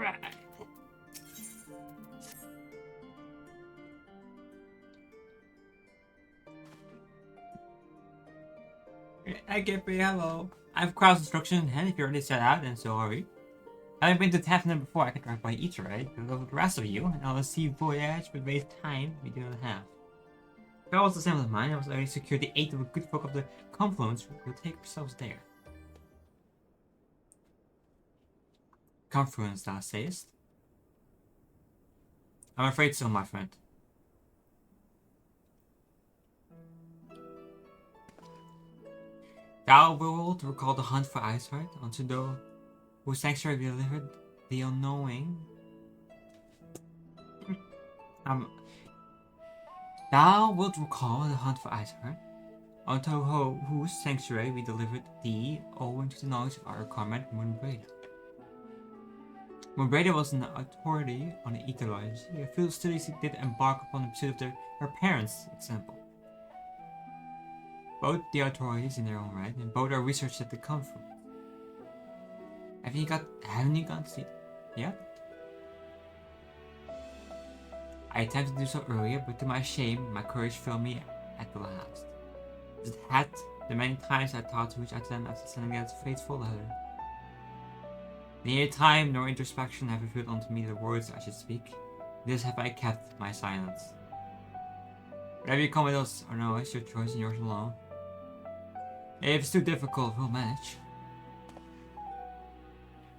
Alright. I get pretty hello. I have crowd instruction in hand if you're already set out, and so are we. Having been to Tafnet before, I can drive by each ride, and go with the rest of you, and I'll see voyage, but waste time we do not have. If I was the same with mine, I was already secured the 8 of the good folk of the confluence, we'll take ourselves there. Confluence, thou sayest? I'm afraid so, my friend. Thou wilt recall the hunt for Iceheart unto those whose sanctuary delivered the unknowing. Thou wilt recall the hunt for Iceheart, unto whose sanctuary we delivered thee, owing to the knowledge of our comrade Moonbreda. Moonbreda was an authority on the Etherology. A field studies he did embark upon the pursuit of her parents' example. Both the authorities in their own right, and both are researched at the conference. Haven't you got to see it yet? I attempted to do so earlier, but to my shame, my courage failed me at the last. As it had, the many times I thought to reach out to them after sending that fateful letter. Neither time nor introspection have revealed unto me the words I should speak. Thus have I kept my silence. Whatever you come with us or no, it's your choice and yours alone. If it's too difficult, we'll manage.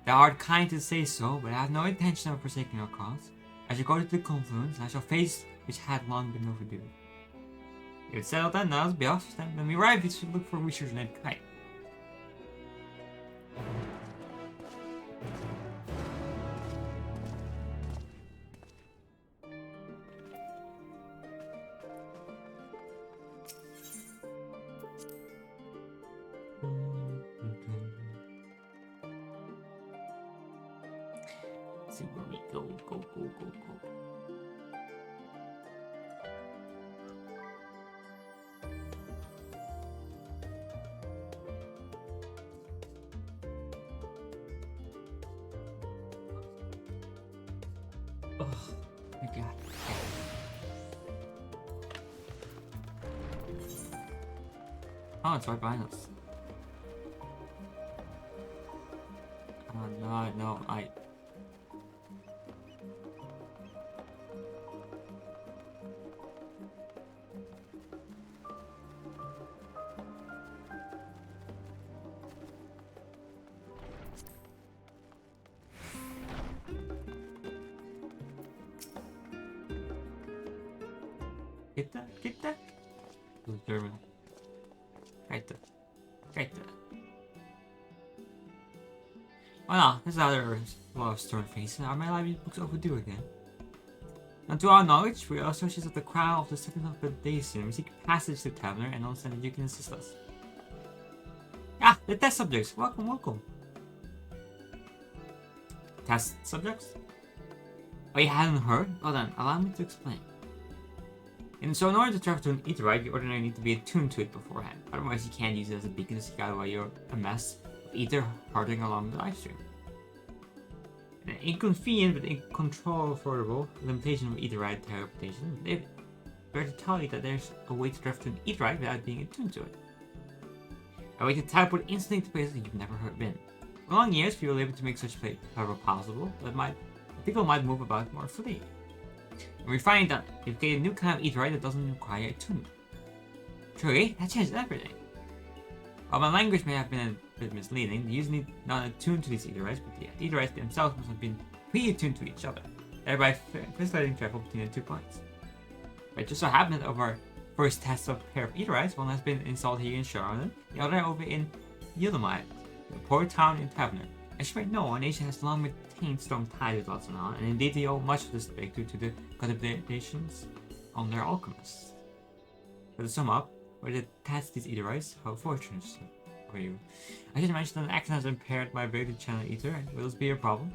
Thou art kind to say so, but I have no intention of forsaking our cause. I shall go to the confluence, and I shall face which had long been overdue. If it's settled then, let's be off. Then when we arrive, we should look for research named Kite. Let's see where we go. Oh my god. Oh, it's right behind us. Oh no, Get that? It was German. Right there. Oh no, this other lot of stern faces. Are my library books overdue again? And to our knowledge, we are associates of the crown of the second of the Dacian. We seek passage to Taverner and understand that you can assist us. Ah, the test subjects. Welcome. Test subjects? Oh, you hadn't heard? Well then, allow me to explain. In order to travel to an Aetheryte, you ordinarily need to be attuned to it beforehand. Otherwise, you can't use it as a beacon to seek out while you're a mess of ether hurtling along the livestream. An inconvenient but incontrollable limitation of Aetheryte teleportation, they bear to tell you that there's a way to travel to an Aetheryte without being attuned to it. A way to teleport instantly to places you've never been. For long years, we were able to make such travel possible, but people might move about more freely. And we find that you've created a new kind of Aetheryte that doesn't require attunement. Truly, that changes everything. While my language may have been a bit misleading, the user need not attune to these Aetherites, but the Aetherites themselves must have been pre-attuned to each other, thereby facilitating travel between the 2 points. But it just so happened that of our first test of a pair of Aetherites, one has been installed here in Charlotte, the other over in Yildomite, the port town in Taverner. As you might know, our nation has long maintained strong ties with Latzanan, and indeed they owe much of this due to the contemplations on their alchemists. But to sum up, where to test these Aetherites, how fortunate for you. I should mention that an accent has impaired my ability to channel Aether. Will this be a problem?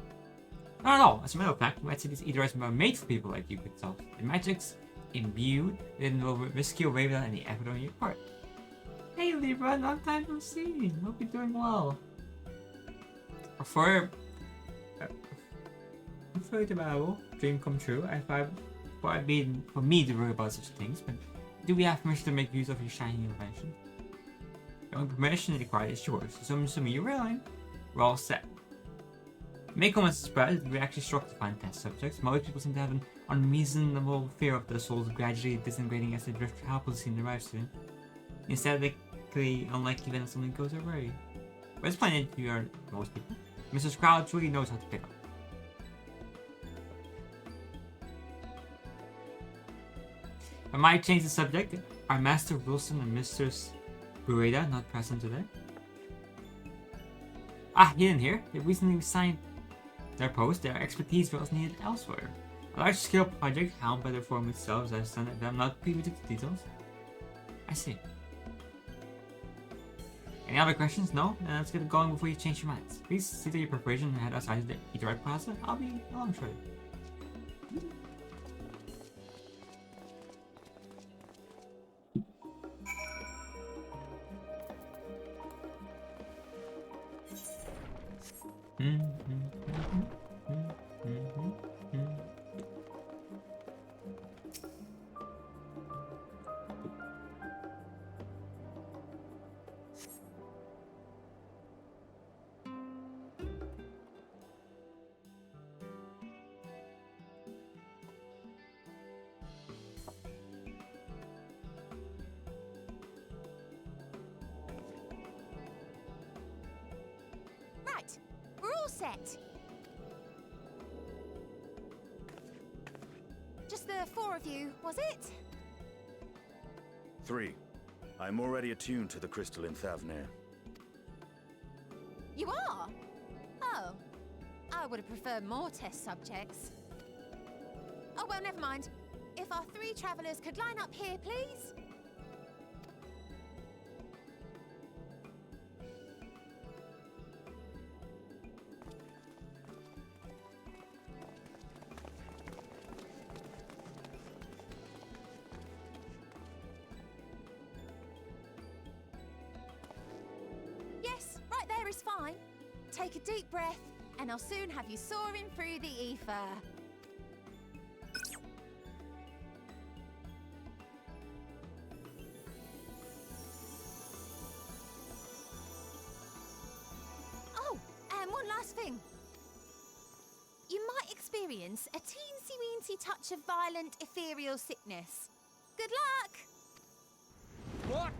Not at all. As a matter of fact, you might say these Aetherites are made for people like you yourself. The magic's imbued, then will risk you away without any effort on your part. Hey Libra, long time no see. Hope you're doing well. For Unforgettable. Dream come true. I thought it'd be for me to worry about such things, but do we have permission to make use of your shiny invention? The only permission required is yours. Assuming you're willing, we're all set. May come as a surprise, we're actually shocked to find test subjects. Most people seem to have an unreasonable fear of their souls gradually disintegrating as they drift helplessly in the arrive soon. Instead, likely unlikely event something goes awry. But it's plain you are most people. Mrs. Crouch really knows how to pick up. I might change the subject. Are Master Wilson and Mistress Bueda not present today? Ah, you didn't hear? They recently resigned their post. Their expertise was needed elsewhere. A large-scale project helmed by the firm itself, as I understand it. I'm not privy to the details. I see. Any other questions? No? Then let's get going before you change your minds. Please see to your preparation and head outside the Eat-Right Plaza. I'll be along shortly. Right, we're all set. Just the 4 of you, was it? 3. I'm already attuned to the crystal in Thavnir. You are? Oh. I would have preferred more test subjects. Oh, well, never mind. If our 3 travelers could line up here, please. Yes, right there is fine. Take a deep breath, and I'll soon have you soaring through the ether. Oh, and one last thing. You might experience a teensy-weensy touch of violent ethereal sickness. Good luck! What?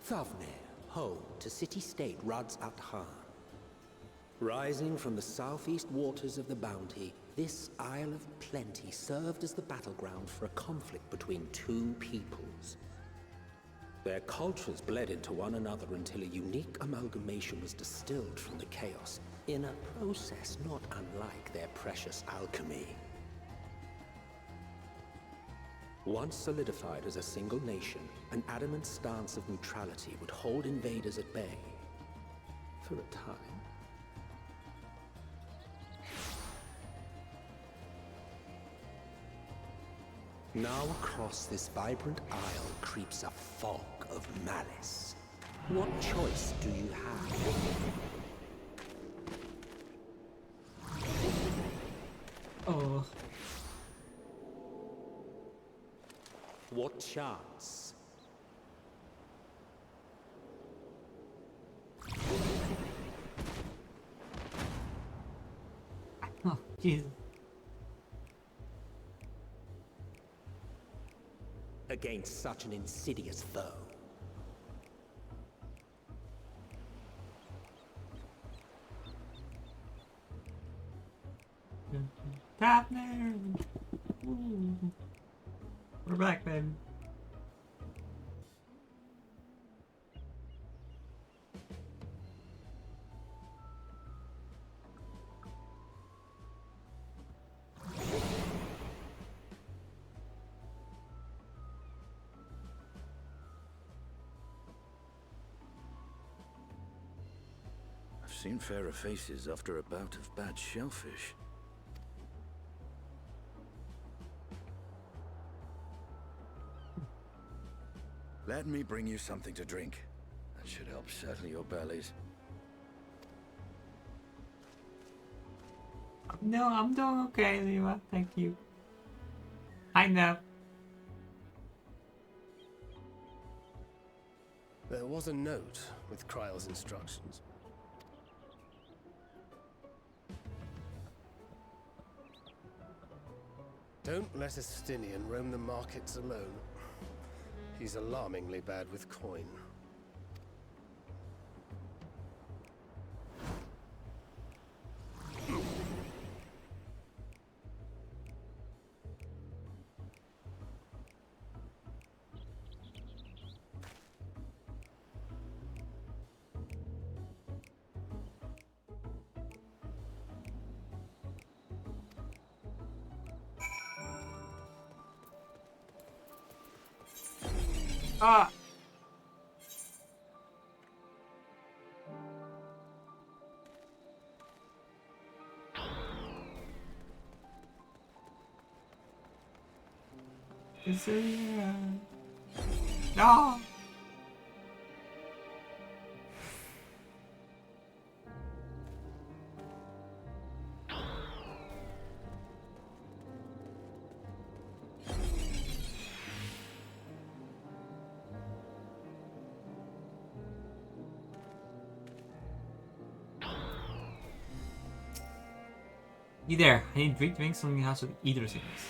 Thavnir, home to city-state Rads at Han. Rising from the southeast waters of the Bounty, this Isle of Plenty served as the battleground for a conflict between 2 peoples. Their cultures bled into one another until a unique amalgamation was distilled from the chaos, in a process not unlike their precious alchemy. Once solidified as a single nation, an adamant stance of neutrality would hold invaders at bay. For a time. Now across this vibrant isle creeps a fog of malice. What choice do you have? Oh. What chance? Oh, Jesus. against such an insidious foe. Daphne! Ooh. We're back, baby. I've seen fairer faces after a bout of bad shellfish. Let me bring you something to drink. That should help settle your bellies. No, I'm doing okay, Lima. Thank you. I know. There was a note with Kryle's instructions. Don't let a Stinian roam the markets alone. He's alarmingly bad with coin. Ah! Is it? No! You there? I need drink something in the house with either sickness.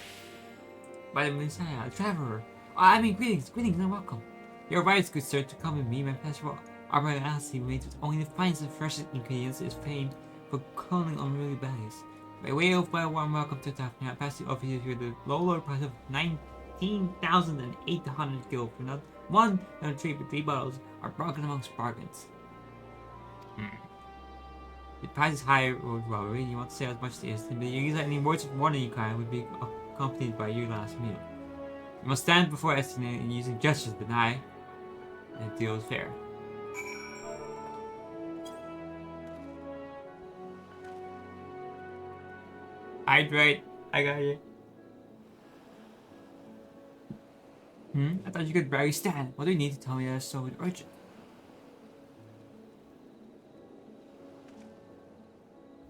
By the Messiah, a traveler. Greetings and welcome. Your right is good sir to come with me, my festival. Our hospitality made with only the finest and freshest ingredients is famed for cloning unruly bellies. By way of a warm welcome to Daphne, I pass you over here to the low price of 19,800 gil for not one, not three, but 3 bottles are bargain amongst bargains. The price is higher, or robbery. You want to say as much as it is, but you use any words of warning you can would be accompanied by your last meal. You must stand before Estina and using gestures deny and deal is fair. Hydrate. I got you. I thought you could barely stand. What do you need to tell me that is so urgent?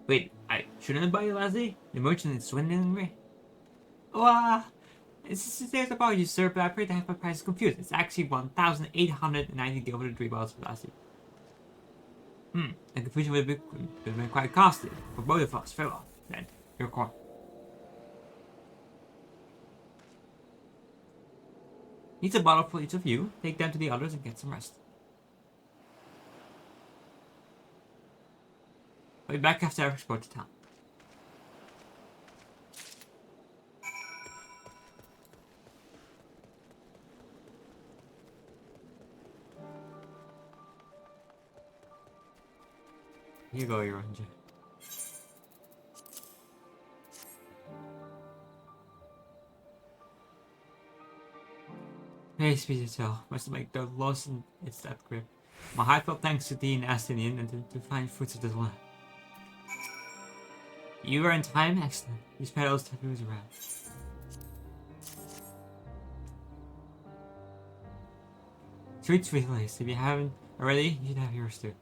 Wait, I shouldn't buy you, Leslie? The merchant is swindling me? Wow. There's apologies, sir, but I appear to have my prices confused. It's actually 1,890 gil for the 3 bottles of Lassie. The confusion would have been quite costly for both of us. Farewell, then. Your call. Needs a bottle for each of you. Take them to the others and get some rest. I'll be back after I've explored the town. Here you go, your ranger. Hey, speed yourself. Must make the loss in its that grip. My heartfelt thanks to Dean Astinian and to find fruits of this land. You are in time? Excellent. These petals tattoos around. Sweet lace. If you haven't already, you should have yours too.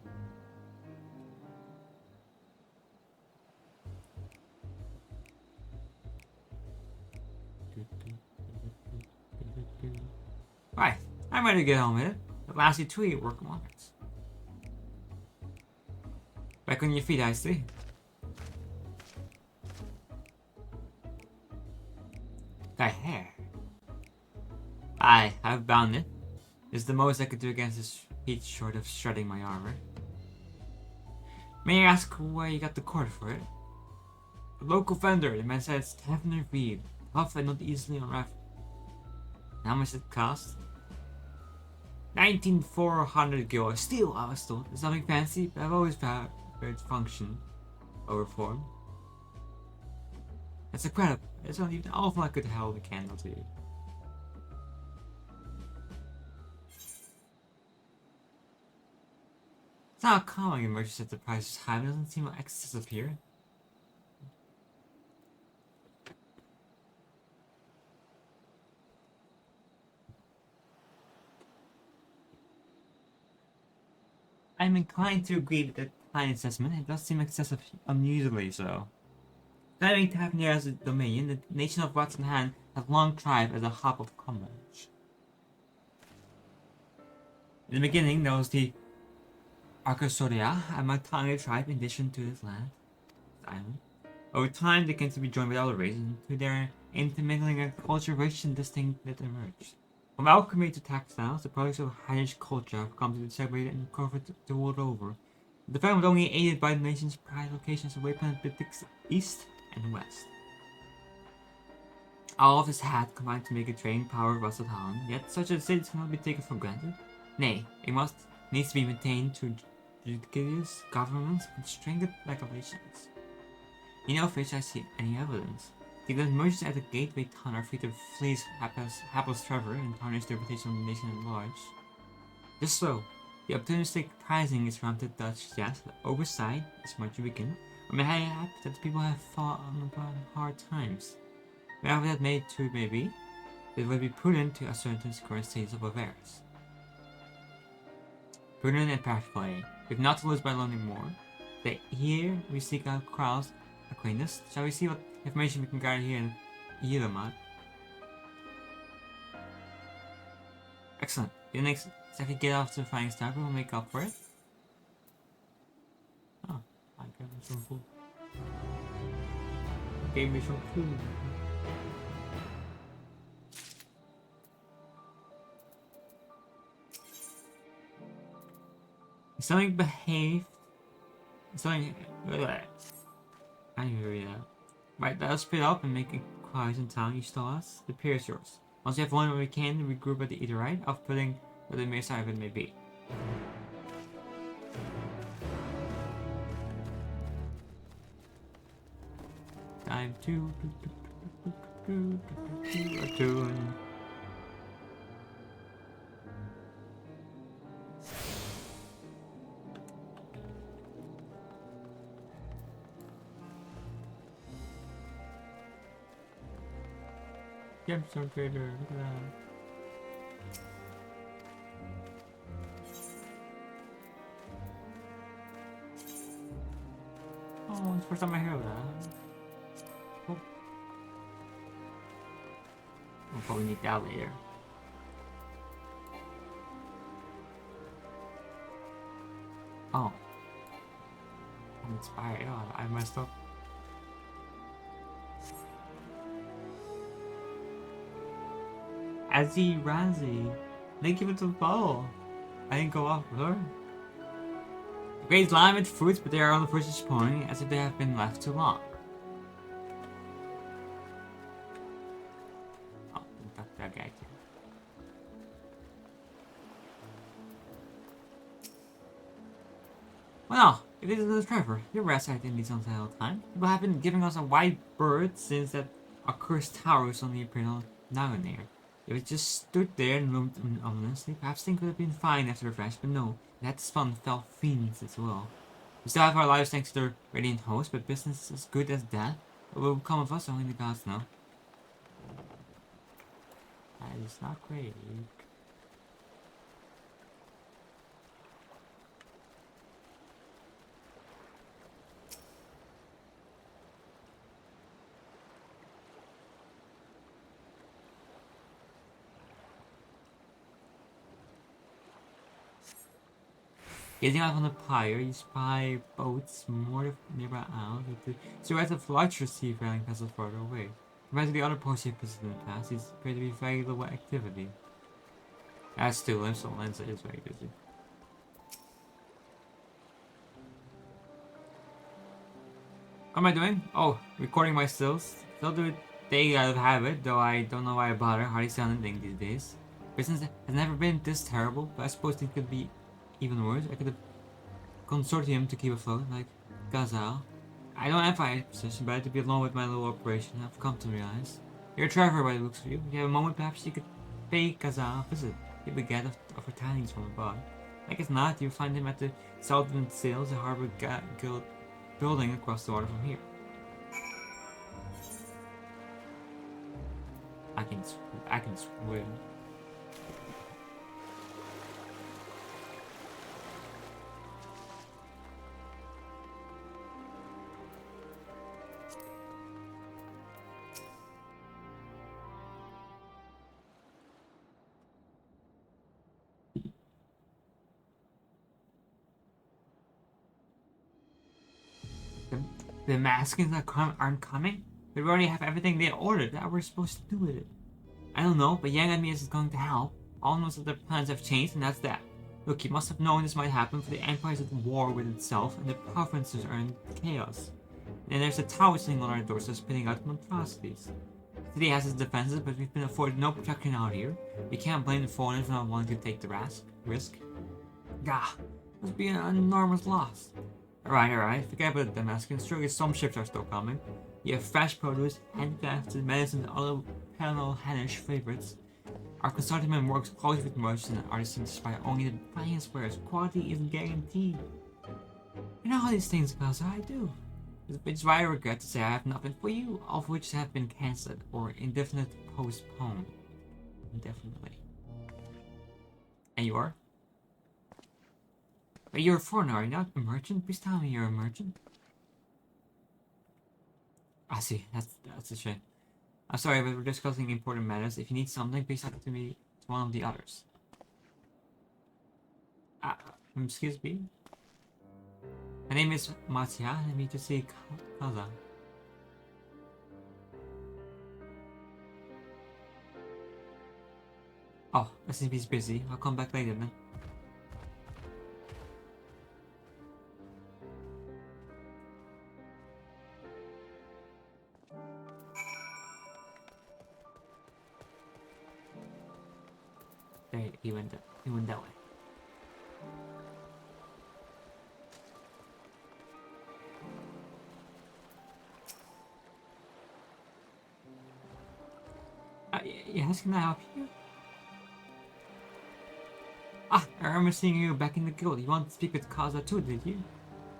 Right, I'm ready to get home with it. At last you two work wonders. Back on your feet, I see. That hair. I've bound it. It's the most I could do against this heat short of shredding my armor. May I ask where you got the cord for it? A local vendor, the man said it's heavenly reed, tough and not easily unraveled. How much it cost? 19,400 gil. Still, I was told. It's nothing fancy, but I've always found its function over form. It's incredible. It's not even awful I could hold a candle to you. It's not common in merchants that the price is high, but it doesn't seem excessive here. I'm inclined to agree with that high assessment. It does seem excessive, unusually so. Claiming to have near as a dominion, the nation of Watson-Han has long thrived as a hub of commerce. In the beginning, there was the Arcosoria, a Matanga tribe in addition to this land, this island. Over time, they came to be joined with other races, and through their intermingling a culture rich and distinct that emerged. From alchemy to textiles, the products of Hanish culture have come to be celebrated and covered the world over. The fact was only aided by the nation's pride locations away from the Pacific East and West. All of this had combined to make a trading power of Wassertown, yet such a city cannot be taken for granted. Nay, it needs to be maintained through judicious governments and stringent regulations. You know, fish, I see any evidence. The merchants at the gateway town are free to fleece hapless Trevor and tarnish the reputation of the nation at large. Just so, the opportunistic pricing is from the Dutch, yes, the oversight is much to begin, or may I add that the people have fallen upon hard times. Wherever that may be, it would be prudent to ascertain the current status of affairs. Prudent and practical, eh? We've not to lose by learning more. That here we seek out Krau's acquaintance. Shall we see what information we can gather here in Yilomad? Excellent. The next step we get off to the Flying Star, we will make up for it. Oh, I gave me some food. Gave me some food. If something behaved. Something. I didn't even read that. Right, let us split up and make inquiries in town. You stole us. The pier is yours. Once we have one where we can, regroup at the either right of putting where the mere side of it may be. Time to Gemstone trader, look at that. Oh, it's the first time I hear of that. Oh. We'll probably need that later. Oh. I'm inspired. Oh, I messed up. Azzy Razzie. They give it to the ball. I didn't go off with her. The grades line with fruits, but they are on the first point as if they have been left too long. Oh, that guy too. Well, if it is the Trevor, your rest site in these unsettled time. People have been giving us a white bird since that accursed tower was on the Imperial Nagonair. If it just stood there and loomed ominously, perhaps things would have been fine after the crash, but no, it had spun fell fiends as well. We still have our lives thanks to their radiant host, but business as good as that. What will become of us, only the gods know. That is not great. Getting out on the pier, you spy boats moored nearby islands with the silhouette of larger seafaring vessels further away. Compared to the other ports you've visited in the past, these appear to be very little activity. That's too limbs, so Lenza is very busy. What am I doing? Oh, recording my stills. Still do it day out of habit, though I don't know why I bother. Hardly see anything these days. Business has never been this terrible, but I suppose things could be even worse. I could have consortium to keep afloat, like Gazelle. I don't have my position, but I had to be alone with my little operation. I've come to realize. You're a traveler by the looks of you. If you have a moment, perhaps you could pay Gazelle a visit. He would get of her tidings from above. I guess not. You'll find him at the Southern Sails, the Harbor Guild building across the water from here. I can swim. The Maskins aren't coming? We already have everything they ordered. That we're supposed to do with it. I don't know, but Yang and me is going to help. All knows that their plans have changed, and that's that. Look, you must have known this might happen, for the Empire is at war with itself, and the provinces are in chaos. And there's a tower sitting on our doorstep spitting out monstrosities. The city has its defenses, but we've been afforded no protection out here. We can't blame the foreigners for not wanting to take the risk. Gah, must be an enormous loss. Alright, forget about the Damascus. Sure, some ships are still coming. You have fresh produce, handcrafted medicine, and other Colonel Hanish favorites. Our consortium works closely with merchants and artisans despite only the finest wares. Quality isn't guaranteed. You know how these things go, so I do. Which is why I regret to say I have nothing for you, all of which have been cancelled or indefinitely postponed. Indefinitely. And you are? But you're a foreigner, are you not a merchant? Please tell me you're a merchant. I see, that's a shame. I'm sorry, but we're discussing important matters. If you need something, please talk to me to one of the others. Excuse me? My name is Matsuya. Let me just see Kaza. Oh, I seem he's busy. I'll come back later then. There, he went that way. Yes, can I help you? I remember seeing you back in the guild. You wanted to speak with Kaza too, did you?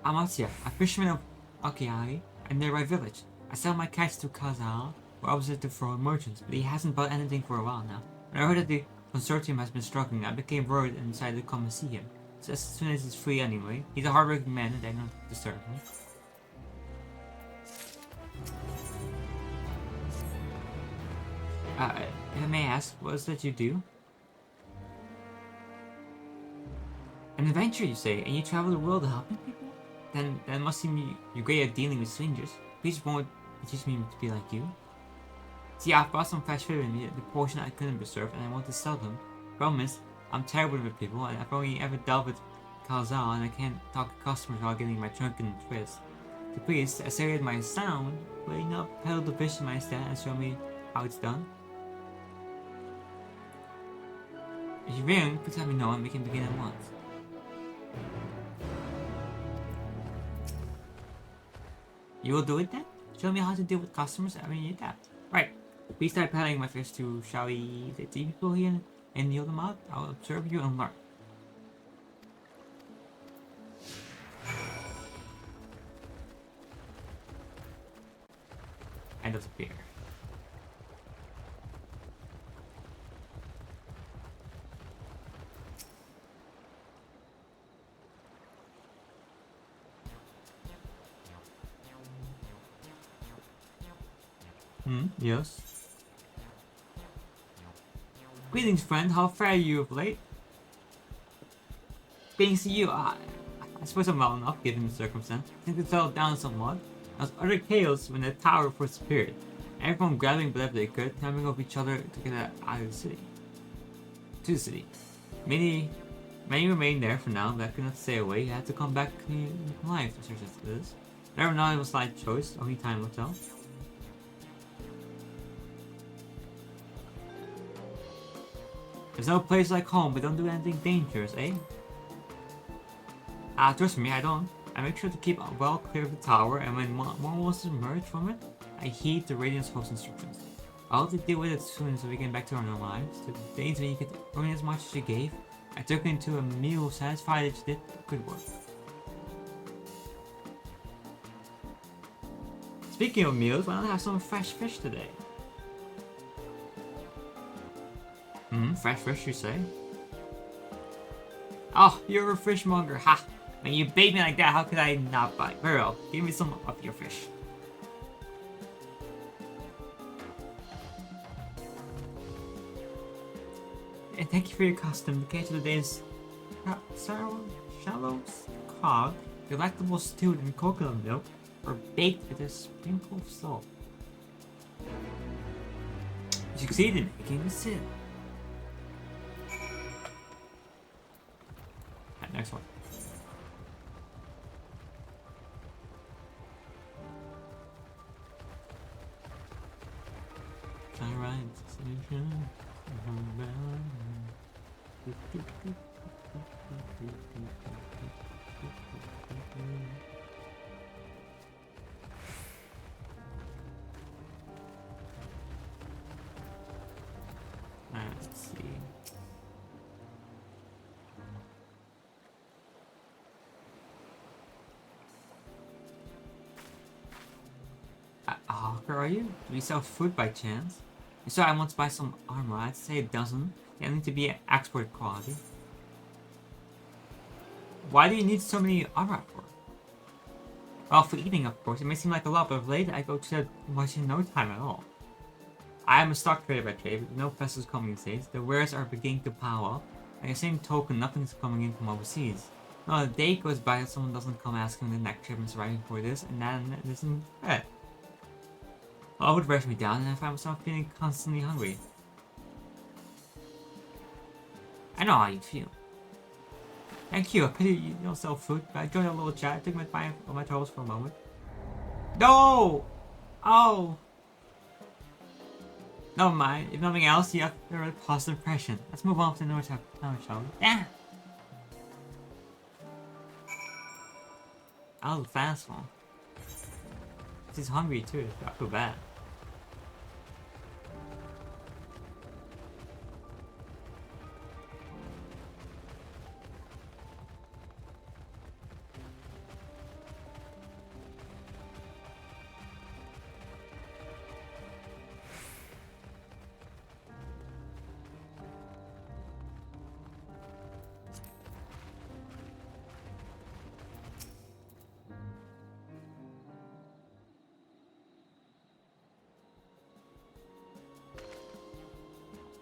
I'm Atsuya, a fisherman of Akiai, a nearby village. I sell my catch to Kaza, who opposite to foreign merchants, but he hasn't bought anything for a while now. When I heard that the consortium has been struggling, I became worried and decided to come and see him. So as soon as he's free anyway, he's a hardworking man and I don't disturb him. If I may ask, what is that you do? An adventure, you say, and you travel the world helping people? Then that must seem you're great at dealing with strangers. Please won't teach me to be like you. See, I've brought some fresh food with me, the portion I couldn't preserve, and I want to sell them. Problem is, I'm terrible with people, and I've only ever dealt with Calzal, and I can't talk to customers while getting my trunk in a twist. So please, as it might sound, will you not pedal the fish in my stand and show me how it's done? If you ring, please let me know and we can begin at once. You will do it then? Show me how to deal with customers and you adapt. Right. Please start pedaling my fish to, shall we, the people here and kneel them out? I'll observe you and learn. And disappear. Yes. Greetings, friend. How fare you of late? Being to you, I suppose I'm well enough given the circumstance. Things had settled down somewhat. There was utter chaos when the tower first appeared. Everyone grabbing whatever they could, climbing over each other to get out of the city. To the city. Many remain there for now, but I could not stay away. I had to come back in life, such as this. Never know, it was a slight choice, only time will tell. There's no place like home, but don't do anything dangerous, eh? Trust me, I don't. I make sure to keep well clear of the tower, and when more monsters emerge from it, I heed the Radiance host instructions. I'll have to deal with it soon so we get back to our normal lives. The days when you could earn as much as you gave, I took into a meal satisfied that you did good work. Speaking of meals, why don't I have some fresh fish today? Fresh fish, you say? Oh, you're a fishmonger, ha! When you bait me like that, how could I not bite? Very well, give me some of your fish. And thank you for your custom. The case of the day is shallow cod, delectable stewed in coconut milk, or baked with a sprinkle of salt. You succeeded in making the sin. Right, next one. Let's see. A hawker, are you? Do we sell food by chance? So I want to buy some armor. I'd say a dozen. They need to be export quality. Why do you need so many armor for? Well, for eating, of course. It may seem like a lot, but of late I go to that much in no time at all. I am a stock trader by trade, but no festivals coming these days. The wares are beginning to pile up. By the same token, nothing's coming in from overseas. Not a day goes by that someone doesn't come asking when the next shipment's arriving for this, and then it isn't bread. All would wear me down, and I find myself feeling constantly hungry. I know how you feel. Thank you. I pity you don't sell food, but I joined a little chat. I took my troubles for a moment. No! Oh! Never mind. If nothing else, you have a positive impression. Let's move on to the north tower, shall we? Yeah! That was a fast one. He's hungry too. I feel bad.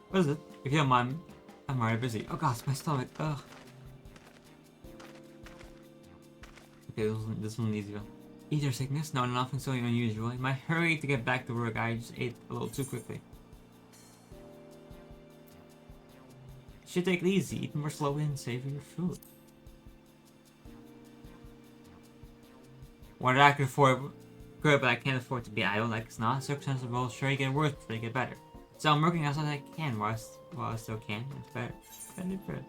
What is it? If you don't mind, I'm already busy. Oh god, it's my stomach. Ugh. Okay, this one's easier. Eater sickness? No, nothing so unusual. In my hurry to get back to work, I just ate a little too quickly. Should take it easy. Eat more slowly and savor your food. What I could afford good, but I can't afford to be idle like it's not. Circumstances will sure get worse before they get better. So I'm working as hard as I can while I still can. It's better. Better.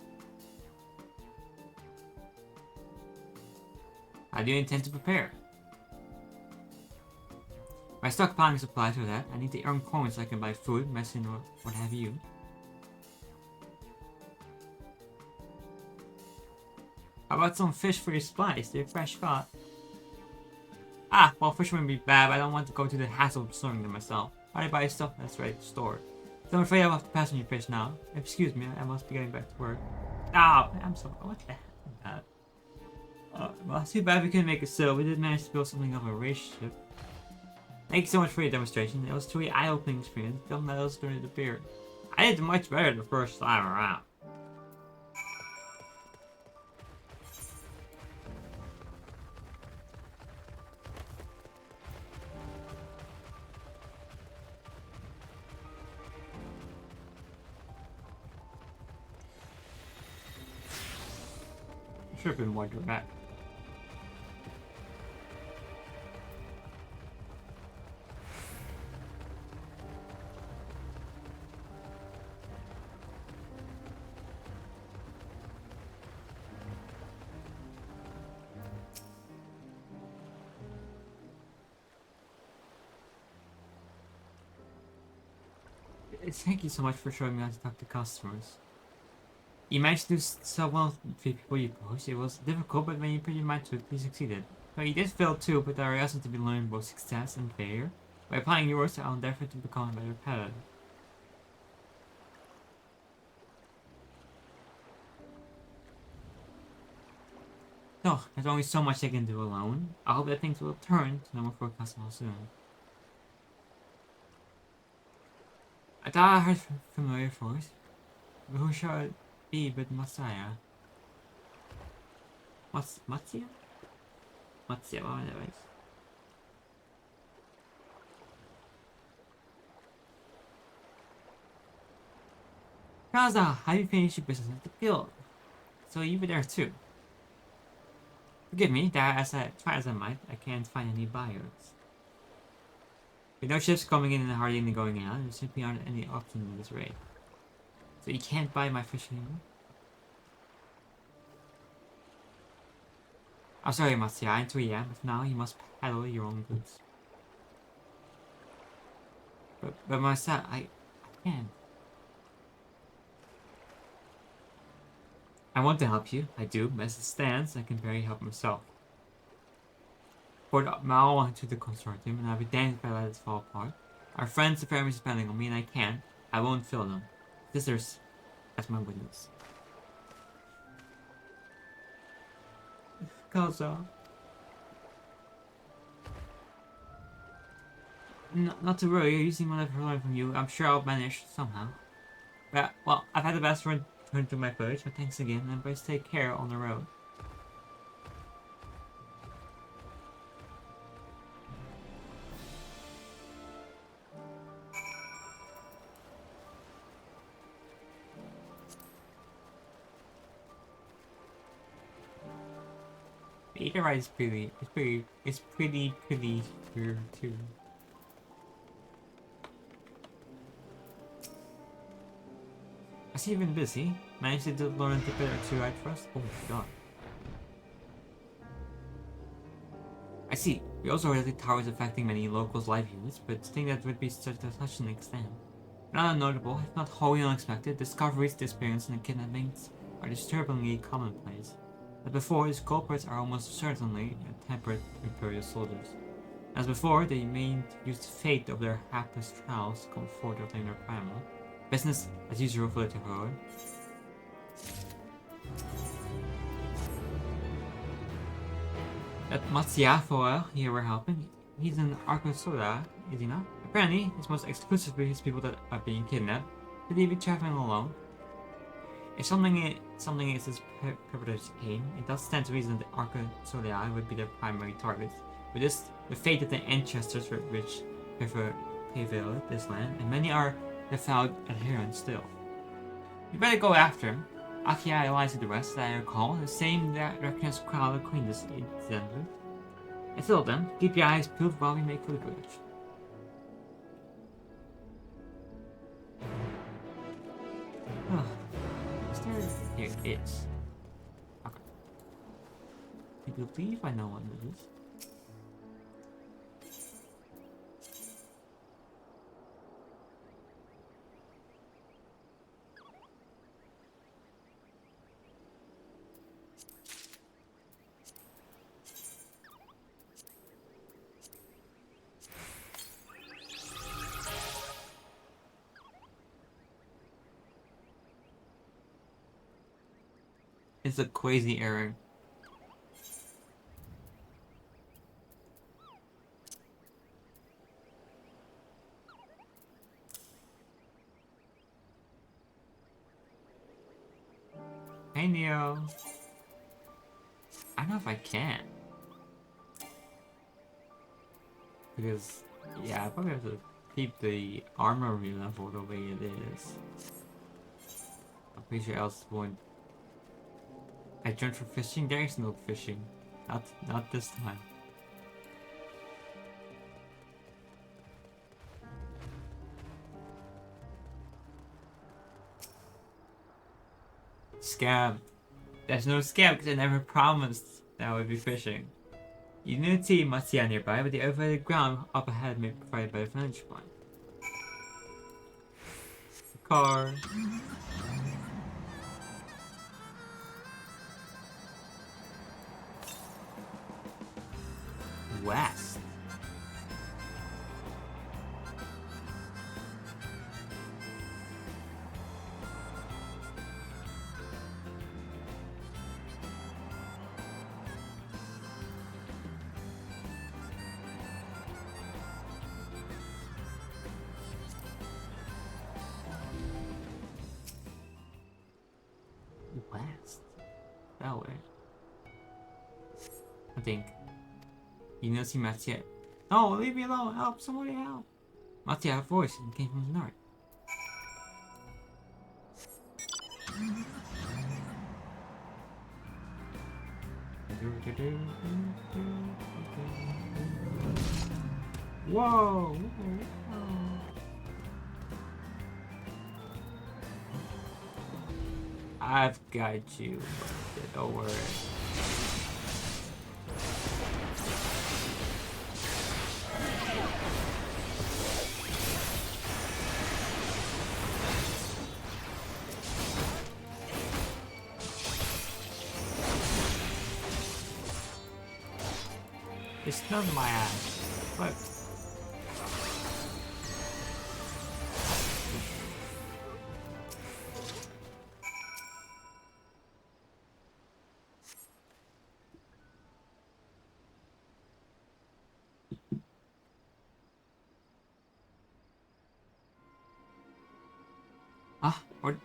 How do you intend to prepare? My stockpiling supplies for that. I need to earn coins so I can buy food, medicine, or what have you. How about some fish for your supplies? They're fresh caught. Ah, well, fish wouldn't be bad, but I don't want to go to the hassle of storing them myself. I buy stuff that's ready to store. So I'm afraid I'll have to pass on your fish now. Excuse me, I must be getting back to work. Ah, I'm so... What the heck? Well, it's too bad we couldn't make it so. We did manage to build something of a relationship. Thank you so much for your demonstration. It was a truly eye-opening experience. Don't let us during the beer. I did much better the first time around. Should have been more direct. Thank you so much for showing me how to talk to customers. You managed to sell one of the 3 people you pushed. It was difficult, but when you put your mind to it, you succeeded. But you did fail too, but there are lessons to be learned both success and failure. By applying yours, I'll endeavor to become a better peddler. No, there's only so much I can do alone. I hope that things will turn to normal for customers soon. I thought I heard familiar voice. But who shall it be but Masaya? Matsuya? Matsuya, whatever it is. Kaza, have you finished your business at the guild? So you were there too. Forgive me that as I try as I might, I can't find any buyers. With no ships coming in and hardly any going out, there simply aren't any options in this raid. So you can't buy my fish anymore? I'm sorry, Matsuya, until yeah, but for now you must peddle your own goods. But myself, I can't. I want to help you, I do, but as it stands, I can barely help myself. Poured my all into the consortium, and I'll be damned if I let it fall apart. Our friends and families depending on me, and I can't. I won't fail them. Sisters, that's my witness. Kaza. Not to worry, using what I've learned from you, I'm sure I'll manage somehow. But, well, I've had the best run to my village, so thanks again, and please take care on the road. The Eater ride is pretty here too. I see you've been busy. Managed to learn a bit or two right first? Oh my god. I see. We also heard that the tower is affecting many locals' livelihoods, but to think that would be such an extent. Not unnotable, if not wholly unexpected, discoveries, disappearances, and kidnappings are disturbingly commonplace. As before, these culprits are almost certainly temperate imperial soldiers. As before, they may use the fate of their hapless trials to come forth of their primal. Business as usual for the terror. That Matsuya for you were helping, he's an Arcosoda, is he not? Apparently, it's most exclusively his people that are being kidnapped. Could he be traveling alone? If something is his perpetrator's aim, it does stand to reason that Arcosoda would be their primary targets. With this, the fate of the ancestors which prevail this land, and many are devout adherents still. You better go after him. Akia lies with the rest, that I recall, the same that recognize crowd of Queen this incidentally. Until then, keep your eyes peeled while we make for the village. Here it is. Okay. I believe I know what it is. It's a crazy error. Hey Neo. I don't know if I can. Because, yeah, I probably have to keep the armor level the way it is. I'm pretty sure else won't. I joined for fishing. There is no fishing. Not this time. Scam. There's no scam because I never promised that I would be fishing. Unity must be nearby, but the elevated ground up ahead may be provided by the vantage point. Car. West. West. That way. I think. You know, see Mattia. No, leave me alone. Help! Somebody help! Mattia had a voice and came from the north. Whoa! I've got you. Don't worry. It's not my ass. But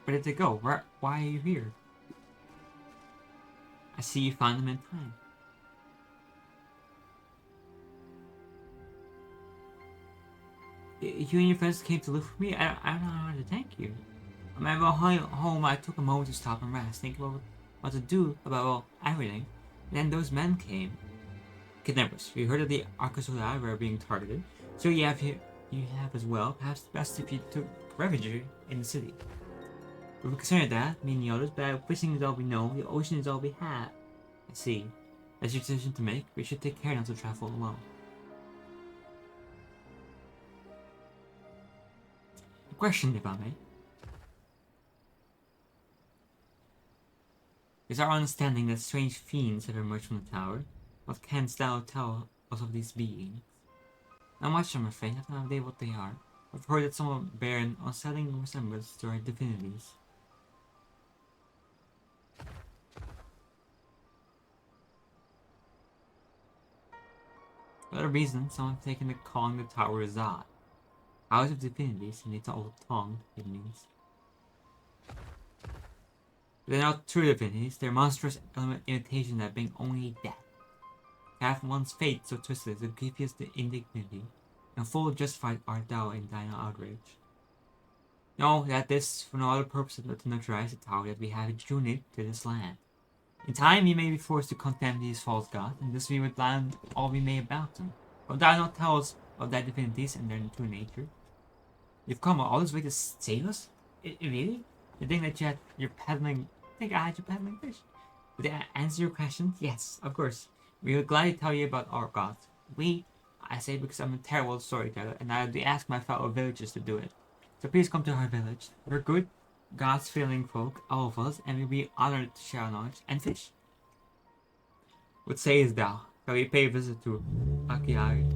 where did they go? Why are you here? I see you found them in time. You and your friends came to look for me? I don't know how to thank you. On my way home, I took a moment to stop and rest, think about what to do about, well, everything. And then those men came. Kidnappers. We heard that the Arcosola were being targeted, so you have as well. Perhaps best if you took refuge in the city. We were concerned that, me and the others, but fishing is all we know, the ocean is all we have. I see. That's your decision to make. We should take care not to travel alone. A question, if I may. Is our understanding that strange fiends have emerged from the tower? What canst thou tell us of these beings? Not much, I'm afraid. I have no idea what they are. I've heard that some of them bear an unsettling resemblance to our divinities. For that reason, some have taken to calling the tower Zod. House of Divinities, in its old tongue, it means. They're not true divinities, they're monstrous element imitation that bring only death. To have one's fate so twisted to give us the indignity, and full justified art thou in thine outrage. Know that this for no other purpose than to neutralize the tower that we have journeyed to this land. In time we may be forced to condemn these false gods, and thus we would learn all we may about them. But thou not tell us of thy divinities and their true nature. You've come all this way to save us? Really? You think that you're peddling? Think I had you peddling fish? Would that answer your question? Yes, of course. We would gladly tell you about our gods. I say because I'm a terrible storyteller, and I would ask my fellow villagers to do it. So please come to our village. We're good, God-fearing folk, all of us, and we'll be honored to share our knowledge and fish. What sayest thou? Shall we pay a visit to Akiari?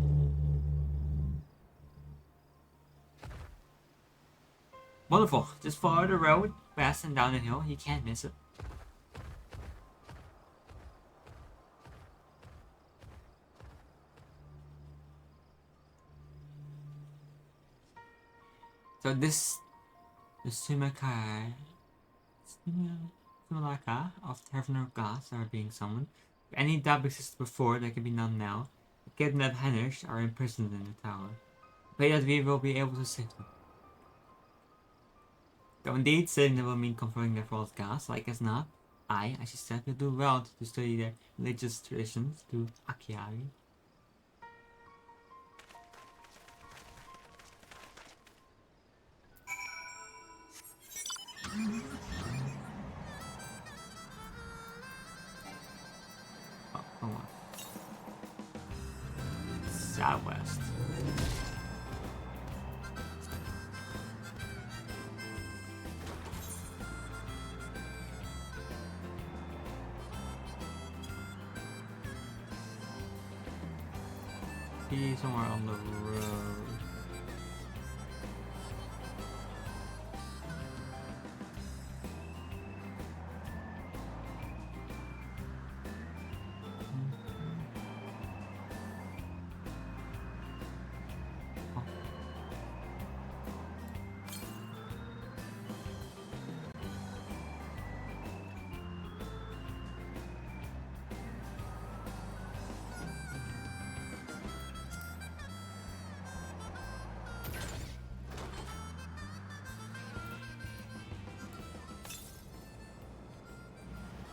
Wonderful. Just follow the road, west and down the hill. You can't miss it. So this the Simulaka of Taverner gods are being summoned. If any doubt existed before, there can be none now. The kidnapped Henish are imprisoned in the tower. Pray that we will be able to save them. Though indeed, saving them will mean confronting their false gods, like as not. as she said, will do well to study their religious traditions to Akiari. Oh, come on. Southwest. Be somewhere on the road.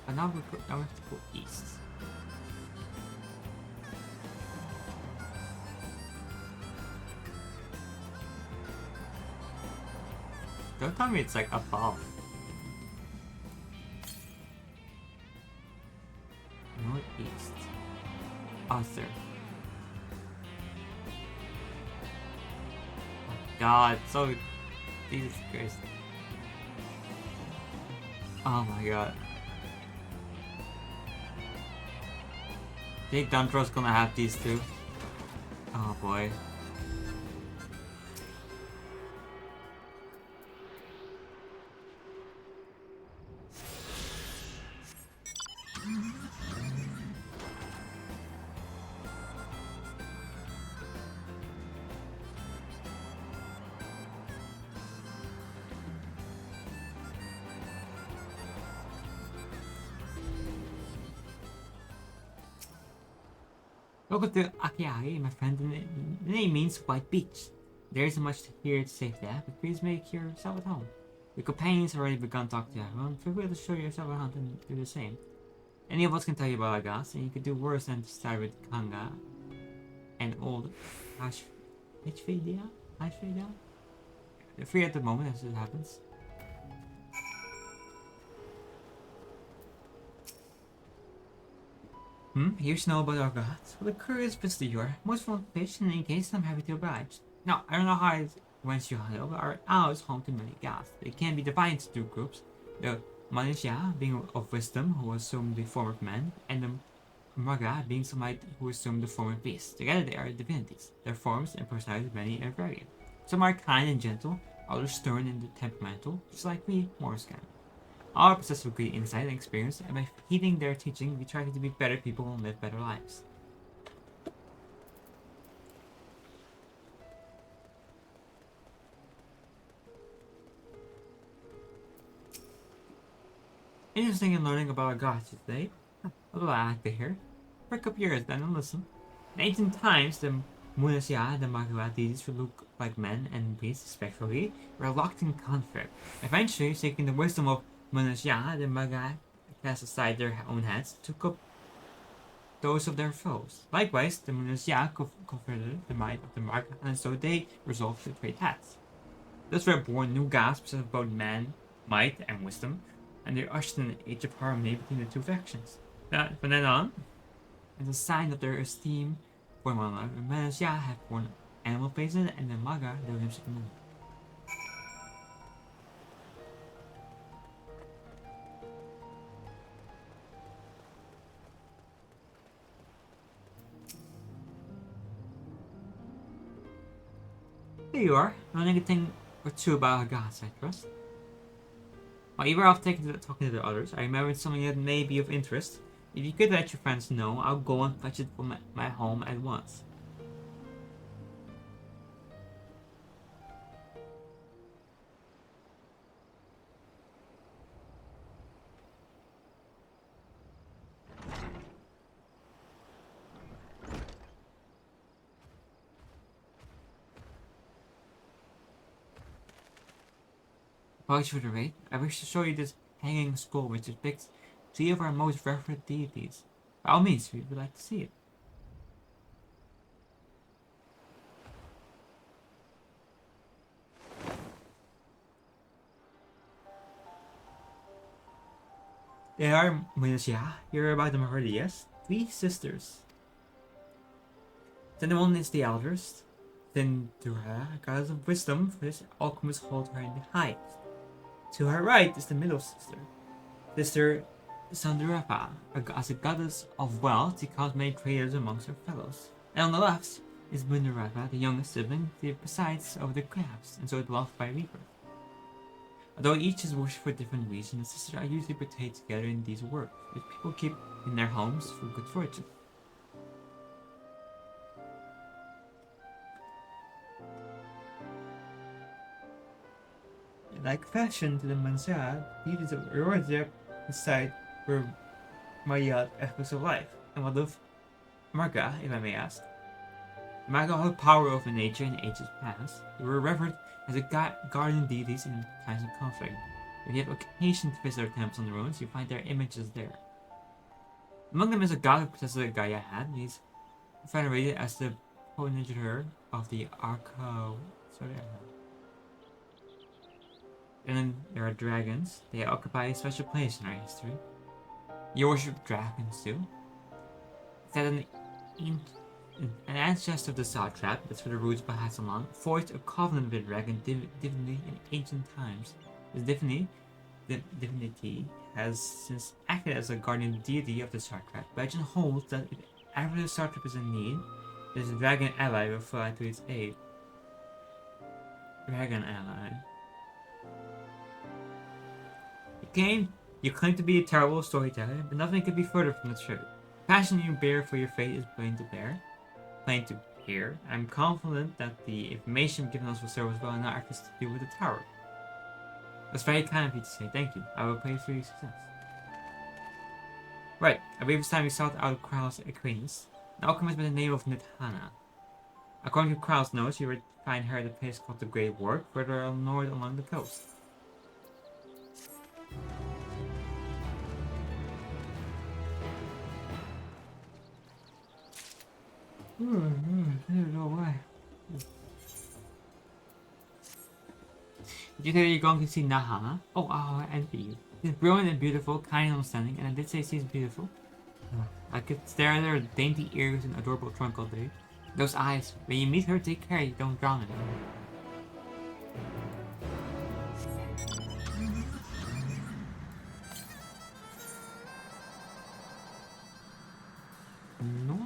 And now we have to go east. Don't tell me it's like above. Northeast. Oh, it's there. Oh God, so Jesus Christ. Oh my God. Think Duntro's gonna have these two. Oh boy. Welcome to Akiari, my friend. The name means white beach. There isn't much here to say to that, but please make yourself at home. Your companions have already begun talking to everyone. Feel free to show yourself around and do the same. Any of us can tell you about Agas, and you could do worse than to start with Kanga and old Ashfadia? Ashfadia? They're free at the moment as it happens. Here's know about our gods. What a curious visitor you are. Most from fish, in any case, I'm happy to oblige. Now, I don't know how it went you hunt, but our owl is home to many gods. They can be divided into two groups. The Manisha, being of wisdom, who assume the form of man, and the Maga, being somebody who assume the form of beast. Together they are divinities. Their forms and personalities many and varied. Some are kind and gentle, others stern and temperamental, just like we, Morrigan. All possess of great insight and experience, and by heeding their teaching, we try to be better people and live better lives. Interesting in learning about our gods today. A little active here. Prick up your ears then and listen. In ancient times, the Munasya, the Magua deities who look like men and beasts respectively, were locked in conflict. Eventually, seeking the wisdom of Munasya, the Maga cast aside their own heads, took up those of their foes. Likewise, the Munasya confronted the might of the Maga, and so they resolved to trade heads. Thus were born new gasps of both man, might, and wisdom, and they ushered in an age of harmony between the two factions. From then on, as a sign of their esteem for one another, the Manasya have borne animal faces, and the Maga their limbs of men. Here you are, learning a thing or two about our gods, I trust. While you were off talking to the others, I remembered something that may be of interest. If you could let your friends know, I'll go and fetch it from my home at once. Apologies for the raid. I wish to show you this hanging skull which depicts 3 of our most revered deities. By all means, we would like to see it. They are Munisha. You're about them already, yes? 3 sisters. Then the one is the eldest. Then Dura, goddess of wisdom, for this alchemists hold her in the height. To her right is the middle sister. Sister Sandurapa, as a goddess of wealth, she caused many traders amongst her fellows. And on the left is Bundarapa, the youngest sibling, the presides over the crafts, and so is loved by Reaper. Although each is worshipped for different reasons, the sisters are usually portrayed together in these works, which people keep in their homes for good fortune. Like fashion to the Mansard, beauties of Eurozep beside were myriad aspects of life, and what of Marga, if I may ask. Marga held power over nature in ages past. They were revered as guardian deities in times of conflict. If you have occasion to visit their temples and ruins, you find their images there. Among them is a god who possesses a Gaia hand. He's venerated as the progenitor of the Arco. And then there are dragons. They occupy a special place in our history. You worship dragons too. That an ancestor of the satrap, that's where the roots behind Salon, forged a covenant with the dragon divinity in ancient times. This divinity has since acted as a guardian deity of the satrap. Legend holds that if ever the satrap is in need, this dragon ally will fly to its aid. Dragon ally. You claim to be a terrible storyteller, but nothing could be further from the truth. The passion you bear for your fate is plain to hear. I'm confident that the information given us will serve us well in our efforts to do with the tower. That's very kind of you to say. Thank you. I will pray for your success. Right, I believe it's time we sought out Krau's acquaintance, an alchemist by the name of Nithana. According to Krau's notes, you would find her at a place called the Great Wharf, further north along the coast. I don't know why. Did you say you're going to see Nahana? Oh, I envy you. She's brilliant and beautiful, kind and understanding, and I did say she's beautiful. I could stare at her dainty ears and adorable trunk all day. Those eyes, when you meet her, take care you don't drown in them. No.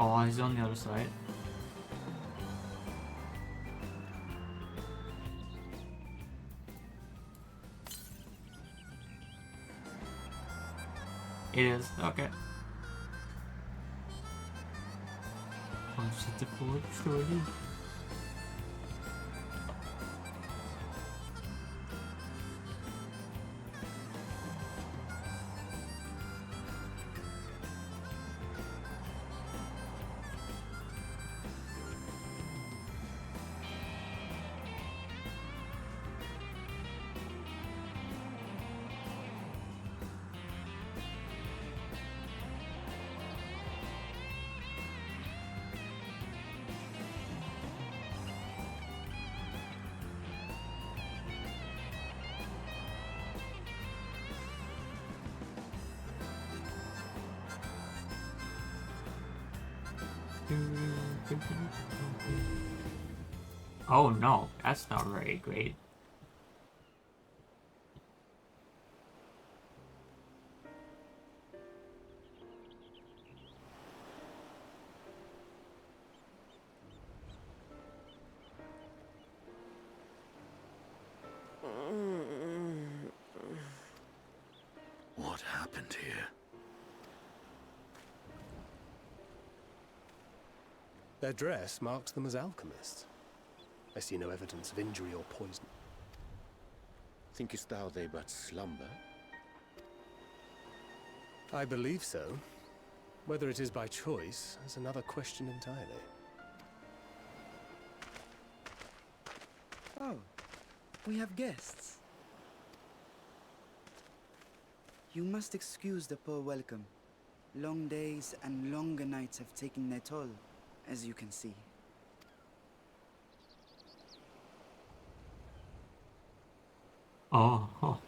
Oh, he's on the other side. It is. Okay. Oh, shit, the forward story. Oh no, that's not very great. What happened here? Their dress marks them as alchemists. I see no evidence of injury or poison. Thinkest thou they but slumber? I believe so. Whether it is by choice is another question entirely. Oh, we have guests. You must excuse the poor welcome. Long days and longer nights have taken their toll, as you can see. Oh.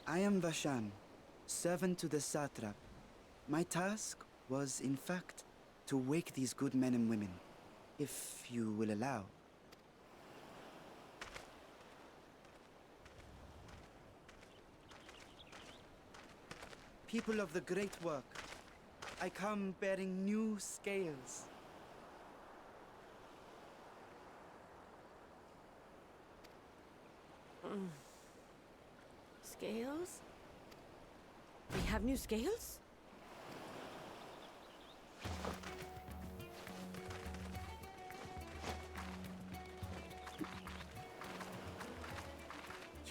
I am Vashan, servant to the satrap. My task was, in fact, to wake these good men and women, if you will allow. People of the great work, I come bearing new scales. Scales? We have new scales?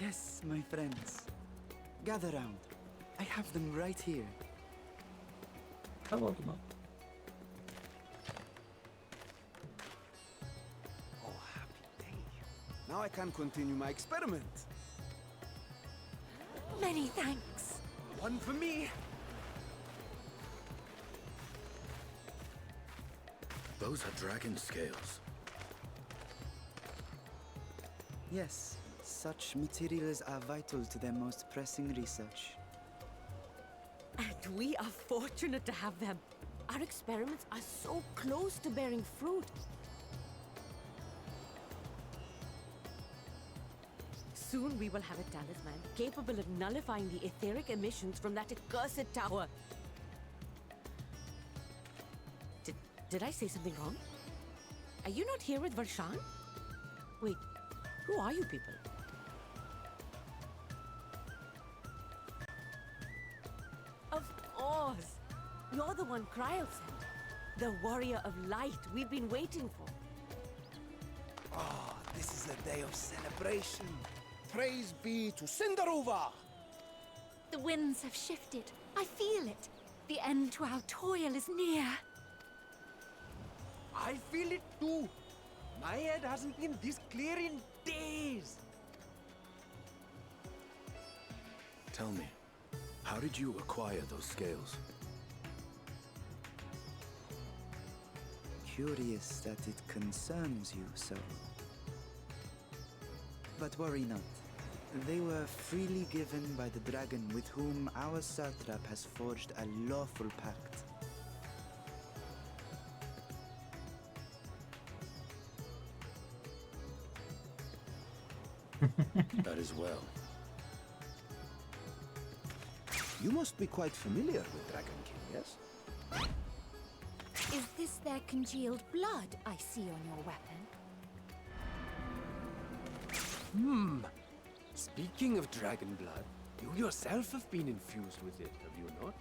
Yes, my friends. Gather round. I have them right here. Hello, Oh, happy day. Now I can continue my experiment. Many thanks. One for me. Those are dragon scales. Yes, such materials are vital to their most pressing research. And we are fortunate to have them. Our experiments are so close to bearing fruit. Soon we will have a talisman capable of nullifying the etheric emissions from that accursed tower. Did I say something wrong? Are you not here with Varshan? Wait, who are you people? Of course! You're the one Kryl sent. The warrior of light we've been waiting for. Oh, this is a day of celebration. Praise be to Cinderova! The winds have shifted. I feel it. The end to our toil is near. I feel it too. My head hasn't been this clear in days. Tell me, how did you acquire those scales? Curious that it concerns you so. But worry not. They were freely given by the dragon with whom our satrap has forged a lawful pact. That is well. You must be quite familiar with Dragon King, yes? Is this their congealed blood I see on your weapon? Speaking of dragon blood, you yourself have been infused with it, have you not?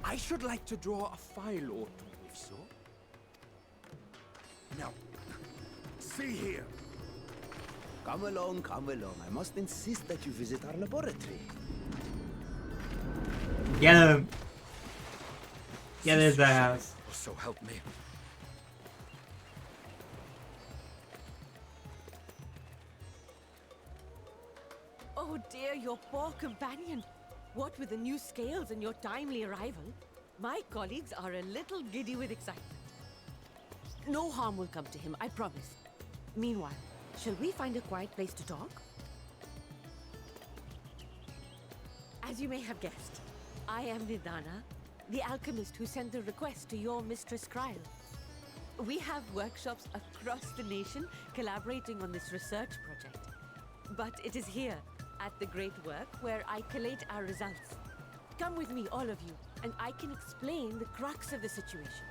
I should like to draw a file or two, if so. Now, see here. Come along, come along. I must insist that you visit our laboratory. Get him! Get his ass. Oh, so help me. Oh dear, your poor companion. What with the new scales and your timely arrival, my colleagues are a little giddy with excitement. No harm will come to him, I promise. Meanwhile, shall we find a quiet place to talk? As you may have guessed, I am Nidana, the alchemist who sent the request to your mistress Kryl. We have workshops across the nation collaborating on this research project. But it is here, at the Great Work, where I collate our results. Come with me, all of you, and I can explain the crux of the situation.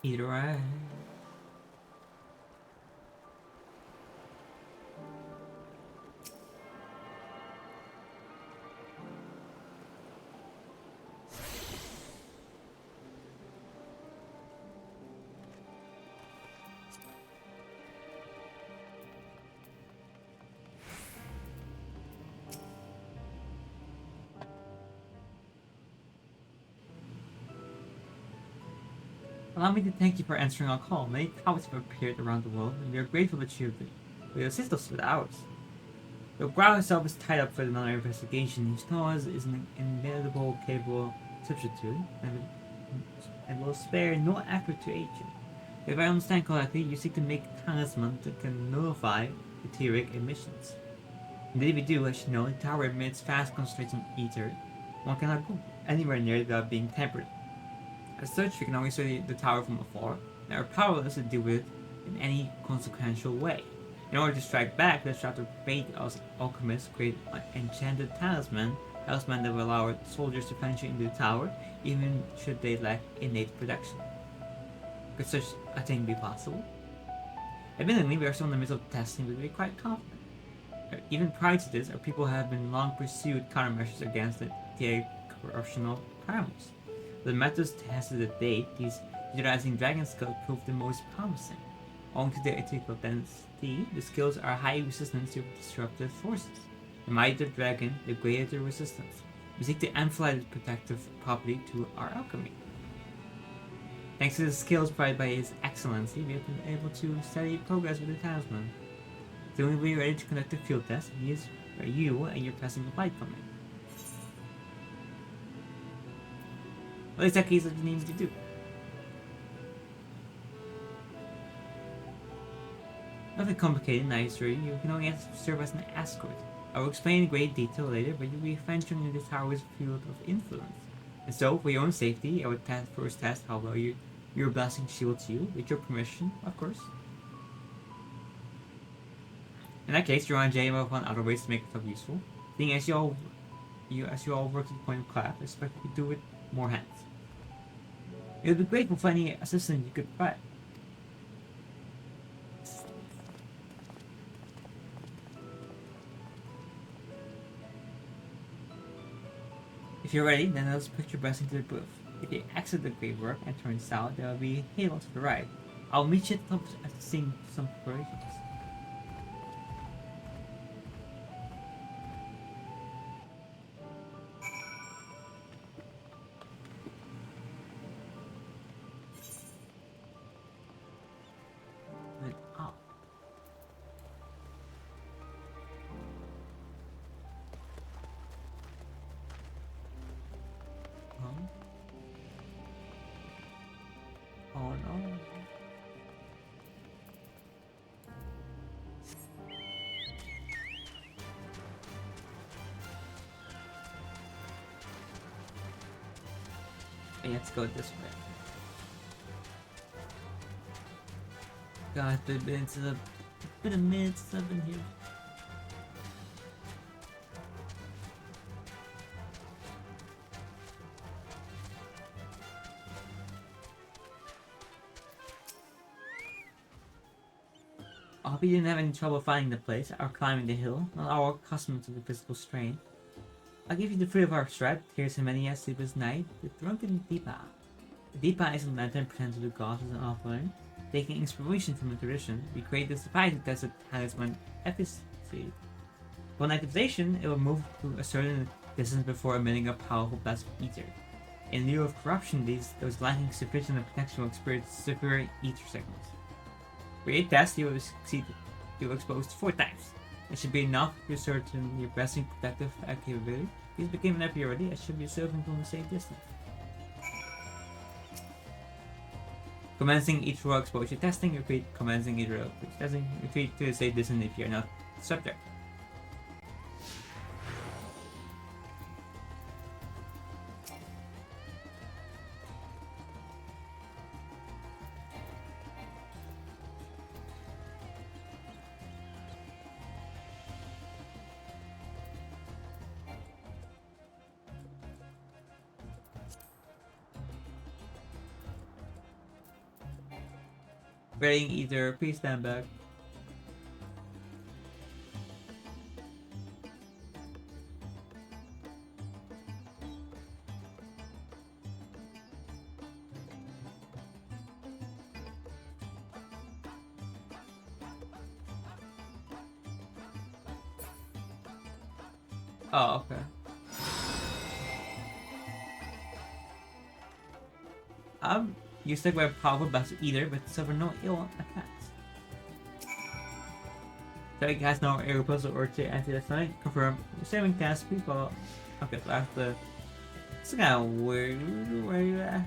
Eat right. Allow me to thank you for answering our call. Many towers have appeared around the world, and we are grateful that you will assist us with ours. The Grau itself is tied up for another investigation. Each Noah's is an inimitable, capable substitute, and will spare no effort to aid you. If I understand correctly, you seek to make a talisman that can nullify etheric emissions. Indeed, if you do, as you know, the tower emits fast concentrations of ether. One cannot go anywhere near it without being tampered. As such, we can only study the tower from afar, and are powerless to deal with it in any consequential way. In order to strike back, let's try to bait us alchemists create an enchanted talisman that will allow our soldiers to venture into the tower, even should they lack innate protection. Could such a thing be possible? Admittedly, we are still in the midst of testing, but we are quite confident. Even prior to this, our people have been long pursued countermeasures against the corruption of primaries. The methods tested to date, these utilizing dragon skills proved the most promising. Owing to their ethereal density, the skills are highly resistant to disruptive forces. The mightier dragon, the greater the resistance. We seek to amplify the protective property to our alchemy. Thanks to the skills provided by His Excellency, we have been able to study progress with the talisman. Soon we will be ready to conduct a field test, and here's where you and your testing applied come in. What exactly is it you need me to do? Nothing complicated, I assure you. You can only serve as an escort. I will explain in great detail later, but you'll be venturing into the tower's field of influence. And so, for your own safety, I would first test how well your blessing shields you, with your permission, of course. In that case, Joanne and Jay will find other ways to make yourself useful. Seeing as you all work to the point of class, I expect you to do it more hands. You'll be grateful for any assistance you could provide. If you're ready, then let's put your blessing to the proof. If you exit the grave work and turn south, there will be a hill to the right. I'll meet you at the top after seeing some preparations. Oh no. Okay, let's go this way. God, it's been a minute since I've been here. I hope you didn't have any trouble finding the place or climbing the hill, not all accustomed to the physical strain. I'll give you the fruit of our threat. Here's Himenia, sleepless night, the drunken Deepa. The Deepa is a lantern presented to the gods as an offering. Taking inspiration from the tradition, we create this device to test the talisman efficacy. Upon activation, it will move to a certain distance before emitting a powerful blast of ether. In lieu of corruption, those lacking sufficient protection will experience severe ether signals. For each test, you will succeed. You will exposed 4 times. It should be enough to ascertain your blessing protective capability. Please begin whenever you're ready. I should be serving from the same distance. Commencing each raw exposure testing, repeat commencing each raw exposure testing, repeat to the same distance if you're not subject. Rating Eater, please stand back. Oh, okay. You stick by a powerful blast either, but suffer no ill effects. So it has no air repulsor or to anti-sonic. Confirm. Saving cast people. Okay, so that's the. It's kind of weird. Where are you at?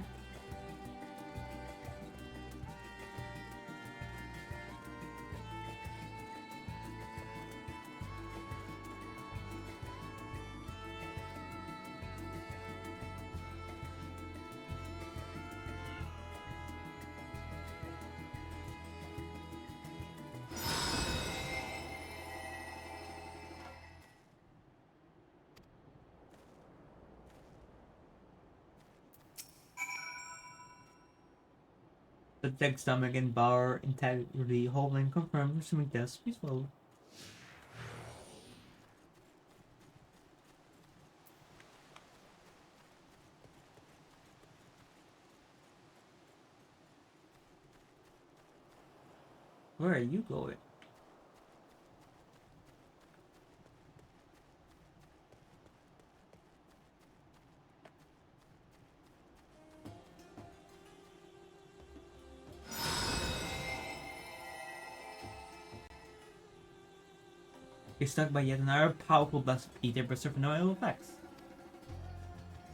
Protect stomach and bowel integrity. Holding confirmed. Assuming test. Please follow. Where are you going? You're stuck by yet another powerful blast of ether, but suffer no ill effects.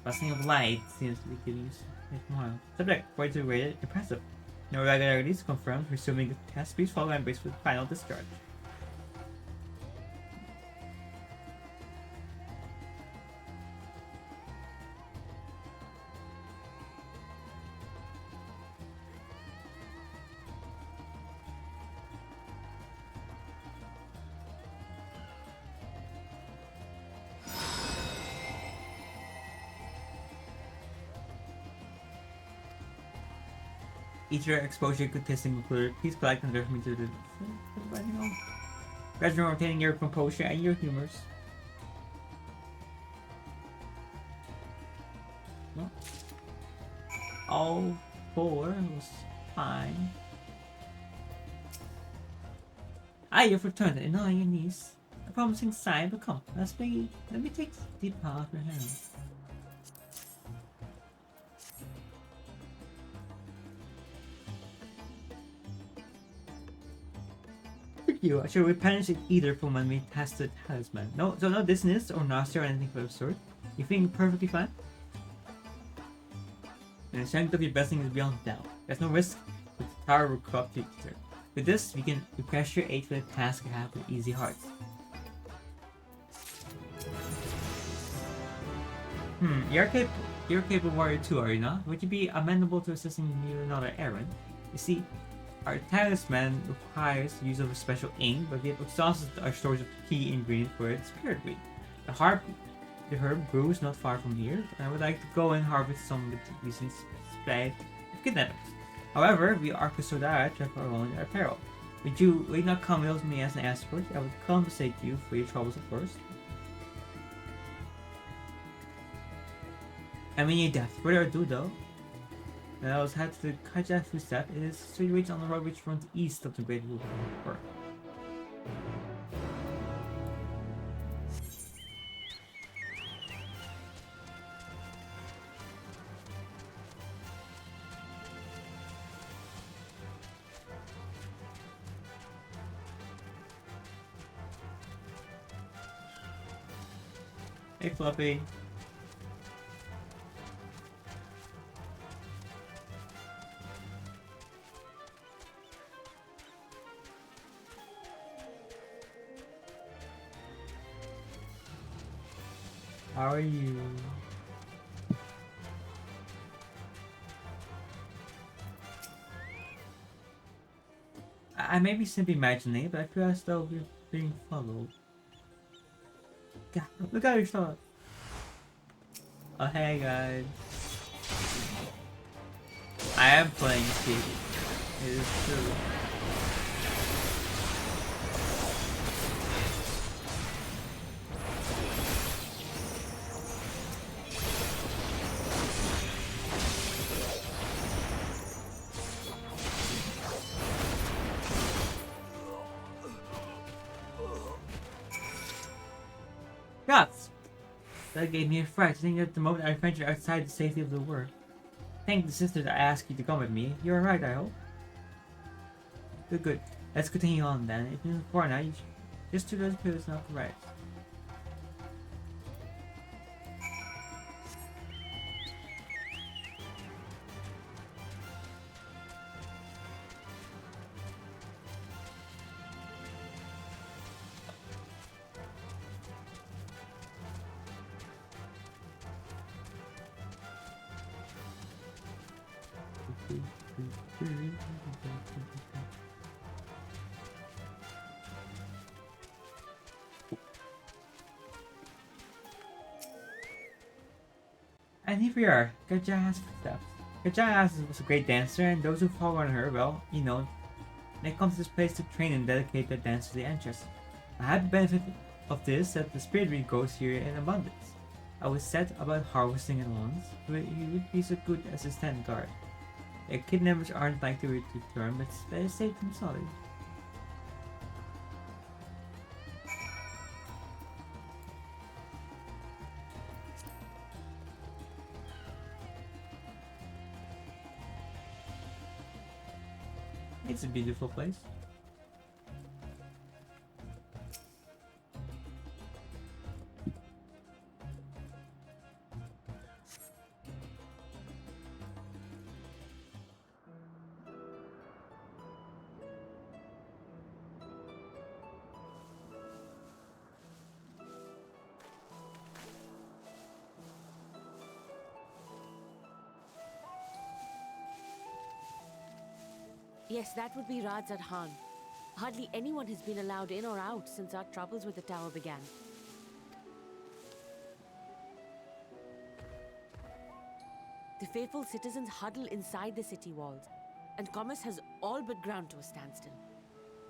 Blasting of light seems to be giving you more. Subject, 42 rated, impressive. No irregularities confirmed, resuming the test. Please follow and brace with final discharge. Each rare exposure could testing included. Please collect and direct me to the. Gradually retaining your composure and your humors. No. All four was fine. You've returned and on your knees. A promising sign, but come, let me take a deep part of your hand. You. I should replenish it either from when we tested talisman. No, so no dizziness or nausea or anything of the sort. You feeling perfectly fine? And the strength of your blessing is beyond doubt. There's no risk that the tower will corrupt you either. With this, we can request your aid for the task I have with easy hearts. You're a capable warrior too, are you not? Would you be amenable to assisting me with another errand? You see, our talisman requires the use of a special ink, but it exhausts our storage of the key ingredient for its spirit weed. The herb grows not far from here, and I would like to go and harvest some with the recent spread of kidnappers. However, we are Kusodara travel alone at our peril. Would not come with me as an escort? I would compensate you for your troubles at first. I mean your death. Further ado though, I was head to the Kajafu step. It is situated on the road which runs east of the Great River. Hey Fluffy. How are you? I may be simply imagining it, but I feel as though we're being followed. God, look at your stuff. Oh hey guys. I am playing Steve. It is true. Gods! That gave me a fright, thinking at the moment I ventured outside the safety of the world. Thank the sisters I asked you to come with me. You're right, I hope. Good, good. Let's continue on then. It's been 4 now. You just to those pills not correct. And here we are, Gaja's footsteps. Gaja was a great dancer, and those who follow on her, well, you know, they come to this place to train and dedicate their dance to the Enchantress. I had the benefit of this that the spirit reed grows here in abundance. I was set about harvesting it once, but he would be so good as a stand guard. The kidnappers aren't likely to return, but better safe than sorry. It's a beautiful place. Yes, that would be Radzad Khan. Hardly anyone has been allowed in or out since our troubles with the tower began. The faithful citizens huddle inside the city walls, and commerce has all but ground to a standstill.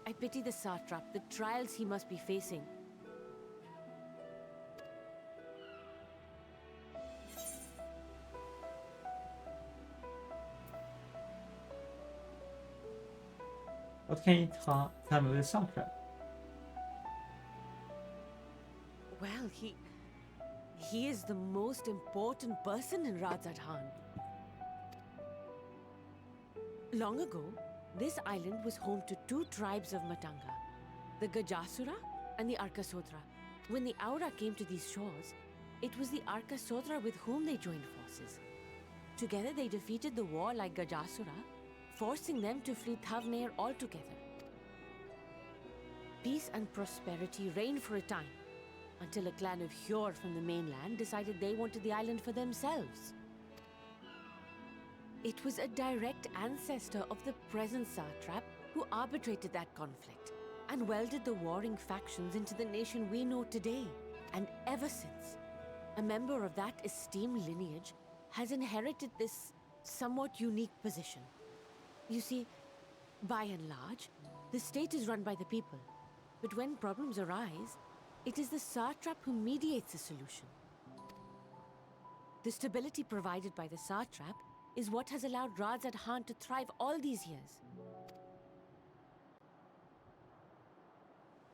I pity the satrap, the trials he must be facing. What can you tell me with the satrap? Well, he is the most important person in Radzad Khan. Long ago, this island was home to 2 tribes of Matanga, the Gajasura and the Arkasodra. When the Aura came to these shores, it was the Arkasodra with whom they joined forces. Together they defeated the war like Gajasura, forcing them to flee Thavnair altogether. Peace and prosperity reigned for a time, until a clan of Hjor from the mainland decided they wanted the island for themselves. It was a direct ancestor of the present satrap who arbitrated that conflict and welded the warring factions into the nation we know today. And ever since, a member of that esteemed lineage has inherited this somewhat unique position. You see, by and large, the state is run by the people. But when problems arise, it is the satrap who mediates a solution. The stability provided by the satrap is what has allowed Radzad Khan to thrive all these years.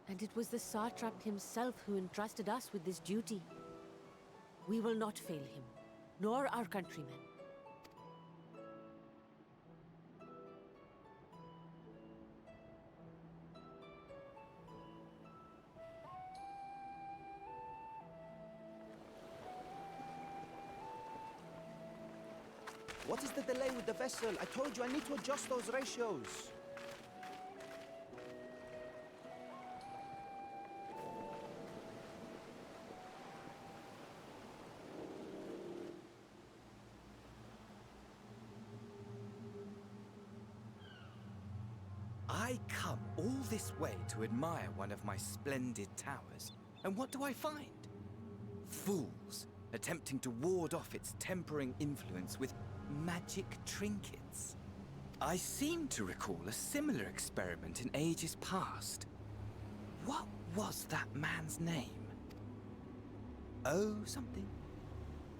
And it was the satrap himself who entrusted us with this duty. We will not fail him, nor our countrymen. What is the delay with the vessel? I told you I need to adjust those ratios. I come all this way to admire one of my splendid towers, and what do I find? Fools attempting to ward off its tempering influence with magic trinkets. I seem to recall a similar experiment in ages past. What was that man's name? Oh something?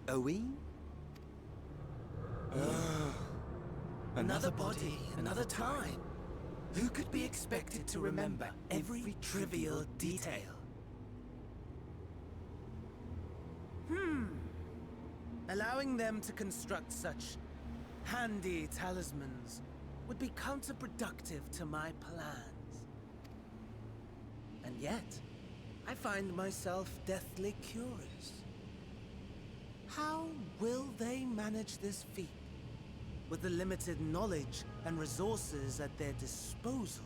Owen? Another body, another time. Who could be expected to remember every trivial detail? Allowing them to construct such handy talismans would be counterproductive to my plans. And yet, I find myself deathly curious. How will they manage this feat with the limited knowledge and resources at their disposal?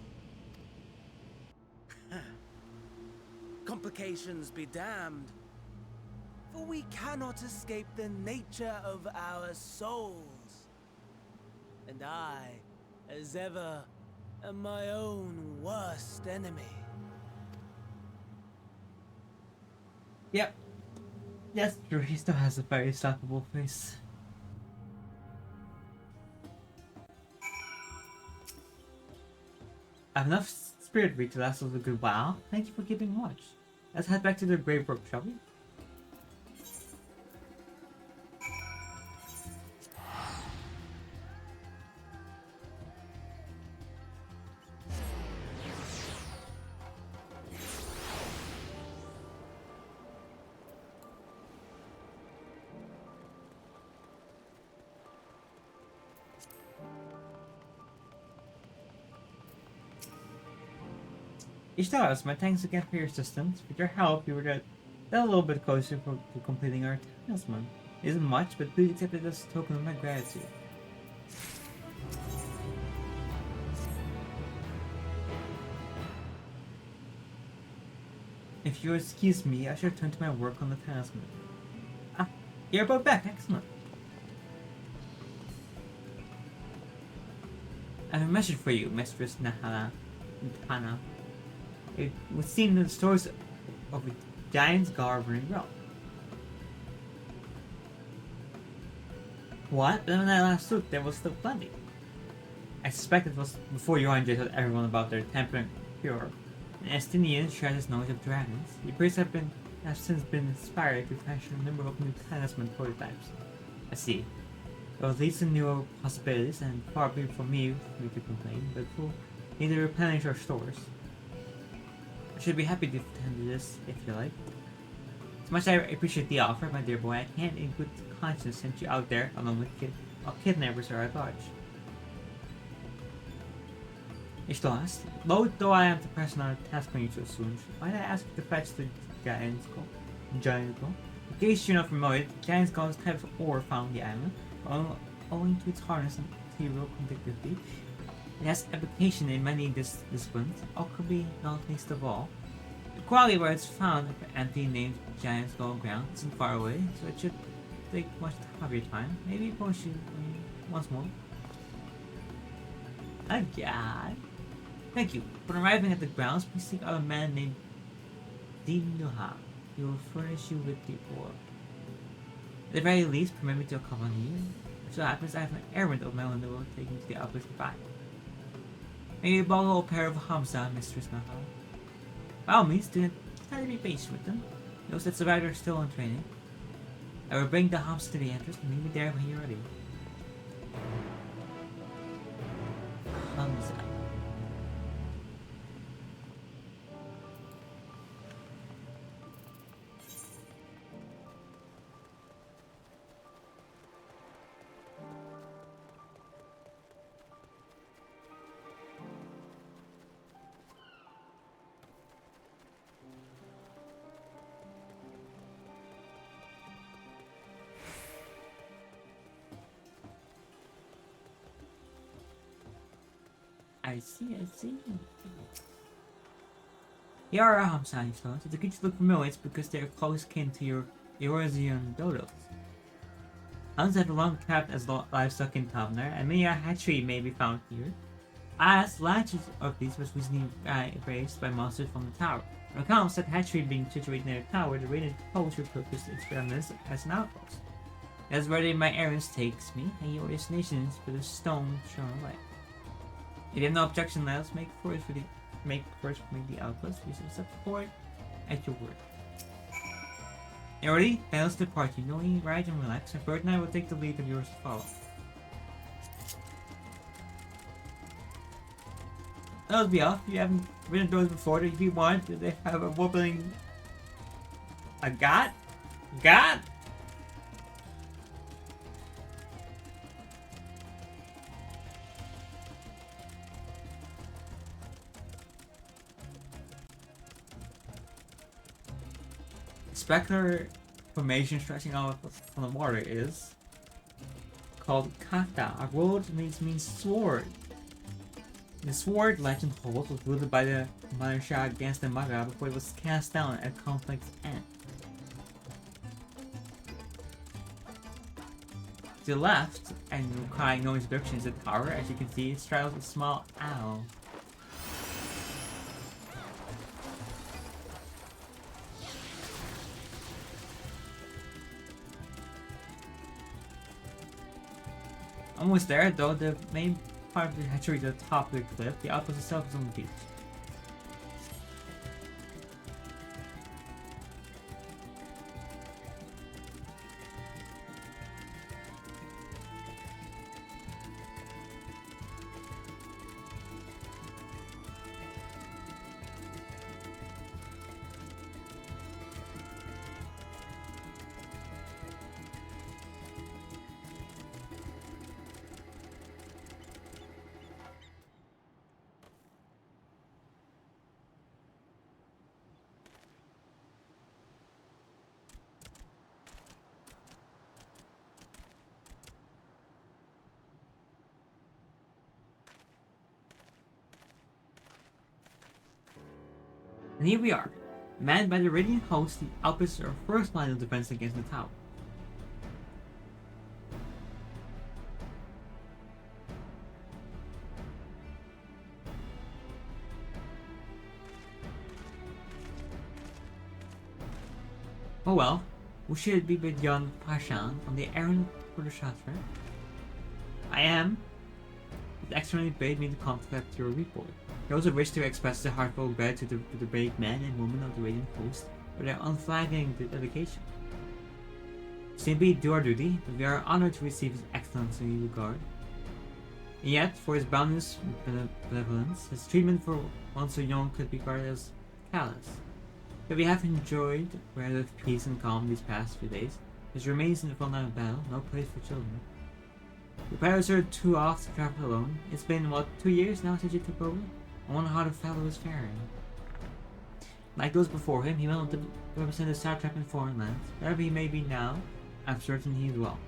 Complications be damned, for we cannot escape the nature of our souls. And I, as ever, am my own worst enemy. Yep. That's true, he still has a very stoppable face. I have enough spirit read to last us a good while. Thank you for keeping watch. Let's head back to the grave work, shall we? Ishtaras, my thanks again for your assistance. With your help, we were a little bit closer to completing our talisman. It isn't much, but please accept it as a token of my gratitude. If you'll excuse me, I should return to my work on the talisman. Ah, you're both back. Excellent. I have a message for you, Mistress Nahana. It would seem that the stores of a giant's guard were in Rome. What? But when I last looked, there was still plenty. I suspect it was before Johann told everyone about their temperament cure. An Estinian shared his knowledge of dragons. The priests have since been inspired to fashion a number of new talisman prototypes. I see. Well, these are new possibilities, and far be it from me to complain, but we'll need to replenish our stores. I should be happy to attend to this, if you like. As much as I appreciate the offer, my dear boy, I can't in good conscience send you out there along with while kidnappers are at large. Ishtalas, though I am to press another task on you so soon, might I ask you to fetch the giant skull? In case you're not familiar, the giant skull is a type of ore found on the island, owing to its hardness and material conductivity. It has application in many disciplines, alchemy not least of all. The quality where it's found, the empty named giant skull ground, isn't far away, so it should take much of your time. Maybe push you once more. Again. Thank you. Upon arriving at the grounds, please seek out a man named Dinuha. He will furnish you with the ore. At the very least, permit me to accompany you. If so happens, I have an errand of my own that will take me to the upper spot. Maybe borrow a pair of Hamza, Mistress Naha. By all means, do not try to be patient with them. Notice that survivors are still in training. I will bring the Hamza to the entrance and meet me there when you're ready. Hamza. I see. Here are Hamza stones. If the creatures look familiar, it's because they are close kin to your Eurasian dodos. Hounds have long kept as livestock in Tavner, and many a hatchery may be found here. As large of these was recently raised by monsters from the tower. On account of said hatchery being situated near the tower, the raided poach repurposed its remnants as an outpost. That's where my errands takes me, and your destination is for the stone shown away. If you have no objection, let us make the outpost. We should step forward at your word. Already, balance the party. Knowing ride and relax, and Bird and I will take the lead of yours to follow. That'll be off. You haven't ridden those before. If you want, they have a wobbling. A got? Got? Specular formation stretching out from the water is called kata. A word means sword. The sword legend holds was wielded by the Maharaja against the Maga before it was cast down at conflict's end. To the left, and requiring no introduction, is the tower. As you can see, it straddles a small owl. Almost there, though. The main part of the hatchery is at the top of the cliff. The outpost itself is on the beach. And here we are. Manned by the Radiant host, the outposts are first line of defense against the tower. Oh well, we should be with Jan Pashan on the errand for the Shatra. I am. It extremely bade me to contact your report. I also wish to express the heartfelt gratitude to the brave men and women of the Radiant Host for their unflagging dedication. Simply do our duty, but we are honored to receive his excellency regard. And yet, for his boundless benevolence, his treatment for one so young could be regarded as callous. But we have enjoyed relative peace and calm these past few days. His remains in the front line of battle, no place for children. Your parents are too oft to travel alone. It's been, 2 years now since you took over? I wonder how the fellow is faring. Like those before him, he will represent the satrap in foreign lands. Wherever he may be now, I'm certain he is well.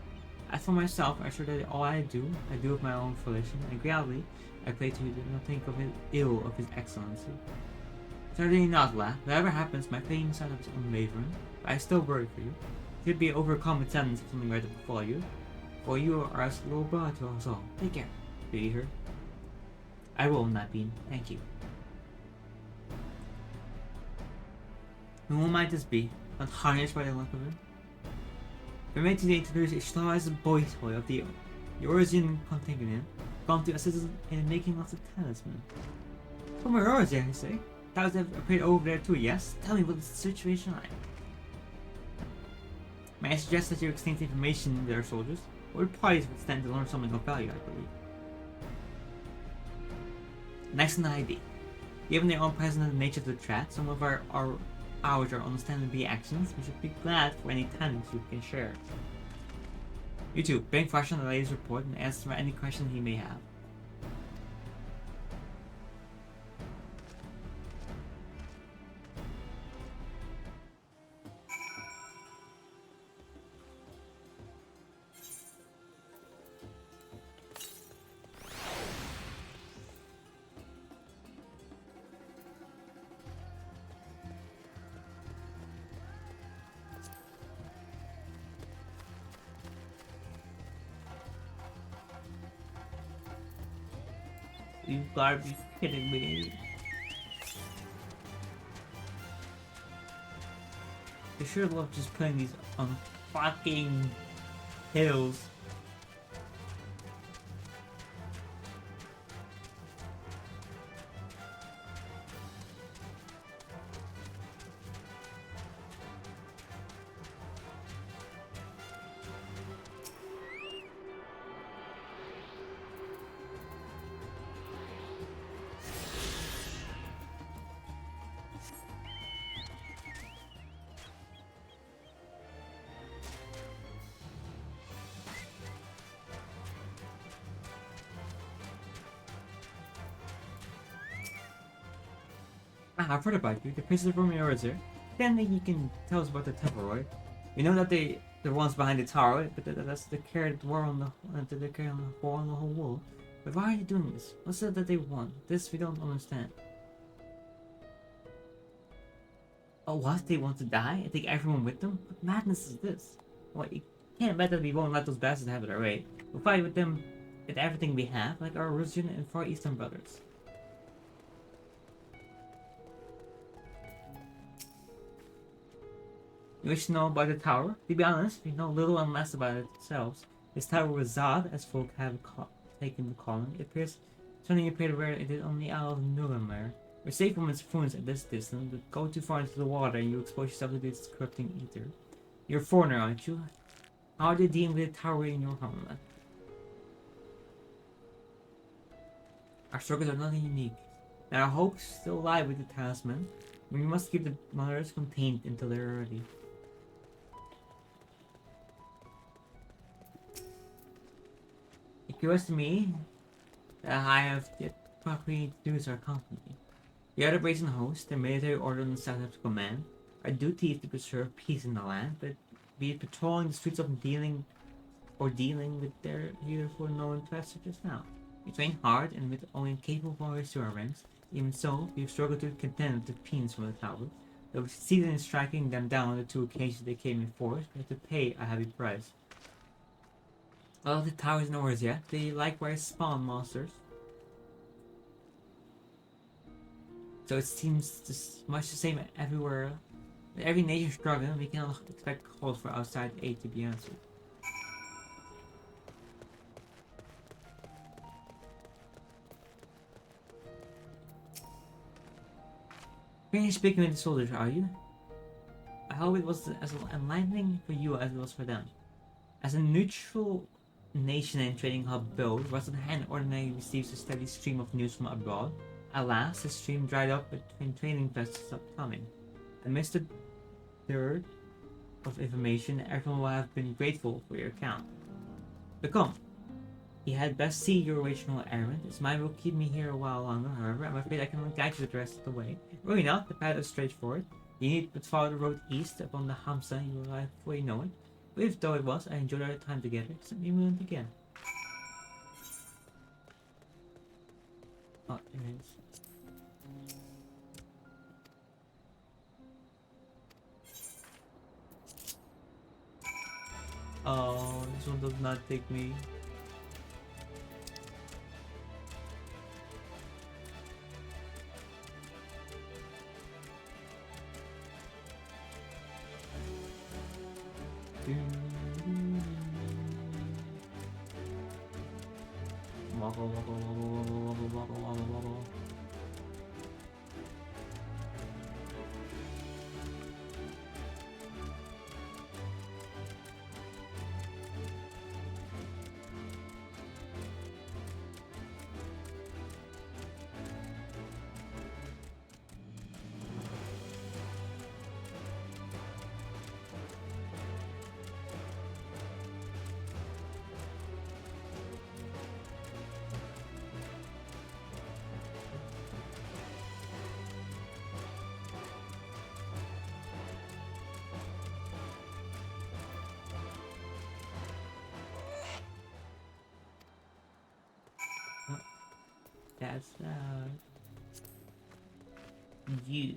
As for myself, I assure that all I do of my own volition, and gladly I pray to you do not think of ill of his excellency. Certainly not, lad. Whatever happens, my faith in satrap is unwavering, but I still worry for you. You should be overcome with sadness if something right to befall you, for you are as little brother to us all. Take care. Do you hear? I will, Napine. Thank you. And who might this be? Not harnessed by the look of it? Permit me to introduce a Schlau's boy toy of the Eurasian contingent, come to assist in the making of the talisman. From where are there, you say? That was appeared over there too, yes? Tell me what is the situation like. May I suggest that you exchange information with their soldiers? Both parties would stand to learn something of value, I believe. Next in the ID. Given the unprecedented nature of the threat, some of ours are understandably actions. We should be glad for any talents you can share. You two, bring Fresh on the latest report and answer any question he may have. You gotta be kidding me. I sure love just putting these on fucking hills. Ah, I've heard about you. The Princess of Romeo is here. Then you can tell us about the temple, right? We know that they're the ones behind the tower, but that's the carried war on the carry on the war on the whole world. But why are you doing this? What's it that they want? This we don't understand. Oh, what? They want to die and take everyone with them? What madness is this? Well, you can't bet that we won't let those bastards have it our way. We'll fight with them with everything we have, like our Russian and Far Eastern brothers. You wish to know about the tower? To be honest, we know little and less about it ourselves. This tower was Zod, as folk have taken the calling. It appears turning appeared where it did only out of Nuremberg. We're safe from its influence at this distance, but go too far into the water and you expose yourself to its corrupting ether. You're a foreigner, aren't you? How are they dealing with the tower in your homeland? Our struggles are nothing unique, and our hopes still lie with the talisman. We must keep the mothers contained until they're ready. It occurs to me that I have yet properly introduced our company. We are the brazen host, the military order on the south of command. Our duty is to preserve peace in the land, but be it patrolling the streets of dealing with their heretofore known threats such as now. We train hard and with only incapable warriors to our ranks. Even so, we have struggled to contend with the fiends from the tower. Though we succeeded in striking them down on the 2 occasions they came in force, we have to pay a heavy price. Well, the tower is nowhere yet. They likewise spawn monsters. So it seems just much the same everywhere. With every nation struggling, we cannot expect calls for outside aid to be answered. Finished speaking with the soldiers, are you? I hope it was as enlightening for you as it was for them. As a neutral nation and trading hub built, Hand ordinarily receives a steady stream of news from abroad. Alas, the stream dried up when trading vessels stopped coming. Amidst the dearth of information, everyone will have been grateful for your account. But come, you had best see your original errand. This mine will keep me here a while longer, however. I'm afraid I cannot guide you the rest of the way. Really not, the path is straightforward. You need but follow the road east upon the Hamsa, you will fully know it. Brief though it was, I enjoyed our time together. So we meet again. Oh, there it is. Oh, this one does not take me. Wobble, wobble, wobble, wobble, wobble, wobble, wobble, wobble. That's you.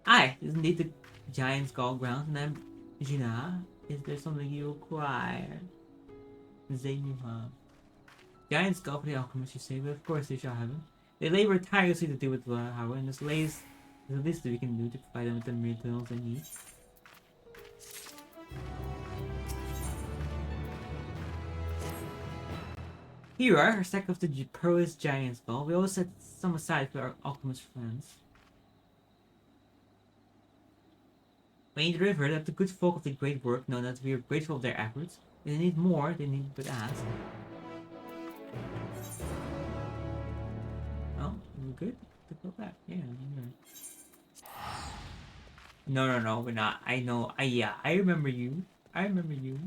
Hi, is indeed the giant's gall ground, and I'm Gina. Is there something you require? Zenuha. Giants go for the alchemist, you say, but of course they shall have it. They labor tirelessly to do with the Howard, and this lays the least that we can do to provide them with the materials they need. Here you are, a stack of the pearlest giant's ball. We always set some aside for our alchemist friends. When you deliver that the good folk of the great work know that we are grateful of their efforts. If they need more, they need but ask. Oh, we're good to go back. Yeah, no, we're not. I know. Yeah, I remember you. I remember you.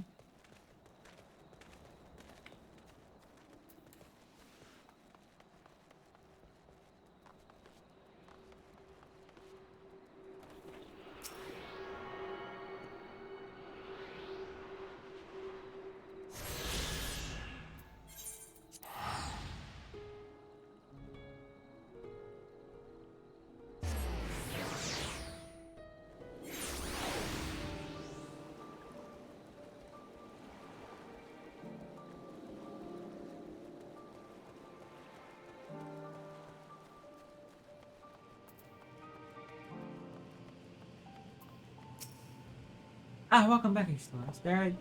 Welcome back, Explorers. There, I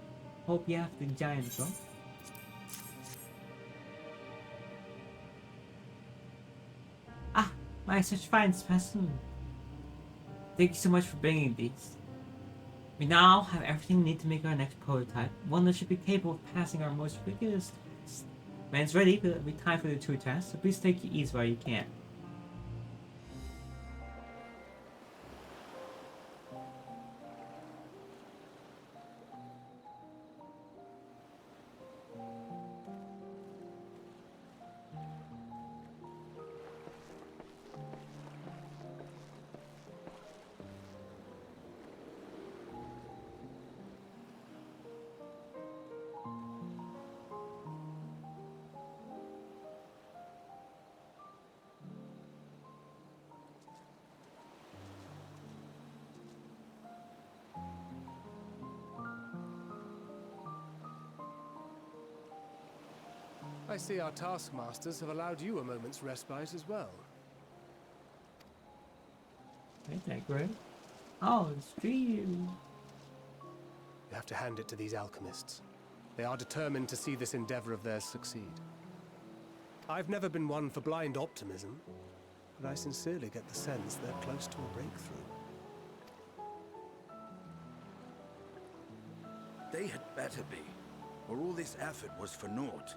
hope you have the giant book. My such fine specimen. Thank you so much for bringing these. We now have everything we need to make our next prototype, one that should be capable of passing our most rigorous tests. When it's ready, it'll be time for the true test, so please take your ease while you can. I see our taskmasters have allowed you a moment's respite as well. Ain't that great? Oh, it's true. You have to hand it to these alchemists. They are determined to see this endeavor of theirs succeed. I've never been one for blind optimism, but I sincerely get the sense they're close to a breakthrough. They had better be, or all this effort was for naught.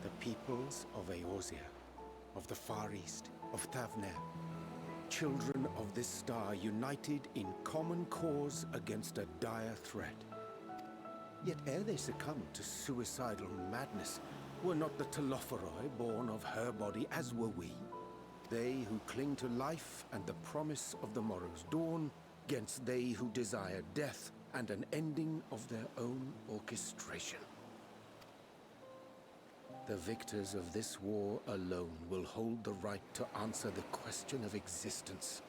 The peoples of Eorzea, of the Far East, of Thavner, children of this star united in common cause against a dire threat. Yet ere they succumbed to suicidal madness, were not the Telophoroi born of her body as were we? They who cling to life and the promise of the morrow's dawn, against they who desire death and an ending of their own orchestration. The victors of this war alone will hold the right to answer the question of existence,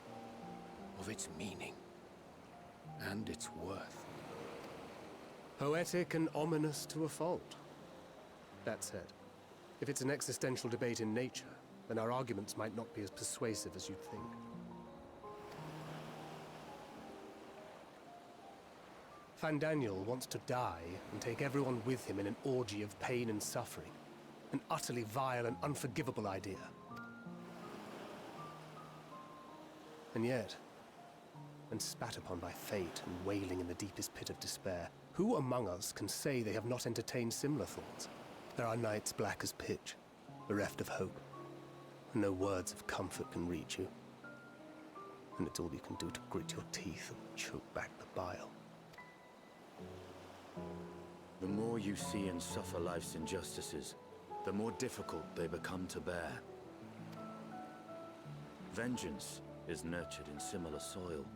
of its meaning, and its worth. Poetic and ominous to a fault. That said, if it's an existential debate in nature, then our arguments might not be as persuasive as you'd think. Fandaniel wants to die and take everyone with him in an orgy of pain and suffering. An utterly vile and unforgivable idea. And yet, when spat upon by fate and wailing in the deepest pit of despair, who among us can say they have not entertained similar thoughts? There are nights black as pitch, bereft of hope, and no words of comfort can reach you. And it's all you can do to grit your teeth and choke back the bile. The more you see and suffer life's injustices, the more difficult they become to bear. Vengeance is nurtured in similar soil.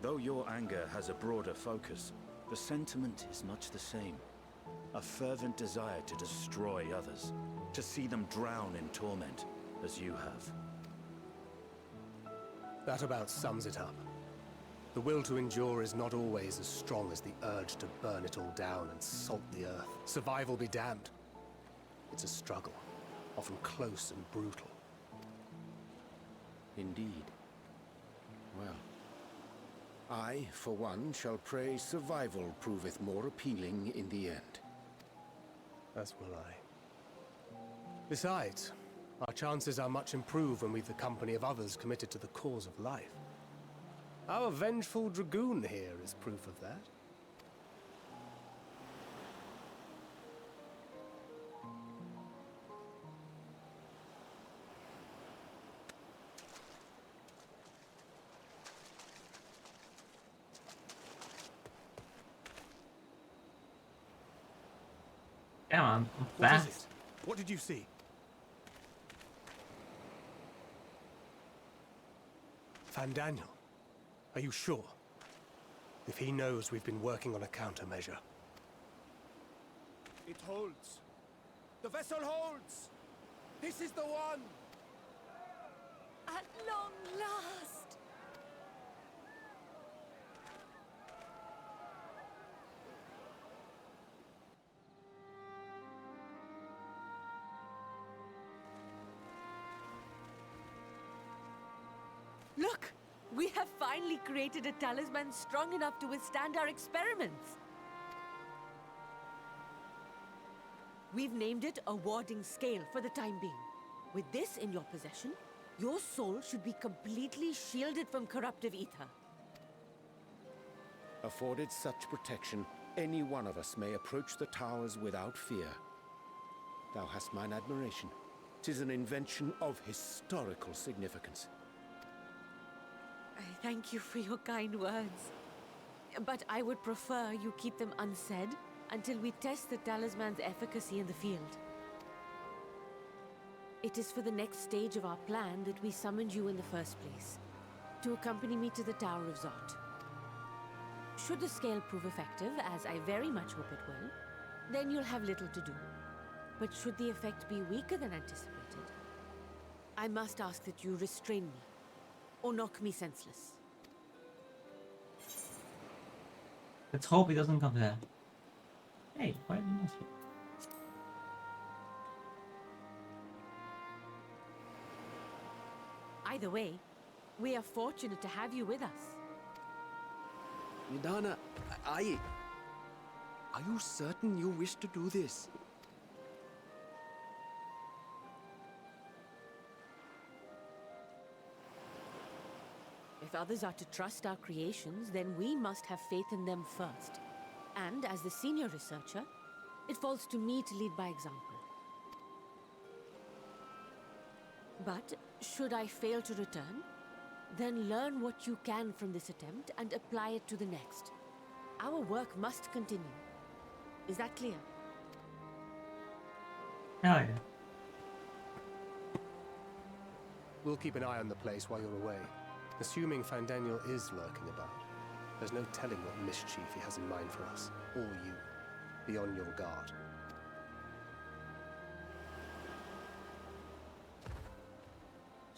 Though your anger has a broader focus, the sentiment is much the same. A fervent desire to destroy others, to see them drown in torment, as you have. That about sums it up. The will to endure is not always as strong as the urge to burn it all down and salt the earth. Survival be damned. It's a struggle, often close and brutal. Indeed. Well, I, for one, shall pray survival proveth more appealing in the end. As will I. Besides, our chances are much improved when we've the company of others committed to the cause of life. Our vengeful dragoon here is proof of that. Damn, I'm What is fast. it? What did you see? Fandaniel, are you sure? If he knows we've been working on a countermeasure. It holds. The vessel holds! This is the one! At long last! Look! We have finally created a talisman strong enough to withstand our experiments. We've named it a warding scale for the time being. With this in your possession, your soul should be completely shielded from corruptive ether. Afforded such protection, any one of us may approach the towers without fear. Thou hast mine admiration. 'Tis an invention of historical significance. I thank you for your kind words. But I would prefer you keep them unsaid until we test the talisman's efficacy in the field. It is for the next stage of our plan that we summoned you in the first place, to accompany me to the Tower of Zot. Should the scale prove effective, as I very much hope it will, then you'll have little to do. But should the effect be weaker than anticipated, I must ask that you restrain me, or knock me senseless. Let's hope he doesn't come to that. Hey, why didn't you? Either way, we are fortunate to have you with us. Nidana, are you certain you wish to do this? If others are to trust our creations, then we must have faith in them first. And as the senior researcher, it falls to me to lead by example. But should I fail to return, then learn what you can from this attempt and apply it to the next. Our work must continue. Is that clear? Hell yeah. We'll keep an eye on the place while you're away. Assuming Fandaniel is lurking about, there's no telling what mischief he has in mind for us, or you. Be on your guard.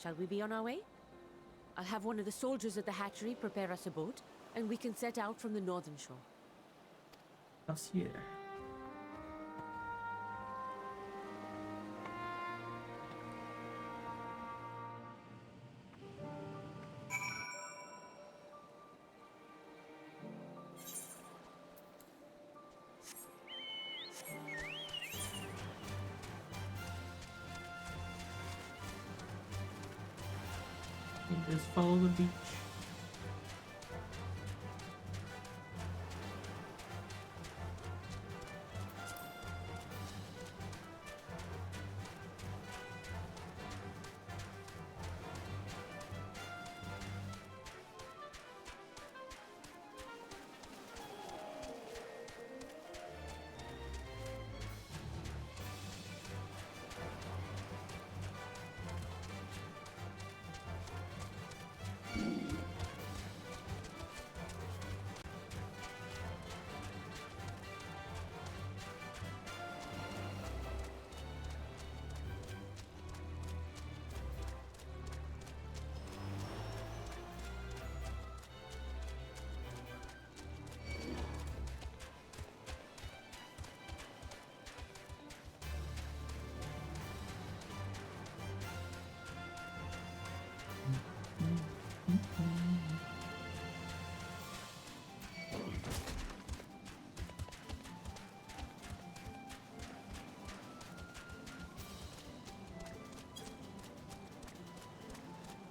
Shall we be on our way? I'll have one of the soldiers at the hatchery prepare us a boat, and we can set out from the northern shore. I'll see you there. Just follow the beach.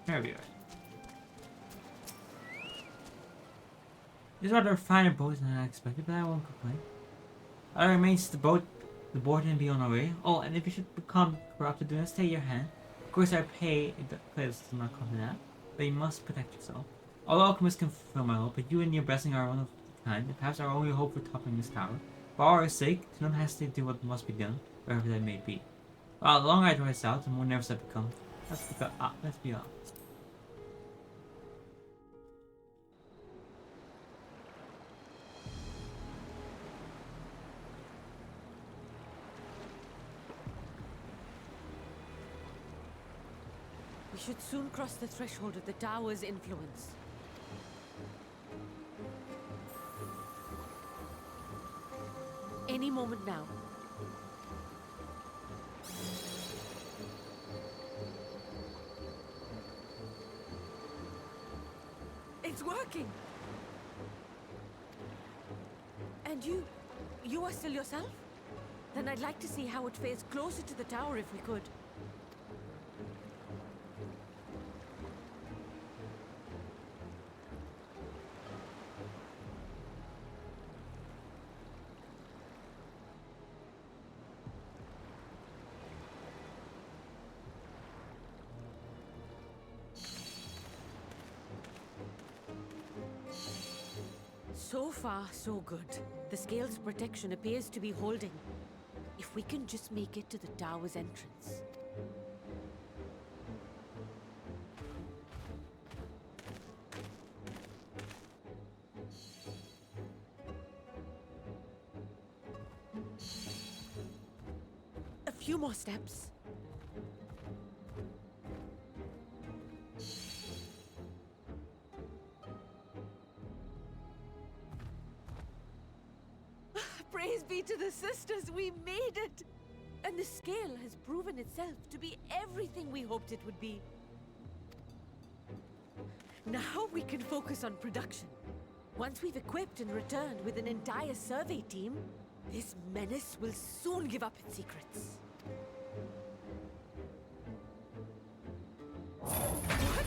There we are. This rather finer boat than I expected, but I won't complain. All that remains the board and be on our way. Oh, and if you should become corrupted, do not stay your hand. Of course, I pay the players does not come to that, but you must protect yourself. All alchemists can fulfill my hope, but you and your blessing are one of a kind, and perhaps our only hope for toppling this tower. For our sake, do not hesitate to do what must be done, wherever that may be. Well, the longer I try south, the more nervous I become. Let's be honest. We should soon cross the threshold of the tower's influence. Any moment now. It's working! And you are still yourself? Then I'd like to see how it fares closer to the tower if we could. So far, so good. The scale's protection appears to be holding. If we can just make it to the tower's entrance. A few more steps. Praise be to the sisters, we made it! And the scale has proven itself to be everything we hoped it would be. Now we can focus on production. Once we've equipped and returned with an entire survey team, this menace will soon give up its secrets. What?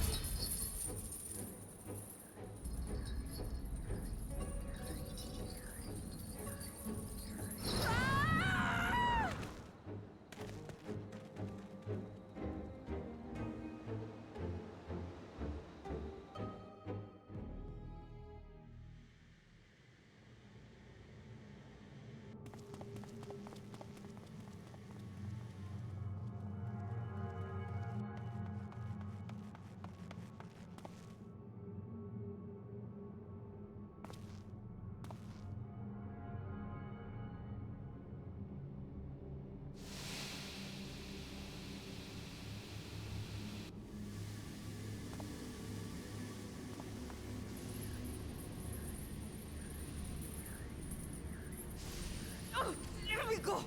Oh, let me go!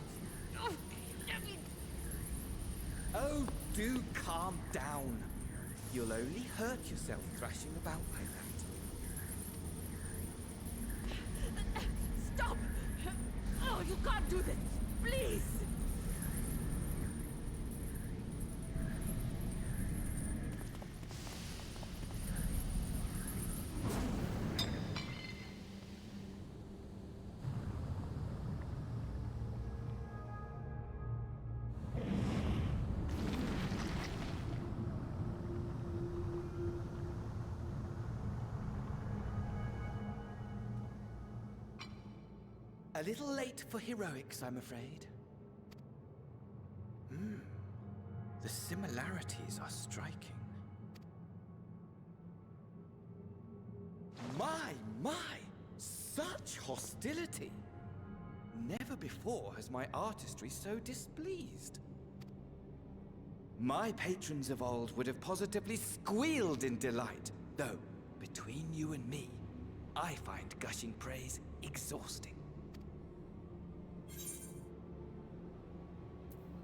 Oh, let me... Oh, do calm down. You'll only hurt yourself thrashing about like that. Stop! Oh, you can't do this! Please! A little late for heroics, I'm afraid. The similarities are striking. My! Such hostility! Never before has my artistry so displeased. My patrons of old would have positively squealed in delight, though, between you and me, I find gushing praise exhausting.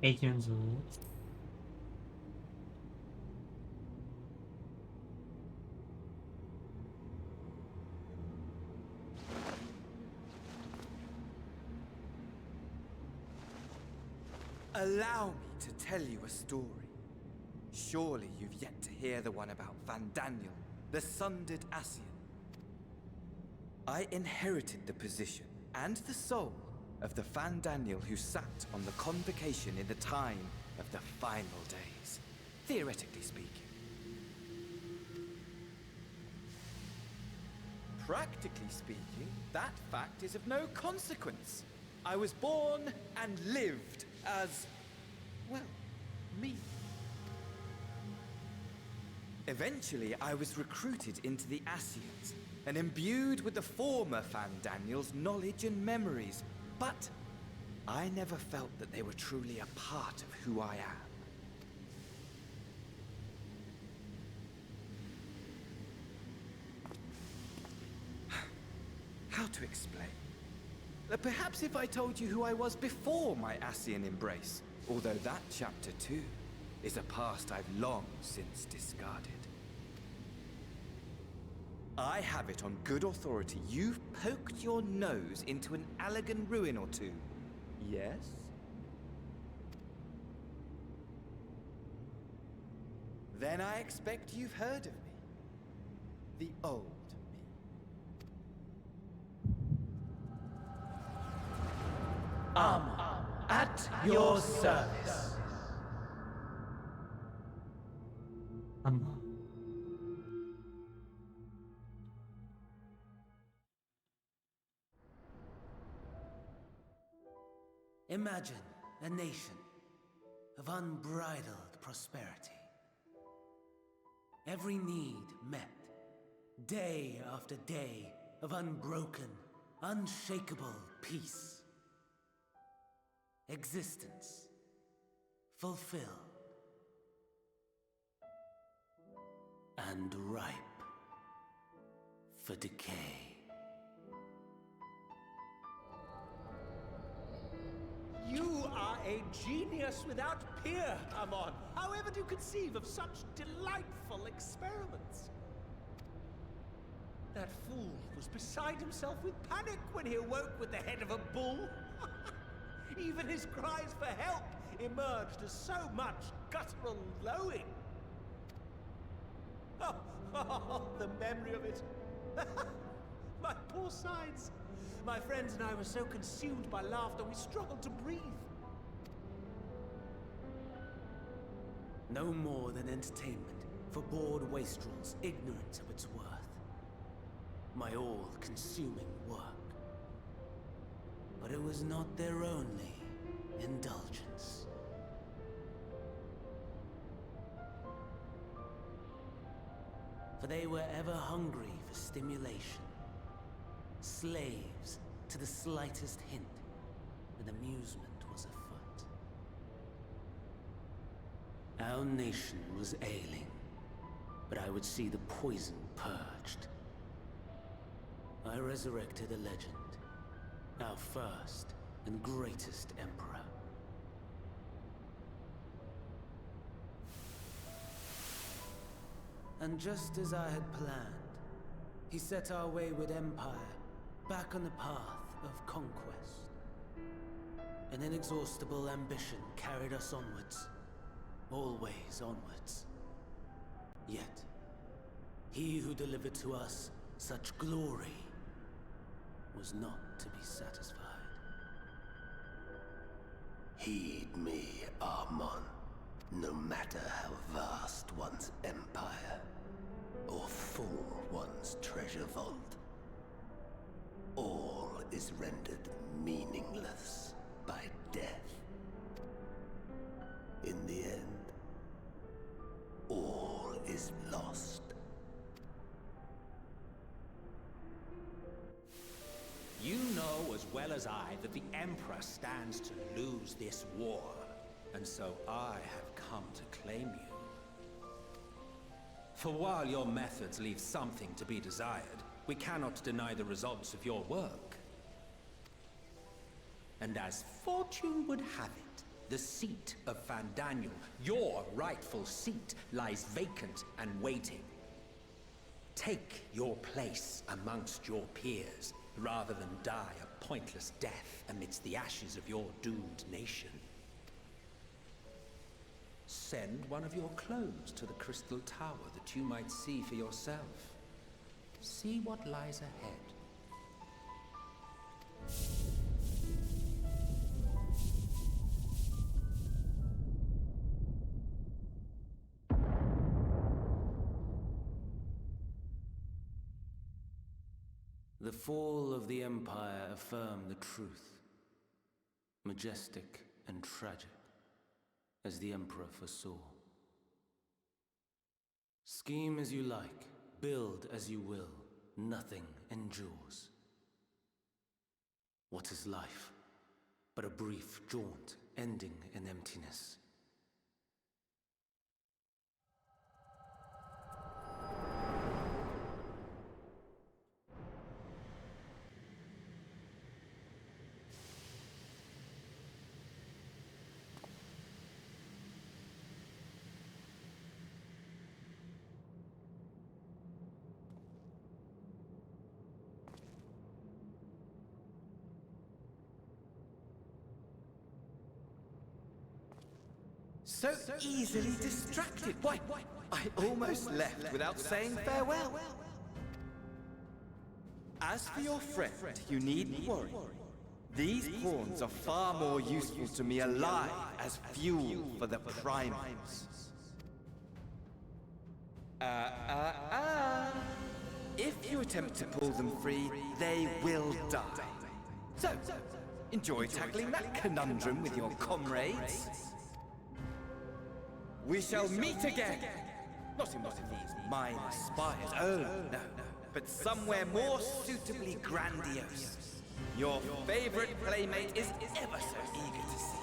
Patrons rule. Allow me to tell you a story. Surely you've yet to hear the one about Van Daniel, the sundered Ascian. I inherited the position and the soul of the Van Daniel who sat on the convocation in the time of the final days, theoretically speaking. Practically speaking, that fact is of no consequence. I was born and lived as, well, me. Eventually, I was recruited into the Ascians and imbued with the former Van Daniel's knowledge and memories, but I never felt that they were truly a part of who I am. How to explain? Perhaps if I told you who I was before my Ascian embrace, although that chapter too is a past I've long since discarded. I have it on good authority. You've poked your nose into an Allegan ruin or two. Yes? Then I expect you've heard of me. The old me. At your service. Imagine a nation of unbridled prosperity. Every need met, day after day of unbroken, unshakable peace. Existence fulfilled and ripe for decay. You are a genius without peer, Amon. How ever do you conceive of such delightful experiments? That fool was beside himself with panic when he awoke with the head of a bull. Even his cries for help emerged as so much guttural lowing. Oh, the memory of it. My poor sides. My friends and I were so consumed by laughter, we struggled to breathe. No more than entertainment for bored wastrels ignorant of its worth. My all-consuming work. But it was not their only indulgence. For they were ever hungry for stimulation, slaves to the slightest hint that amusement was afoot. Our nation was ailing, but I would see the poison purged. I resurrected a legend, our first and greatest emperor. And just as I had planned, he set our wayward empire back on the path of conquest. An inexhaustible ambition carried us onwards, always onwards. Yet, he who delivered to us such glory was not to be satisfied. Heed me, Amon. No matter how vast one's empire, or full one's treasure vault, all is rendered meaningless by death. In the end, all is lost. You know as well as I that the Emperor stands to lose this war, and so I have come to claim you. For while your methods leave something to be desired, we cannot deny the results of your work. And as fortune would have it, the seat of Fandaniel, your rightful seat, lies vacant and waiting. Take your place amongst your peers, rather than die a pointless death amidst the ashes of your doomed nation. Send one of your clones to the Crystal Tower that you might see for yourself. See what lies ahead. The fall of the Empire affirmed the truth. Majestic and tragic, as the Emperor foresaw. Scheme as you like, build as you will, nothing endures. What is life but a brief jaunt ending in emptiness? So easily distracted. Why, I almost left without saying farewell. As for your friend, you needn't worry. These pawns are far more useful to me alive as fuel for the primates. If you attempt to pull them free, they will die. So, enjoy tackling that conundrum with your comrades. We shall meet again! Not in one of these minor spires, oh no, but somewhere more suitably grandiose. Your favorite playmate is ever so eager to see.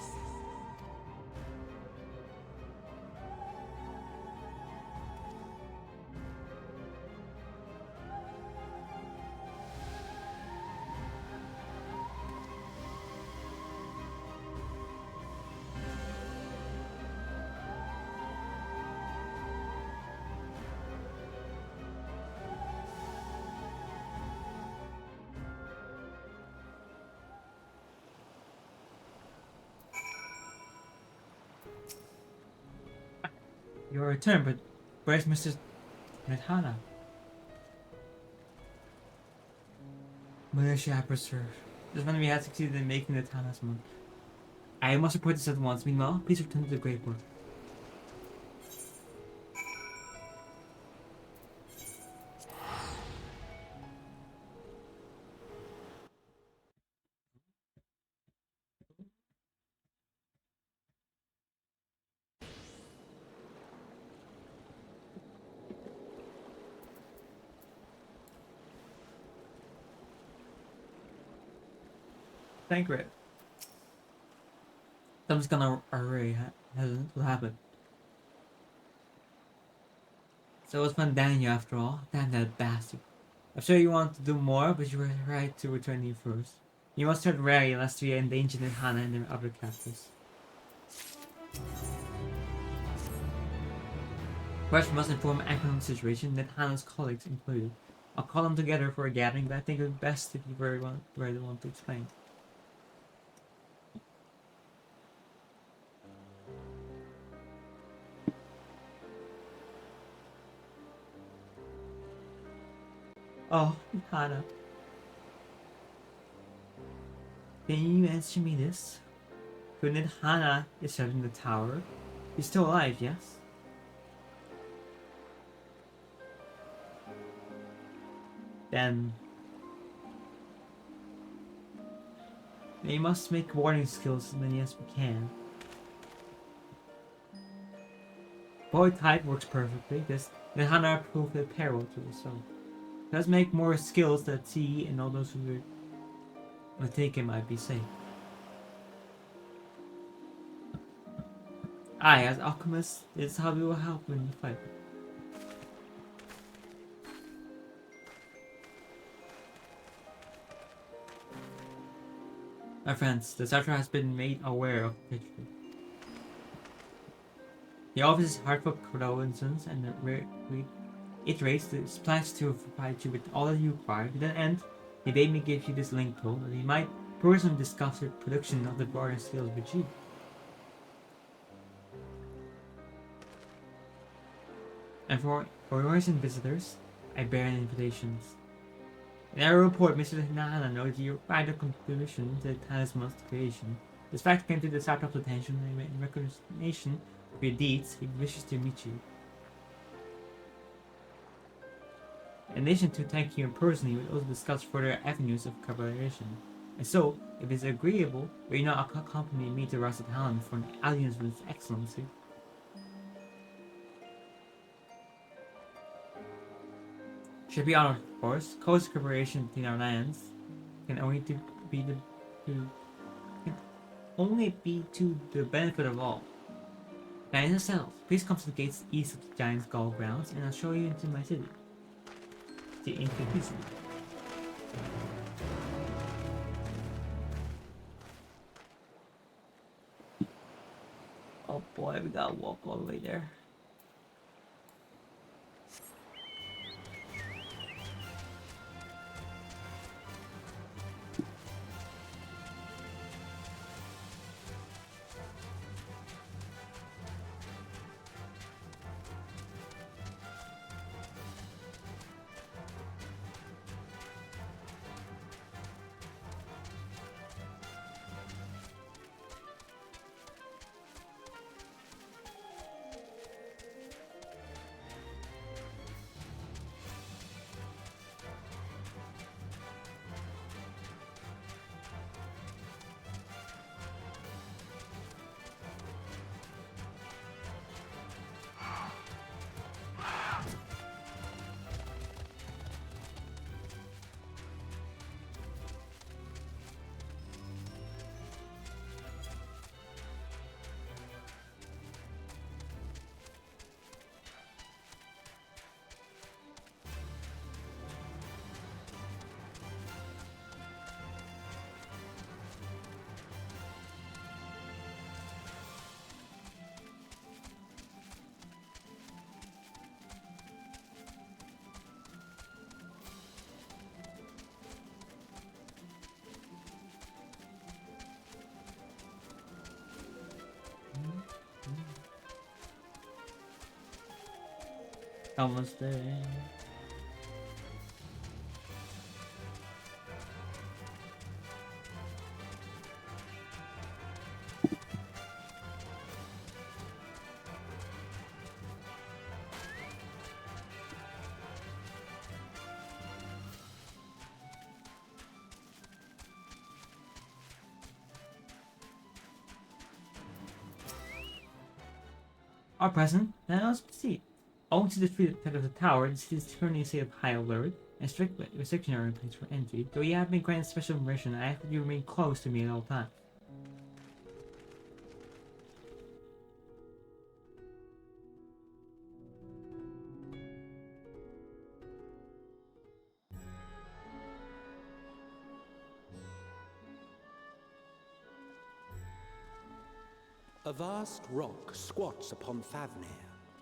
Your return, but where's Mr. Nithana? Militia preserve. Just when we had succeeded in making the talisman. I must report this at once. Meanwhile, please return to the Great World. Thank you. Something's gonna already what happened. So it's Fandania after all. Damn that bastard. I'm sure you want to do more, but you were right to return here first. You must start ready lest we endanger Nithana and their other captors. First, we must inform Anchor on the situation, Nithana's colleagues included. I'll call them together for a gathering, but I think it would be best if you were the one to explain. Oh, Hana. Can you answer me this? Couldn't Hana is shut in the tower? He's still alive, yes? Then we must make warning skills as many as we can. Boy type works perfectly. This Hana proved a parallel to the so. Let's make more skills that T and all those who would take it might be safe. I, as alchemist, is how we will help when you fight. My friends, the Sartre has been made aware of the picture. The office is heartfelt condolences and iterates the plans to provide you with all that you require. To that end, he bade me give you this link tool that he might personally discuss the production of the broader skills with you. And for recent visitors, I bear an invitations. In our report, Mr. Nana noted your vital contribution to the talisman's creation. This fact came to the Sartre's attention, and in recognition of your deeds, he wishes to meet you. In addition to thanking you personally, we will also discuss further avenues of collaboration. And so, if it's agreeable, will you not accompany me to Rasatalan for an audience with His Excellency? Should be honored, of course. Close cooperation between our lands can only be to the benefit of all. That is settled. Please come to the gates east of the Giant's Gull grounds, and I'll show you into my city. Into the city. Oh boy, we gotta walk all the way there. Almost there. Our president, now let's proceed. Owing to the threat of the tower, the city is currently in a state of high alert, and strict restrictions are in place for entry. Though you have been granted special permission, I ask that you remain close to me at all times. A vast rock squats upon Favnir,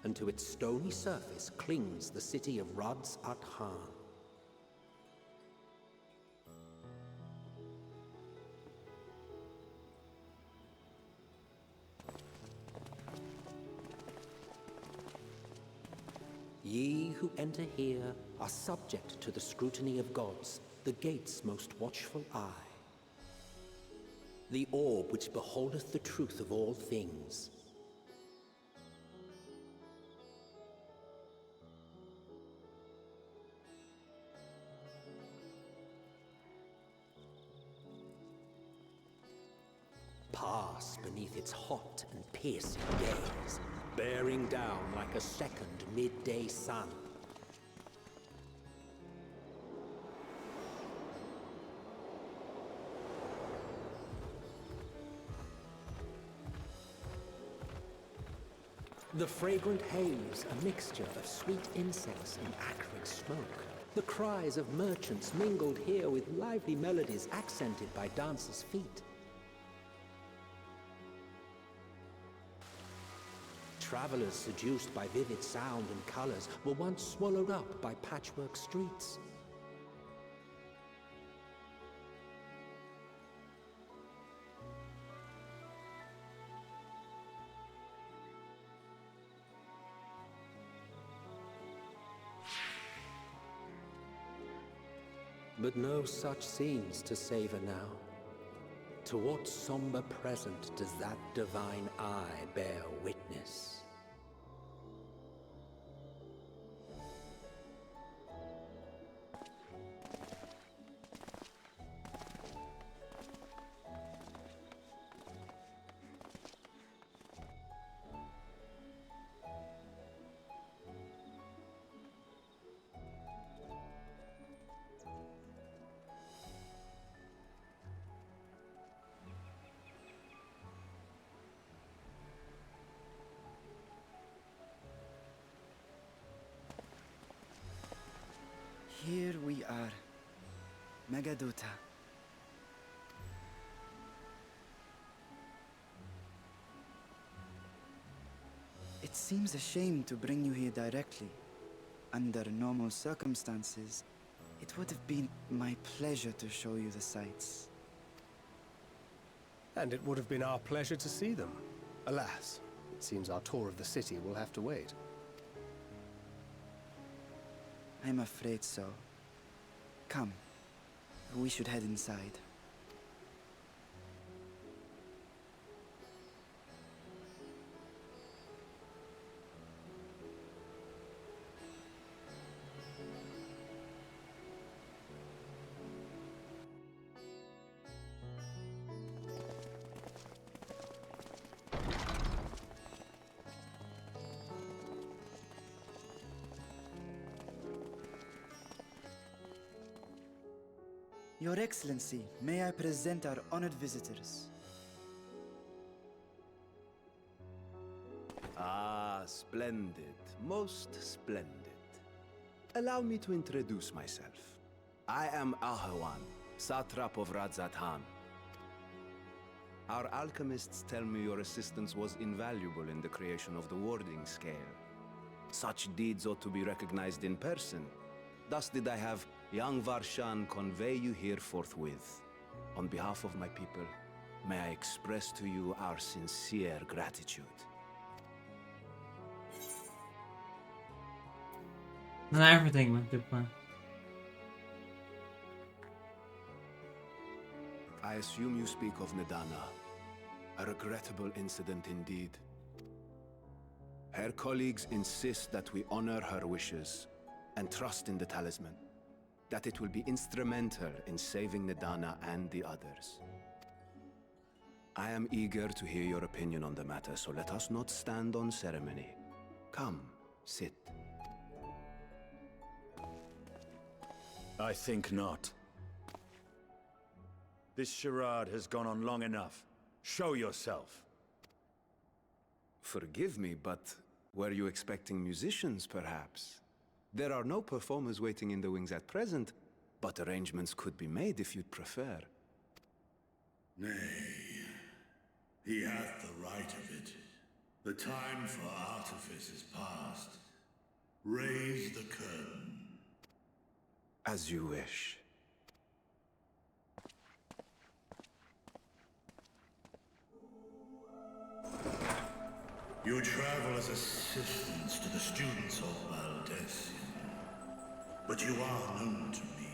and to its stony surface clings the city of Ruds at Han. Ye who enter here are subject to the scrutiny of gods, the gate's most watchful eye. The orb which beholdeth the truth of all things. Pass beneath its hot and piercing gaze, bearing down like a second midday sun. The fragrant haze, a mixture of sweet incense and acrid smoke. The cries of merchants mingled here with lively melodies accented by dancers' feet. Travelers seduced by vivid sound and colors were once swallowed up by patchwork streets. But no such scenes to savor now. To what somber present does that divine eye bear witness? Here we are, Megaduta. It seems a shame to bring you here directly. Under normal circumstances, it would have been my pleasure to show you the sights. And it would have been our pleasure to see them. Alas, it seems our tour of the city will have to wait. I'm afraid so. Come, we should head inside. Your Excellency, may I present our honored visitors? Ah, splendid. Most splendid. Allow me to introduce myself. I am Ahawan, satrap of Radzat-Han. Our alchemists tell me your assistance was invaluable in the creation of the warding scale. Such deeds ought to be recognized in person. Thus did I have young Varshan convey you here forthwith. On behalf of my people, may I express to you our sincere gratitude. Not everything went to plan. I assume you speak of Nidana. A regrettable incident indeed. Her colleagues insist that we honor her wishes and trust in the talisman, that it will be instrumental in saving Nidana and the others. I am eager to hear your opinion on the matter, so let us not stand on ceremony. Come, sit. I think not. This charade has gone on long enough. Show yourself. Forgive me, but were you expecting musicians, perhaps? There are no performers waiting in the wings at present, but arrangements could be made if you'd prefer. Nay, he hath the right of it. The time for artifice is past. Raise the curtain. As you wish. You travel as assistants to the students of Valdesian, but you are known to me.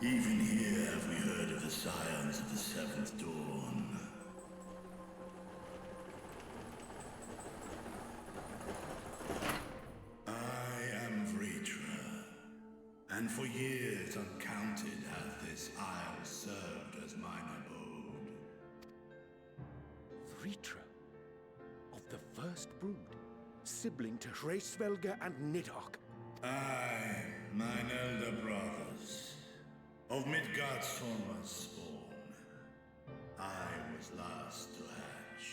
Even here have we heard of the scions of the Seventh Dawn. I am Vritra, and for years uncounted hath this isle served as mine abode. Vritra, of the first brood, sibling to Hraesvelga and Nidhogg. Aye, mine elder brothers, of Midgard's spawn, I was last to hatch.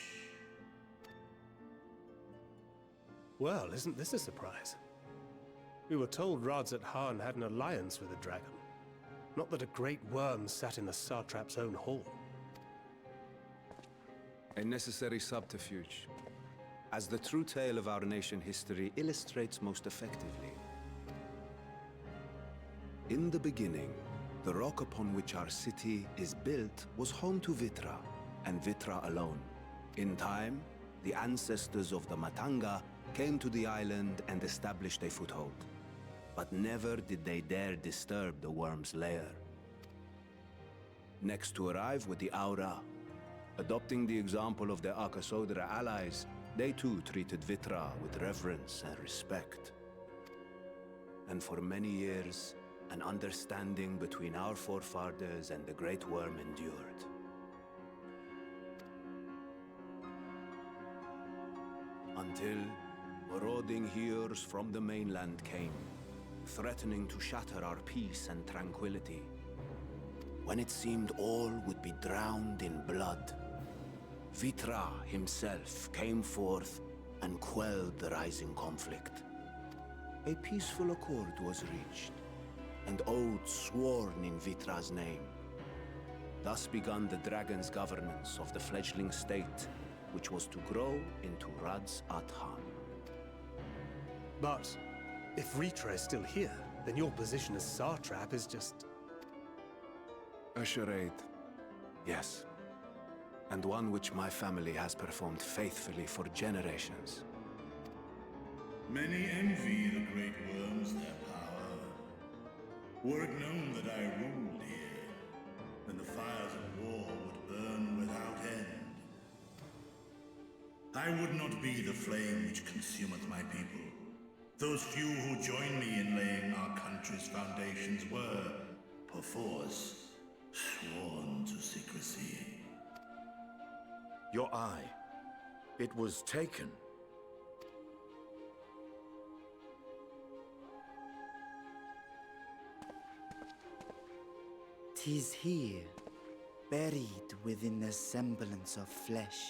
Well, isn't this a surprise? We were told Radzat-Han had an alliance with the dragon. Not that a great worm sat in the satrap's own hall. A necessary subterfuge, as the true tale of our nation history illustrates most effectively. In the beginning, the rock upon which our city is built was home to Vitra, and Vitra alone. In time, the ancestors of the Matanga came to the island and established a foothold. But never did they dare disturb the worm's lair. Next to arrive with the Aura. Adopting the example of their Akasodra allies, they too treated Vitra with reverence and respect. And for many years, an understanding between our forefathers and the Great Worm endured. Until marauding heroes from the mainland came, threatening to shatter our peace and tranquility. When it seemed all would be drowned in blood, Vitra himself came forth and quelled the rising conflict. A peaceful accord was reached, and oaths sworn in Vitra's name. Thus began the dragon's governance of the fledgling state, which was to grow into Radzat-Han. But if Vritra is still here, then your position as satrap is just... a charade. Yes. And one which my family has performed faithfully for generations. Many envy the Great Worms their power. Were it known that I ruled here, then the fires of war would burn without end. I would not be the flame which consumeth my people. Those few who joined me in laying our country's foundations were, perforce, sworn to secrecy. Your eye. It was taken. "'Tis here, buried within the semblance of flesh.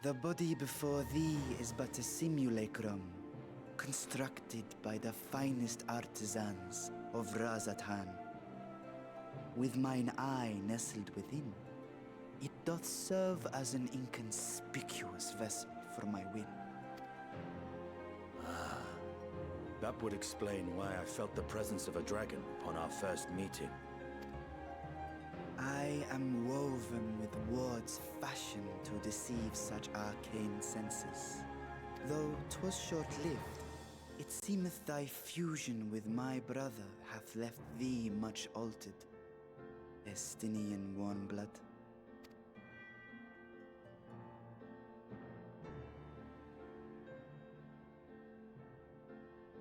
The body before thee is but a simulacrum, constructed by the finest artisans of Radzat-Han. With mine eye nestled within, it doth serve as an inconspicuous vessel for my will." That would explain why I felt the presence of a dragon upon our first meeting. I am woven with words fashioned to deceive such arcane senses. Though 'twas short-lived, it seemeth thy fusion with my brother hath left thee much altered. Estinian warm blood.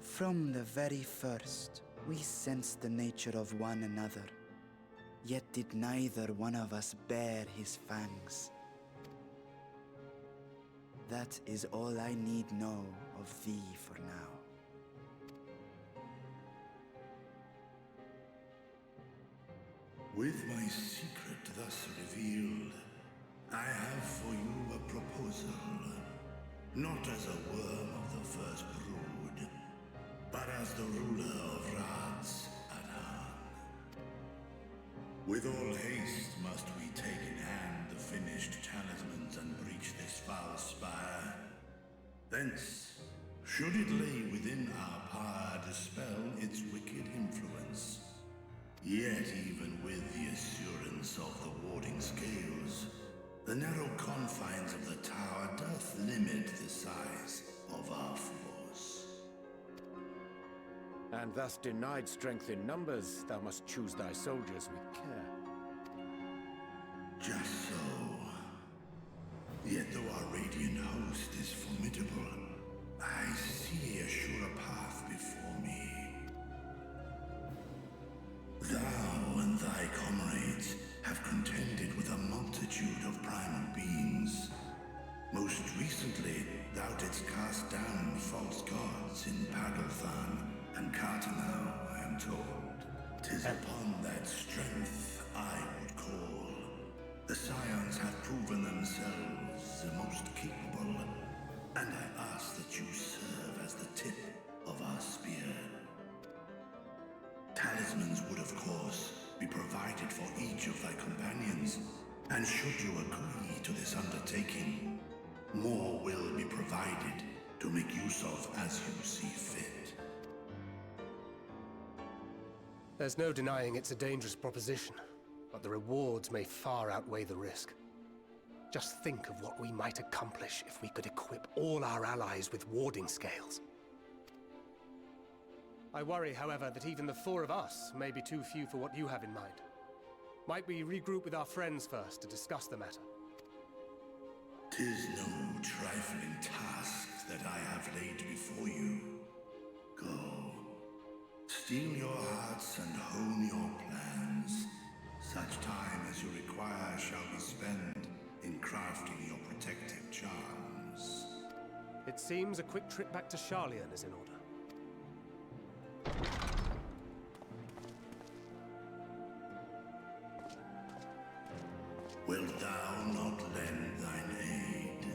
From the very first, we sensed the nature of one another, yet did neither one of us bear his fangs. That is all I need know of thee for now. With my secret thus revealed, I have for you a proposal. Not as a worm of the first brood, but as the ruler of Radz at Han. With all haste must we take in hand the finished talismans and breach this foul spire. Thence, should it lay within our power, dispel its wicked influence. Yet even with the assurance of the warding scales, the narrow confines of the tower doth limit the size of our force. And thus denied strength in numbers, thou must choose thy soldiers with care. Just so. Yet though our radiant host is formidable, I see a surer path before me. Thou and thy comrades have contended with a multitude of primal beings. Most recently, thou didst cast down false gods in Pagelthan and Cartanau, I am told. 'Tis upon that strength I would call. The Scions have proven themselves the most capable, and I ask that you serve as the tip of our spear. Talismans would, of course, be provided for each of thy companions, and should you agree to this undertaking, more will be provided to make use of as you see fit. There's no denying it's a dangerous proposition, but the rewards may far outweigh the risk. Just think of what we might accomplish if we could equip all our allies with warding scales. I worry, however, that even the four of us may be too few for what you have in mind. Might we regroup with our friends first to discuss the matter? 'Tis no trifling task that I have laid before you. Go. Steel your hearts and hone your plans. Such time as you require shall be spent in crafting your protective charms. It seems a quick trip back to Sharlayan is in order. Wilt thou not lend thine aid?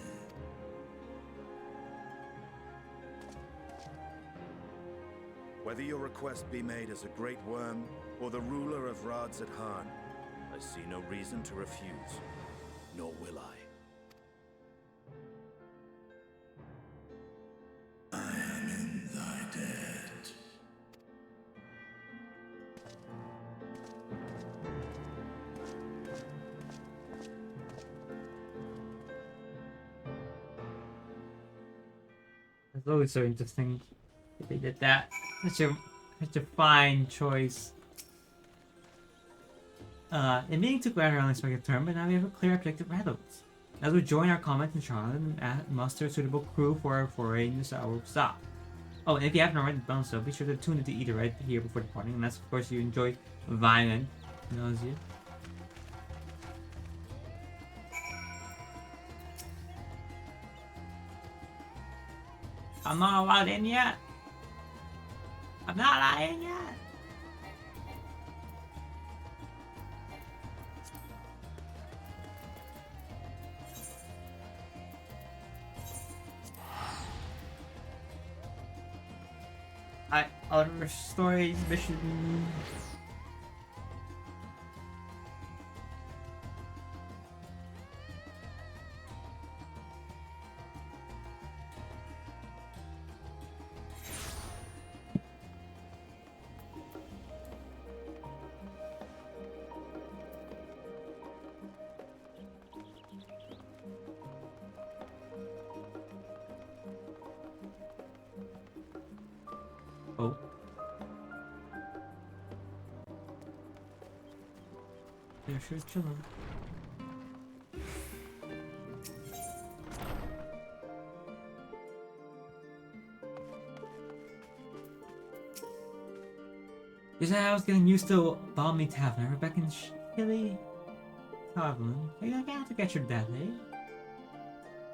Whether your request be made as a great worm or the ruler of Radz at Han, I see no reason to refuse, nor will I. I am in thy debt. It's always so interesting that they did that. Such a fine choice. The meeting took rather an unexpected turn, but now we have a clear objective ahead of us. As we join our comment in Charlotte and muster a suitable crew for our foray into Sour Stop. Oh, and if you haven't already done so, be sure to tune into Eater right here before departing, unless of course you enjoy violent nausea. I'm not allowed in yet. I'm not allowed in yet. Other stories, mission. They're sure chilling. Just I was getting used to Balmy Tavern. We're back in Chile Tavern. You're gonna have to get your death, eh?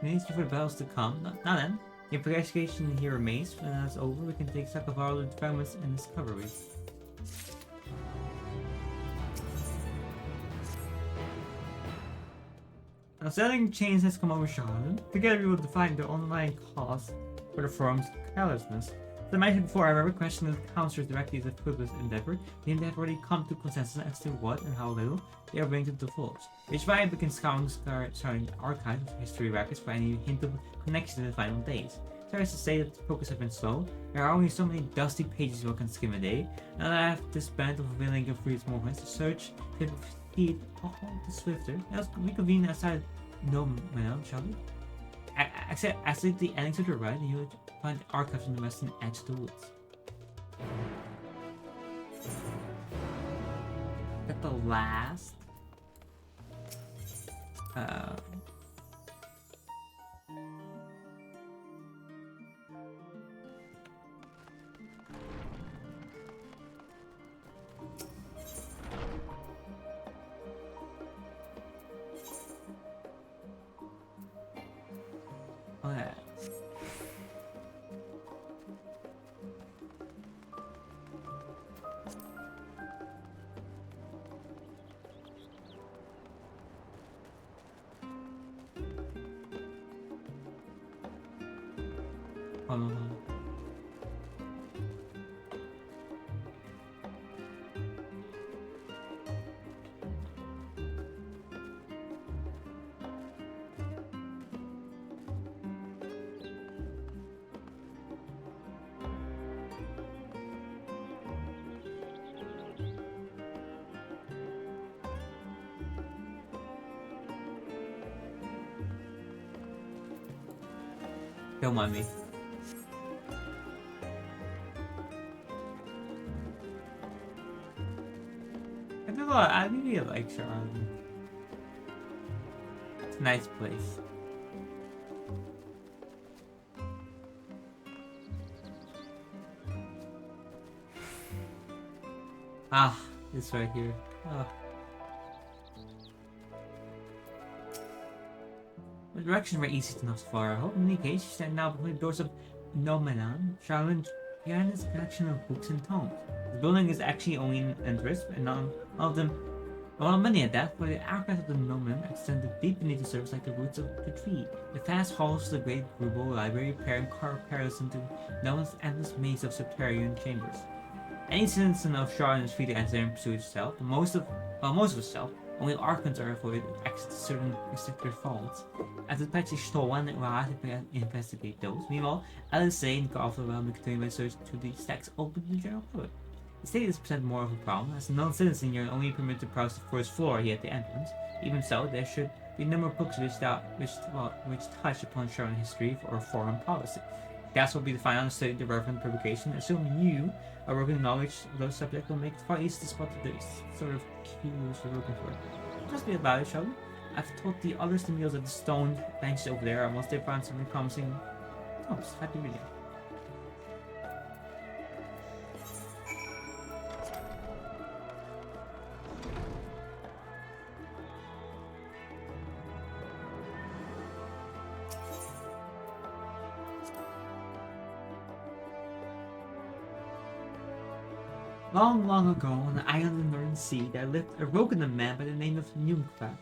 Needs for the bells to come. Now then, the investigation here remains. When that's over, we can take stock of all the developments and discoveries. Now, selling chains has come over Charlotte. Together, we will define the underlying cause for the firm's carelessness. As I mentioned before, I've ever questioned the counselors directly as a fruitless endeavor. They have already come to consensus as to what and how little they are willing to divulge. Which is why I began scouring the archives of history records for any hint of connection in the final days. Sorry to say that the focus has been slow. There are only so many dusty pages one can skim a day, and I have this band of willing and free movements to search to feed all the swifter. Let's reconvene outside no man, shall we? Exit the ending to the right, and you'll find the archives on the western edge of the woods. At the last. Okay. Hold on. Don't mind me. I really like Charlotte. It's a nice place. Ah, this right here. Oh. The directions were easy enough so far. I hope in any case you stand now before the doors of Nomenon, Charlotte behind this collection of books and tomes. The building is actually only an entrance, and none of them, well, many at that, but the archives of the Nomen extended deep beneath the surface like the roots of the tree. The vast halls of the great Grubel library pairing carriers into Nomen's endless maze of subterranean chambers. Any citizen of Charlotte is free to enter and pursue itself, but most of itself, only archons are avoided access to certain restricted vaults. As the patch is stolen, we'll have to investigate those. Meanwhile, LSA and Garfield will be continuing their search to the stacks open to the general public. The state is present more of a problem, as a non-citizen you're only permitted to browse the first floor here at the entrance. Even so, there should be a number of books which touch upon Charlotte history or foreign policy. That's what will be the final study of the relevant publication. Assuming you are working knowledge of those subjects will make it quite easy to spot the sort of cues we're looking for. Just be about it, shall we? I've taught the others to meals at the stone benches over there, and once they find something promising, happy reading. Long, long ago, on an island in the Northern Sea, there lived a Rogan man by the name of Nooncrab.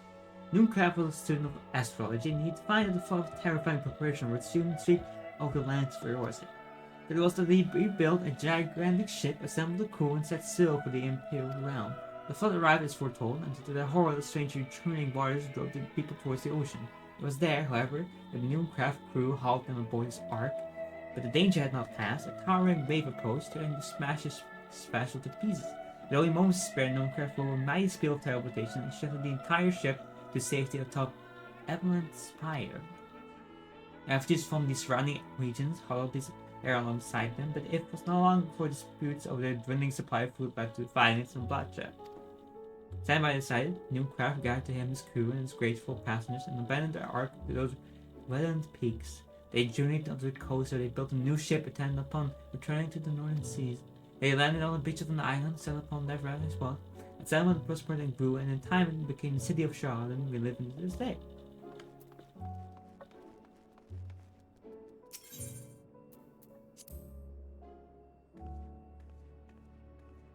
Nooncrab was a student of astrology, and he'd find that the thought of terrifying preparation would soon sweep over the land's ferocity. It was that he rebuilt a gigantic ship, assembled a crew, and set sail for the Imperial realm. The flood arrived as foretold, and to their horror, the strangely churning waters drove the people towards the ocean. It was there, however, that the Nooncrab crew hauled them aboard his ark, but the danger had not passed. A towering wave approached, threatening to smash his vessel to pieces. With only moments to spare, Nooncrab flew a mighty speed of teleportation and shifted the entire ship to safety atop Evelyn Spire. Refugees from the surrounding regions followed this air alongside them, but it was not long before disputes over the dwindling supply of food led to violence and bloodshed. Stand by his side, new craft guided to him, his crew, and his grateful passengers, and abandoned their ark to those wetland peaks. They journeyed onto the coast where they built a new ship intended upon returning to the northern seas. They landed on the beach of an island, set upon their ravaged wealth. The settlement prospered and grew, and in time it became the city of Charlotte we live in to this day.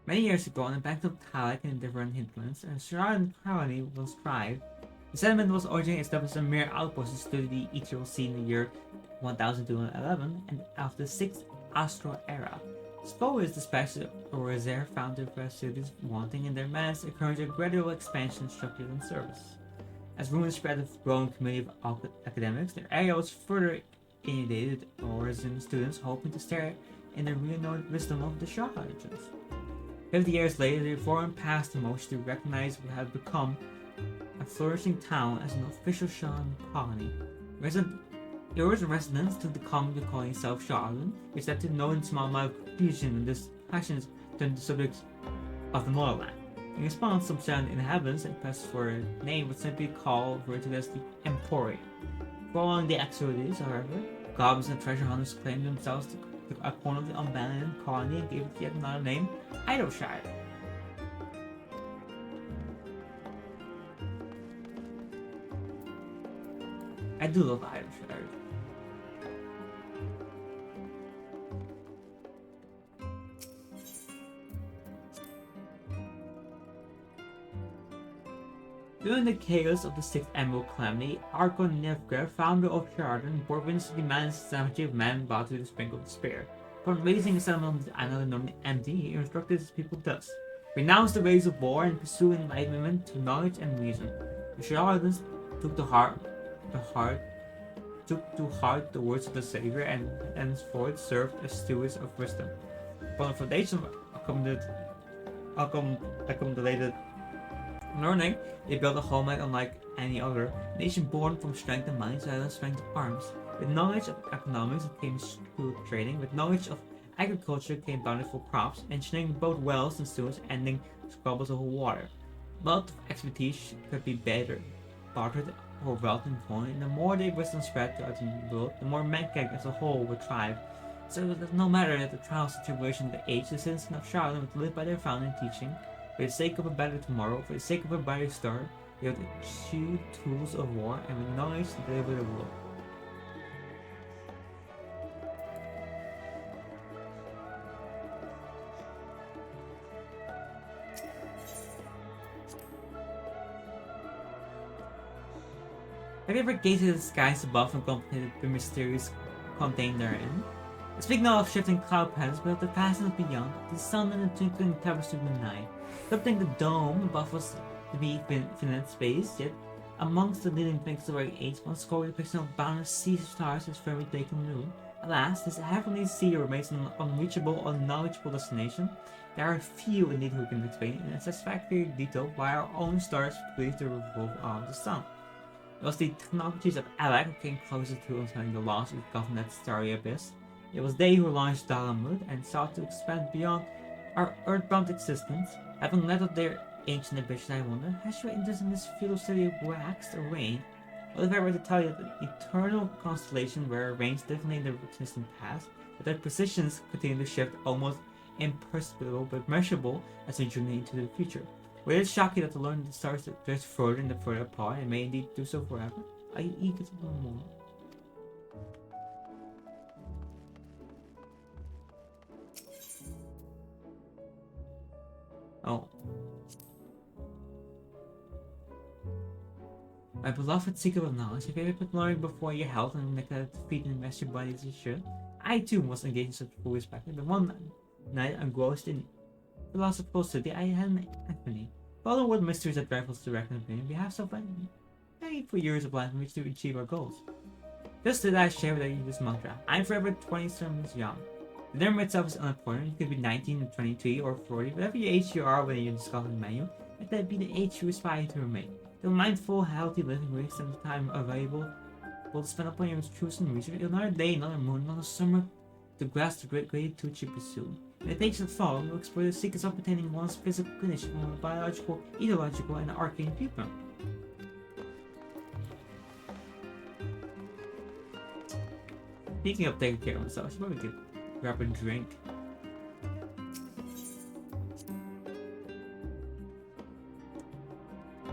Many years ago, on the banks of Talek and different hinterlands, a Charlotte colony was thrived. The settlement was originally established as a mere outpost to study the ethereal sea in the year 1211 and of the 6th Astral Era. Scholars dispatched a reserve found their facilities wanting, and their menace encouraged a gradual expansion of structure and service. As rumors spread of a growing community of academics, their area was further inundated with resident students hoping to stare in the renowned wisdom of the Charlatans. 50 years later, the reform passed a motion to recognize what had become a flourishing town as an official Charlatan colony. Original residents took the common to calling itself Charlatan, which led to no small amount of confusion when this passions turned to subjects of the motherland. In response, some Charlatan inhabitants pressed for a name would simply call referred to as the Emporium. Following the activities, however, goblins and treasure hunters claimed themselves to a corner of the abandoned colony and gave it yet another name, Idleshire. I do love Idleshire. During the chaos of the 6th Emerald Calamity, Archon Nevgir, founder of Charlatan, bore witness to the man's savage of men brought to the brink of despair. Upon raising a settlement on the island known empty, he instructed his people thus: renounce the ways of war and pursue enlightenment to knowledge and reason. The Charlatans took to heart the words of the Savior and henceforth served as stewards of wisdom. Upon the foundation of accumulated learning, they built a homeland unlike any other, a nation born from strength of mind rather than strength of arms. With knowledge of economics came skilled trading, with knowledge of agriculture came bountiful crops, engineering both wells and sewers, ending squabbles over water. Wealth of expertise could be better bartered or wealth in coin, and the more their wisdom spread to the world, the more mankind as a whole would thrive. So that no matter the trials and tribulations of the age, the citizens of Charlotte would live by their founding teaching. For the sake of a better tomorrow, for the sake of a brighter star, they would eschew tools of war and with knowledge to deliver the world. Have you ever gazed at the skies above and contemplated the mysteries contained therein? Speaking not of shifting cloud patterns, but of the vastness beyond, the sun and the twinkling tapestry of the night. Something the dome above us to be infinite space, yet amongst the leading things of our age, one score depiction of boundless seas of stars is firmly taken room. Alas, this heavenly sea remains an unreachable, unknowledgeable destination. There are few indeed who can explain in satisfactory detail why our own stars please to revolve around the sun. It was the technologies of Alec who came closer to understanding the laws which govern that starry abyss. It was they who launched Dalamud and sought to expand beyond our earthbound existence. Having led up their ancient ambition, I wonder, has your interest in this feudal city waxed or waned? What if I were to tell you that the eternal constellation were arranged differently in the distant past, but their positions continue to shift almost imperceptible but measurable as we journey into the future? Would it shock you that to learn the stars that drift further and further apart and may indeed do so forever? Are you eager to know more? Oh. My beloved seeker of knowledge, have you ever put learning before your health and neglected to feed and invest your body as you should? I too was engaged in such foolish practice, but one night, engrossed in philosophical study, I had an epiphany. Following what mysteries that drive us to reckon opinion, we have so many for years of life in which to achieve our goals. Just did I share with you this mantra: I'm forever 27 years young. The number itself is unimportant. You could be 19, 23, or 40, whatever age you are when you discover the menu, let that be the age you aspire to remain. The mindful, healthy living will extend the time available to spend upon your choosing research. Another day, another moon, another summer to grasp the great gratitude you pursue. In the pages that follow, we'll explore the secrets of obtaining one's physical condition from a biological, ideological, and arcane viewpoint. Speaking of taking care of myself, I should probably grab a drink.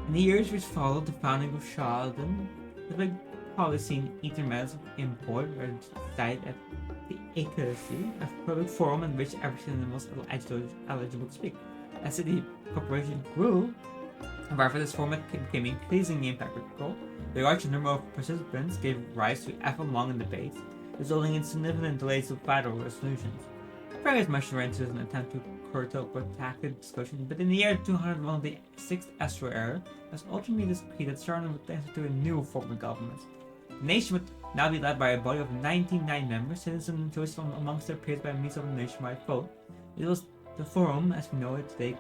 In the years which followed the founding of Sheldon, the big policy in Ethermed's import were decided at the accuracy of public forum in which every citizen was eligible to speak. As the corporation grew, however, this format became increasingly impractical. The large number of participants gave rise to ever-long debates, resulting in significant delays of vital resolutions. Various measures were introduced in an attempt to curtail protracted discussion, but in the year 201, the 6th Astro era was ultimately decreed that Charlemagne would enter into a new form of government. The nation would now be led by a body of 99 members, citizens chosen from amongst their peers by means of a nationwide vote. It was the forum, as we know it today,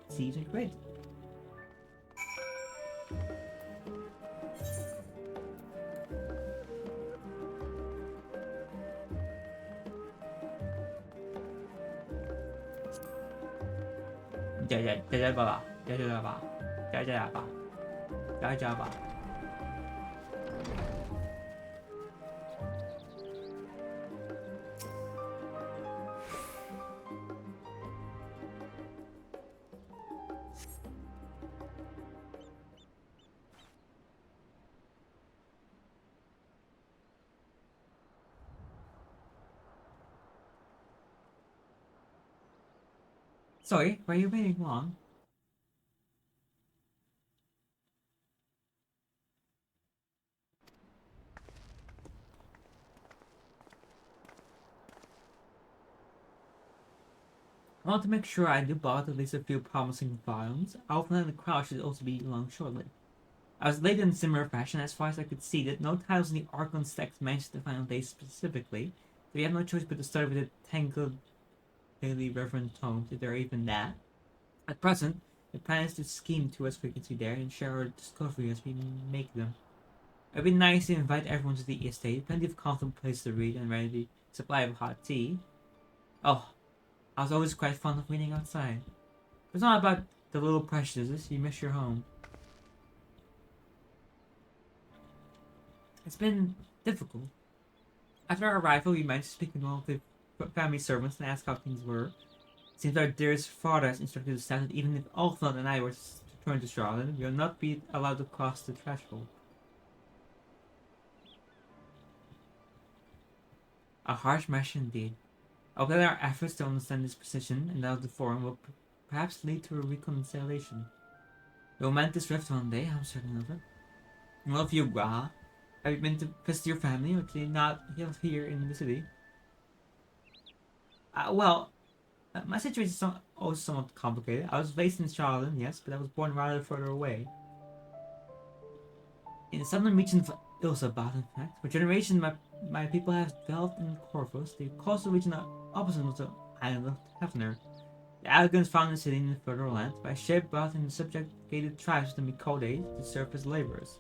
conceived and created. Sorry, were you waiting long? I want to make sure I do bought at least a few promising volumes. I hope that the crowd should also be along shortly. I was late in similar fashion as far as I could see that no titles in the Archon's text mentioned the final day specifically, so we have no choice but to start with a tangled, daily reverent tone, if there are even that. At present, the plan is to scheme to its frequency there and share our discovery as we make them. It'd be nice to invite everyone to the estate, plenty of comfortable places to read and ready supply of hot tea. Oh, I was always quite fond of reading outside. It's not about the little preciouses, you miss your home. It's been difficult. After our arrival, we managed to speak with one of the family servants and ask how things were. It seems our dearest father has instructed the staff that even if Alfred and I were to return to Charlotte, we will not be allowed to cross the threshold. A harsh measure indeed. I hope that our efforts to understand this position and that of the forum will perhaps lead to a reconciliation. We will mend this rift one day, I'm certain of it. And what of you, Graha? Have you been to visit your family, or do you not live here in the city? My situation is also somewhat complicated. I was based in Charlotte, yes, but I was born rather further away. In the southern region of Ilsabad, in fact. For generations, my people have dwelt in Corvus, the coastal region opposite of the island of Hefner. The Algons found the city in the further land by ship brought in the subjugated tribes of the Mikode to serve as laborers.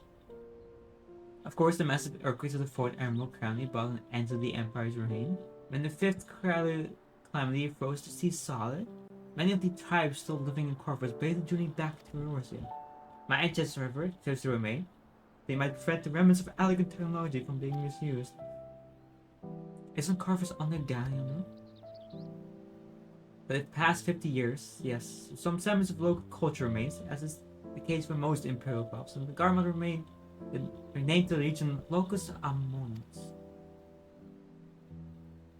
Of course, the massive earthquakes of the Fourth Emerald County brought an end to the Empire's reign. When the Fifth Calamity froze the sea solid, many of the tribes still living in Corvus bravely journeyed back to Eorsia. My ancestors, however, chose to remain. They might prevent the remnants of elegant technology from being misused. Isn't Corvus underground, you know? But in the past 50 years, yes, some semblance of local culture remains, as is the case for most imperial crops, and the government renamed the region Locus Ammons.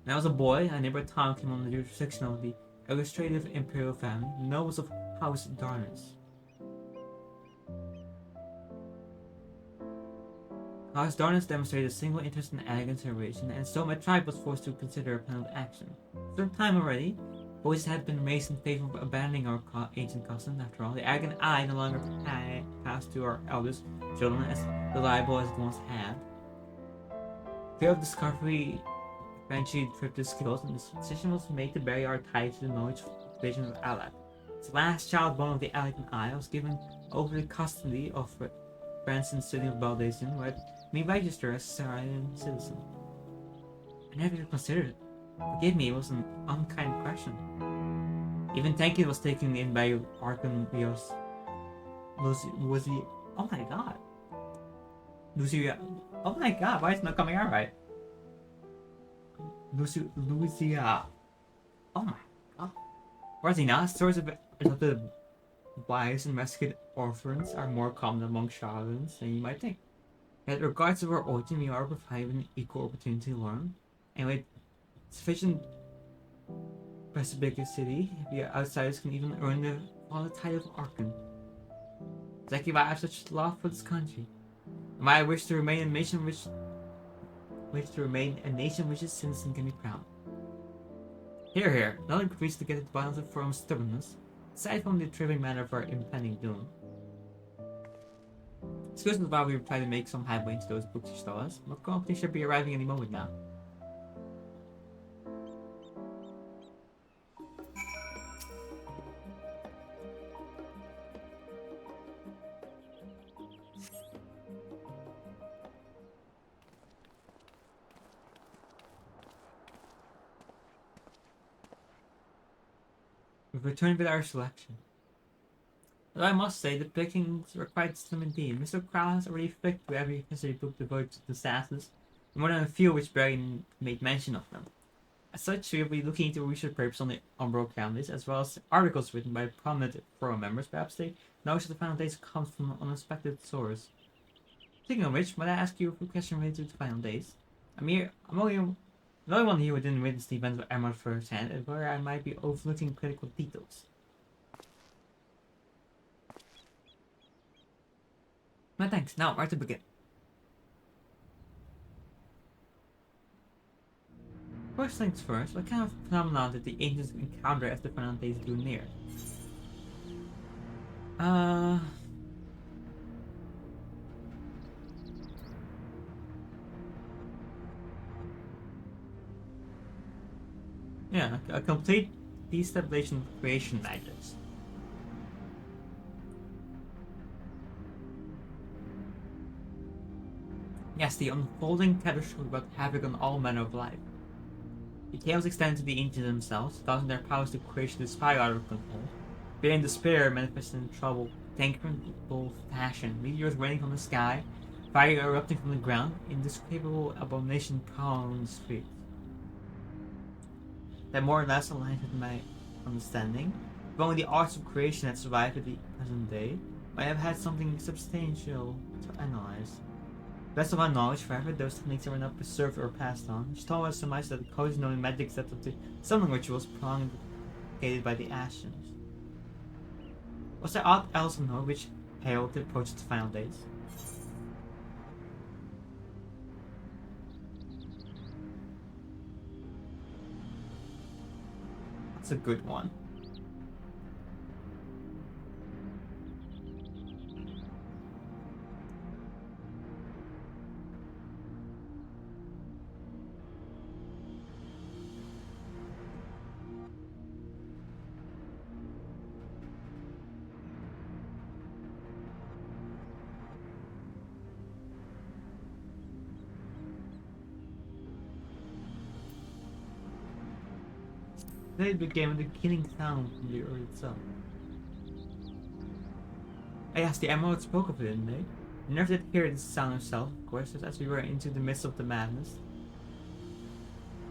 When I was a boy, a neighbor town came under the jurisdiction of the illustrative imperial family, the nobles of House Darnus. House Darnus demonstrated a single interest in elegance and innovation, and so my tribe was forced to consider a plan of action. For some time already, voices had been raised in favor of abandoning our ancient customs. After all, the Ag and I no longer passed to our eldest children as reliable as it once had. Fear of discovery eventually tripped his skills, and the decision was made to bury our ties to the knowledge of the vision of Alak. His last child, born of the Alak and I, was given over the custody of Branson's city of Baldacian, where me register as a Sarian citizen. I never even considered it. Forgive me, it was an unkind question. Even Tenkin was taken in by Archon-Rios. Lucy, oh my god. Lucy, oh my god, why is it not coming out right? Lucia, oh my god. Whereas now, stories of adopted wives and rescued orphans are more common among Shaolins than you might think. Yet, regardless of our origin, we are provided an equal opportunity to learn, and with sufficient specificity, we outsiders can even earn the title of Archon. Exactly why I have such love for this country, and why I wish to remain a nation which its citizens can be proud. Here, another reason to get it violence from stubbornness, aside from the trivial matter of our impending doom. Excuse me while we try to make some headway into those books you stole us, but company should be arriving any moment now. We've returned with our selection. Though I must say, the pickings were quite slim indeed. Mr. Crow has already flicked through every history book devoted to disasters, and more than a few which barely made mention of them. As such, we will be looking into research papers on the Umbro counties, as well as articles written by prominent forum members. Perhaps they know that the final days comes from an unexpected source. Speaking of which, might I ask you a few questions related to the final days? I'm only the only one here who didn't witness the events of Emerald firsthand, and where I might be overlooking critical details. My thanks. Now, where to begin? First things first, what kind of phenomenon did the ancients encounter as the final days drew near? Yeah, a complete destabilization of creation magics. Yes, the unfolding catastrophe brought havoc on all manner of life. The tales extended to the ancients themselves, causing their powers to creation to spiral out of control. Fear and despair manifested in trouble, tangible passion, meteors raining from the sky, fire erupting from the ground, indescribable abomination prowling on the streets. That more or less aligns with my understanding. If only the arts of creation had survived at the present day, might have had something substantial to analyze. Best of my knowledge, however, those techniques are not preserved or passed on, which told us so much that the codes known magic set up to summoning rituals promulgated by the Ashes. Was there aught else on which hailed the approach of the final days? That's a good one. Then it became the killing sound from the earth itself. Yes, the Emerald spoke of it, didn't they? We never did hear the sound itself, of course, as we were into the midst of the madness.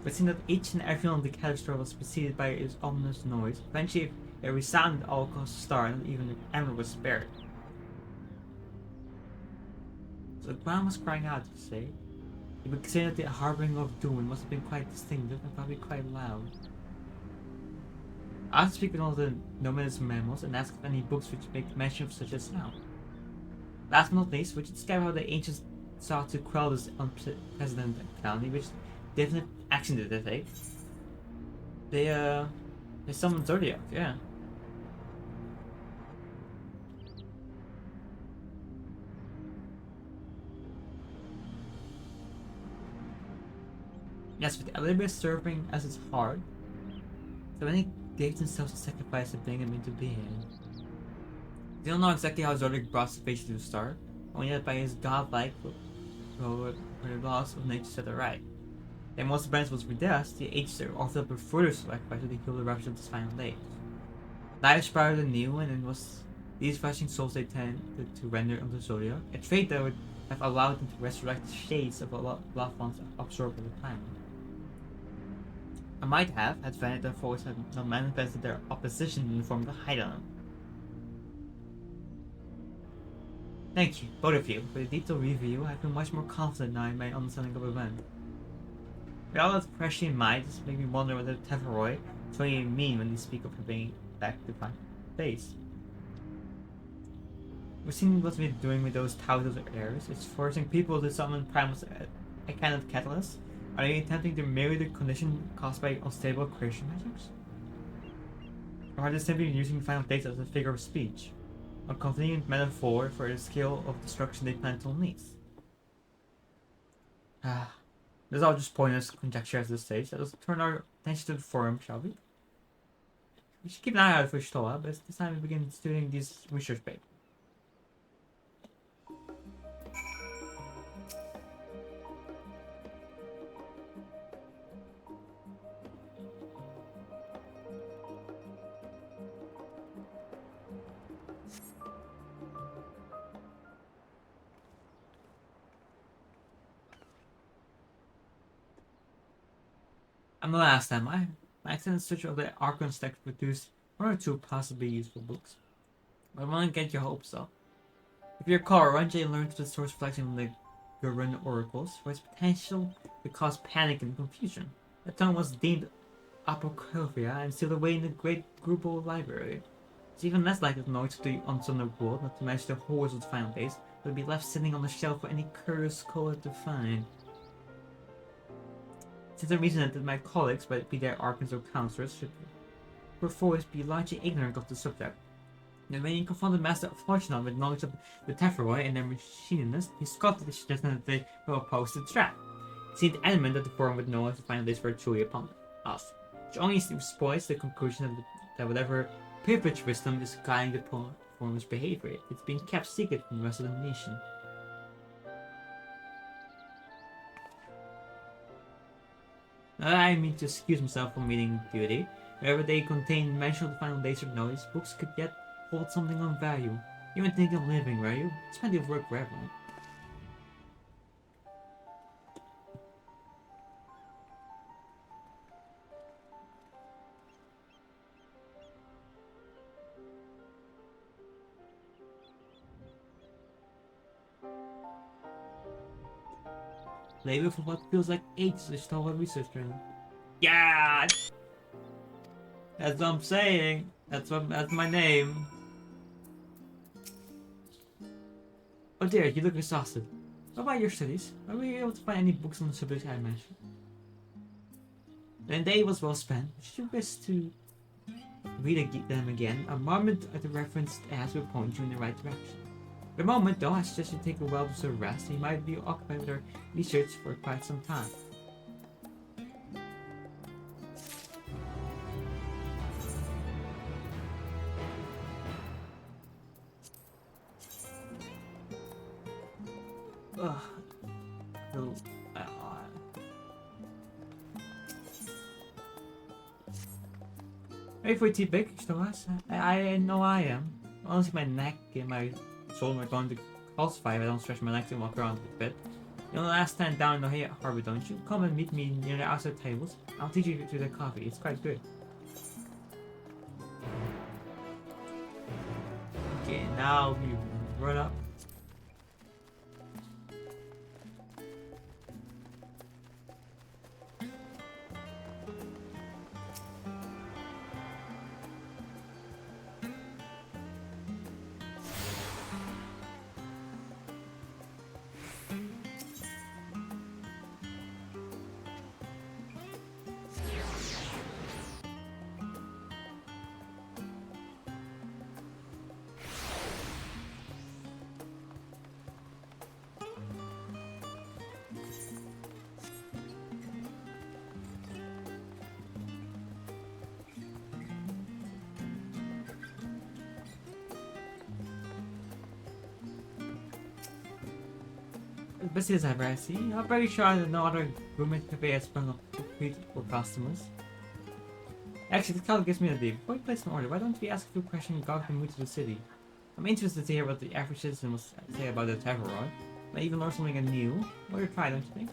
But seeing that each and every one of the catastrophe was preceded by its ominous noise, eventually it resounded all across the star, and even the Emerald was spared. So the ground was crying out, you say? You would say that the harbinger of doom must have been quite distinctive and probably quite loud. I'll speak with all the nominous mammals and ask if any books which make mention of such a sound. Last but not least, would you describe how the ancients sought to quell this unprecedented calamity, which definite action did they take? They summoned Zodiac, yeah. Yes, with Elibis serving as its heart, so many gave themselves a sacrifice to bring him into being. They don't know exactly how Zodiac brought salvation to the star, only that by his godlike, the laws of nature set it right. Then once the balance was reduced, the ages are offered up a further select by to heal the rupture of the final days. Life sprouted anew, and it was these flashing souls they tended to render unto Zodiac, a trait that would have allowed them to resurrect the shades of a loved ones absorbed by the planet. I might have, had Vanita Force had not manifested their opposition in the form of a Highland. Thank you, both of you, for the detailed review. I feel much more confident now in my understanding of event. With all that pressure in mind, this makes me wonder what the Teferoi truly mean when they speak of being back to find base. We've seen what we're doing with those titles or errors. It's forcing people to summon primals a kind of catalyst. Are they attempting to mirror the condition caused by unstable creation measures? Or are they simply using final data as a figure of speech? A convenient metaphor for the scale of destruction they plan to unleash? This is all just pointless conjecture at this stage. Let us turn our attention to the forum, shall we? We should keep an eye out for Stoa, but it's time we begin studying these research papers. I'm the last time. My extended search of the Archon stack produced one or two possibly useful books. But I want to get your hopes up. If you recall, Ranjay learned the source reflection from the Gurun oracles for its potential to cause panic and confusion. The tome was deemed apocrypha and sealed away in the great Grubal library. It's even less likely to know to the unsummoned world, not to mention the horrors of the final days, that would be left sitting on the shelf for any curious scholar to find. Since the reason that my colleagues, whether it be their archons or counselors, should perforce be largely ignorant of the subject. And when you confront the master of Fortuna with knowledge of the Teferoi and their machinist, he scoffed at the suggestion that they will oppose the trap. He seemed adamant that the forum would know if the final days were truly upon us, which only spoils the conclusion that whatever privileged wisdom is guiding the forum's behavior, it's being kept secret from the rest of the nation. I mean to excuse myself from reading duty. Wherever they contain mention of the final days or noise, books could yet hold something of value. You wouldn't think of living, were you? It's plenty of work for everyone. Labor for what feels like ages to start a research journal. Yeah! That's what I'm saying. That's my name. Oh dear, you look exhausted. What about your studies? Were we able to find any books on the subject I mentioned? The day was well spent. Should you wish to read them again, a moment at the referenced as will point you in the right direction. For the moment, though, I suggest you take a well-deserved rest. You might be occupied with our research for quite some time. Ugh. So, ready for a tea break, Stoas? I know I am. Honestly, my neck and my shoulder are going to calcify if I don't stretch my legs and walk around a bit. You know the last stand down in the harbor, don't you? Come and meet me near the outside tables. I'll teach you to the coffee. It's quite good. Okay, now we run up. best as ever, I see. I'm very sure that no other gourmet cafe has sprung up for customers. Actually, this call gives me an idea. Before you place an order, why don't we ask a few questions regarding the mood of the city? I'm interested to hear what the average citizen will say about the Tavaroy. May even learn something new. Well, you try, don't you think?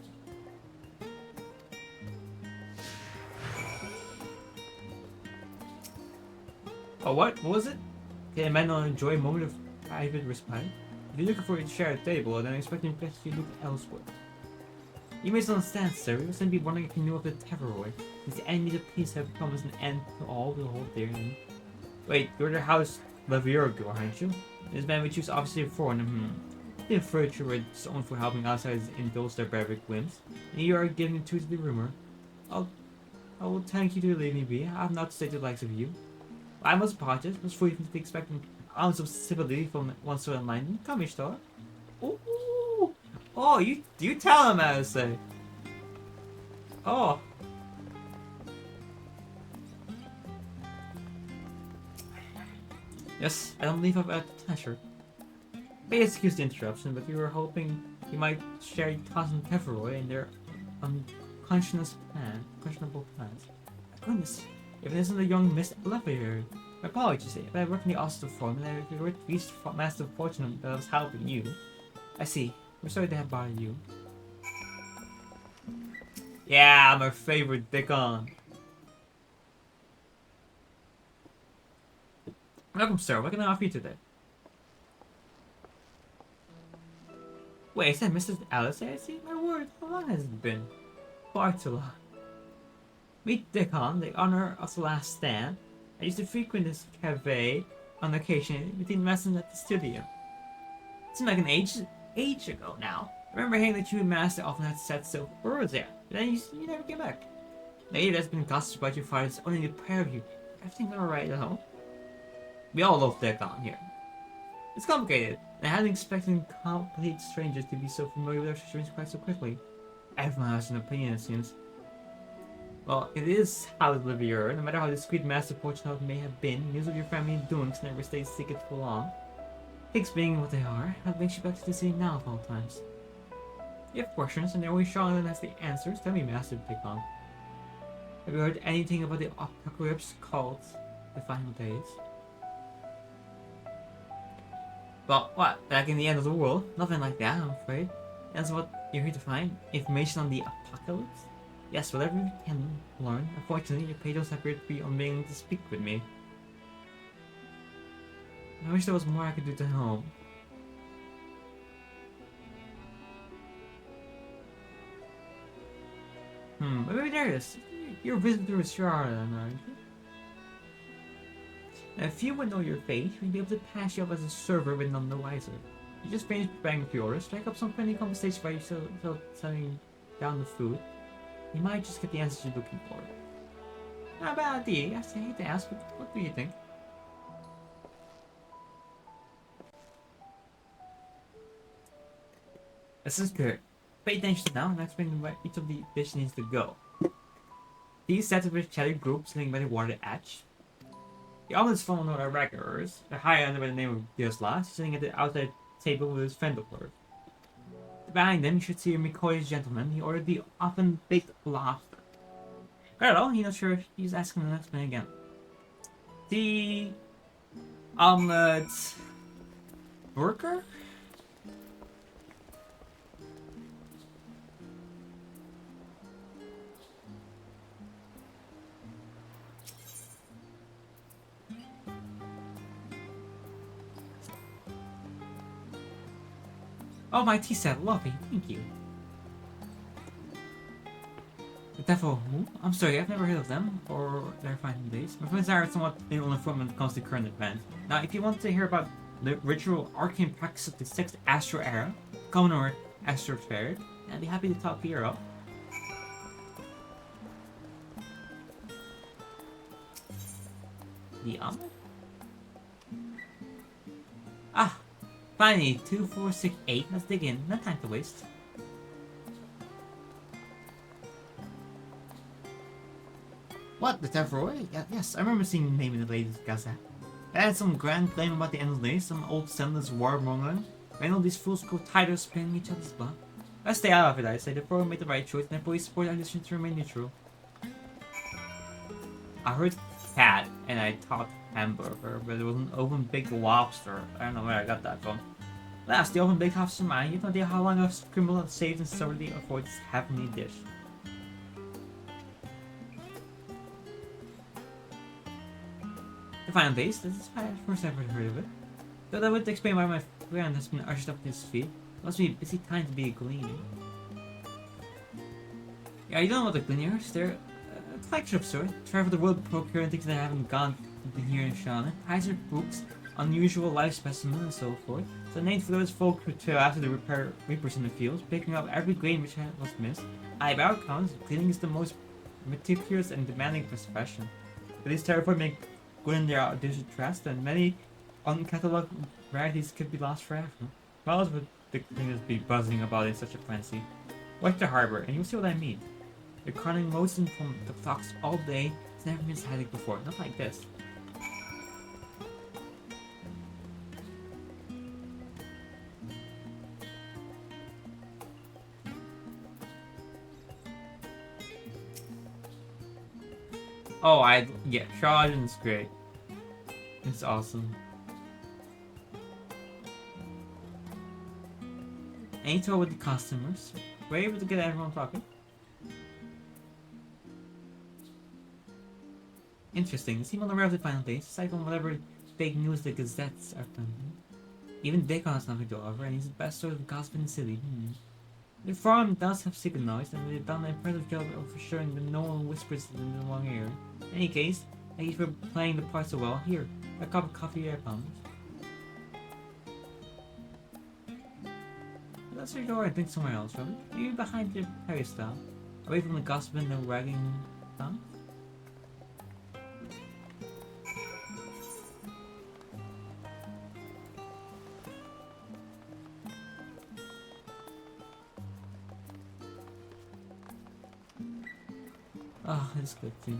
Oh, what? What was it? Can a man not enjoy a moment of private respite? If you're looking for a shared table, then I expect him to look elsewhere. You may still understand, sir. We must then be wondering if you knew of the Tavaroy. Is the enemies of peace have come as an end to all the whole theory? Wait, you're the house Lavier girl, aren't you? This man we choose obviously a foreigner. The furniture with someone for helping outsiders indulge their barbaric whims. And you are giving truth to the rumor. I will thank you to leave me be. I have not stated the likes of you. I must apologize. I was free to expect an ounce of civility from one so enlightened. Come here, star. Ooh. Oh, you tell him how to say. Oh. Yes, I don't believe I've had pleasure. May excuse the interruption, but we were hoping you might share your cousin Tavaroy and their questionable plans. My goodness, if it isn't the young Miss Lepier. My apologies, if I work in the Austin form and if you reached massive fortune that I was helping you. I see. We're sorry to have bothered you. Yeah, my favorite Dickon. Welcome, sir. What can I offer you today? Wait, is that Mrs. Alice? I see. My word, how long has it been? Far too long. Meet Dickon, the owner of the Last Stand. I used to frequent this cafe on occasion between lessons at the studio. It seemed like an age ago now. I remember hearing that you and Master often had set so early there, but then you never came back. Later, there's been gossip about your father's only the pair of you. Everything alright at home? We all love Dickon here. It's complicated, and I hadn't expected complete strangers to be so familiar with our situations quite so quickly. Everyone has an opinion, it seems. Well, it is House Livier. No matter how discreet Master Fortunato may have been, news of your family doings never stays secret for long. Things being what they are, what makes you back to the city now of all times? You have questions, and they're always stronger than has the answers. Tell me, Master Dickon. Have you heard anything about the apocalypse called the Final Days? Well, what? Back in the end of the world? Nothing like that, I'm afraid. That's what you're here to find? Information on the apocalypse? Yes, whatever you can learn. Unfortunately, your patrons appear to be unwilling to speak with me. I wish there was more I could do to help. But maybe there is. Your visitor is Charlotte, aren't you? Now, if you would know your fate, we'd be able to pass you up as a server with none the wiser. You just finish preparing for your orders, strike up some friendly conversation while you're still setting down the food. You might just get the answers you're looking for. Not a bad idea. Yes, I hate to ask, but what do you think? This is good. Pay attention now and explain where each of the dishes needs to go. These sets of chatty groups sitting by the water edge. The omelets follow our regulars. The higher under by the name of Dioslas, sitting at the outside table with his friend of hers. Behind them, you should see a McCoy's gentleman. He ordered the often baked lobster. Hello, he's not sure if he's asking the next one again. The omelet worker? Oh, my tea set, lovely, thank you. The devil who? I'm sorry, I've never heard of them, or their finding days. My friends are somewhat uninformed when it comes to current events. Now, if you want to hear about the ritual arcane practice of the 6th Astro Era, Commodore Astro Fair, I'd be happy to talk to you up. The omelet? Ah! Finally, 2468. Let's dig in. No time to waste. What? The Tavaroy? Yeah, yes, I remember seeing the name in the latest Gazette. They had some grand claim about the end of the day, some old senseless warmongering. When all these fools grow tired of spinning each other's blood. Let's stay out of it, I say. The program made the right choice, and employees support our decision to remain neutral. I heard cat, and I thought hamburger, but it was an oven baked lobster. I don't know where I got that from. Last, the oven baked lobster mine. You have no idea how long I've scribbled and saved and solely avoid this heavenly dish. The final base, this is the first I've ever heard of it. Though that would explain why my friend has been ushered up his feet. Must be a busy time to be a gleaner. Yeah, you don't know what the gleaner is. They're a flagship store. Travel the world procuring things that haven't gone here in Shauna. Heiser books, unusual life specimens, and so forth. So named for those folk who trail after the reapers in the fields, picking up every grain which was missed. Eyebrow counts, cleaning is the most meticulous and demanding profession. But these terrified make good in their digital trust, and many uncatalogued varieties could be lost forever. Why else would the cleaners be buzzing about in such a frenzy? Watch the harbor, and you'll see what I mean. The carting motion from the clocks all day has never been static before, not like this. Oh, yeah, Charlton's great. It's awesome. Any trouble with the customers? We're able to get everyone talking. Interesting. You seem unaware of the final days, aside from whatever fake news the gazettes are printing. Even Bacon has nothing to offer, and he's the best sort of gossip in the city. The farm does have secret noise, and they've done an impressive job of ensuring that no one whispers in the wrong ear. In any case, thank you for playing the part so well. Here, a cup of coffee, I promise. Let's go and think somewhere else, shall we? Maybe behind the peristyle, away from the gossip and the wagging tongue. Oh, that's good too.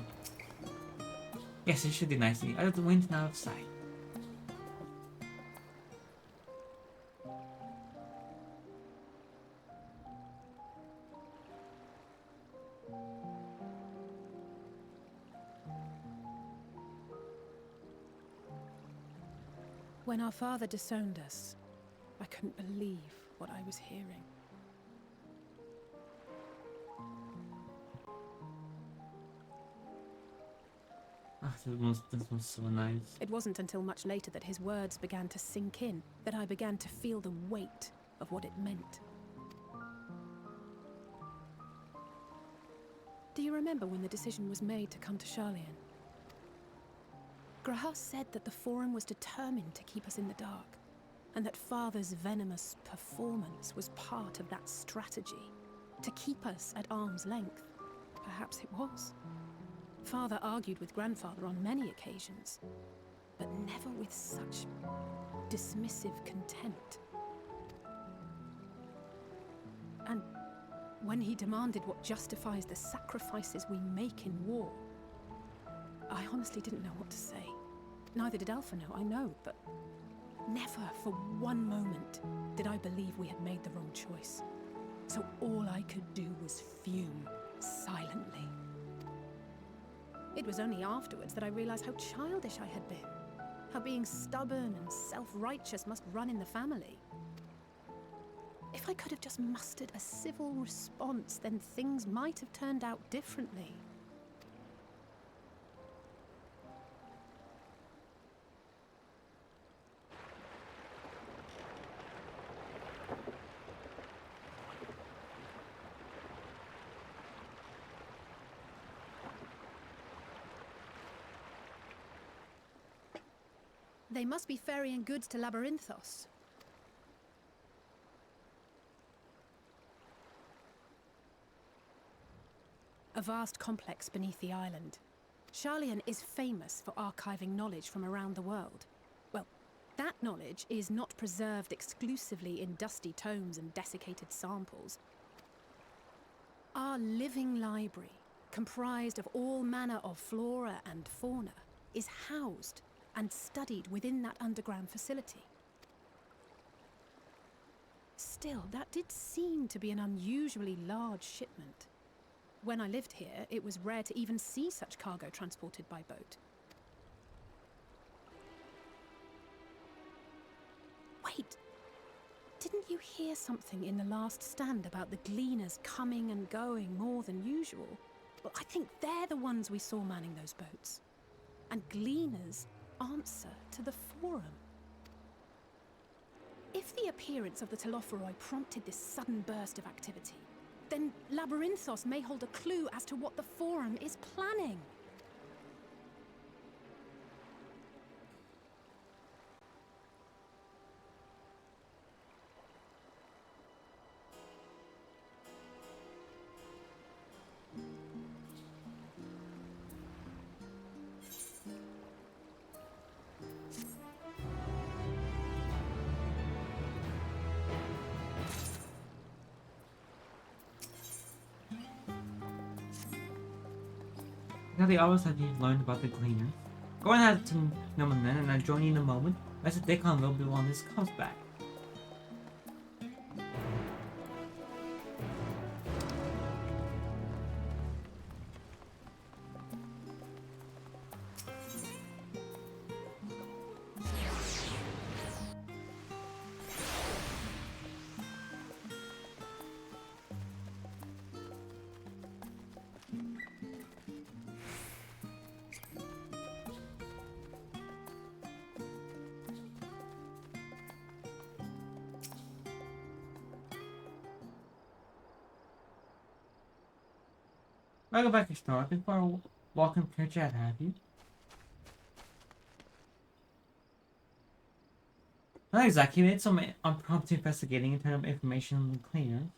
Yes, it should be nicely. Out of the wind and out of sight. When our father disowned us, I couldn't believe what I was hearing. That was so nice. It wasn't until much later that his words began to sink in, that I began to feel the weight of what it meant. Do you remember when the decision was made to come to Charlian? Grahas said that the Forum was determined to keep us in the dark, and that Father's venomous performance was part of that strategy, to keep us at arm's length. Perhaps it was. Father argued with Grandfather on many occasions, but never with such dismissive contempt. And when he demanded what justifies the sacrifices we make in war, I honestly didn't know what to say. Neither did Alpha know, I know, but never for one moment did I believe we had made the wrong choice. So all I could do was fume silently. It was only afterwards that I realized how childish I had been, how being stubborn and self-righteous must run in the family. If I could have just mustered a civil response, then things might have turned out differently. They must be ferrying goods to Labyrinthos. A vast complex beneath the island. Charlian is famous for archiving knowledge from around the world. Well, that knowledge is not preserved exclusively in dusty tomes and desiccated samples. Our living library, comprised of all manner of flora and fauna, is housed and studied within that underground facility. Still, that did seem to be an unusually large shipment. When I lived here, it was rare to even see such cargo transported by boat. Wait! Didn't you hear something in the last stand about the gleaners coming and going more than usual? Well, I think they're the ones we saw manning those boats. And gleaners answer to the Forum. If the appearance of the Telophoroi prompted this sudden burst of activity, then Labyrinthos may hold a clue as to what the Forum is planning. Now the others have learned about the Gleaner. Go and head to Noman then, and I'll join you in a moment. Mr. Dickon will be when this comes back. Welcome back to Star. Before walking to chat, have you? Not exactly. We did some impromptu investigating in terms of information on the Cleaner.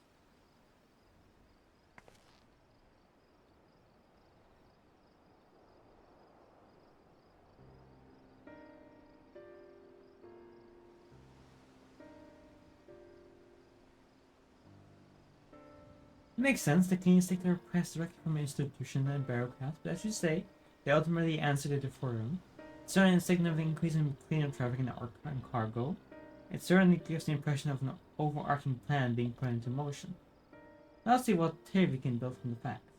It makes sense. The Cleaners take their requests directly from an institution and barrowcast, but as you say, they ultimately answer to the Forum. It's certainly a significant increase in cleanup traffic and cargo. It certainly gives the impression of an overarching plan being put into motion. Let's see what theory we can build from the facts.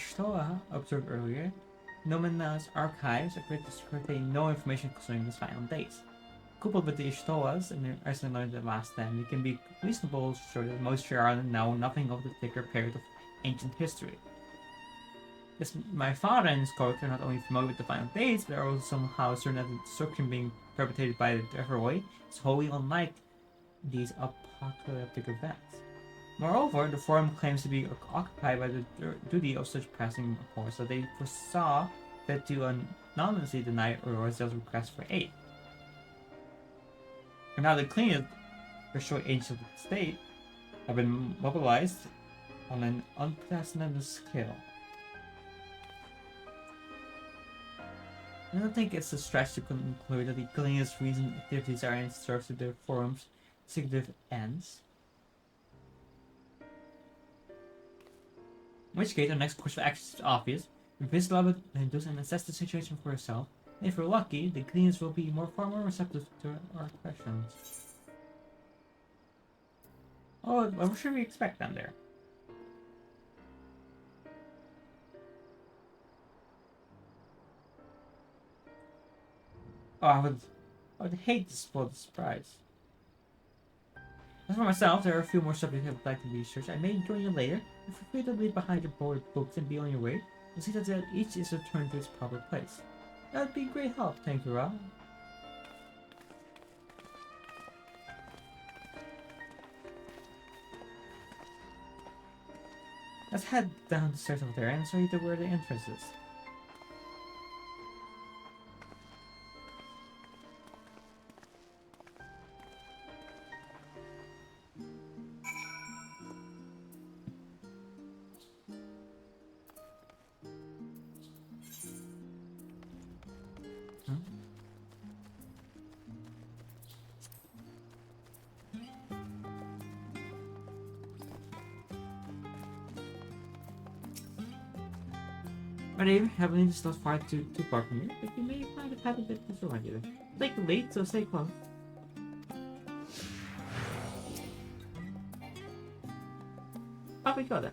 Stoa observed earlier, Nomena's archives appear to contain no information concerning his final days. Coupled with the Ishtoas and the Iceland learned at last time, it can be reasonable to show that most Shiraran know nothing of the thicker period of ancient history. Yes, my father and his court are not only familiar with the final dates, but are also somehow certain that the destruction being perpetrated by the Deveroy is wholly unlike these apocalyptic events. Moreover, the Forum claims to be occupied by the duty of such pressing reports that they foresaw fit to anonymously deny Aurora's request for aid. And now the Cleaners, the short ancient state, have been mobilized on an unprecedented scale. I don't think it's a stretch to conclude that the Cleaners' recent activities are in service of the Forum's secretive ends. In which case, our next course of action is obvious. Visit Labyrinthos and assess the situation for yourself. And if we're lucky, the Cleaners will be far more receptive to our questions. Oh, what should we expect down there? Oh, I would hate to spoil the surprise. As for myself, there are a few more subjects I would like to research. I may join you later. Feel free to leave behind your board books and be on your way. You'll see that each is returned to its proper place. That would be great help, thank you, Rob. Let's head down the stairs over there and show you where the entrance is. But you have need to start far too far from here, but you may find a path a bit to surround you. It's like late, so stay close. Off we go then.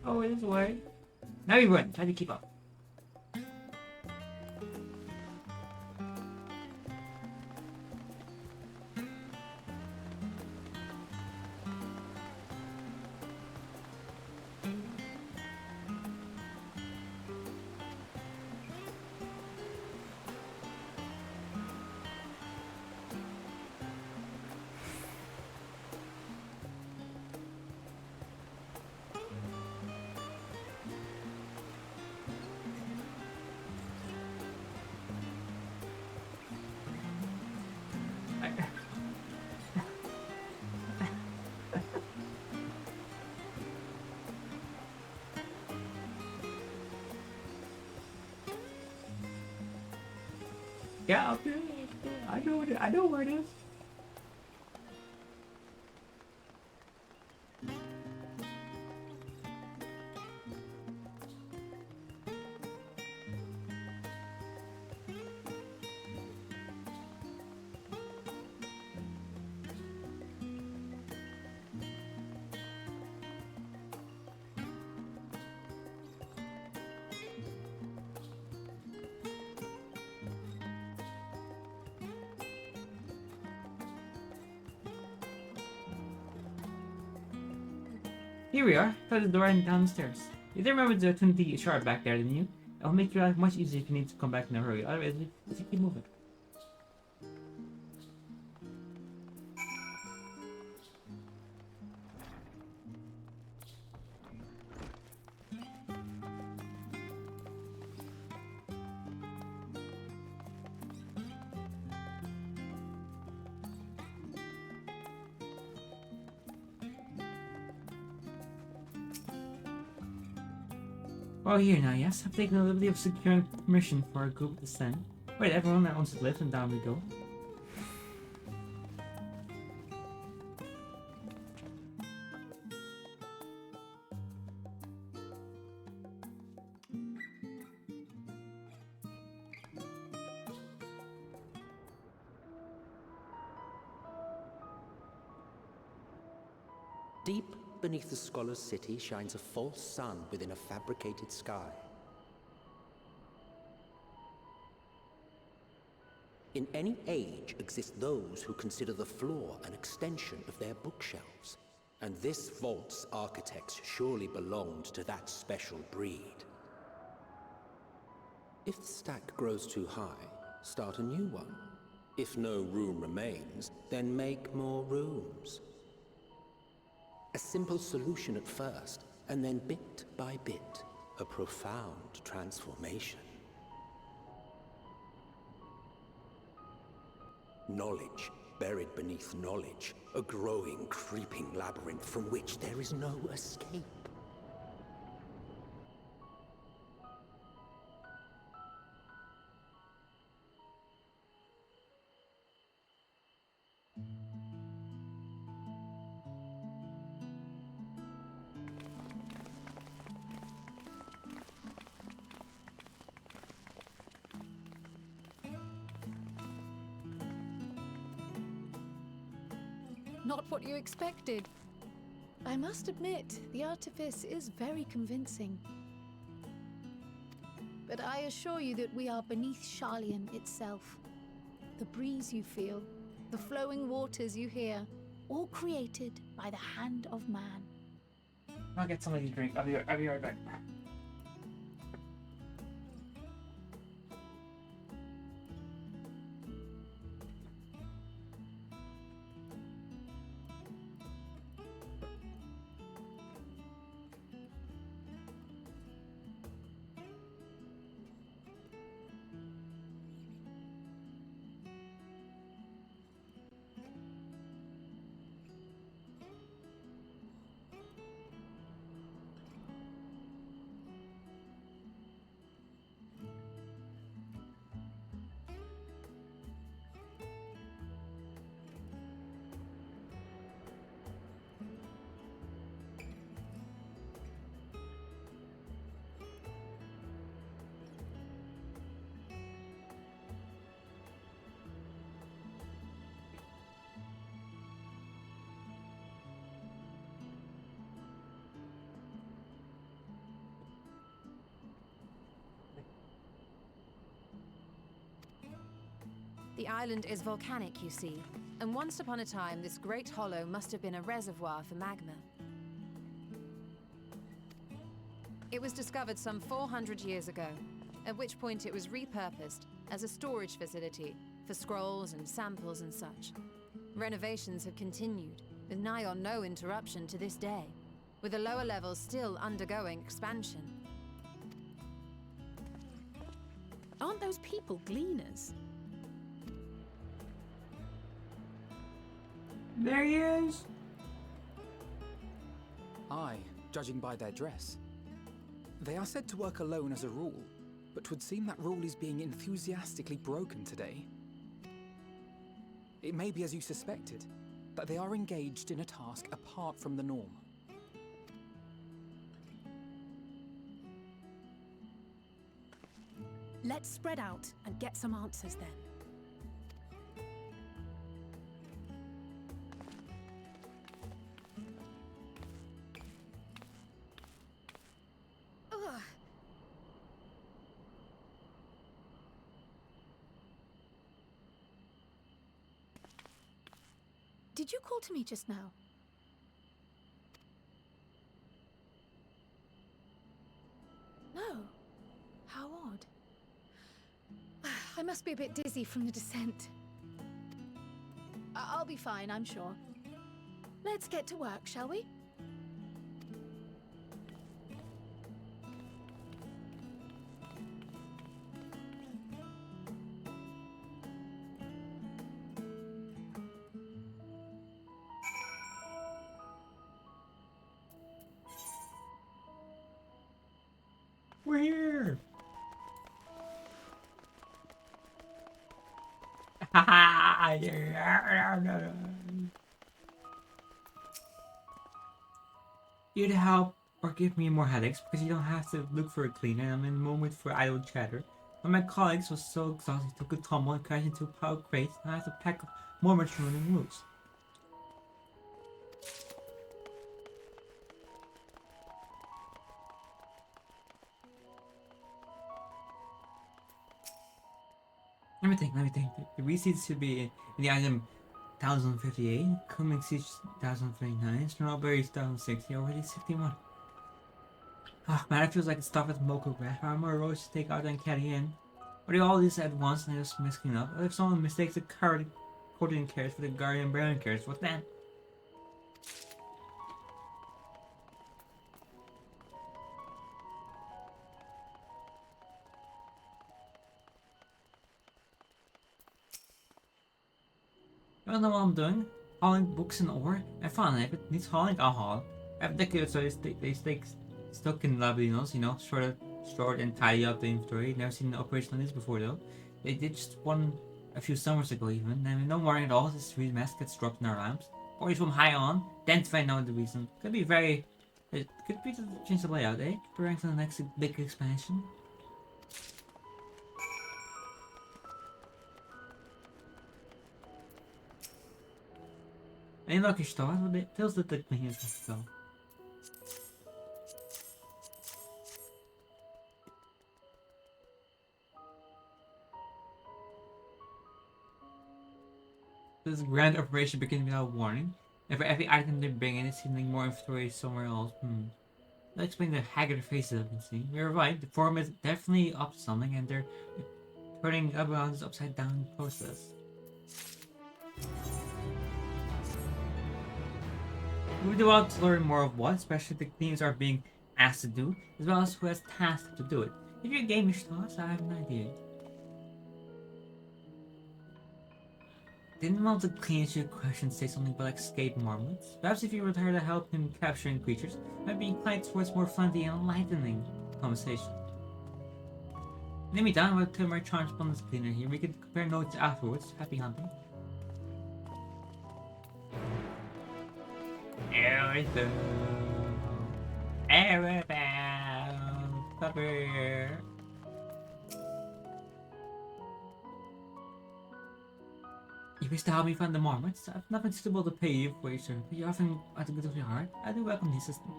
Oh, it is away. Now you run. Try to keep up. Yeah, I'll do it. I know where it is. Here we are. Through the door and downstairs. You did remember to tune the shard back there, didn't you? It'll make your life much easier if you need to come back in a hurry. Otherwise, just keep moving. Well, here now, yes. I've taken the liberty of securing permission for our group to send. Wait, everyone that wants to live, and down we go. Deep beneath the scholar's city shines a false sun within a fabricated sky. In any age exist those who consider the floor an extension of their bookshelves, and this vault's architects surely belonged to that special breed. If the stack grows too high, start a new one. If no room remains, then make more rooms. A simple solution at first, and then bit by bit, a profound transformation. Knowledge buried beneath knowledge, a growing, creeping labyrinth from which there is no escape. Not what you expected. I must admit, the artifice is very convincing. But I assure you that we are beneath Sharlayan itself. The breeze you feel, the flowing waters you hear, all created by the hand of man. I'll get something to drink. I'll be right back. The island is volcanic, you see, and once upon a time this great hollow must have been a reservoir for magma. It was discovered some 400 years ago, at which point it was repurposed as a storage facility for scrolls and samples and such. Renovations have continued, with nigh on no interruption to this day, with the lower levels still undergoing expansion. Aren't those people gleaners? There he is! Aye, judging by their dress. They are said to work alone as a rule, but 'twould seem that rule is being enthusiastically broken today. It may be as you suspected, that they are engaged in a task apart from the norm. Let's spread out and get some answers then. Ugh. Did you call to me just now? No. How odd. I must be a bit dizzy from the descent. I'll be fine, I'm sure. Let's get to work, shall we? We're here! You'd help or give me more headaches because you don't have to look for a cleaner and I'm in the moment for idle chatter. When my colleagues was so exhausted he took a tumble and crashed into a pile of crates and I had to pack up more material than loose. Let me think. The receipts should be in the item 1058, Cumming Siege 1039, Strawberries 1060, already 61. Ah, man, it feels like the stuff at Mocha Red Armor Roads to take out and carry in. Or do all this at once and just messing up? Or if someone mistakes the coordinating carrots for the Guardian Brown carrots, what then? I don't know what I'm doing. Hauling books and ore. I found it. If it needs hauling, I'll haul. I have decades so they stay stuck in labinos, you know, sort of stored and tidy up the inventory. Never seen an operation like this before though. They did just one a few summers ago even. I mean, don't worry at all. This reed mess gets dropped in our lamps. Or it's from high on. Then find out the reason. Could be very. It could be to change the layout, eh? Preparing for the next big expansion. Any lucky stars? Well, it tells that the cleaners have to go. This grand operation begins without warning. And for every item they bring in, it's seeming more inventory somewhere else. That explains the haggard faces I've been seeing. You're right, the forum is definitely up to something, and they're turning around this upside down process. We do want to learn more of what, especially the cleaners are being asked to do, as well as who has tasked to do it. If you're gamers thoughts, I have an idea. Didn't one of the cleaners your question say something about escape marmots? Perhaps if you were there to help him capturing creatures, might be inclined towards more friendly and enlightening conversation. In the meantime, I'll turn my charms upon this cleaner here. We can compare notes afterwards. Happy hunting. Everything, cover. You wish to help me find the marmots? I've nothing suitable to pay you for your service, but you often at the good of your heart. I do welcome the assistant.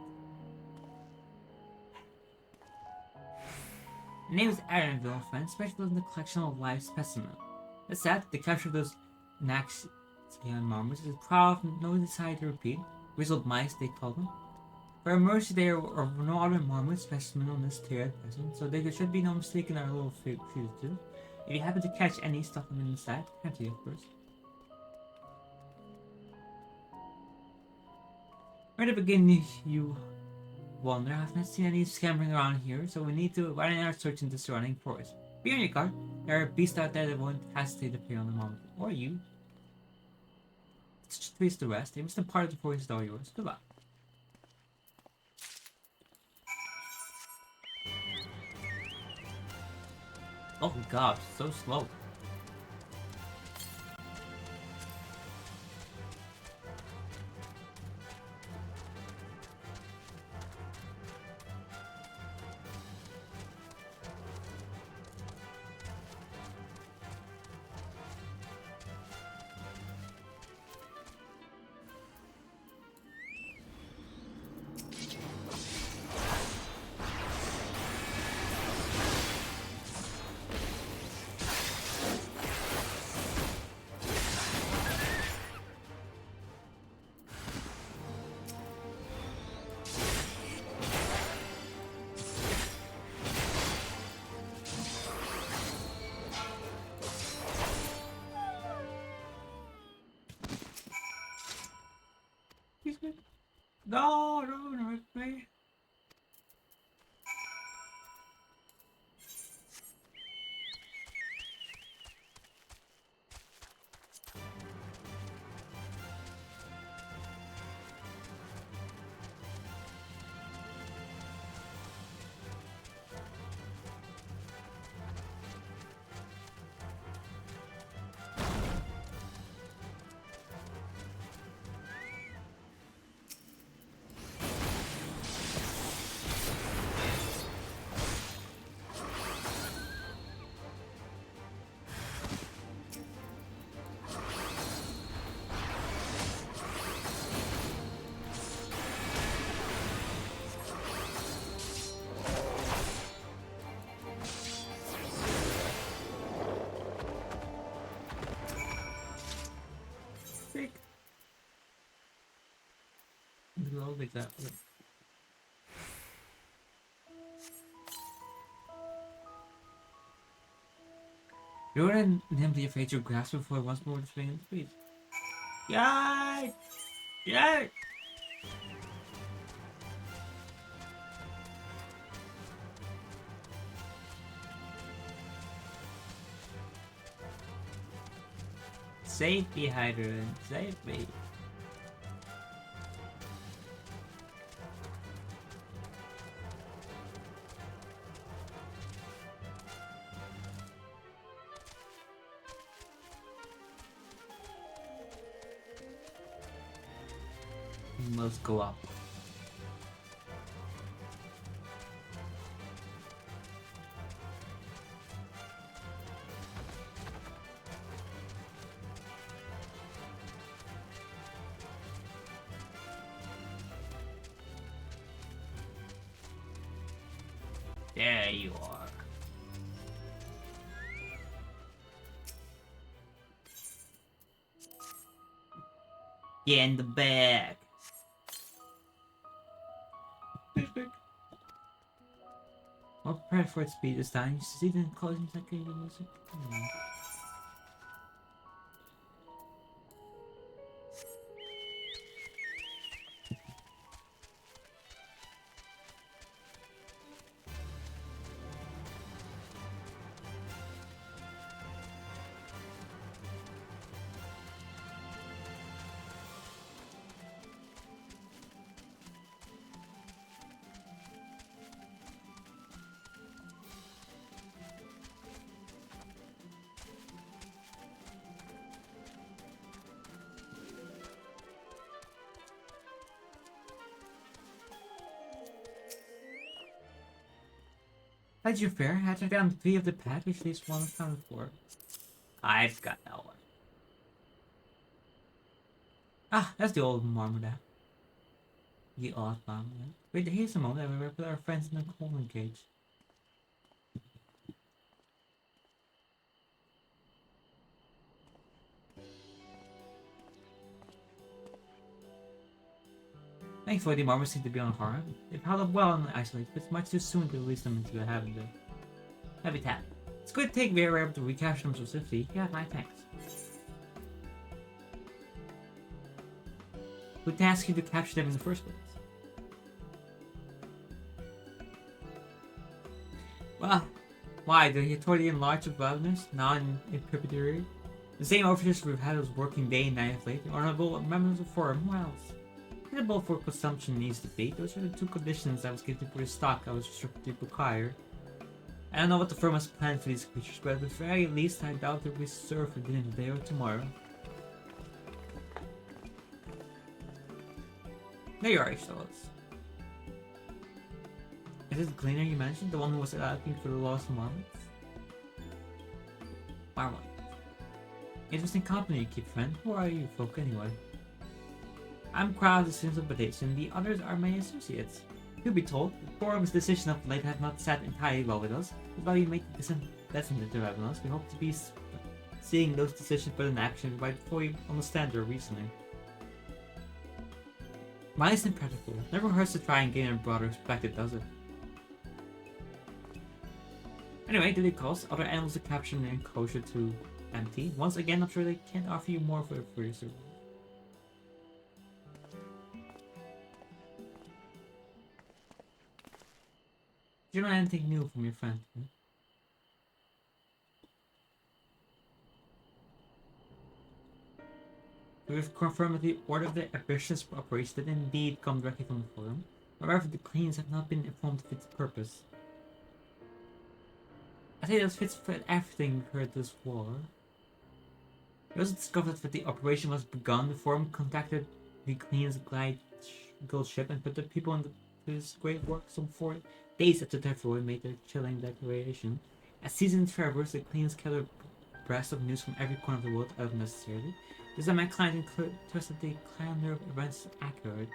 My name is Aaronville, friend, specialist in the collection of live specimens. It's sad the capture of those Naxian marmots is proud of no desire to repeat. Grizzled mice, they call them. For our mercy, there are no other marmot specimen on this tier at present, so there should be no mistake in our little fugitive. If you happen to catch any, stuff them in the sack. Can't you, of course. Where to begin, you wonder? I've not seen any scampering around here, so we need to widen our search in the surrounding forest. Be on your guard. There are beasts out there that won't hesitate to prey on the moment. Or you. Just please the rest. The instant part of the forest is all yours. Good luck. Oh god, so slow. No, don't hurt me. Like that. You're an empty afraid to grasp before once more to swing in speed. Yay! Yay! Save me, Hydran. Save me. Let's go up. There you are. Get in the bag. More prepared for its speed this time. You see the closing second music. How'd you fare? I took down 3 of the pack, which leaves 1 accounted for. I've got that one. Ah, that's the old marmoset. The odd marmoset. Wait, here's a moment that we work with our friends in the Coleman cage. Thankfully, the Marmors seem to be unharmed. They've held up well in the isolate, but it's much too soon to release them into the habitat. It's good to take they were able to recapture them so swiftly. Yeah, my thanks. Who tasked you to capture them in the first place? Well, why? The authority in large of wilderness, now in perpetuity? The same officers we've had us working day and night of late, honorable members of the forum, who else? Suitable for consumption needs to be. Those are the two conditions I was given for the stock I was restricted to acquire. I don't know what the firm has planned for these creatures, but at the very least I doubt they'll be served for dinner today or tomorrow. There you are, Ishtalos. Is it the cleaner you mentioned? The one who was looking for the lost marmots? Marmot. Interesting company you keep, friend. Who are you folk anyway? I'm Crowd, the students of Badation. The others are my associates. You'll be told, the forum's decision of late have not sat entirely well with us. While you make the descent into Ravenous, we hope to be seeing those decisions put in action right before you understand their reasoning. Nice and practical. Never hurts to try and gain a broader perspective, does it? Anyway, do they cost other animals to capture and enclosure to empty? Once again, I'm sure they can't offer you more for your service. Do you know anything new from your friend? We've confirmed that the order of the ambitious operation did indeed come directly from the forum. However, the Queens have not been informed of its purpose. I think this fits for everything we heard this war. We also discovered that the operation was begun. The forum contacted the Queen's guild ship and put the people into this great work some 4 days after Tefroy made their chilling declaration. As season travelers, the Queens gathered abreast of news from every corner of the world out of necessity. This time my client trusted the calendar of events is accurate.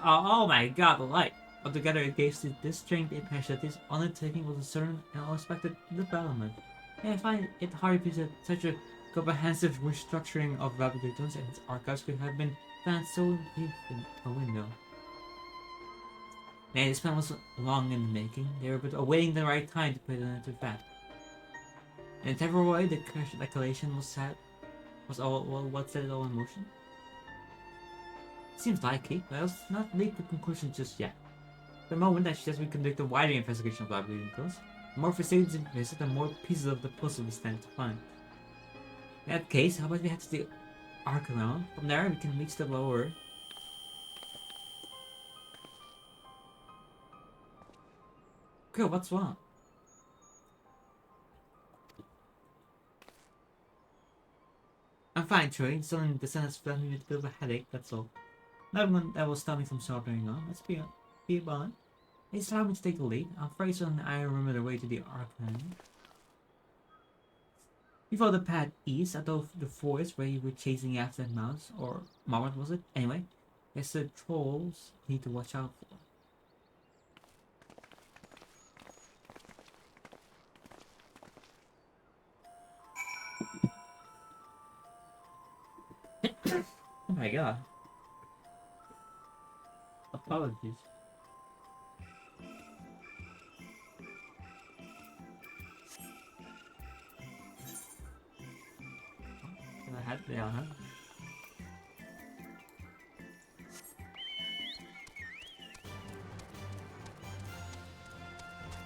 Oh my god, the light! Altogether, it gave this strange impression that this undertaking was a certain and unexpected development. And I find it hard to believe that such a comprehensive restructuring of Rabbidoons and its archives could have been planned so deep in a window. Nay, this plan was long in the making. They were but awaiting the right time to put it into effect. In whatever way the calculation was set, was all what set it all in motion? Seems likely, but I was not leap to conclusion just yet. The moment I suggest we conduct a wider investigation of Labyrinthos, the more facilities we visit, the more pieces of the puzzle we stand to find. In that case, how about we head to the Ark around? From there, we can reach the lower. Cool, what's wrong? I'm fine, Troy. Suddenly the sun has left me with a bit of a headache, that's all. Nothing that will stop me from soldering on. Let's be on. It's time to take the lead. I'm afraid soon I remember the way to the Arkland. We followed the path east out of the forest where you were chasing after that mouse, or marmot was it? Anyway, there's the trolls we need to watch out for. Oh my god. Apologies. I had there, huh?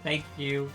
Thank you.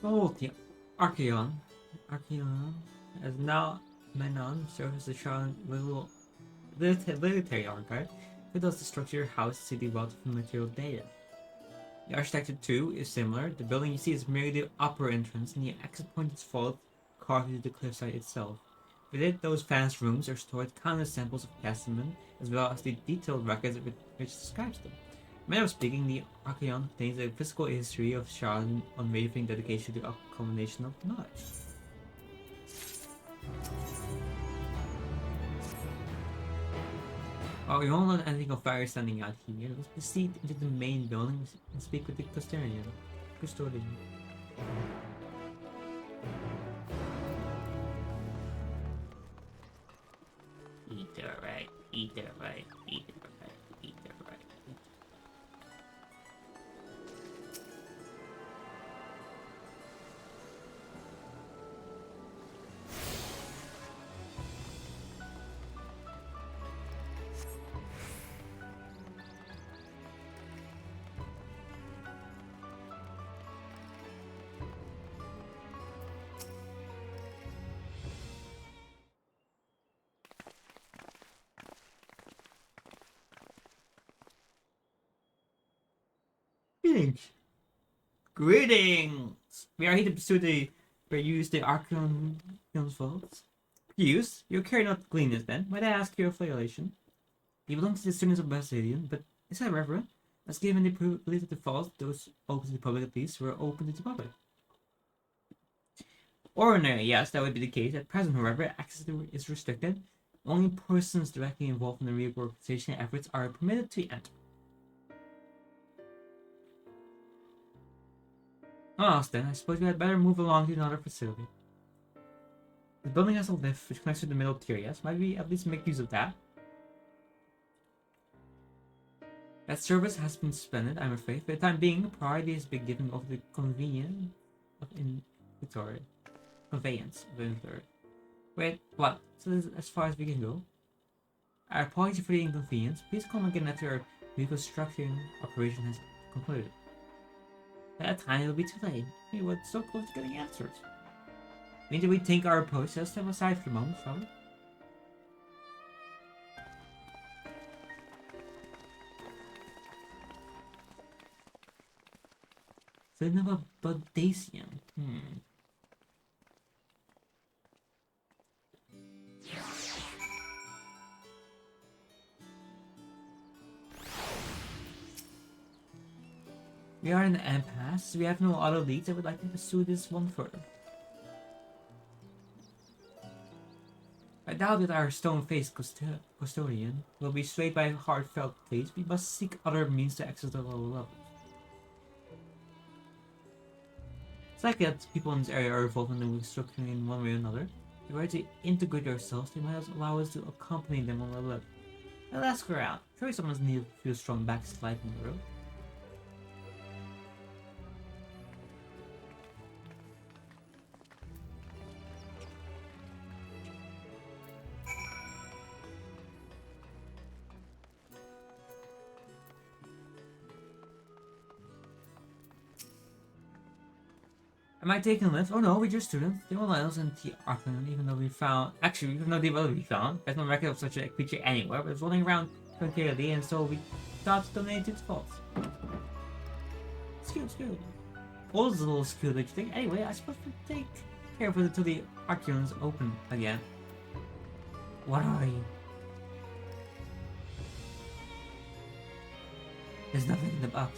Oh, the Archeon has now Menon serves as the military archive, but thus the structure houses city wealth of material data. The architecture too is similar. The building you see is merely the upper entrance, and the exit point is vault carved into the cliffside itself. Within those vast rooms are stored countless samples of specimens, as well as the detailed records which describes them. In a manner of speaking, the Archaeon contains a physical history of Charlotte's unwavering dedication to a combination of knowledge. Oh, we won't let anything of fire standing out here. Let's proceed into the main building and speak with the custodian. Eat it right, eat it right, eat it right, eat it right. Greetings. Greetings! We are here to pursue the use the Archeon's vaults. Use? You carry not cleanness then. Might I ask your affiliation? You belong to the students of Basilian, but is that reverent? As given the privilege of the vaults, those open to the public at least, were open to the public. Ordinary, yes, that would be the case. At present, however, access is restricted. Only persons directly involved in the reorganization efforts are permitted to enter. Oh, then, I suppose we had better move along to another facility. The building has a lift which connects to the middle tier, yes? Might we at least make use of that? That service has been suspended, I'm afraid. For the time being, priority has been given over the convenience of inventory. Conveyance of inventory. Wait, what? So this is as far as we can go? Our apologies for the inconvenience. Please come again after our reconstruction operation has concluded. By that time, it'll be too late. We were so close to getting answers. Need to rethink our approach. Let's step aside for a moment, shall we? Cinema Budasian. We are in the impasse. We have no other leads. I would like to pursue this one further. I doubt that our stone-faced custodian will be swayed by heartfelt pleas. We must seek other means to access the lower levels. It's like that people in this area are involved in the restructuring in one way or another. If we were to integrate ourselves, they might allow us to accompany them on the level. Now ask around. Surely someone's needed to feel strong backslide on the road. Am I taking a lift? Oh no, we're just students. They won't let us into the Arkham, even though we found... Actually, even though they will be found. There's no record of such a creature anywhere, but it's running around tranquilly, and so we thought to donate its faults. Skill. All this little skill that you think. Anyway, I suppose we take care of it until the Archeon's open again. What are you? There's nothing in the box.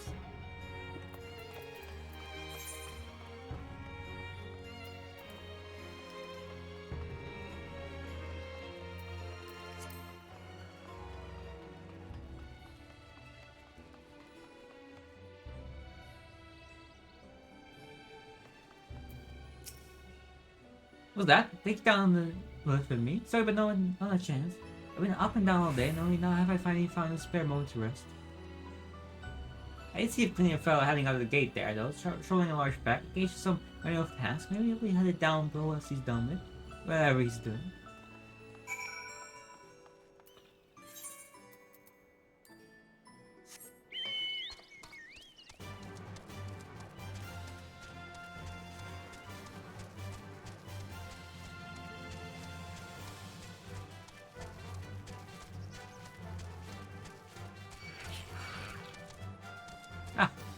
What's that? Take down the lift with me? Sorry, but not a chance. I've been up and down all day, and only now have I finally found a spare moment to rest. I did see a cleaner fellow heading out of the gate there, though, showing a large pack. Engaged in some manual task. Maybe he'll be headed down below as he's done with whatever he's doing.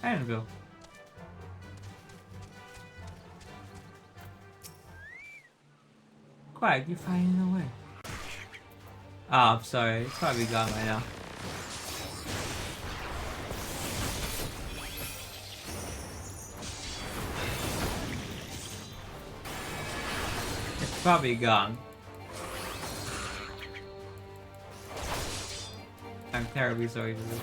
Annabelle. Quiet, you're finding the way. Oh, I'm sorry. It's probably gone by now. It's probably gone. I'm terribly sorry for this.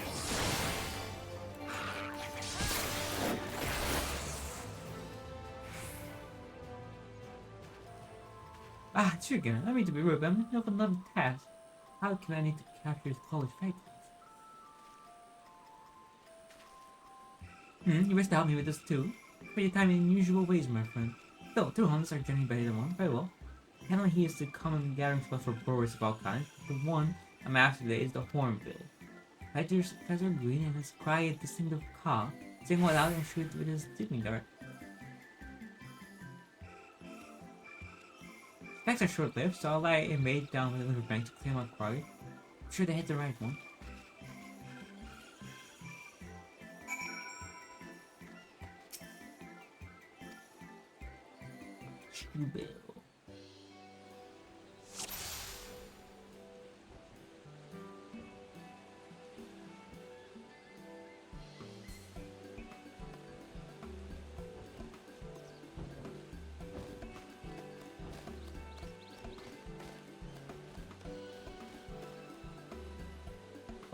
Ah, chicken, I mean to be rude, but I'm in the middle of another task. How can I need to capture his college victims? You wish to help me with this too? But your time in unusual ways, my friend. Still, 2 hunters are generally better than one. Very well. Apparently he is the common gathering spot for brewers of all kinds. The one I'm after today is the hornbill. Feathers are green and his quiet, distinctive caw. Sing one out and shoot with his dipping dart. Specs are short-lived, so I'll lie a maid down with the riverbank to clear my quarry. I'm sure they hit the right one. Shoebill.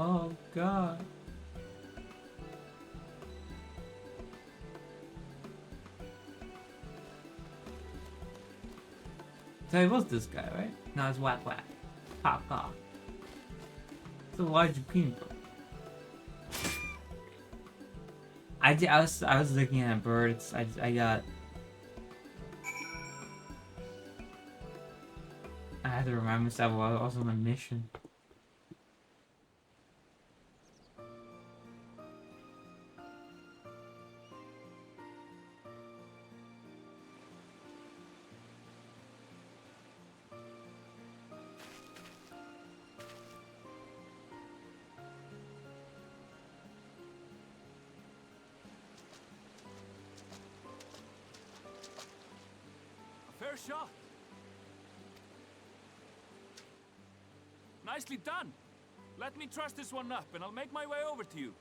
Oh god. So it was this guy, right? No, it's Whack Whack. Pop off. It's a large peanut butter. I was looking at birds. I had to remind myself while I was on a mission. Fair shot. Nicely done. Let me truss this one up and I'll make my way over to you.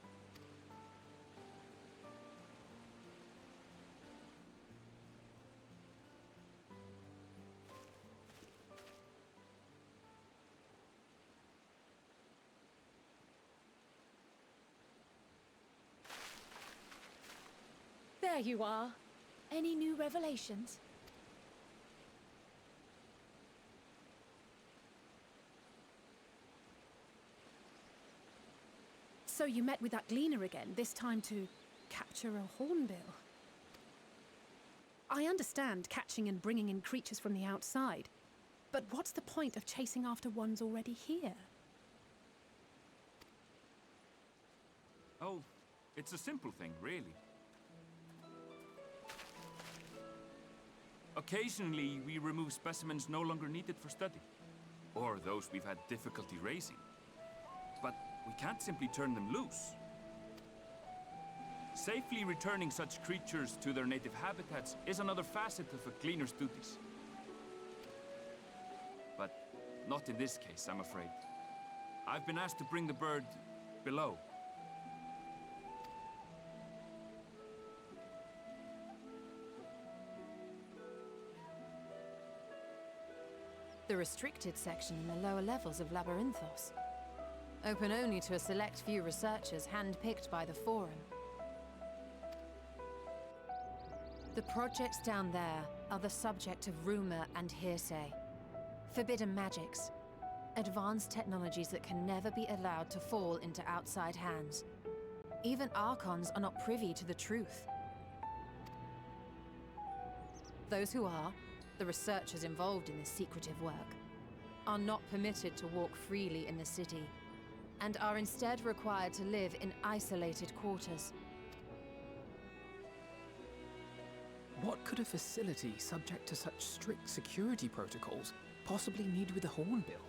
There you are. Any new revelations? So you met with that gleaner again, this time to capture a hornbill. I understand catching and bringing in creatures from the outside, but what's the point of chasing after ones already here? Oh, it's a simple thing, really. Occasionally, we remove specimens no longer needed for study, or those we've had difficulty raising. But we can't simply turn them loose. Safely returning such creatures to their native habitats is another facet of a cleaner's duties. But not in this case, I'm afraid. I've been asked to bring the bird below. The restricted section in the lower levels of Labyrinthos. Open only to a select few researchers handpicked by the Forum. The projects down there are the subject of rumor and hearsay. Forbidden magics. Advanced technologies that can never be allowed to fall into outside hands. Even Archons are not privy to the truth. Those who are, the researchers involved in this secretive work, are not permitted to walk freely in the city, and are instead required to live in isolated quarters. What could a facility subject to such strict security protocols possibly need with a hornbill?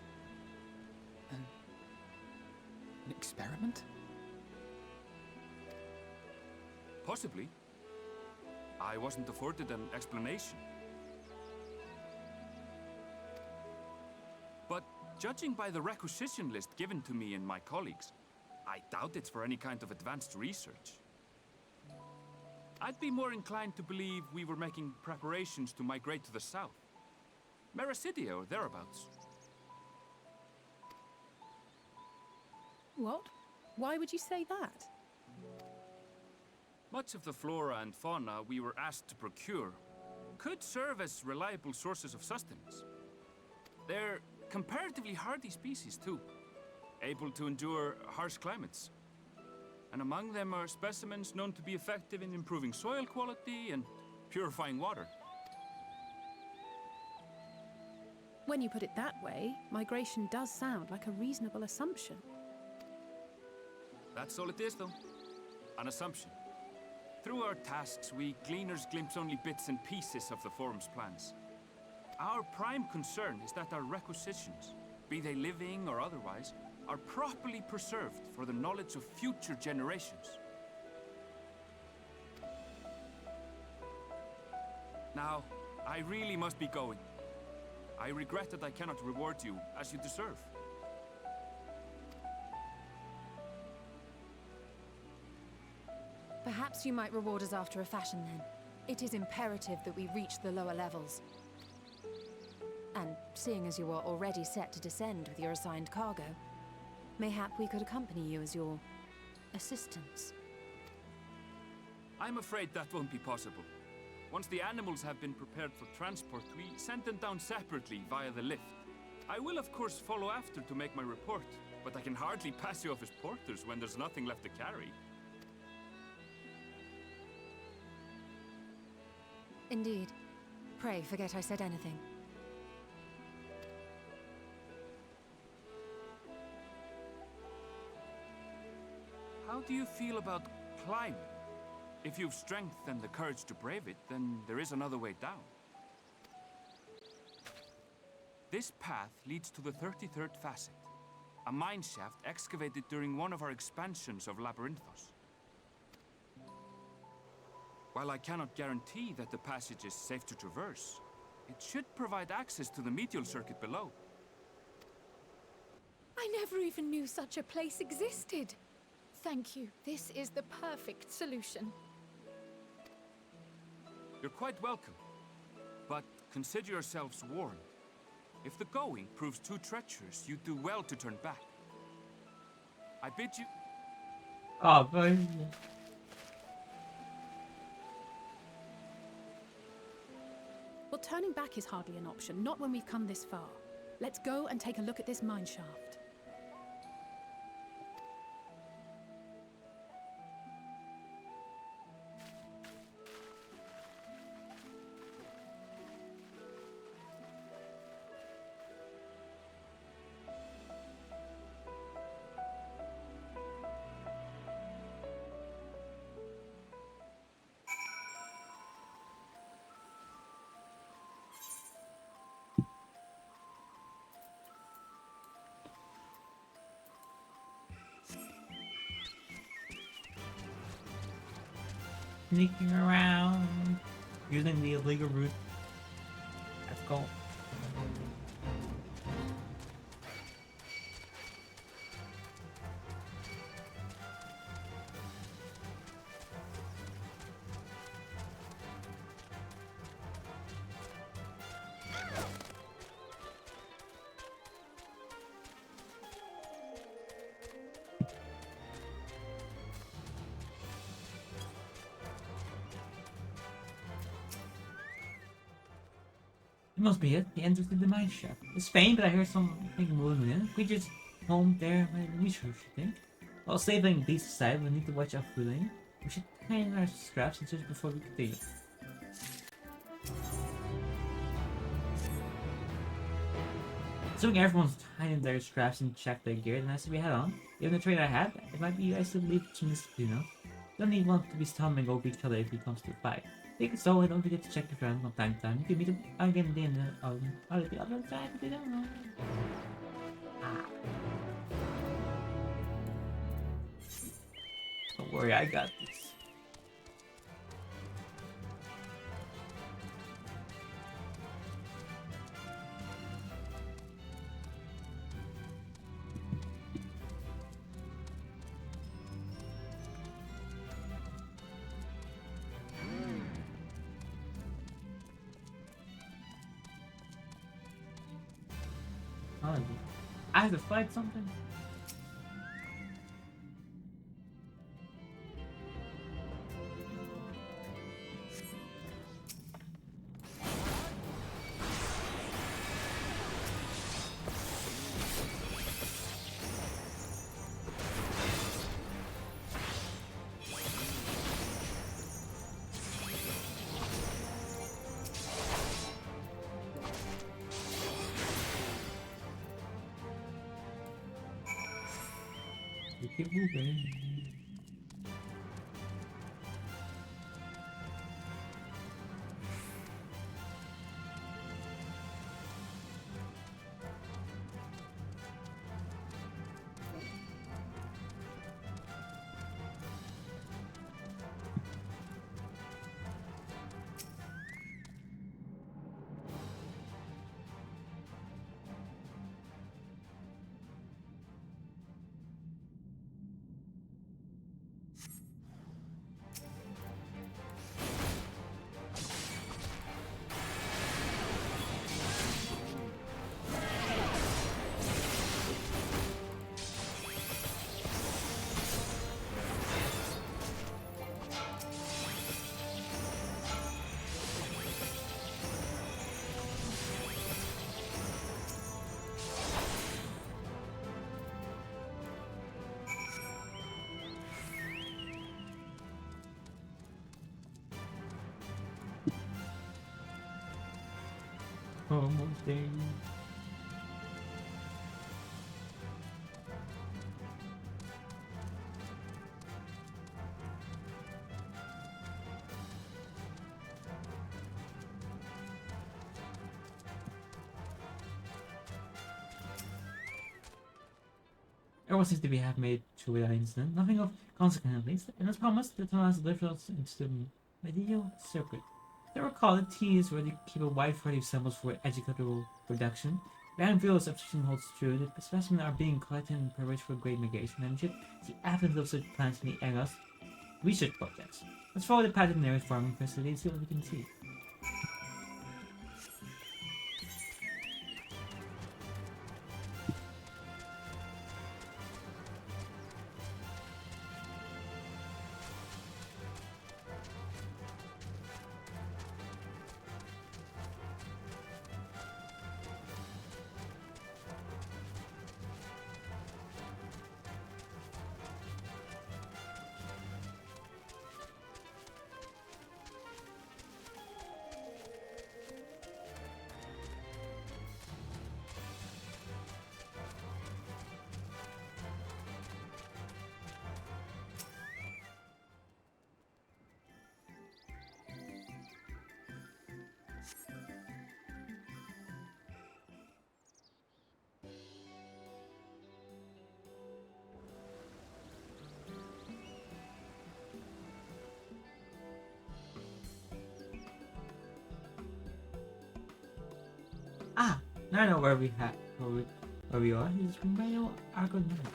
An experiment? Possibly. I wasn't afforded an explanation. But judging by the requisition list given to me and my colleagues, I doubt it's for any kind of advanced research. I'd be more inclined to believe we were making preparations to migrate to the south. Mericidia or thereabouts. What? Why would you say that? Much of the flora and fauna we were asked to procure could serve as reliable sources of sustenance. They're comparatively hardy species too, able to endure harsh climates. And among them are specimens known to be effective in improving soil quality and purifying water. When you put it that way, migration does sound like a reasonable assumption. That's all it is, though. An assumption. Through our tasks, we gleaners glimpse only bits and pieces of the Forum's plans. Our prime concern is that our requisitions, be they living or otherwise, are properly preserved for the knowledge of future generations. Now, I really must be going. I regret that I cannot reward you as you deserve. Perhaps you might reward us after a fashion then. It is imperative that we reach the lower levels. And seeing as you are already set to descend with your assigned cargo, mayhap we could accompany you as your assistants. I'm afraid that won't be possible. Once the animals have been prepared for transport, we send them down separately via the lift. I will of course follow after to make my report, but I can hardly pass you off as porters when there's nothing left to carry. Indeed. Pray forget I said anything. How do you feel about climbing? If you've strength and the courage to brave it, then there is another way down. This path leads to the 33rd facet, a mine shaft excavated during one of our expansions of Labyrinthos. While I cannot guarantee that the passage is safe to traverse, it should provide access to the medial circuit below. I never even knew such a place existed. Thank you. This is the perfect solution. You're quite welcome, but consider yourselves warned. If the going proves too treacherous, you do well to turn back. I bid you... Oh, boy. Well, turning back is hardly an option, not when we've come this far. Let's go and take a look at this mine shaft. Sneaking around, using the illegal route. Let's go. It must be it. The entrance to the mine shaft. It's faint, but I heard something moving in. Creatures home there by the research, I think. While saving these aside, we need to watch out for them. We should hide our scraps and search before we continue. Assuming everyone's hiding their scraps and check their gear, then I say we head on. Given the trade I had, it might be I still leave some discipline enough. Don't need one to be stumbling over each other if it comes to a fight. Take it so, don't forget to check the ground from time to time. You can meet them again at the end of the other side if you don't know. Don't worry, I got this. technology. I have to fight something? We keep moving. Almost there. Everyone seems to be half made through without incident. Nothing of consequence at least. And as promised, the tunnel has lifted us into the medial circuit. They recall the T is where they keep a wide variety of samples for educational production. The Anvil's obsession holds true. The specimens are being collected in preparation for great migration and should the absence of such plants in the Eros research projects. Let's follow the path to the nearest farming facility and see what we can see. Ah, now I know where we are. It's Romeo Argonauta.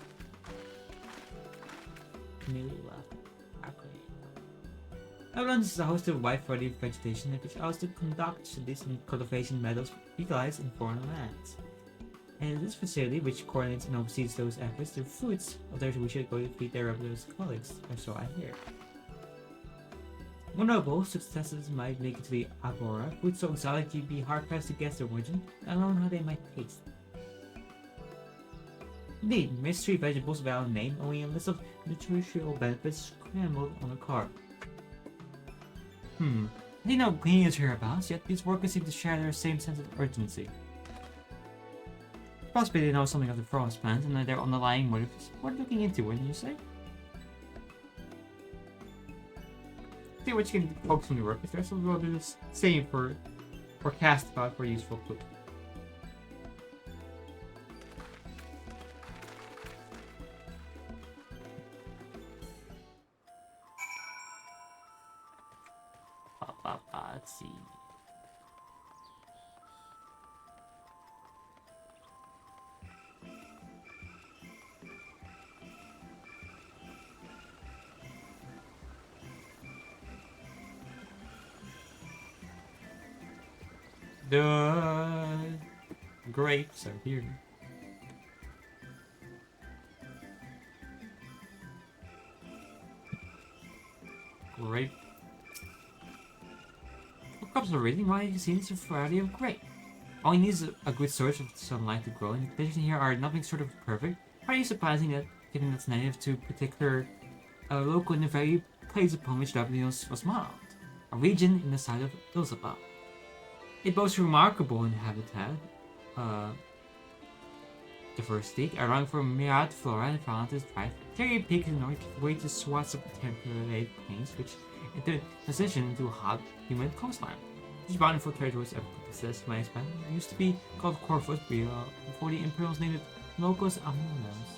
Outlands is a host of a wide variety of vegetation which allows to conduct decent cultivation methods legalized in foreign lands. And in this facility, which coordinates and oversees those efforts, the fruits of their we should go to feed their those colleagues, or so I hear. More notable successes might make it to the Agora, food so exotic you'd be hard-pressed to guess their origin, let alone how they might taste. Indeed, mystery vegetables without a name, only a list of nutritional benefits scrambled on a card. I think no cleaning is hereabouts, yet these workers seem to share their same sense of urgency. Possibly they know something of the frost plants and their underlying motives worth looking into, wouldn't you say? See what you can focus on the work, if there's something we'll do the same for cast about for useful clue. Let's see. The grapes are here. right? For crops are reading, why you can see it's a variety of gray. All he needs is a good source of sunlight to grow, and the conditions here are nothing short of perfect. Are you surprising that, given that's native to particular local in the very place upon which Davios was modeled, a region in the side of Ilzaba? It boasts remarkable in habitat diversity, allowing for myriad flora and fauna to thrive. Cherry Peak in the north gives way to swaths of temperate plains, which transition into a hot, humid coastline. These bountiful territories ever possessed my span used to be called Corfus before the Imperials named it Locus Amulas.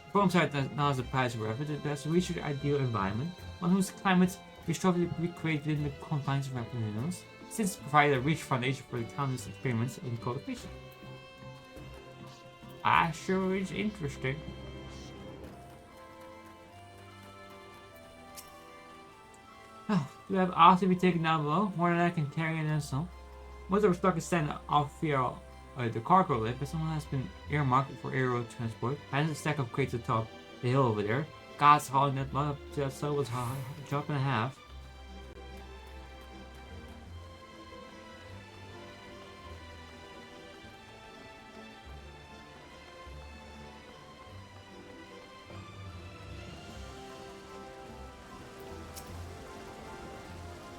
The poem site that now has a prize forever that has reached the ideal environment, one whose climate we strive to recreate within the confines of Rappaneros, since it provided a rich foundation for the countless experiments in cultivation. Sure is interesting. We have all to be taken down below, more than I can carry in and so. Most of our stock is sent off via the cargo lift, but someone has been earmarked for aerial transport. Has a stack of crates atop the hill over there. God's hauling that lot up to that so was a drop and a half.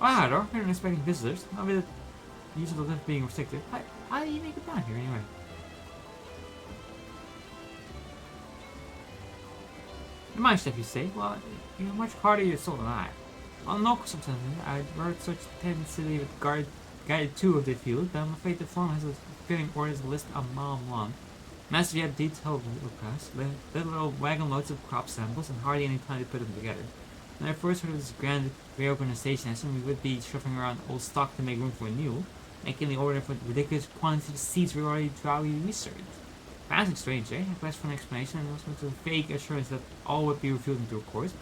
Ah, there are unexpected visitors. Not with the use of the lift being restricted. How do you make it down here anyway? In my step, you say? Well, you're much harder your soul than I. On local sometimes, I'd heard such tendency with guided tour of the field, but I'm afraid the form has a feeling orders list a mile long. Massively had detailed requests, little wagon loads of crop samples, and hardly any time to put them together. When I first heard of this grand reorganization, I assumed we would be shuffling around old stock to make room for new, making the order for ridiculous quantities of seeds we already thoroughly researched. Fascinating strange, eh? I asked for an explanation and also with a vague assurance that all would be revealed in due course.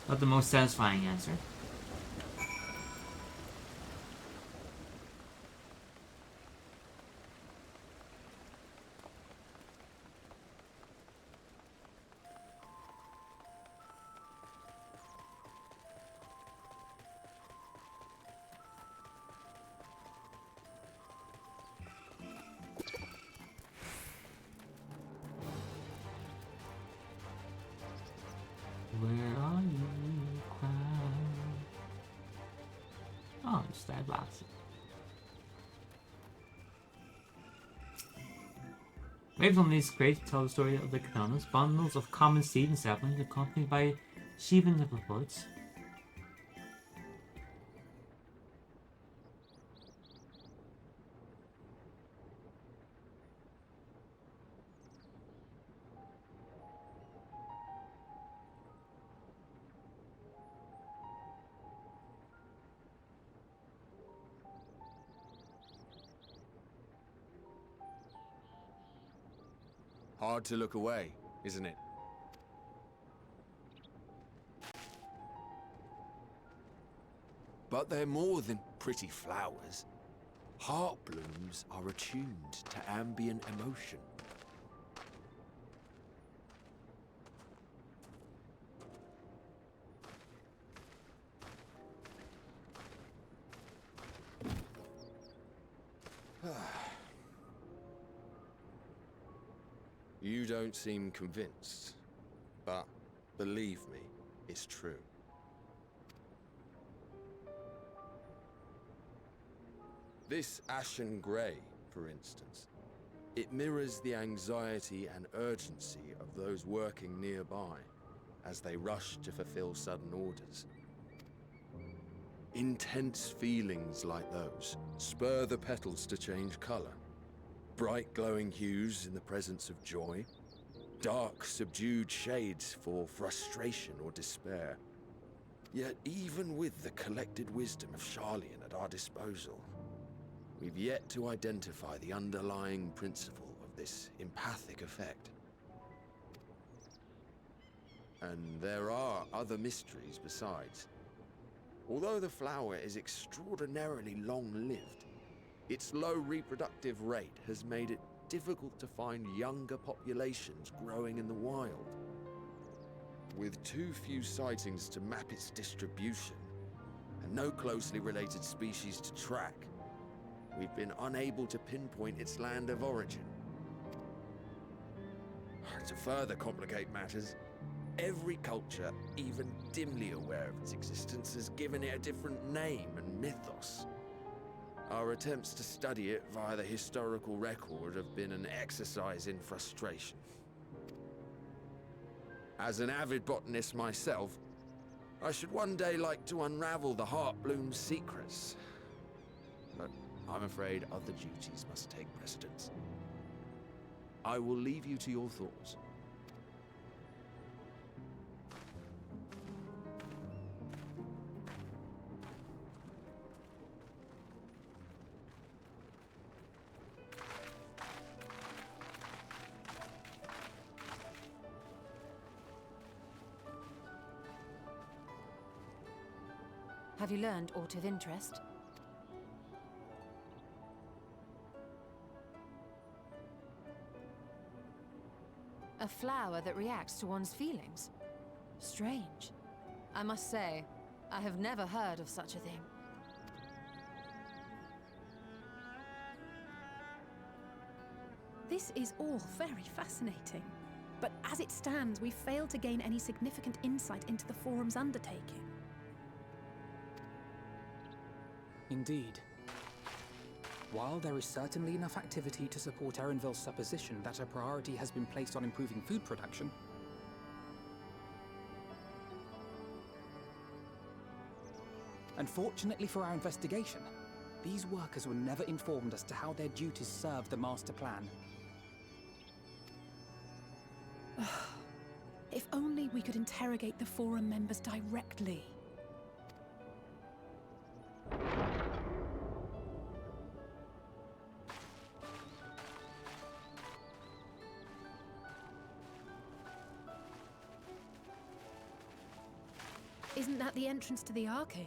Not the most satisfying answer. Where are you, crowd? Oh, just that box. Waves on these crates tell the story of the Kananas, bundles of common seed and saplings accompanied by sheaven of reports. Hard to look away, isn't it? But they're more than pretty flowers. Heart blooms are attuned to ambient emotion. You don't seem convinced, but believe me, it's true. This ashen grey, for instance, it mirrors the anxiety and urgency of those working nearby as they rush to fulfill sudden orders. Intense feelings like those spur the petals to change colour. Bright glowing hues in the presence of joy, dark subdued shades for frustration or despair. Yet even with the collected wisdom of Charlian at our disposal, we've yet to identify the underlying principle of this empathic effect. And there are other mysteries besides. Although the flower is extraordinarily long-lived, its low reproductive rate has made it difficult to find younger populations growing in the wild. With too few sightings to map its distribution, no closely related species to track. We've been unable to pinpoint its land of origin. To further complicate matters, every culture, even dimly aware of its existence, has given it a different name and mythos. Our attempts to study it via the historical record have been an exercise in frustration. As an avid botanist myself, I should one day like to unravel the Heartbloom's secrets. But I'm afraid other duties must take precedence. I will leave you to your thoughts. Have you learned aught of interest? A flower that reacts to one's feelings? Strange. I must say, I have never heard of such a thing. This is all very fascinating. But as it stands, we fail to gain any significant insight into the Forum's undertaking. Indeed. While there is certainly enough activity to support Erenville's supposition that a priority has been placed on improving food production, unfortunately for our investigation, these workers were never informed as to how their duties serve the master plan. If only we could interrogate the Forum members directly. Isn't that the entrance to the Archaeum?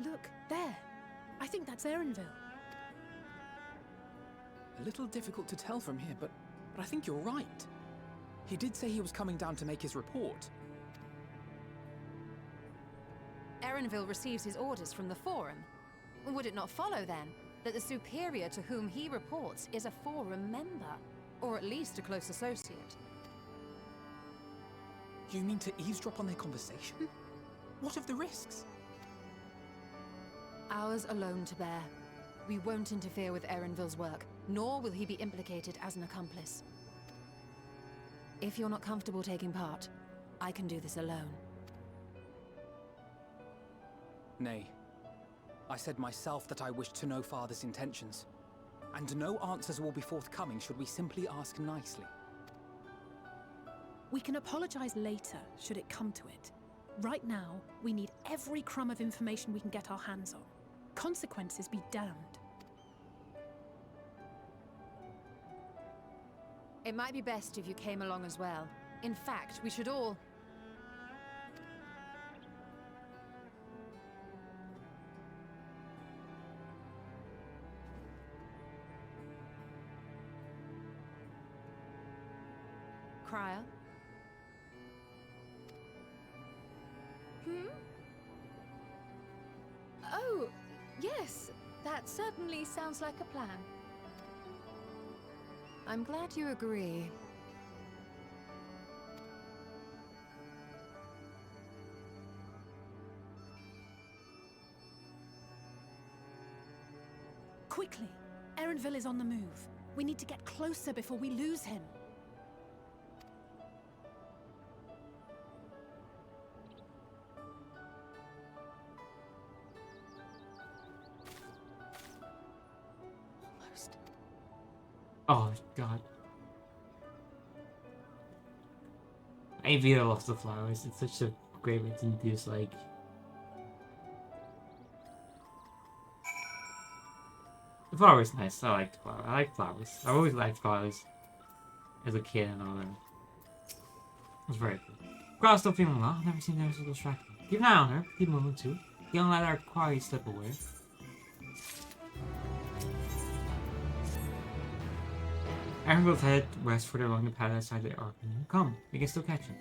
Look, there. I think that's Erenville. A little difficult to tell from here, but I think you're right. He did say he was coming down to make his report. Erenville receives his orders from the Forum. Would it not follow, then, that the superior to whom he reports is a Forum member? Or at least a close associate? You mean to eavesdrop on their conversation? What of the risks? Ours alone to bear. We won't interfere with Erenville's work, nor will he be implicated as an accomplice. If you're not comfortable taking part, I can do this alone. Nay. I said myself that I wished to know Father's intentions. And no answers will be forthcoming should we simply ask nicely. We can apologize later, should it come to it. Right now, we need every crumb of information we can get our hands on. Consequences be damned. It might be best if you came along as well. In fact, we should all... Crier? Oh, yes. That certainly sounds like a plan. I'm glad you agree. Quickly! Erenville is on the move. We need to get closer before we lose him. Oh god. I really love the flowers. It's such a great way to introduce like the flower is nice. I like the flower. I like flowers. I've always liked flowers as a kid and all that. It's very cool. Crowd's still feeling well. Never seen her so distracted. Keep an eye on her. Keep moving too. Don't let our quarry slip away. Everyone's headed west further along the path outside the arc. Come, we can still catch him.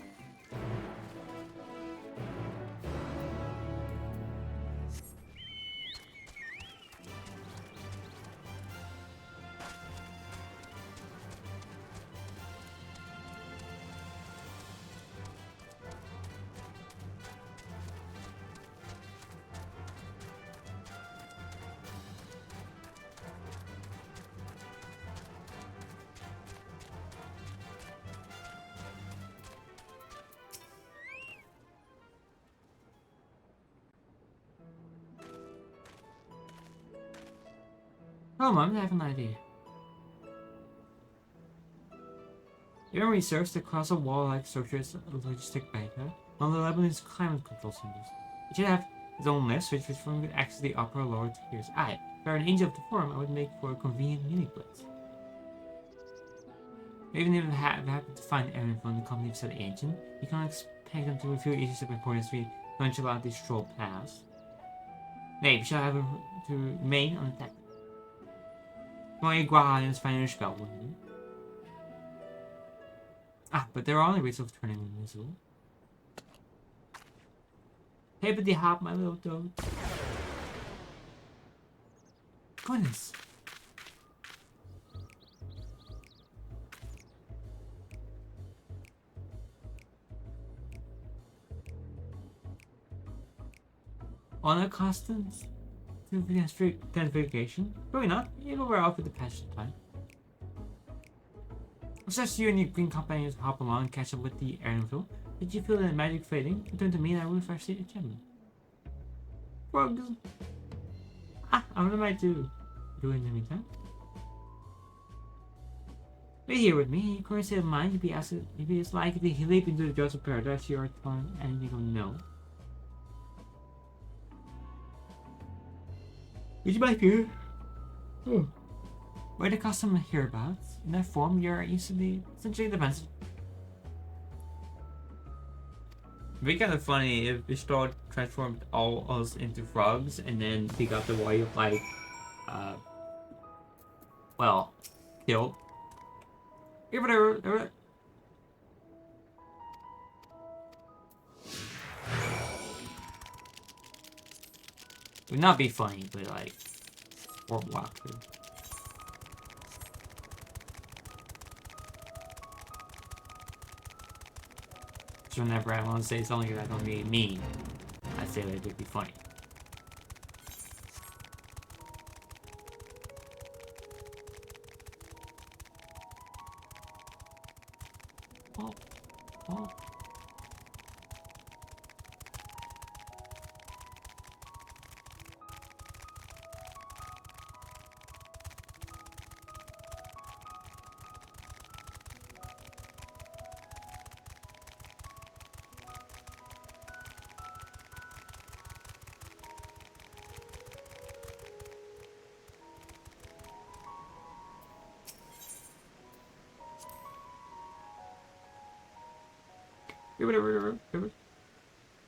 Oh, Mom, I have an idea. Your research across a wall-like structure is a logistic beta on the Lebanese climate control centers. It should have its own list, which could access the upper or lower tiers. If I were an angel of the forum, I would make for a convenient mini place. Even if I happen to find anyone from the company said agent, you can't expect them to reveal issues of importance we nonchalant these stroll past. Nee, we shall have to remain unattacked. Mooie Guahanians find your spell, wouldn't you? But there are only ways of turning them invisible. Hey, but they hop, my little toad. Goodness. On a constant identification? Probably not. It'll wear off with the passage of time. It's just you and your green companions hop along and catch up with the Aaronville. Did you feel the magic fading? It turned to me and I will refresh the achievement. Frogs! What am I to do in the meantime? Be here with me. In current state of mind, you'd be as likely to leap into the jaws of paradise you are telling anything of no. Would you like here? Oh. By the custom hereabouts, in that form, you are essentially defensive. It'd be kind of funny if we start transformed all us into frogs and then pick up the way of like, well, kill. Yeah, whatever. Would not be funny, but like, or walkthrough. So whenever I want to say something that don't really mean, I say that it'd be funny. Oh. Whatever.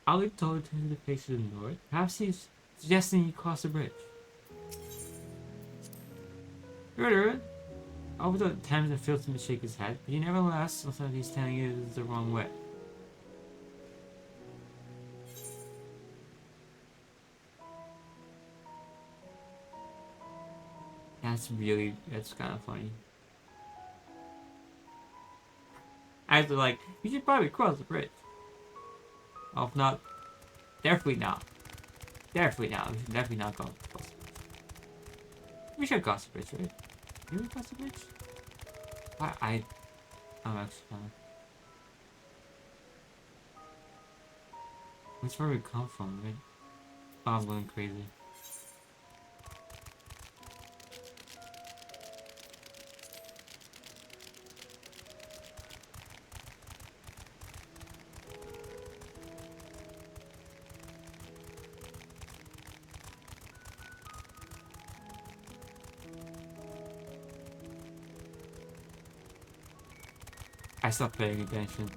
I'll leave told to the face to the north. Perhaps he's suggesting you cross the bridge. Whatever. Over the times it feels him to shake his head, but he nevertheless, sometimes he's telling you it's the wrong way. That's kind of funny. Actually, like, you should probably cross the bridge. Well, if not, definitely not. Definitely not. We should definitely not go cross the bridge. We should cross the bridge, right? Did we cross the bridge? I'm actually kind of... That's where we come from, right? Oh, I'm going crazy. I stopped paying attention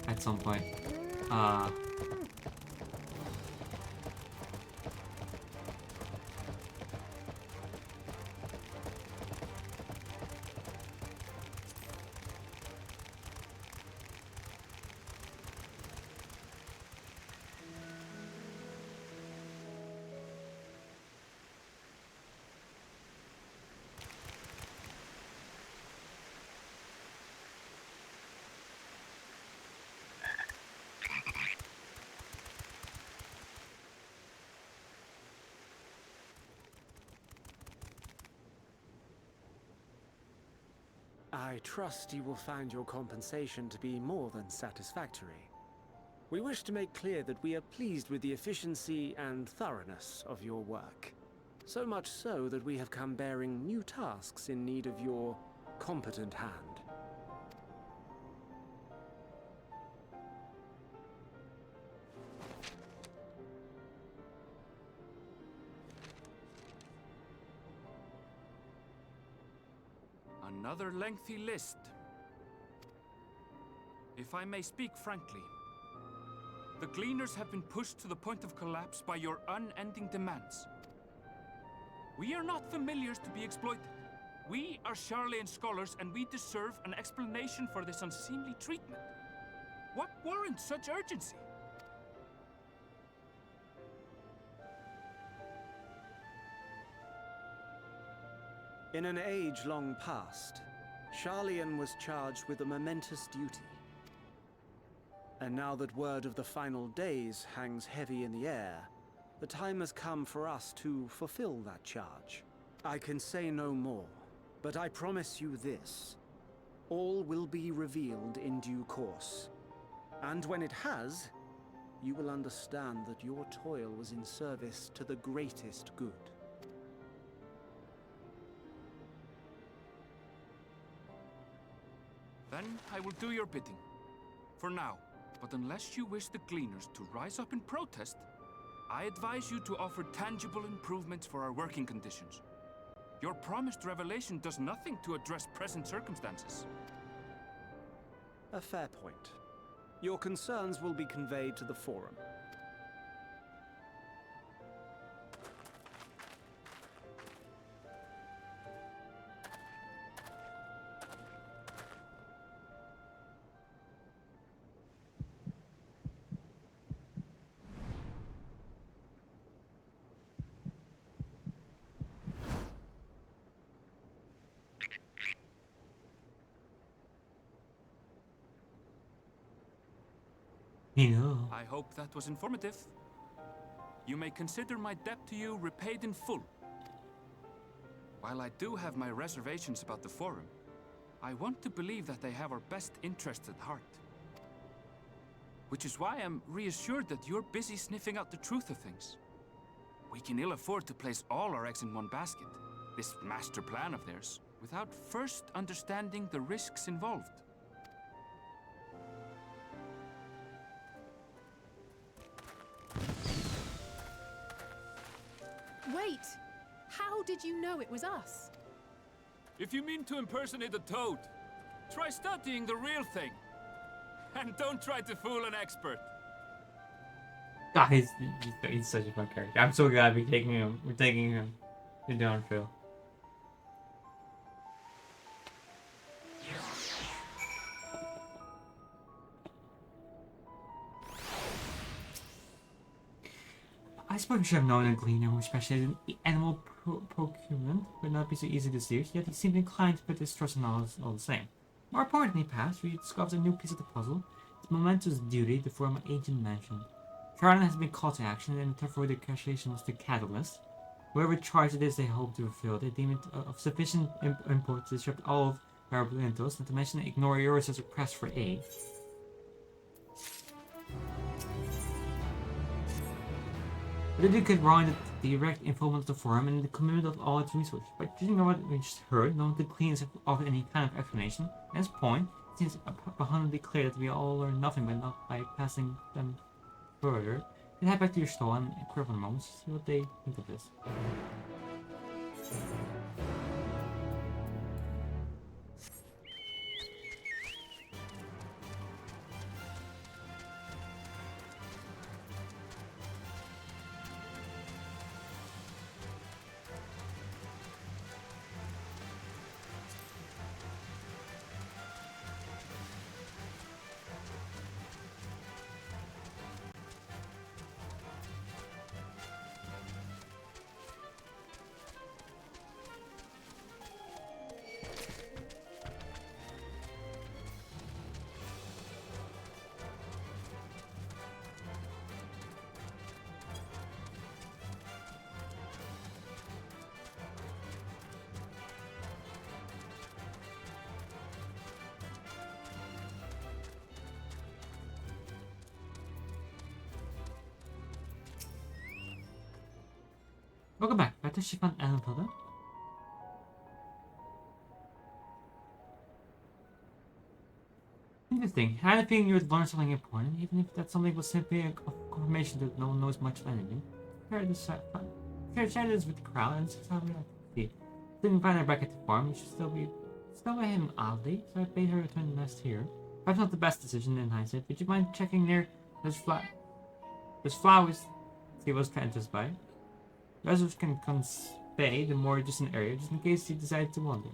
at some point. I trust you will find your compensation to be more than satisfactory. We wish to make clear that we are pleased with the efficiency and thoroughness of your work. So much so that we have come bearing new tasks in need of your competent hand. Another lengthy list. If I may speak frankly, the Gleaners have been pushed to the point of collapse by your unending demands. We are not familiars to be exploited. We are Sharlayan scholars, and we deserve an explanation for this unseemly treatment. What warrants such urgency? In an age long past, Sharlayan was charged with a momentous duty. And now that word of the final days hangs heavy in the air, the time has come for us to fulfill that charge. I can say no more, but I promise you this. All will be revealed in due course. And when it has, you will understand that your toil was in service to the greatest good. Then I will do your bidding. For now. But unless you wish the Gleaners to rise up in protest, I advise you to offer tangible improvements for our working conditions. Your promised revelation does nothing to address present circumstances. A fair point. Your concerns will be conveyed to the Forum. I hope that was informative. You may consider my debt to you repaid in full. While I do have my reservations about the Forum, I want to believe that they have our best interests at heart. Which is why I'm reassured that you're busy sniffing out the truth of things. We can ill afford to place all our eggs in one basket, this master plan of theirs, without first understanding the risks involved. Wait! How did you know it was us? If you mean to impersonate a toad, try studying the real thing. And don't try to fool an expert. God, he's such a fun character. I'm so glad we're taking him. We're taking him to Dawntrail. I suppose we should have known a Gleaner who specializes in animal procurement would not be so easy to seduce, yet he seemed inclined to put his trust in us all the same. More importantly, perhaps, we discovered a new piece of the puzzle. It's momentous duty to form an ancient mansion. Charlotte has been called to action, and therefore the castration was the catalyst. Whoever charged it is they hope to fulfill, they deem it of sufficient import to disrupt all of our Blintos, not to mention ignore yours as a request for aid. But it could wrong the direct involvement of the Forum and the commitment of all its resources. By judging on what we just heard, no one could clean us of any kind of explanation. At this point, it seems abundantly clear that we all learn nothing but not by passing them further. Then head back to your stall and quiver for a moment to see what they think of this. Welcome back. Better she found Ellenfelder. Interesting. I had a feeling you would learn something important, even if that something was simply a confirmation that no one knows much of anything. Share this with the crowd and see how we see. Didn't find her back at the farm. You should still by him oddly, so I paid her return the nest here. Perhaps not the best decision in hindsight. Would you mind checking near those flowers? See what's transfers by. Reserves can convey the more distant area, just in case you decide to wander.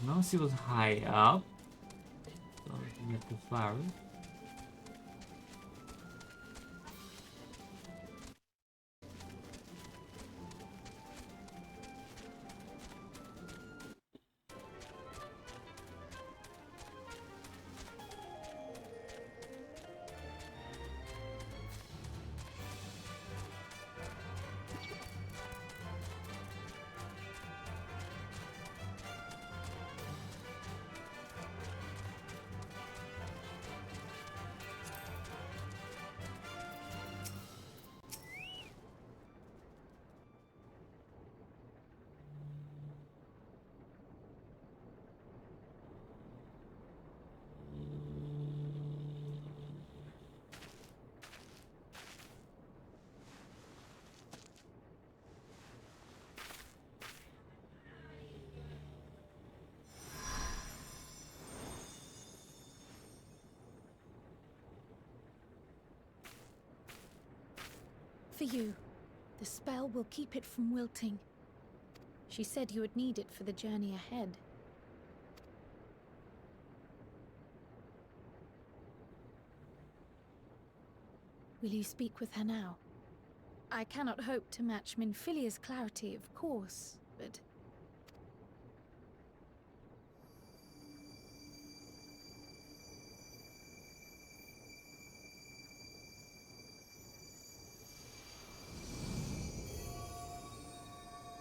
Notice he was high up. So we can get the flowers. For you. The spell will keep it from wilting. She said you would need it for the journey ahead. Will you speak with her now? I cannot hope to match Minfilia's clarity, of course, but...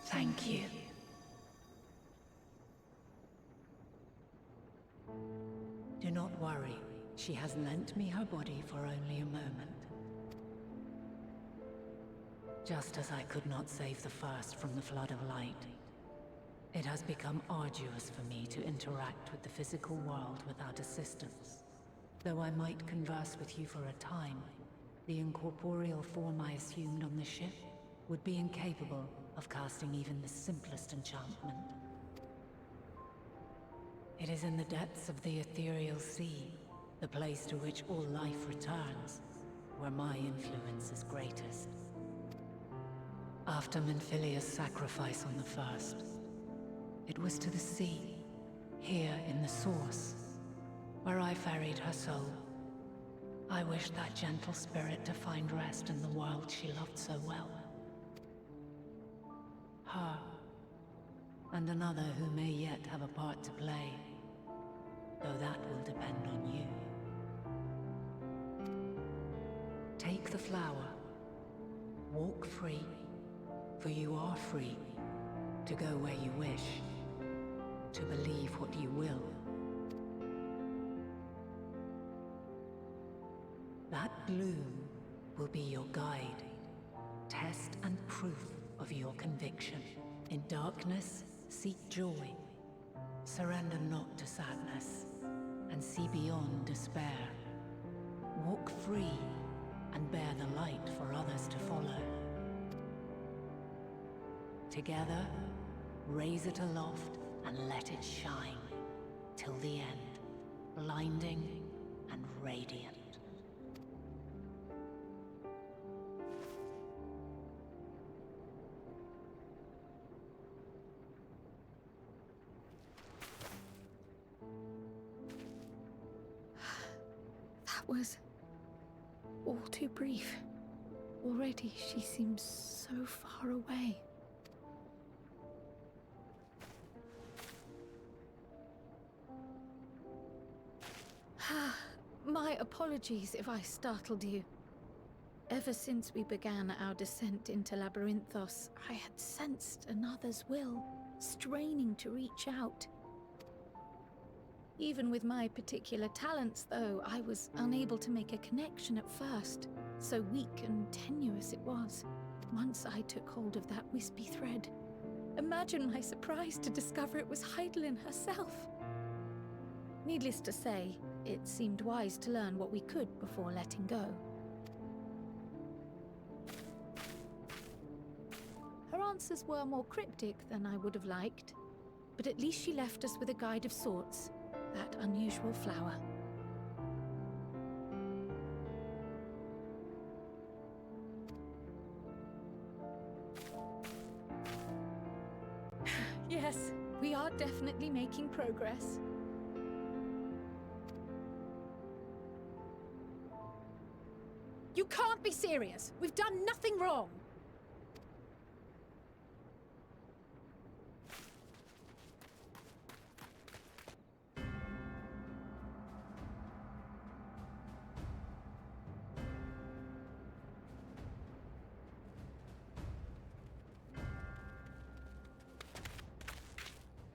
Thank you. Do not worry. She has lent me her body for only a moment. Just as I could not save the first from the flood of light, it has become arduous for me to interact with the physical world without assistance. Though I might converse with you for a time, the incorporeal form I assumed on the ship would be incapable of casting even the simplest enchantment. It is in the depths of the ethereal sea, the place to which all life returns, where my influence is greatest. After Minfilia's sacrifice on the first, it was to the sea, here in the source, where I ferried her soul. I wished that gentle spirit to find rest in the world she loved so well. Her, and another who may yet have a part to play, though that will depend on you. Take the flower, walk free, for you are free to go where you wish, to believe what you will. That bloom will be your guide, test and proof of your conviction. In darkness, seek joy. Surrender not to sadness, and see beyond despair. Walk free, and bear the light for others to follow. Together, raise it aloft and let it shine, till the end, blinding and radiant. That was all too brief. Already she seems so far away. Apologies if I startled you. Ever since we began our descent into Labyrinthos, I had sensed another's will, straining to reach out. Even with my particular talents, though, I was unable to make a connection at first, so weak and tenuous it was. Once I took hold of that wispy thread, imagine my surprise to discover it was Heidelin herself. Needless to say, it seemed wise to learn what we could before letting go. Her answers were more cryptic than I would have liked, but at least she left us with a guide of sorts, that unusual flower. Yes, we are definitely making progress. You can't be serious! We've done nothing wrong!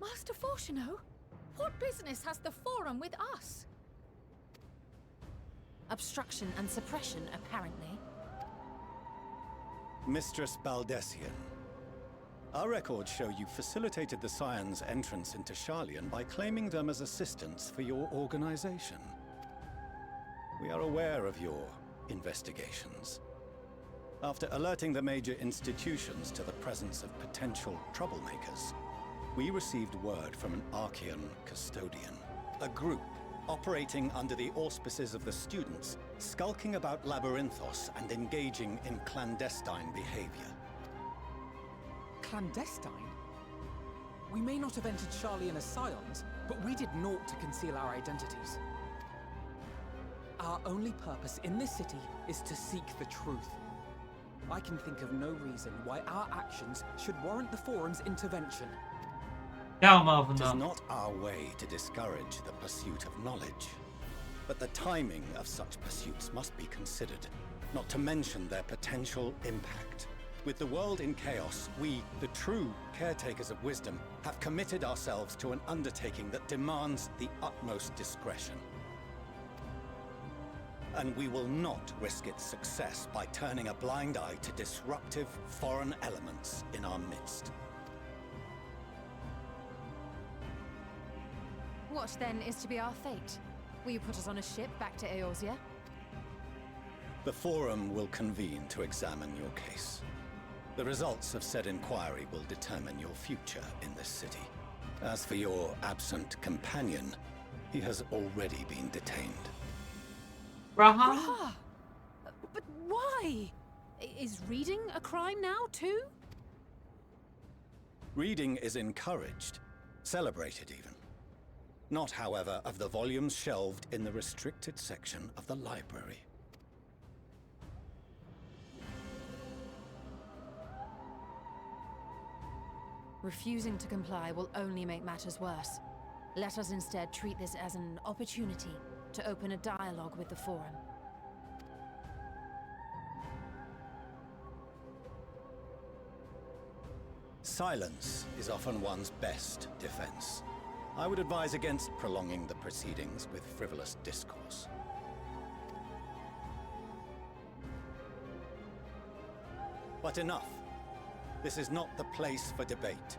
Master Fortuno? What business has the Forum with us? Obstruction and suppression, apparently. Mistress Baldessian, our records show you facilitated the Scions' entrance into Sharlayan by claiming them as assistants for your organization. We are aware of your investigations. After alerting the major institutions to the presence of potential troublemakers, we received word from an Archean custodian, a group operating under the auspices of the students, skulking about Labyrinthos and engaging in clandestine behavior. Clandestine? We may not have entered Sharlayan as Scions, but we did naught to conceal our identities. Our only purpose in this city is to seek the truth. I can think of no reason why our actions should warrant the Forum's intervention. It is not our way to discourage the pursuit of knowledge, but the timing of such pursuits must be considered, not to mention their potential impact. With the world in chaos, we, the true caretakers of wisdom, have committed ourselves to an undertaking that demands the utmost discretion. And we will not risk its success by turning a blind eye to disruptive foreign elements in our midst. What, then, is to be our fate? Will you put us on a ship back to Eorzea? The Forum will convene to examine your case. The results of said inquiry will determine your future in this city. As for your absent companion, he has already been detained. Raha? But why? Is reading a crime now, too? Reading is encouraged, celebrated even. Not, however, of the volumes shelved in the restricted section of the library. Refusing to comply will only make matters worse. Let us instead treat this as an opportunity to open a dialogue with the Forum. Silence is often one's best defense. I would advise against prolonging the proceedings with frivolous discourse. But enough. This is not the place for debate.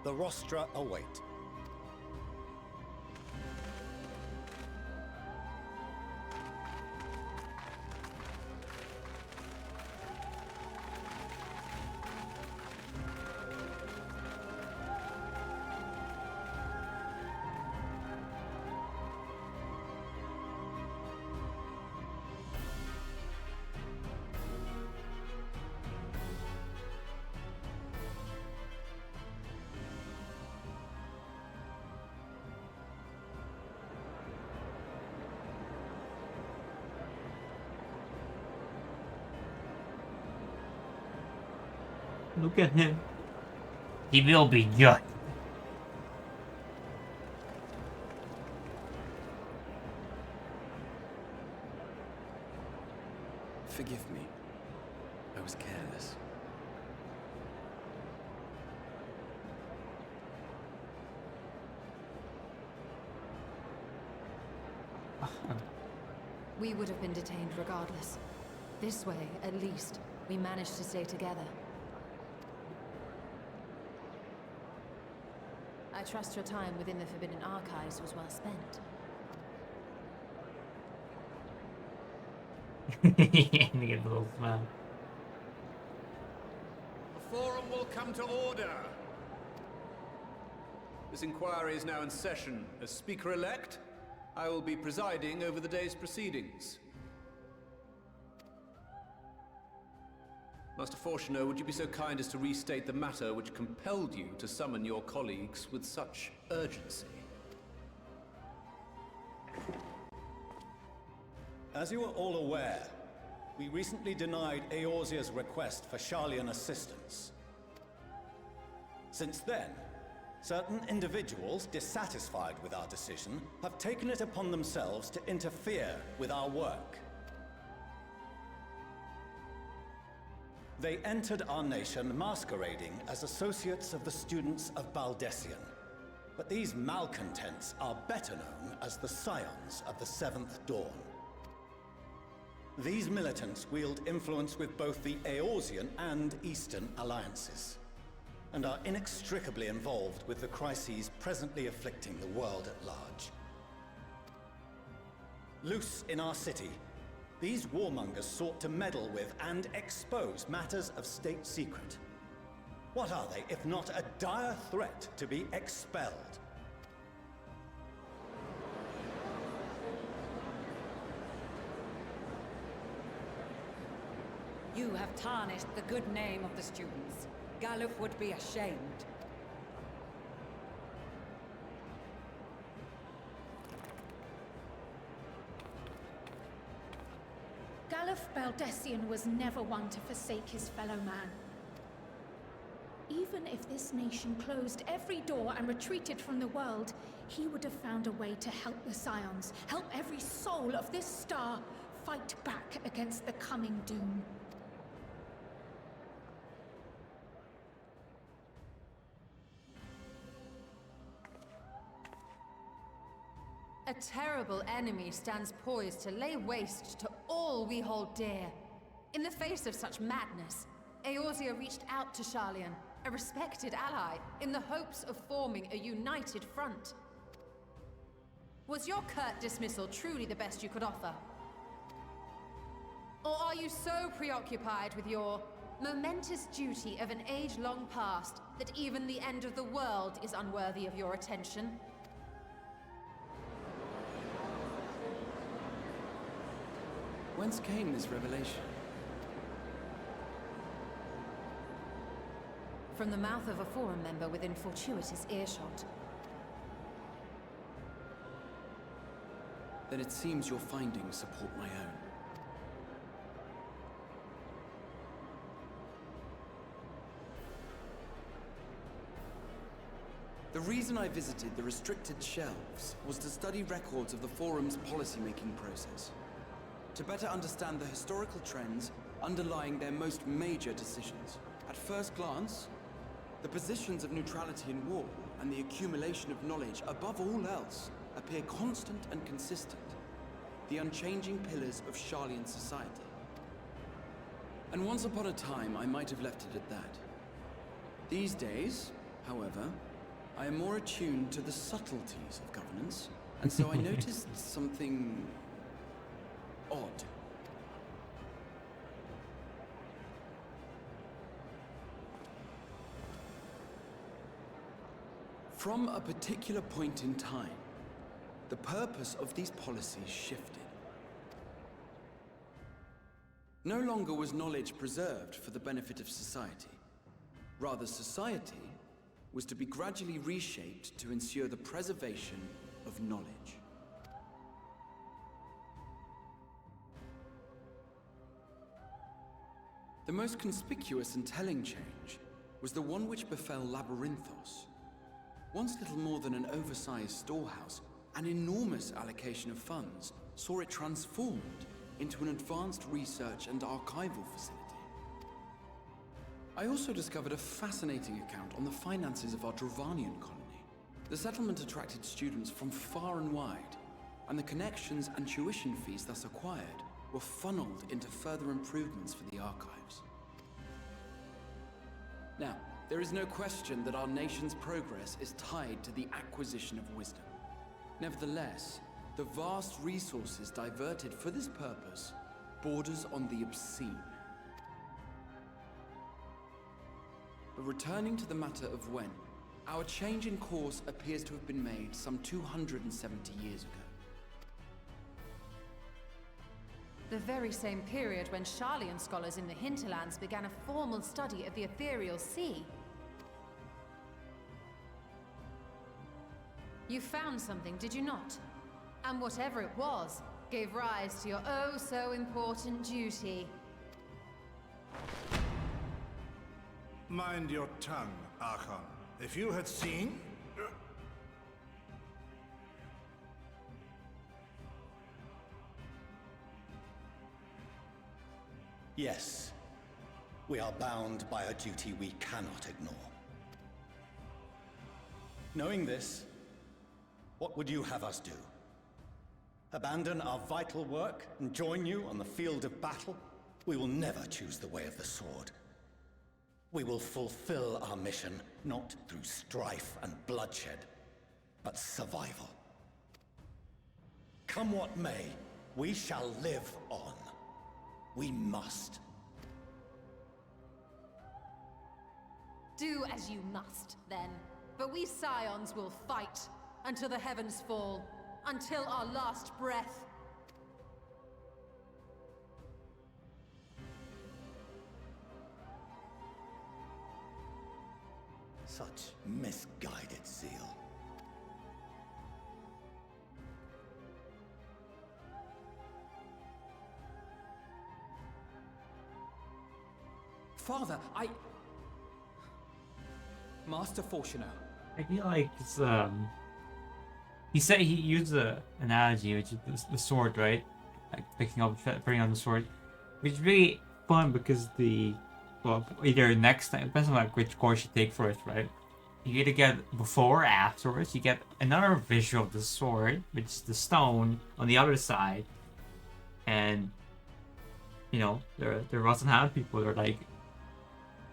The rostra await. Look at him. He will be judged. Forgive me. I was careless. We would have been detained regardless. This way, at least, we managed to stay together. I trust your time within the Forbidden Archives was well spent. And he gets a little smile. The forum will come to order. This inquiry is now in session. As Speaker-elect, I will be presiding over the day's proceedings. Master Fortuner, would you be so kind as to restate the matter which compelled you to summon your colleagues with such urgency? As you are all aware, we recently denied Eorzea's request for Sharlayan assistance. Since then, certain individuals dissatisfied with our decision have taken it upon themselves to interfere with our work. They entered our nation masquerading as associates of the students of Baldessian. But these malcontents are better known as the Scions of the Seventh Dawn. These militants wield influence with both the Eorzean and Eastern alliances, and are inextricably involved with the crises presently afflicting the world at large. Loose in our city, these warmongers sought to meddle with and expose matters of state secret. What are they, if not a dire threat to be expelled? You have tarnished the good name of the students. Galuf would be ashamed. Galuf Baldessian was never one to forsake his fellow man. Even if this nation closed every door and retreated from the world, he would have found a way to help the Scions, help every soul of this star fight back against the coming doom. A terrible enemy stands poised to lay waste to all we hold dear. In the face of such madness, Eorzea reached out to Sharlayan, a respected ally, in the hopes of forming a united front. Was your curt dismissal truly the best you could offer? Or are you so preoccupied with your momentous duty of an age long past that even the end of the world is unworthy of your attention? Whence came this revelation? From the mouth of a forum member within fortuitous earshot. Then it seems your findings support my own. The reason I visited the restricted shelves was to study records of the Forum's policymaking process, to better understand the historical trends underlying their most major decisions. At first glance, the positions of neutrality in war and the accumulation of knowledge above all else appear constant and consistent, the unchanging pillars of Sharlayan society. And once upon a time, I might have left it at that. These days, however, I am more attuned to the subtleties of governance, and so I noticed something odd. From a particular point in time, the purpose of these policies shifted. No longer was knowledge preserved for the benefit of society. Rather, society was to be gradually reshaped to ensure the preservation of knowledge. The most conspicuous and telling change was the one which befell Labyrinthos. Once little more than an oversized storehouse, an enormous allocation of funds saw it transformed into an advanced research and archival facility. I also discovered a fascinating account on the finances of our Dravanian colony. The settlement attracted students from far and wide, and the connections and tuition fees thus acquired were funneled into further improvements for the archives. Now, there is no question that our nation's progress is tied to the acquisition of wisdom. Nevertheless, the vast resources diverted for this purpose borders on the obscene. But returning to the matter of when, our change in course appears to have been made some 270 years ago. The very same period when Sharlayan scholars in the hinterlands began a formal study of the ethereal sea. You found something, did you not? And whatever it was, gave rise to your oh-so-important duty. Mind your tongue, Archon. If you had seen... Yes. We are bound by a duty we cannot ignore. Knowing this, what would you have us do? Abandon our vital work and join you on the field of battle? We will never choose the way of the sword. We will fulfill our mission, not through strife and bloodshed, but survival. Come what may, we shall live on. We must. Do as you must, then. But we Scions will fight until the heavens fall, until our last breath. Such misguided zeal. Father, Master Fortuno. I feel like it's, he said he used the analogy, which is the sword, right? Like putting on the sword, which is really fun because either next time, depends on like which course you take first, right? You either get before or afterwards, you get another visual of the sword, which is the stone on the other side, and you know there wasn't how people that are like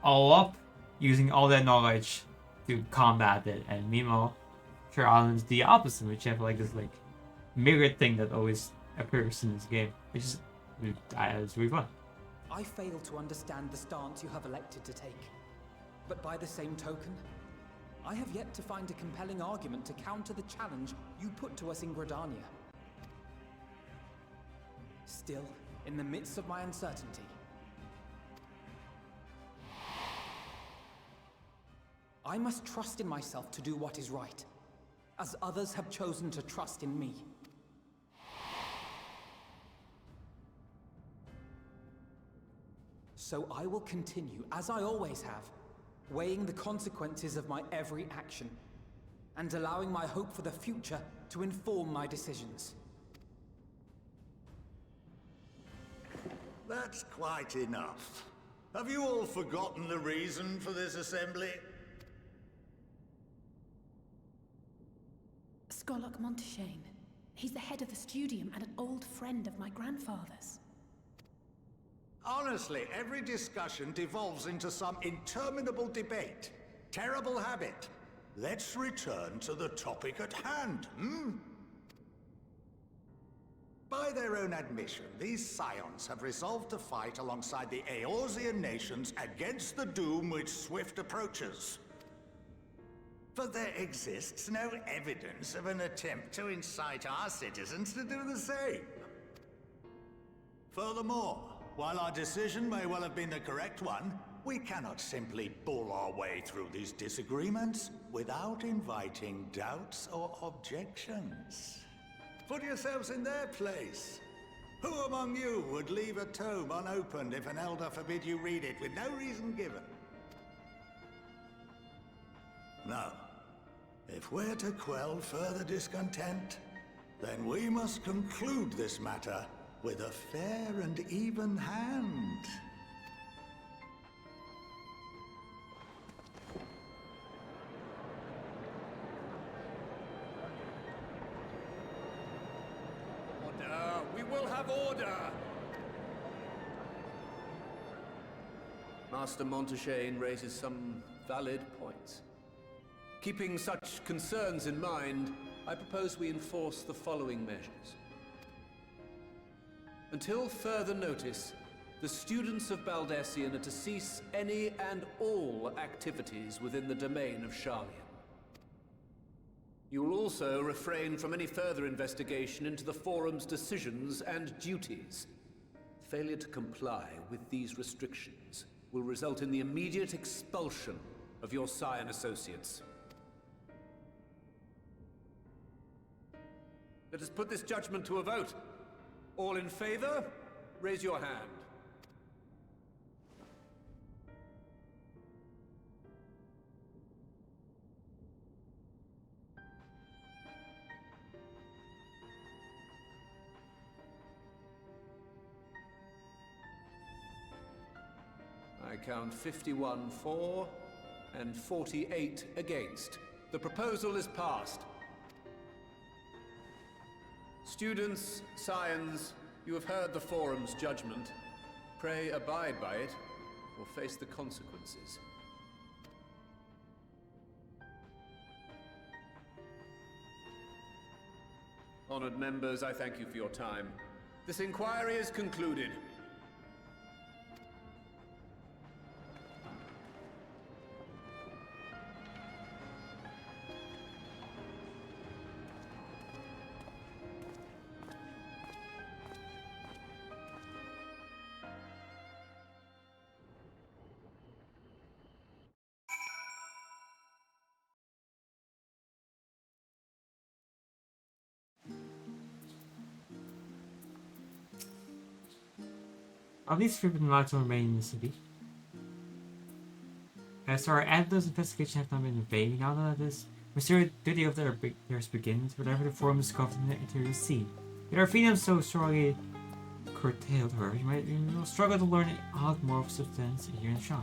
all up using all that knowledge to combat it, and meanwhile Sharlayan's the opposite, which have like this like mirrored thing that always appears in this game, which is it's really fun. I fail to understand the stance you have elected to take. But by the same token, I have yet to find a compelling argument to counter the challenge you put to us in Gridania. Still, in the midst of my uncertainty, I must trust in myself to do what is right, as others have chosen to trust in me. So I will continue, as I always have, weighing the consequences of my every action, and allowing my hope for the future to inform my decisions. That's quite enough. Have you all forgotten the reason for this assembly? Skolok Monteshane. He's the head of the Studium and an old friend of my grandfather's. Honestly, every discussion devolves into some interminable debate. Terrible habit. Let's return to the topic at hand, hmm? By their own admission, these Scions have resolved to fight alongside the Eorzean nations against the doom which swift approaches. But there exists no evidence of an attempt to incite our citizens to do the same. Furthermore, while our decision may well have been the correct one, we cannot simply bull our way through these disagreements without inviting doubts or objections. Put yourselves in their place. Who among you would leave a tome unopened if an elder forbid you read it with no reason given? No. If we're to quell further discontent, then we must conclude this matter with a fair and even hand. Order! We will have order! Master Montaigne raises some valid points. Keeping such concerns in mind, I propose we enforce the following measures. Until further notice, the students of Baldessian are to cease any and all activities within the domain of Sharlayan. You will also refrain from any further investigation into the Forum's decisions and duties. Failure to comply with these restrictions will result in the immediate expulsion of your Scion associates. Let us put this judgment to a vote. All in favor, raise your hand. I count 51 for and 48 against. The proposal is passed. Students, Scions, you have heard the Forum's judgment. Pray abide by it, or face the consequences. Honored members, I thank you for your time. This inquiry is concluded. At least 3 lives will remain in the city. So our endless investigation have not been in vain. Now that this mysterious duty of theirs begins, whatever the Forum discovered in the interior sea. Yet our freedom so sorely curtailed her, you will struggle to learn out more of substance here in Shaw.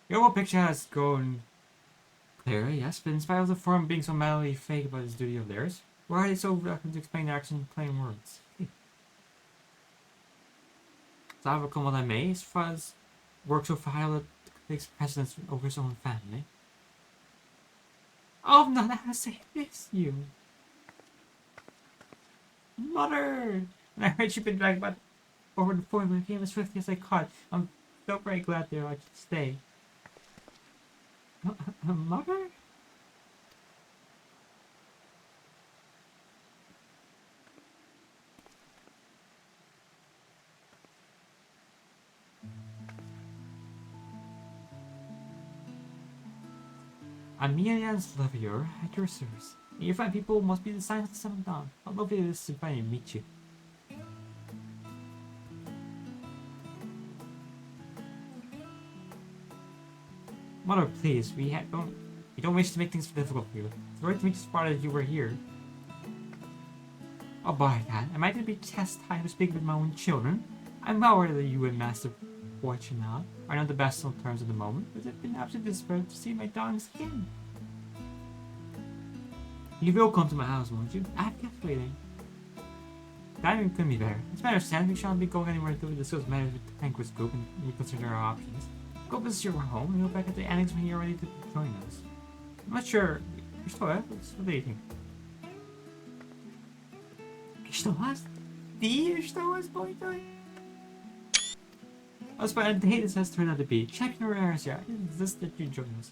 The overall picture has grown clearer, yes, but in spite of the Forum being so madly fake about this duty of theirs, why are they so reluctant to explain their action in plain words? So I overcome what I may, as far as work so vital that takes precedence over his own family. Oh no, that has to miss you. Mother! And I heard you've been dragged about over the point when I came as swiftly as I caught. I'm so very glad that I could stay. Mother? Amelia's Levier at your service. And you find people must be the signs of the Son of Dawn. How lovely it is to finally meet you. Mother, please, we don't wish to make things difficult for you. It's right to me to spot that you were here. Oh boy, Dad, am I to be chastised for speaking with my own children? I'm well aware that you and Master Fortunat are not the best on terms at the moment, but I've been absolutely desperate to see my darlings again. You will come to my house, won't you? I've kept waiting. Timing couldn't be better. As a matter of fact, we shan't be going anywhere until we discuss matters with the Tanquist group and reconsider our options. Go visit your home and go back at the annex when you're ready to join us. I'm not sure. What do you think? Что вас? Ты что вас будет? As far as the hate has turned out to be, check your errors here. Is this that you join us?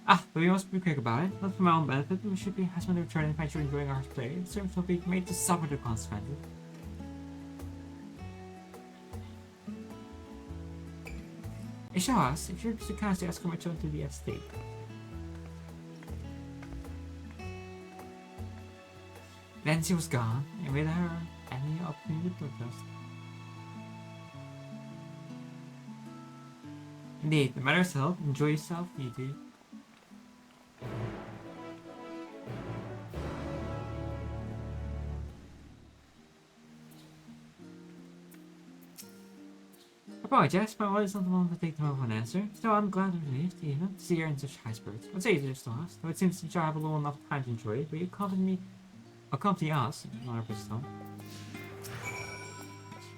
But we must be quick about it. Not for my own benefit, we should be has to return and find you enjoying our play. The servants will be made to suffer the consequences. Show us if you're so kind to escort my children to the estate. Then she was gone, and with her any opportunity to protest. Indeed, no matter yourself, enjoy yourself, you do. I apologize, my wife is not the one to take the moment for an answer. So I'm glad and relieved, even, to see you're in such high spirits. I'd say you're still lost, though it seems that you have a little enough time to enjoy it, but you accompany us, not our tone.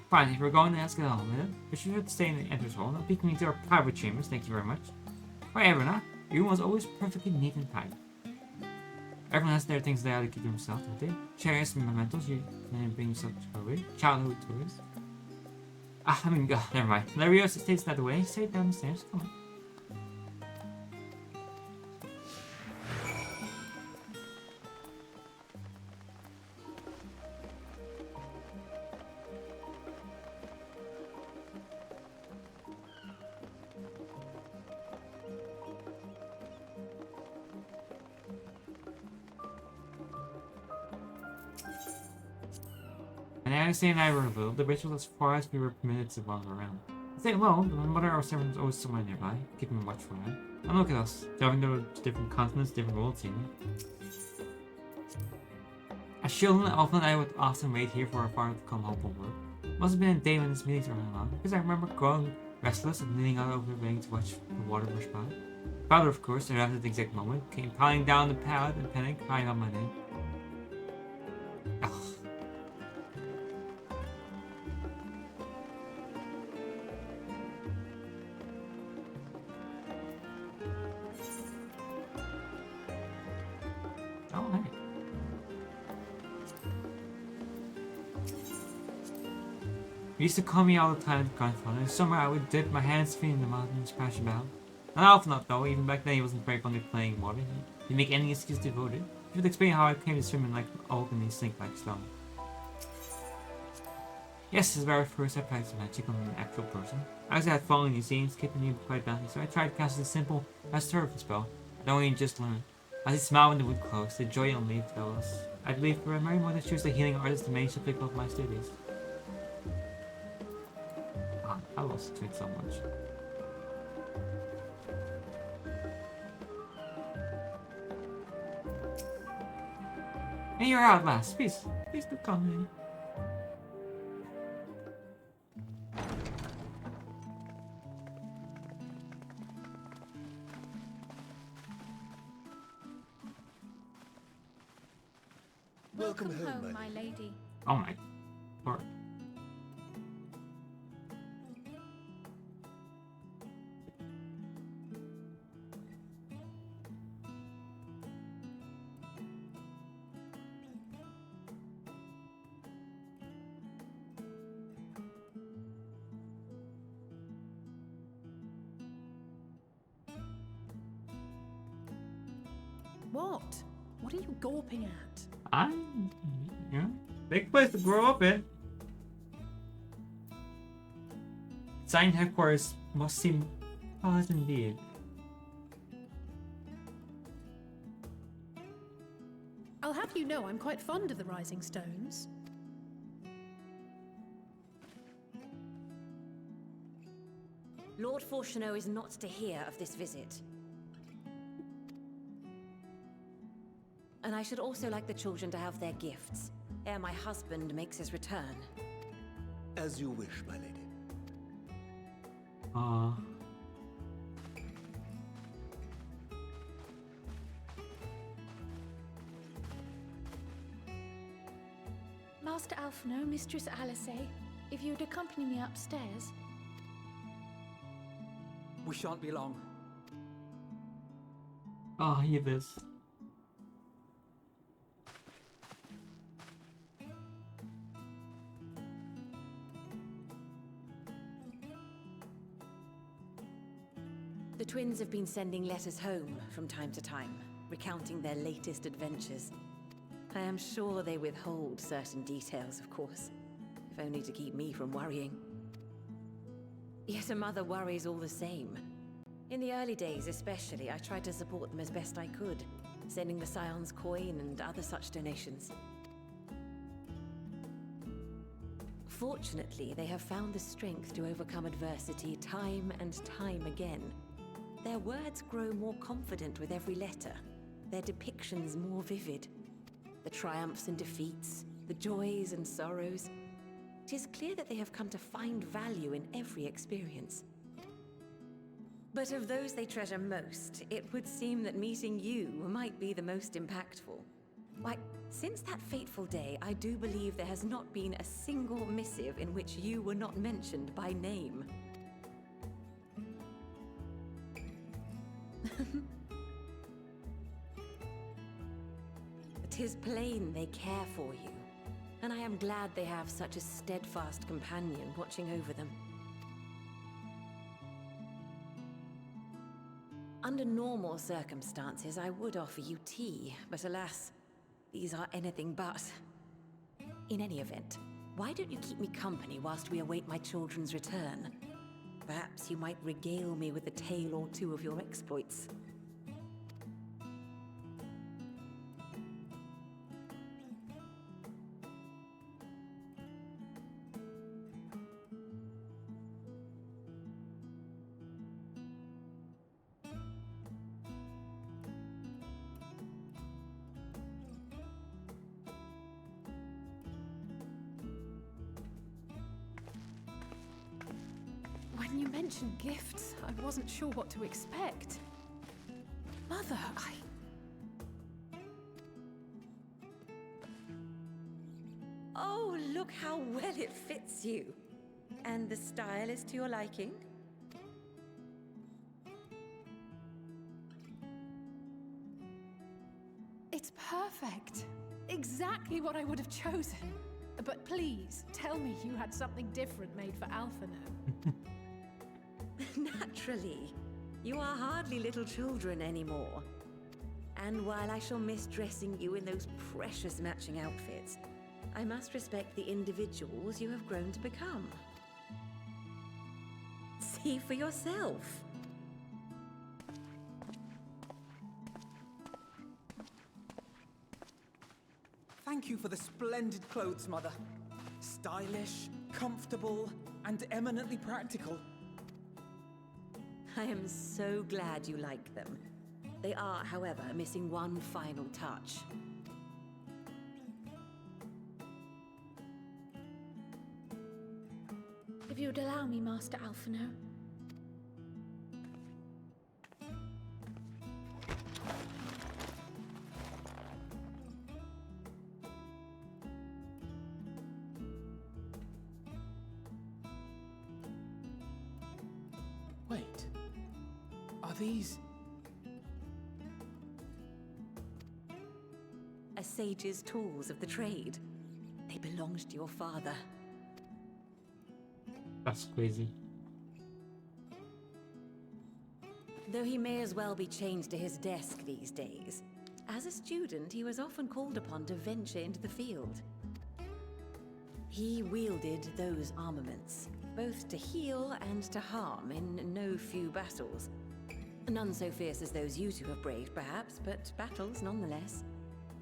Fine, if we're going to ask it all with it, but you should stay in the entrance hall, not peeking into our private chambers, thank you very much. However, not, your room was always perfectly neat and tidy. Everyone has their things they have to keep to themselves, don't they? Chairs and mementos, you can bring yourself to away. Childhood toys. Never mind. Larios stays that way. Say it down the stairs. Come on. And Agassi and I were revealed, the ritual as far as we were permitted to wander around. I say alone, but my mother or servant was always somewhere nearby, keeping a watchful eye. And look at us, traveling to different continents, different worlds, you know. As children, often I would often wait here for our father to come home from work. Must have been a day when his meetings were running long, because I remember growing restless and leaning out over waiting to watch the water rush by. Father, of course, around at the exact moment, came piling down the pallet and penning, crying out my name. Ugh. Oh, hey. He used to call me all the time, grandfather. In summer, I would dip my hands feet in the mud and splash about. Not often enough, though. Even back then, he wasn't very fond of playing in water. He'd make any excuse to avoid it. He would explain how I came to swim in like oak and he sink like stone. Yes, this is very first I practiced magic on an actual person. I was had fallen, you see, and skipping you quite badly, so I tried to cast a simple surface spell. I'd only just learned. As he smiled when the wood closed, the joy on me fell us. I believe for a merry mother choose the healing artist the main subject of my studies. Ah, I lost to it so much. And you're out last. Please do come in. Welcome home, my lady. Oh my lord. What? What are you gawping at? Big place to grow up in. Sign headquarters must seem odd indeed. I'll have you know I'm quite fond of the Rising Stones. Lord Fortuneau is not to hear of this visit. And I should also like the children to have their gifts, ere my husband makes his return. As you wish, my lady. Master Alphino, Mistress Alice, if you'd accompany me upstairs. We shan't be long. Oh, hear this. The twins have been sending letters home from time to time, recounting their latest adventures. I am sure they withhold certain details, of course, if only to keep me from worrying. Yet a mother worries all the same. In the early days especially, I tried to support them as best I could, sending the Scion's coin and other such donations. Fortunately, they have found the strength to overcome adversity time and time again. Their words grow more confident with every letter, their depictions more vivid. The triumphs and defeats, the joys and sorrows. It is clear that they have come to find value in every experience. But of those they treasure most, it would seem that meeting you might be the most impactful. Why, since that fateful day, I do believe there has not been a single missive in which you were not mentioned by name. It is plain they care for you, and I am glad they have such a steadfast companion watching over them. Under normal circumstances, I would offer you tea, but alas, these are anything but. In any event, why don't you keep me company whilst we await my children's return? Perhaps you might regale me with a tale or two of your exploits. When you mentioned gifts, I wasn't sure what to expect. Mother, Oh, look how well it fits you. And the style is to your liking? It's perfect. Exactly what I would have chosen. But please, tell me you had something different made for Alphino. Naturally. You are hardly little children anymore. And while I shall miss dressing you in those precious matching outfits, I must respect the individuals you have grown to become. See for yourself. Thank you for the splendid clothes, Mother. Stylish, comfortable, and eminently practical. I am so glad you like them. They are, however, missing one final touch. If you'd allow me, Master Alphino. Wait. Are these... A sage's tools of the trade. They belonged to your father. That's crazy. Though he may as well be chained to his desk these days. As a student, he was often called upon to venture into the field. He wielded those armaments, both to heal and to harm in no few battles. None so fierce as those you two have braved, perhaps, but battles nonetheless.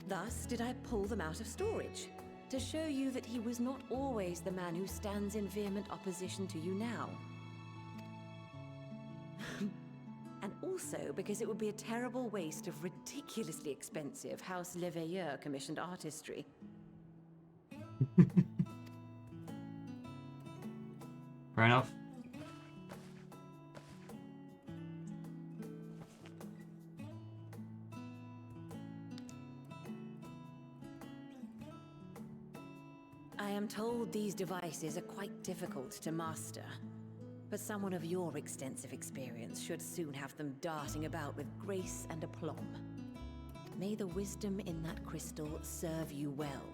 Thus did I pull them out of storage, to show you that he was not always the man who stands in vehement opposition to you now. And also because it would be a terrible waste of ridiculously expensive House Leveilleur commissioned artistry. Fair enough. I am told these devices are quite difficult to master, but someone of your extensive experience should soon have them darting about with grace and aplomb. May the wisdom in that crystal serve you well.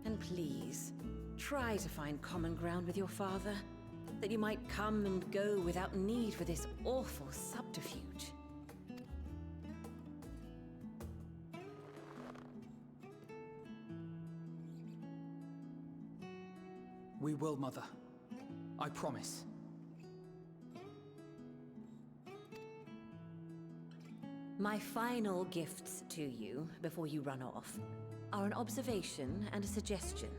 And please, try to find common ground with your father, that you might come and go without need for this awful subterfuge. We will, Mother. I promise. My final gifts to you, before you run off, are an observation and a suggestion.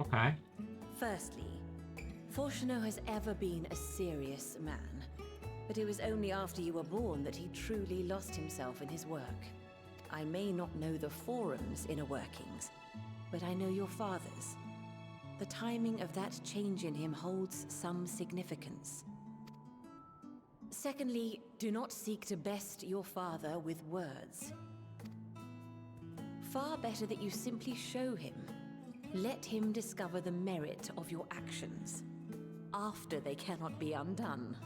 Okay. Firstly, Fortuno has ever been a serious man, but it was only after you were born that he truly lost himself in his work. I may not know the Forum's inner workings, but I know your father's. The timing of that change in him holds some significance. Secondly, do not seek to best your father with words. Far better that you simply show him. Let him discover the merit of your actions, after they cannot be undone.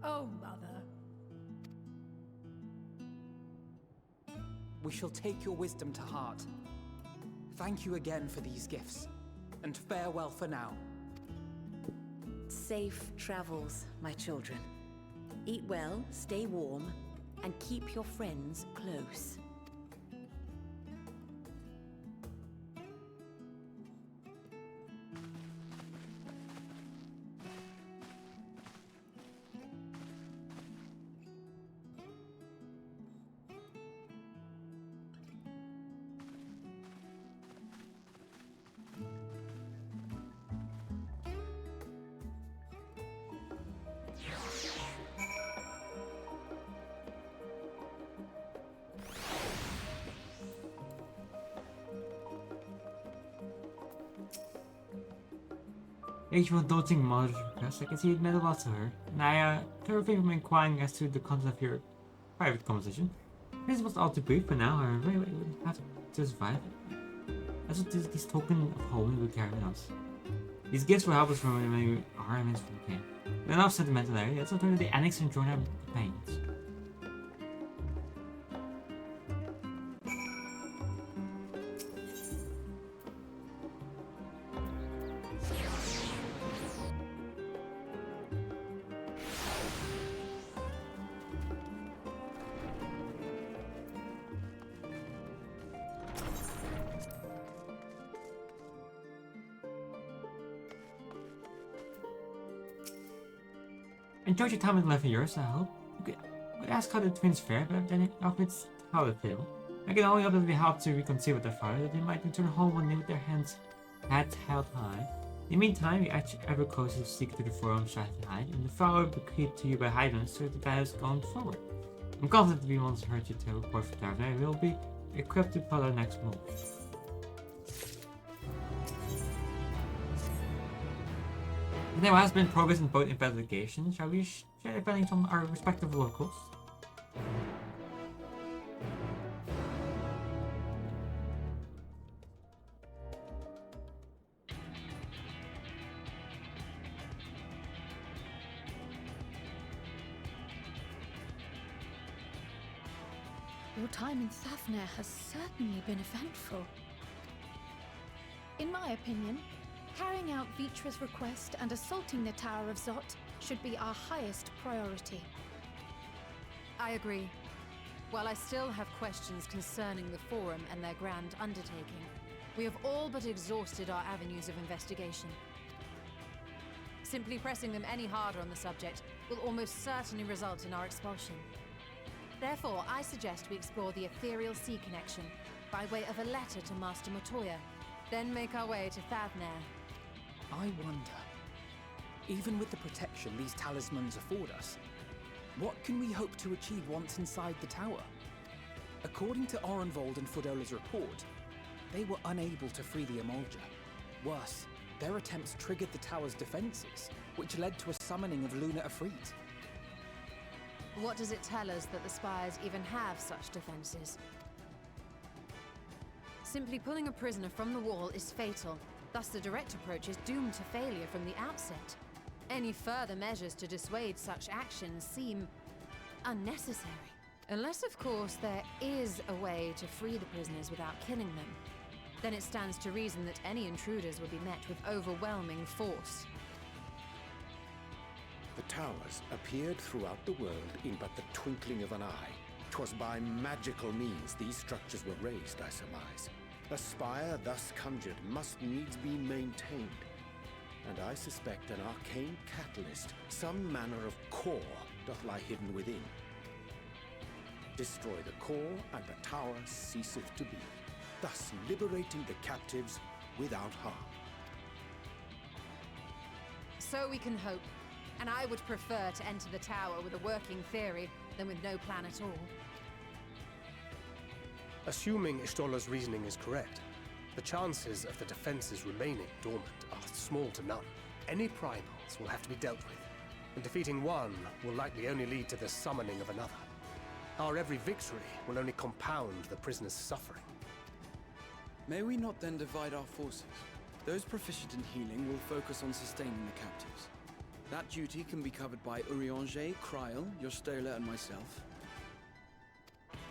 Oh, Mother. We shall take your wisdom to heart. Thank you again for these gifts, and farewell for now. Safe travels, my children. Eat well, stay warm, and keep your friends close. Thank you for indulging Mother's request. I can see it meant a lot to her. And I refrain from inquiring as to the content of your private conversation. This was all too brief for now, however, we would have to survive it. That's what this token of home will carry us. These gifts will help us from many arguments from the camp. Enough sentimentality, let's return to the annex and join our companions. Enjoyed your time with 11 years, I hope. You could ask how the twins fare, but then it's how they feel. I can only hope that we help to reconcile with their father, that they might return home one day with their heads held high. In the meantime, we edge ever closer to seek to the Forum Shining Hide, and the flower bequeathed to you by Hyden so the guide is going forward. I'm confident that we won't hurt you to report for Taverna, and we'll be equipped to plot our next move. There has been progress in both investigations. Shall we share findings from our respective locals? Your time in Thafnir has certainly been eventful. In my opinion, carrying out Vitra's request and assaulting the Tower of Zot should be our highest priority. I agree. While I still have questions concerning the Forum and their grand undertaking, we have all but exhausted our avenues of investigation. Simply pressing them any harder on the subject will almost certainly result in our expulsion. Therefore, I suggest we explore the ethereal sea connection by way of a letter to Master Motoya, then make our way to Thafnir. I wonder, even with the protection these talismans afford us, what can we hope to achieve once inside the tower? According to Orenvold and Fodola's report, they were unable to free the Emolja. Worse, their attempts triggered the tower's defenses, which led to a summoning of Luna Ifrit. What does it tell us that the Spires even have such defenses? Simply pulling a prisoner from the wall is fatal. Thus, the direct approach is doomed to failure from the outset. Any further measures to dissuade such actions seem unnecessary. Unless, of course, there is a way to free the prisoners without killing them. Then it stands to reason that any intruders would be met with overwhelming force. The towers appeared throughout the world in but the twinkling of an eye. 'Twas by magical means these structures were raised, I surmise. A spire thus conjured must needs be maintained, and I suspect an arcane catalyst, some manner of core, doth lie hidden within. Destroy the core, and the tower ceaseth to be, thus liberating the captives without harm. So we can hope. And I would prefer to enter the tower with a working theory than with no plan at all. Assuming Ishtola's reasoning is correct, the chances of the defenses remaining dormant are small to none. Any primals will have to be dealt with, and defeating one will likely only lead to the summoning of another. Our every victory will only compound the prisoner's suffering. May we not then divide our forces? Those proficient in healing will focus on sustaining the captives. That duty can be covered by Urianger, Kryl, Yostola, and myself.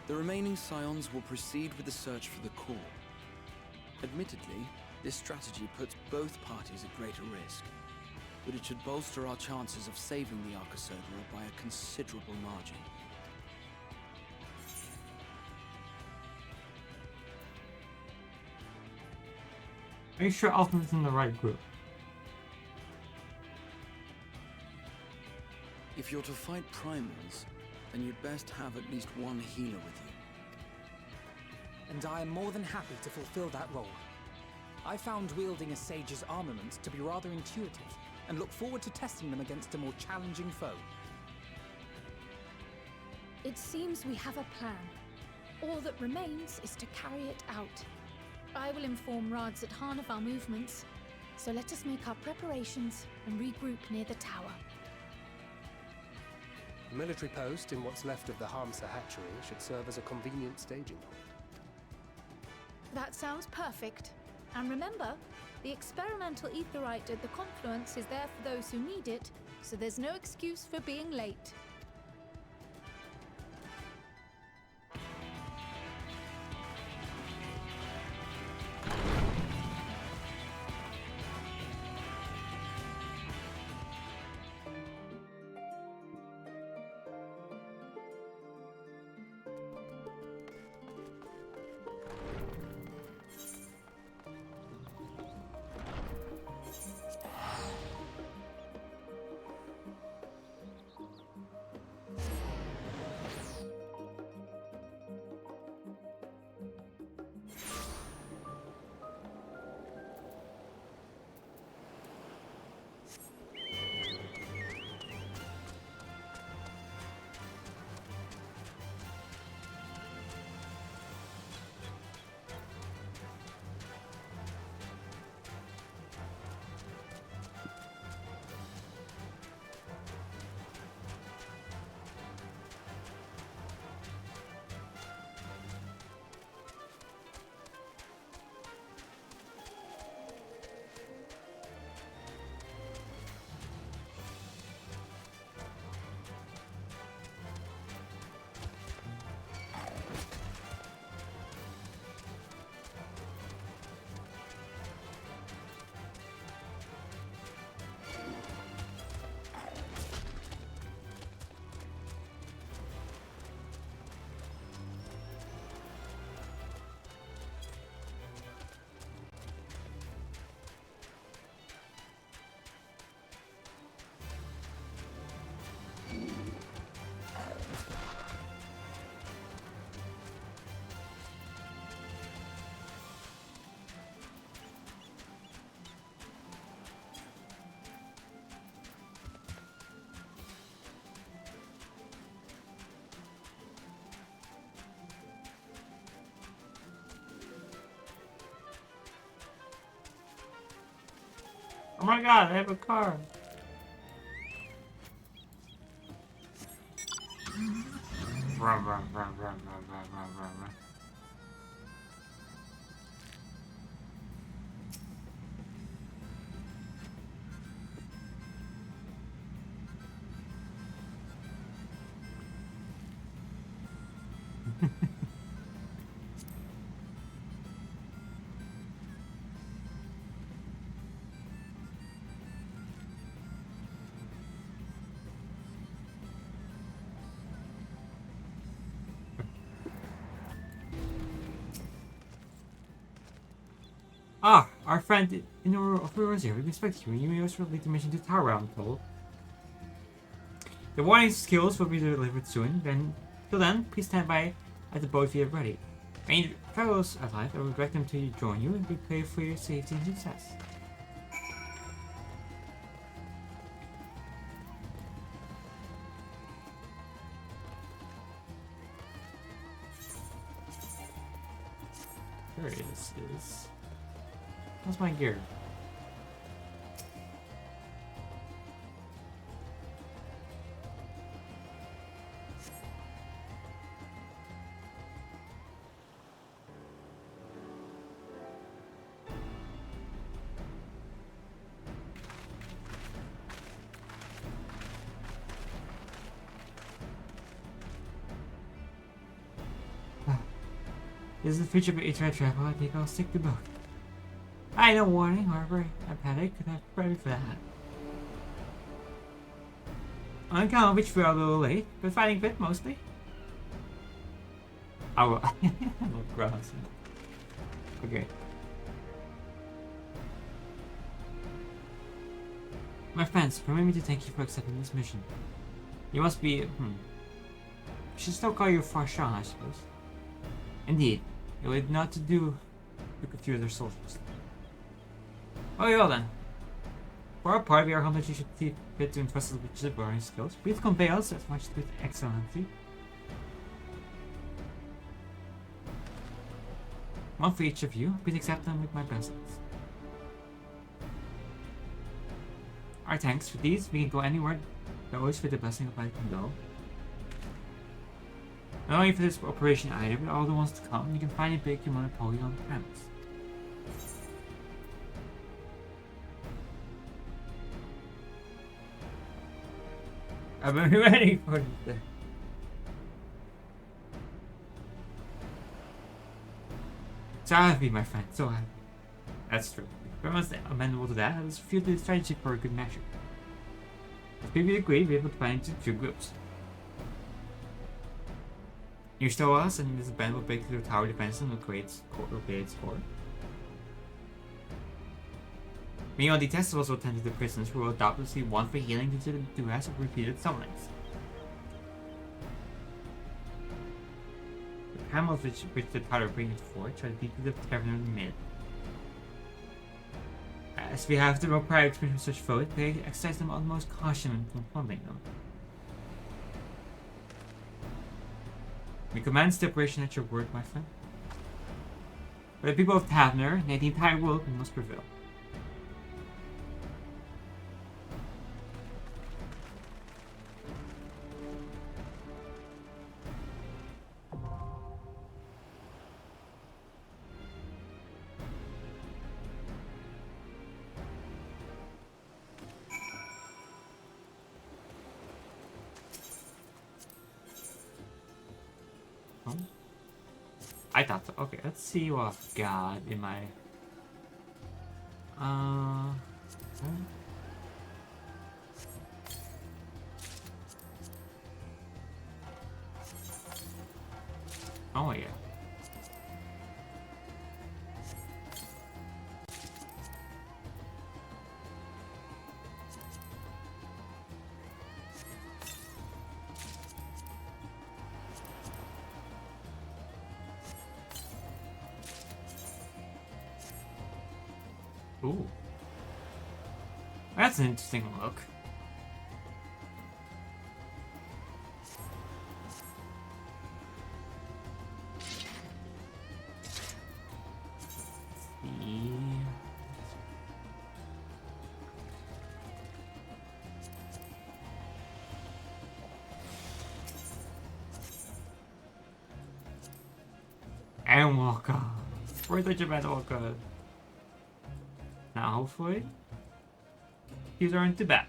The remaining scions will proceed with the search for the core. Admittedly, this strategy puts both parties at greater risk, but it should bolster our chances of saving the Arcosodra by a considerable margin. Are you sure Alpha's in the right group? If you're to fight primals, then you'd best have at least one healer with you. And I am more than happy to fulfill that role. I found wielding a sage's armaments to be rather intuitive, and look forward to testing them against a more challenging foe. It seems we have a plan. All that remains is to carry it out. I will inform Rads at Han of our movements, so let us make our preparations and regroup near the tower. The military post in what's left of the Hamsa hatchery should serve as a convenient staging point. That sounds perfect. And remember, the experimental aetherite at the confluence is there for those who need it, so there's no excuse for being late. Oh my god, I have a car. Run, run, run, run, run, run, run, run, run. Ah, our friend in Urianger. We expect you. You may also lead the mission to Tower, I'm told. The warning skills will be delivered soon. Then Till then, please stand by at the boat if you are ready. Any fellows alive, I will direct them to join you and prepare for your safety and success. There it is. How's my gear? This is the future of HI travel. I think I'll stick to both. I had no warning, however, I panicked and I'm ready for that. On account of which we are a little late, but fighting fit mostly. I will. Gross. Okay. My friends, permit me to thank you for accepting this mission. You must be. I should still call you Farshan, I suppose. Indeed. It would not to do with a few other soldiers. Oh, well then. For our part, we are humbled you should see fit to entrust us with your learning skills. Please convey us as much with excellency. One for each of you. Please accept them with my blessings. Our thanks for these. We can go anywhere. But always with the blessing of I can go. Not only for this operation either, but all the ones to come, you can finally break your monopoly on the premise. I've been ready for this. So happy, my friend, so happy. That's true. If everyone's amenable to that, let's feel the strategy for a good measure. If people agree, we're able to plan into 2 groups. You stow us, and this band will break through the tower defense and will create score. Meanwhile, the Testicles will tend to the prisoners who will doubtlessly want for healing due to the duress of repeated summonings. The camels which the tower brings forward try to beat the tavern in the mid. As we have no prior experience with such foes, we exercise them utmost caution in confronting them. We commence the operation at your word, my friend. For the people of Tavner and the entire world, we must prevail. I thought so. Okay, let's see what I've got in my... Oh yeah. Ooh. That's an interesting look. Endwalker. Where's the endwalker? Now, hopefully, these aren't too bad.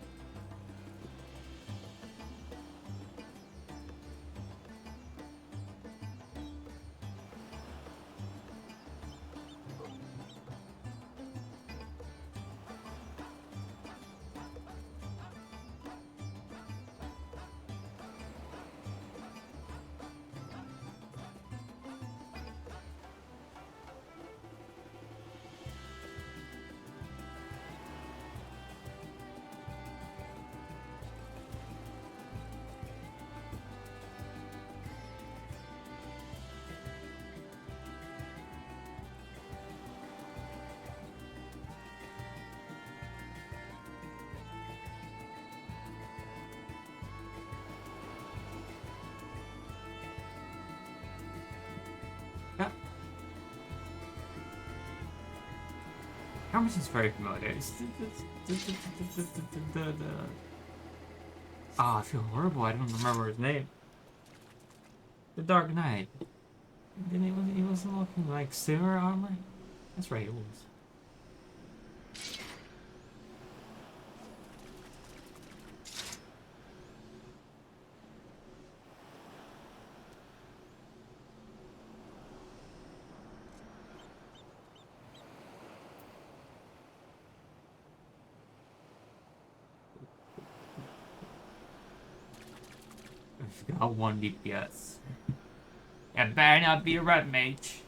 conversation's very familiar. I feel horrible. I don't remember his name. The Dark Knight. He wasn't looking like silver armor? That's right, he was. I've got 1 DPS. It better not be a red mage.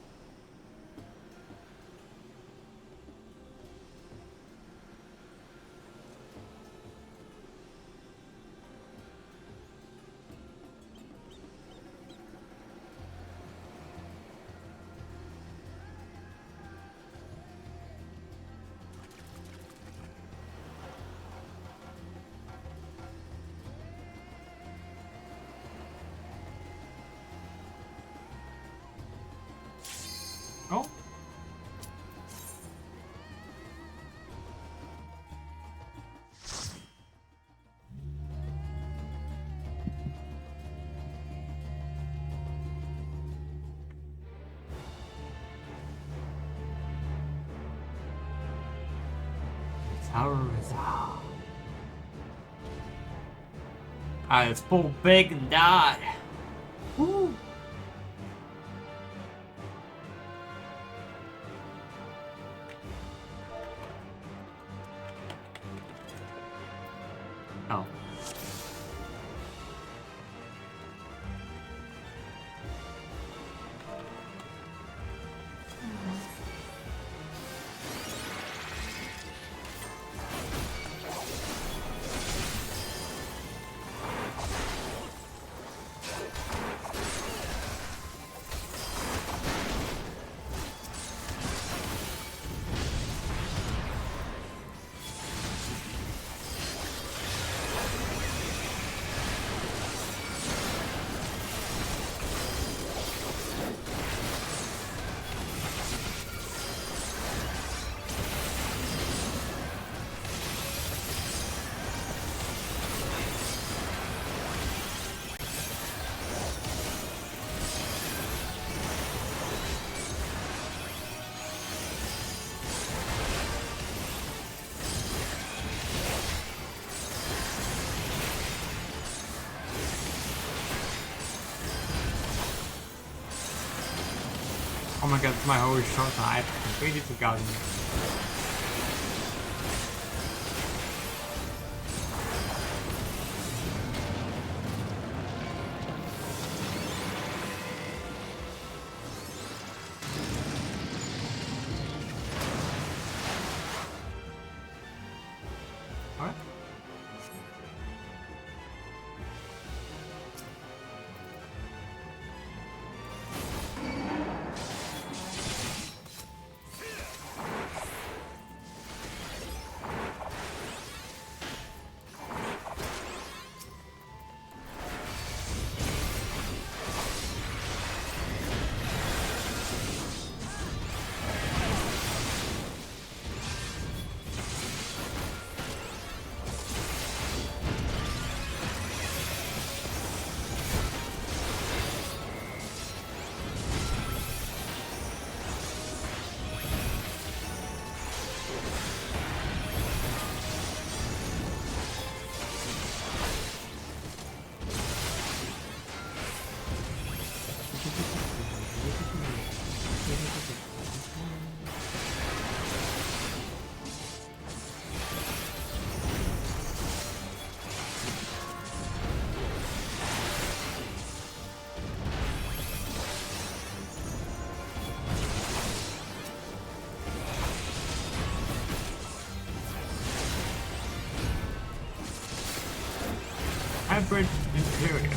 Oh. The tower is out. Alright, let's pull big and die. Woo. Oh. Oh my god, it's my whole short time. I completely forgotten. Alright. Hybrid Imperial.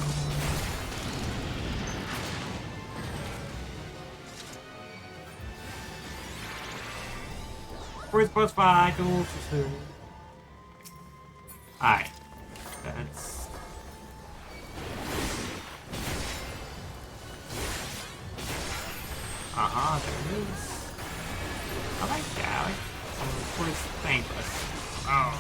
First plus 5 tools. Alright. That's. There it is. I like that. Of course, thankless. Oh.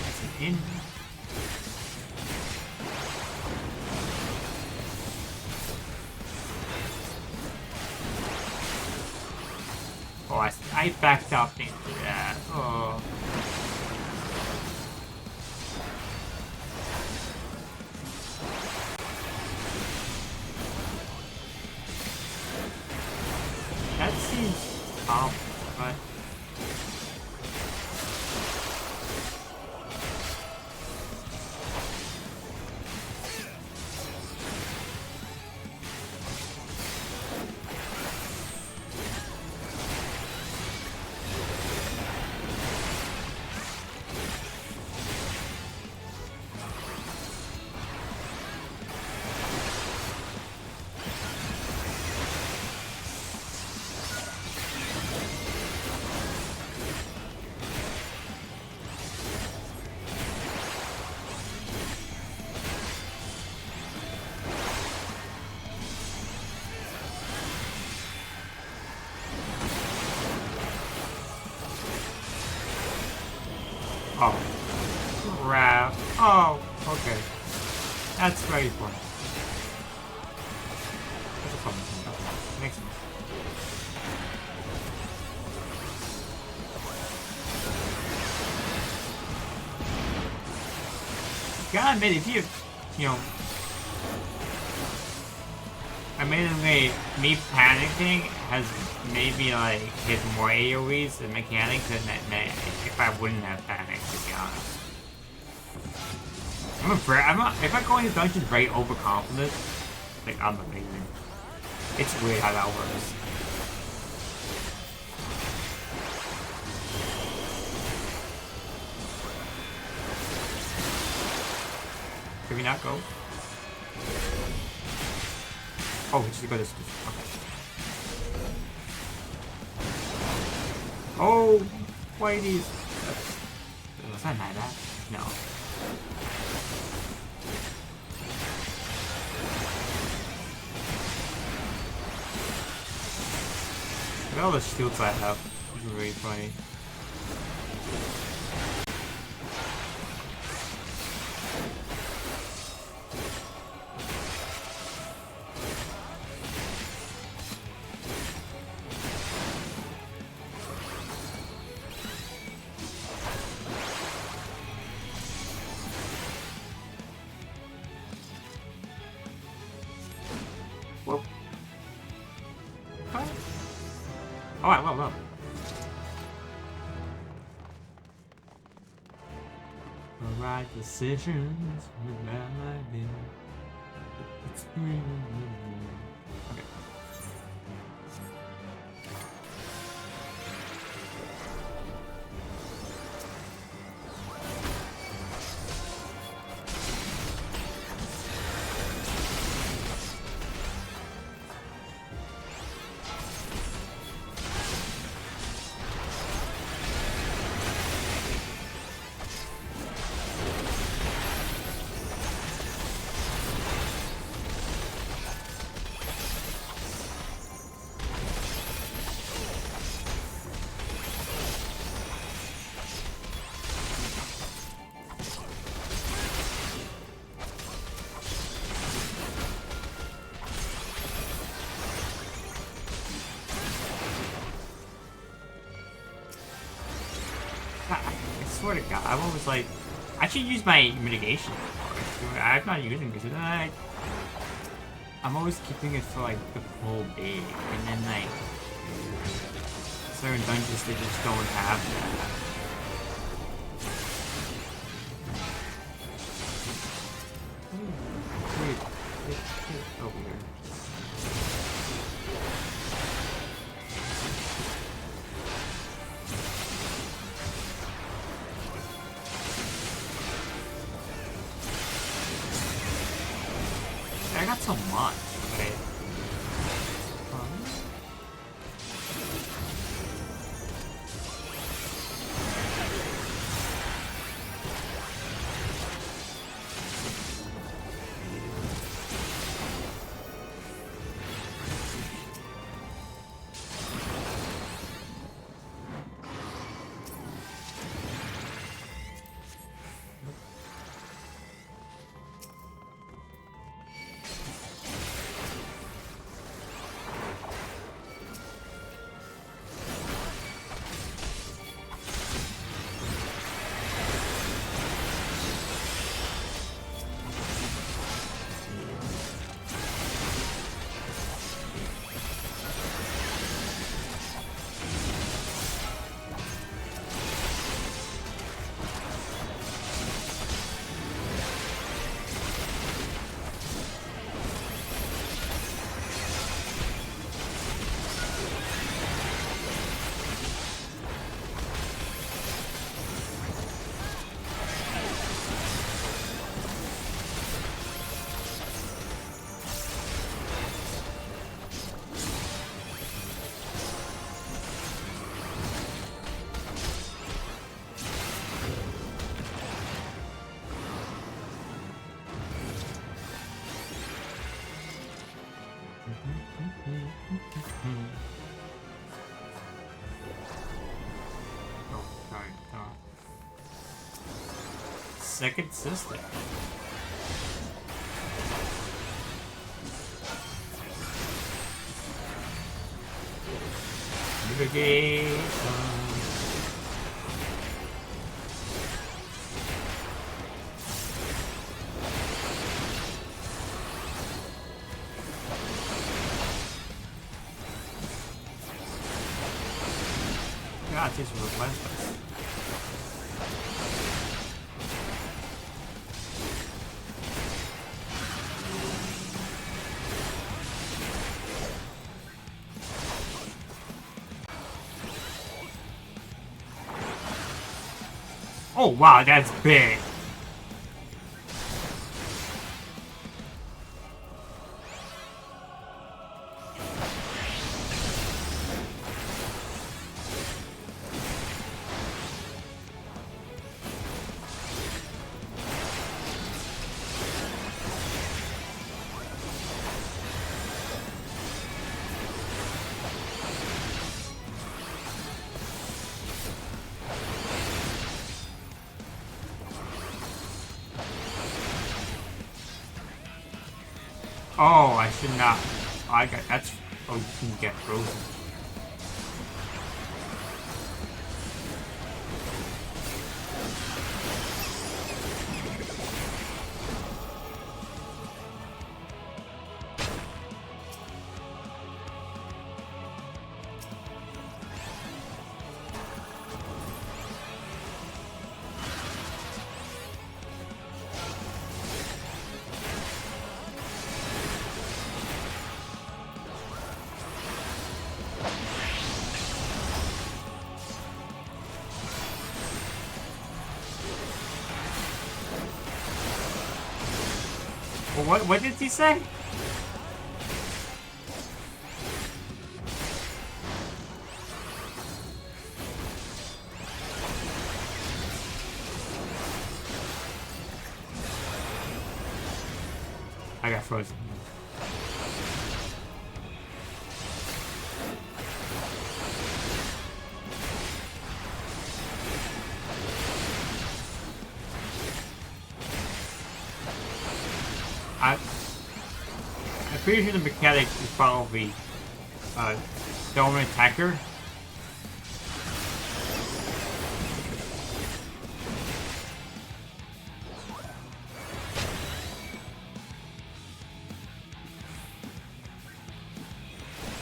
That's an in. Oh, I backed up into that. Oh. That seems tough, but oh, crap. Oh, okay. That's very fun. That's a fun one. Okay. Next one. Gotta admit, if you know, admittedly, me panicking has maybe like hit more AoEs and mechanics than if I wouldn't have panicked, to be honest. If I go into dungeons very overconfident, like I'm amazing. It's weird how that works. Can we not go? Oh, we just go this way. Okay. Oh, whiteies. Was I mad at? No. Look at all the shields I have. This is really funny. Whoop. Oh, I love. The right decisions without idea. It's me. Okay. I swear to God, I'm always like, I should use my mitigation. I'm not using this. I'm always keeping it for like the full big, and then like certain dungeons they just don't have that. Wait, over here. I got so much, but second sister. Navigation. God, this was relentless. Oh wow, that's big. Oh, I should not. I got that's. Oh, you can get frozen. Well, what did he say? I got frozen. I'm pretty sure the mechanic is probably don't attack her.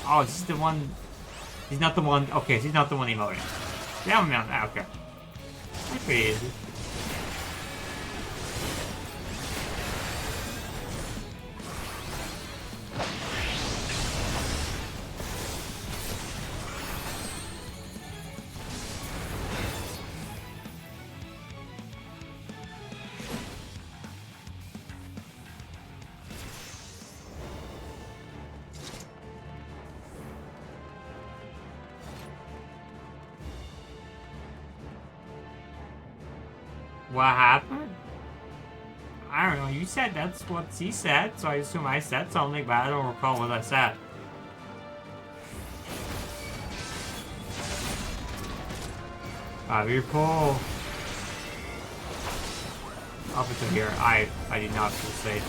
Oh, is this the one? He's not the one. Okay, he's not the one emoting. Yeah, man. Okay. That's pretty easy. What happened? I don't know, you said that's what he said, so I assume I said something, but I don't recall what I said. Very cool. Up until here, I did not feel safe.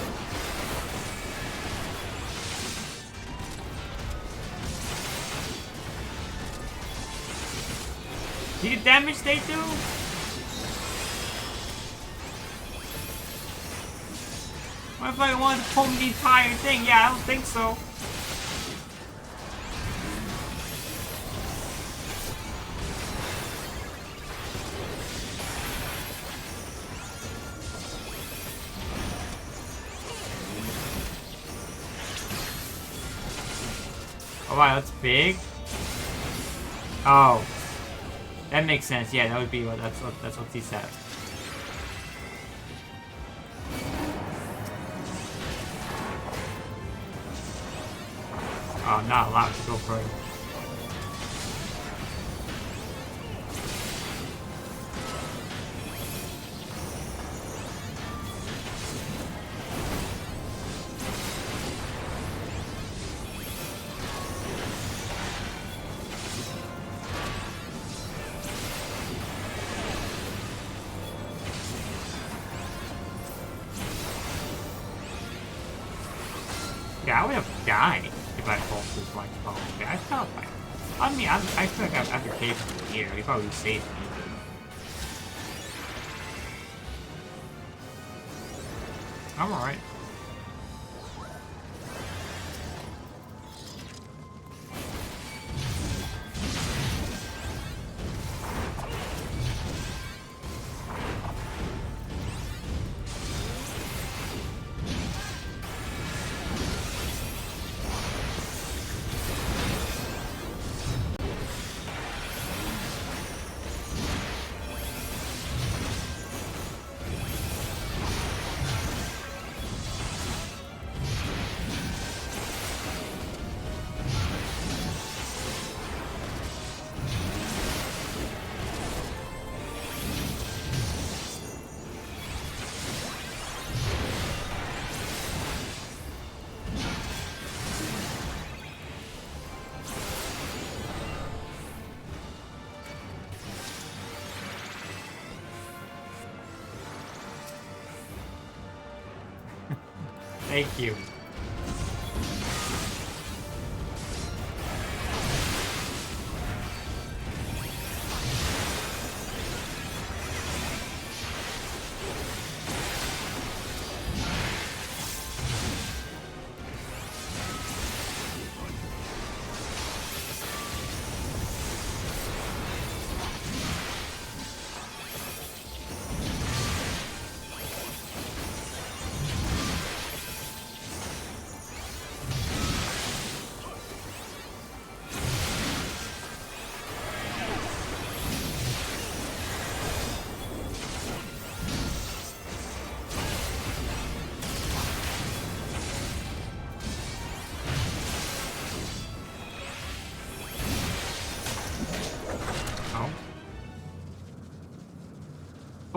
Did you get damage they do? What if I wanted to pull the entire thing? Yeah, I don't think so. Oh wow, that's big. Oh, that makes sense. Yeah, that would be what that's what he said. Oh, I'm not allowed to go further. Yeah, I would have died if I fell through like phone. Yeah, I felt like. I mean, I feel like after Cave here, he probably saved me. I'm alright. Thank you.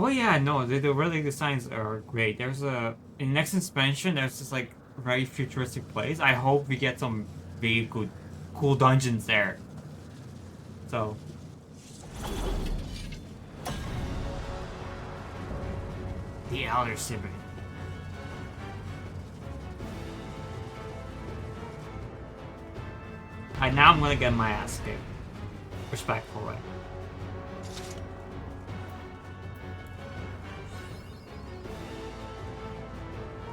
Oh yeah, no, the really designs are great. There's in next expansion, there's this like very futuristic place. I hope we get some very good, cool dungeons there. So. The Elder Sibling. Alright, now I'm gonna get my ass kicked. Respectful way.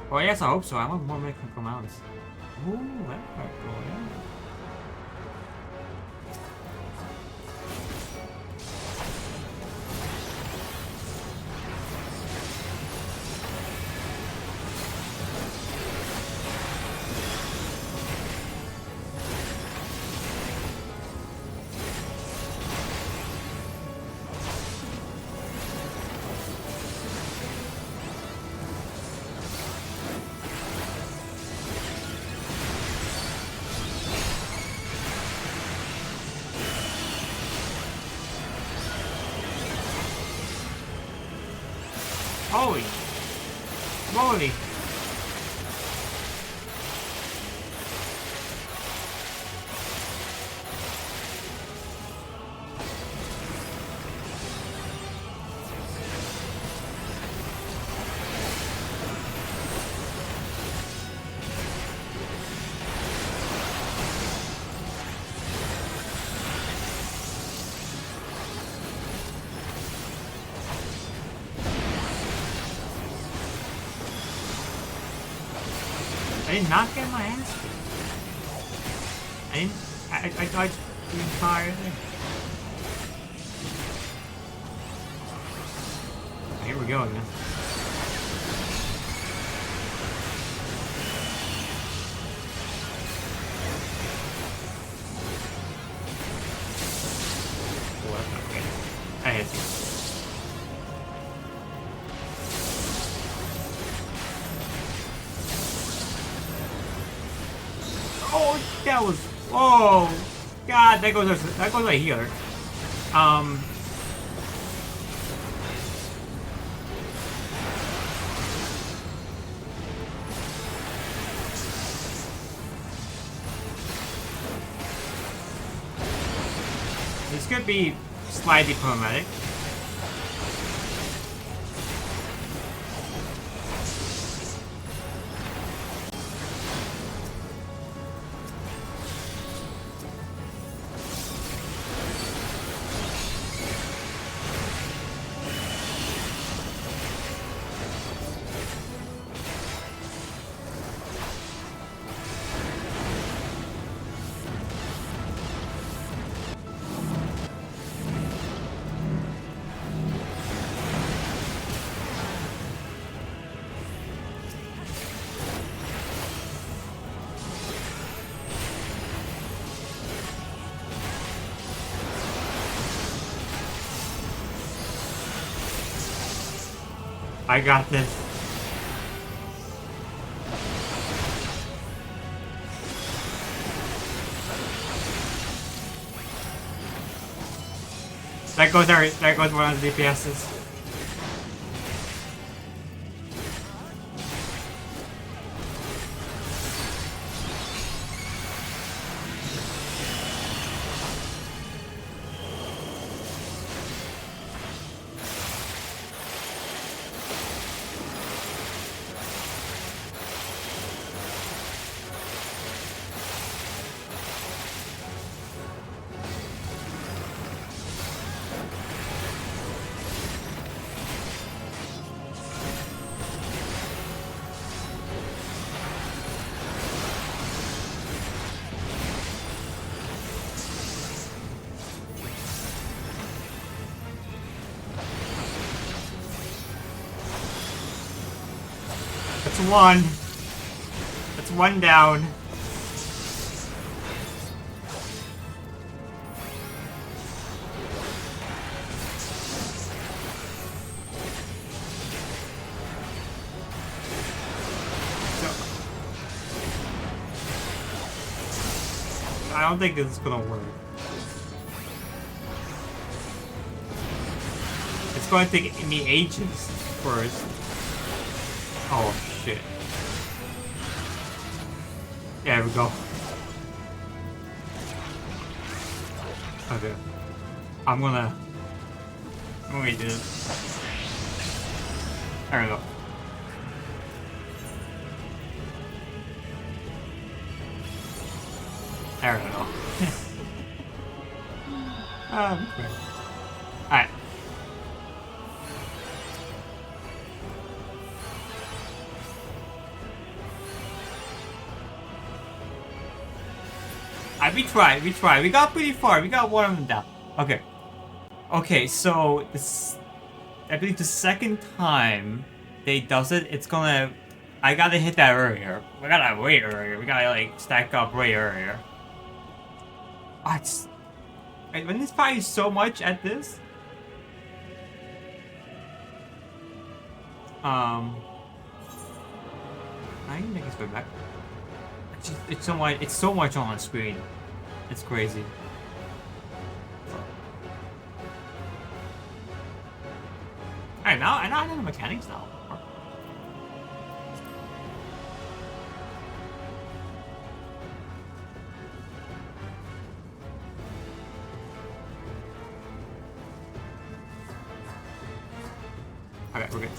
Oh yes, I hope so. I want more mechanical mounts. Ooh, that might go, yeah. Holy moly! I did not get my ass kicked. I dodged the entire thing. Here we go again. Oh, that's not good. I hit you. Oh, that was. Oh, God, that goes right here. This could be slightly problematic. I got this. That goes one of the DPSs. That's one. That's one down. I don't think this is gonna work. It's gonna take me ages first. Oh shit. There we go. Okay. I'm gonna do this. There we go. There we go. Alright. We tried. We got pretty far. We got one of them down. Okay. Okay, so this, I believe the second time they does it, it's gonna, I gotta hit that earlier. We gotta wait earlier. We gotta like stack up way earlier. What? When this fight is so much at this? I can make this way back. It's so much on screen. It's crazy. Alright, now I know the mechanics now. Okay, we're good.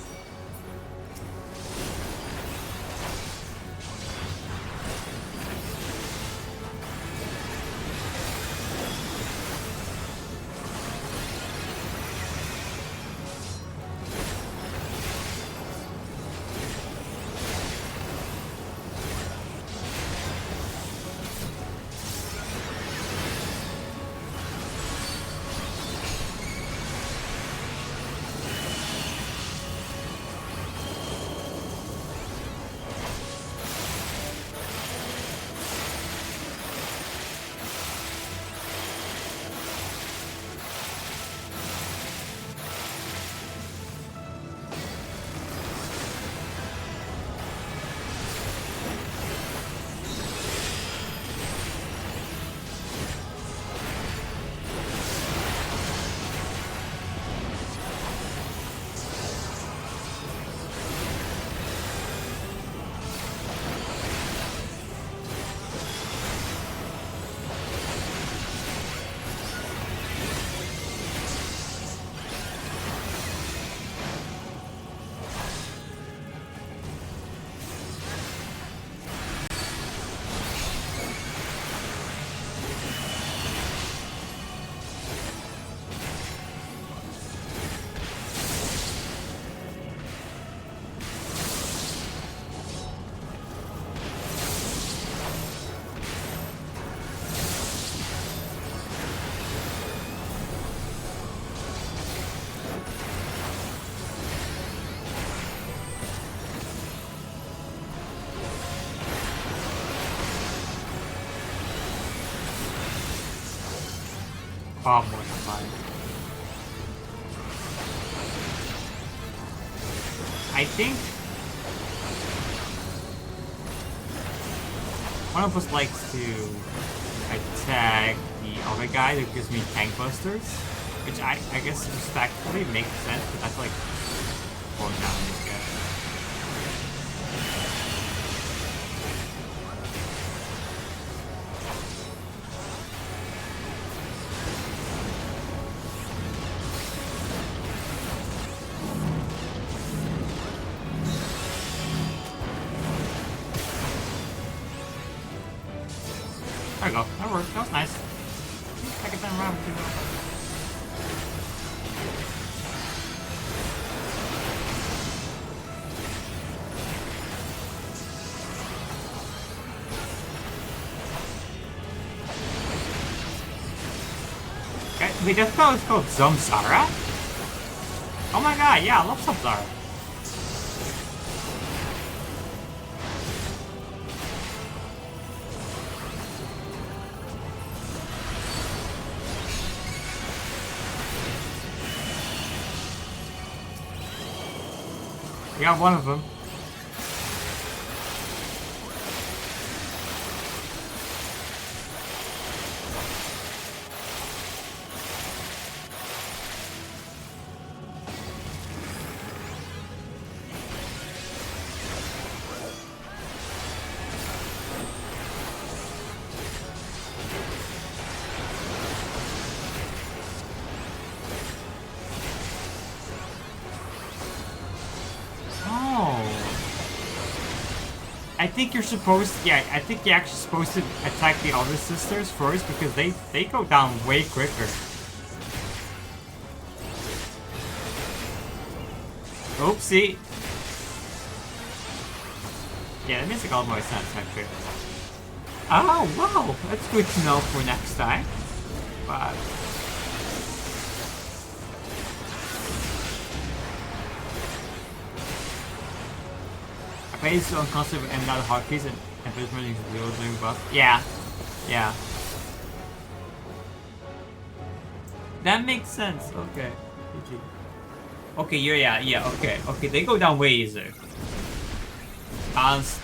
Far more than mine. I think one of us likes to attack the other guy that gives me tank busters, which I guess respectfully makes sense, but I feel like going down this guy. There we go. That worked. That was nice. Second time around. Okay, wait, that spell is called Zamzara? Oh my god, yeah, I love Zamzara. We got one of them. I think you're supposed to, yeah, I think you're actually supposed to attack the other sisters first because they go down way quicker. Oopsie. Yeah, that makes like all more sense actually. Oh, wow, that's good to know for next time. But I used to unconscious and not hotkeys and improvement is real doing buff. Yeah. Yeah. That makes sense. Okay. Okay, yeah, okay. Okay, they go down way easier.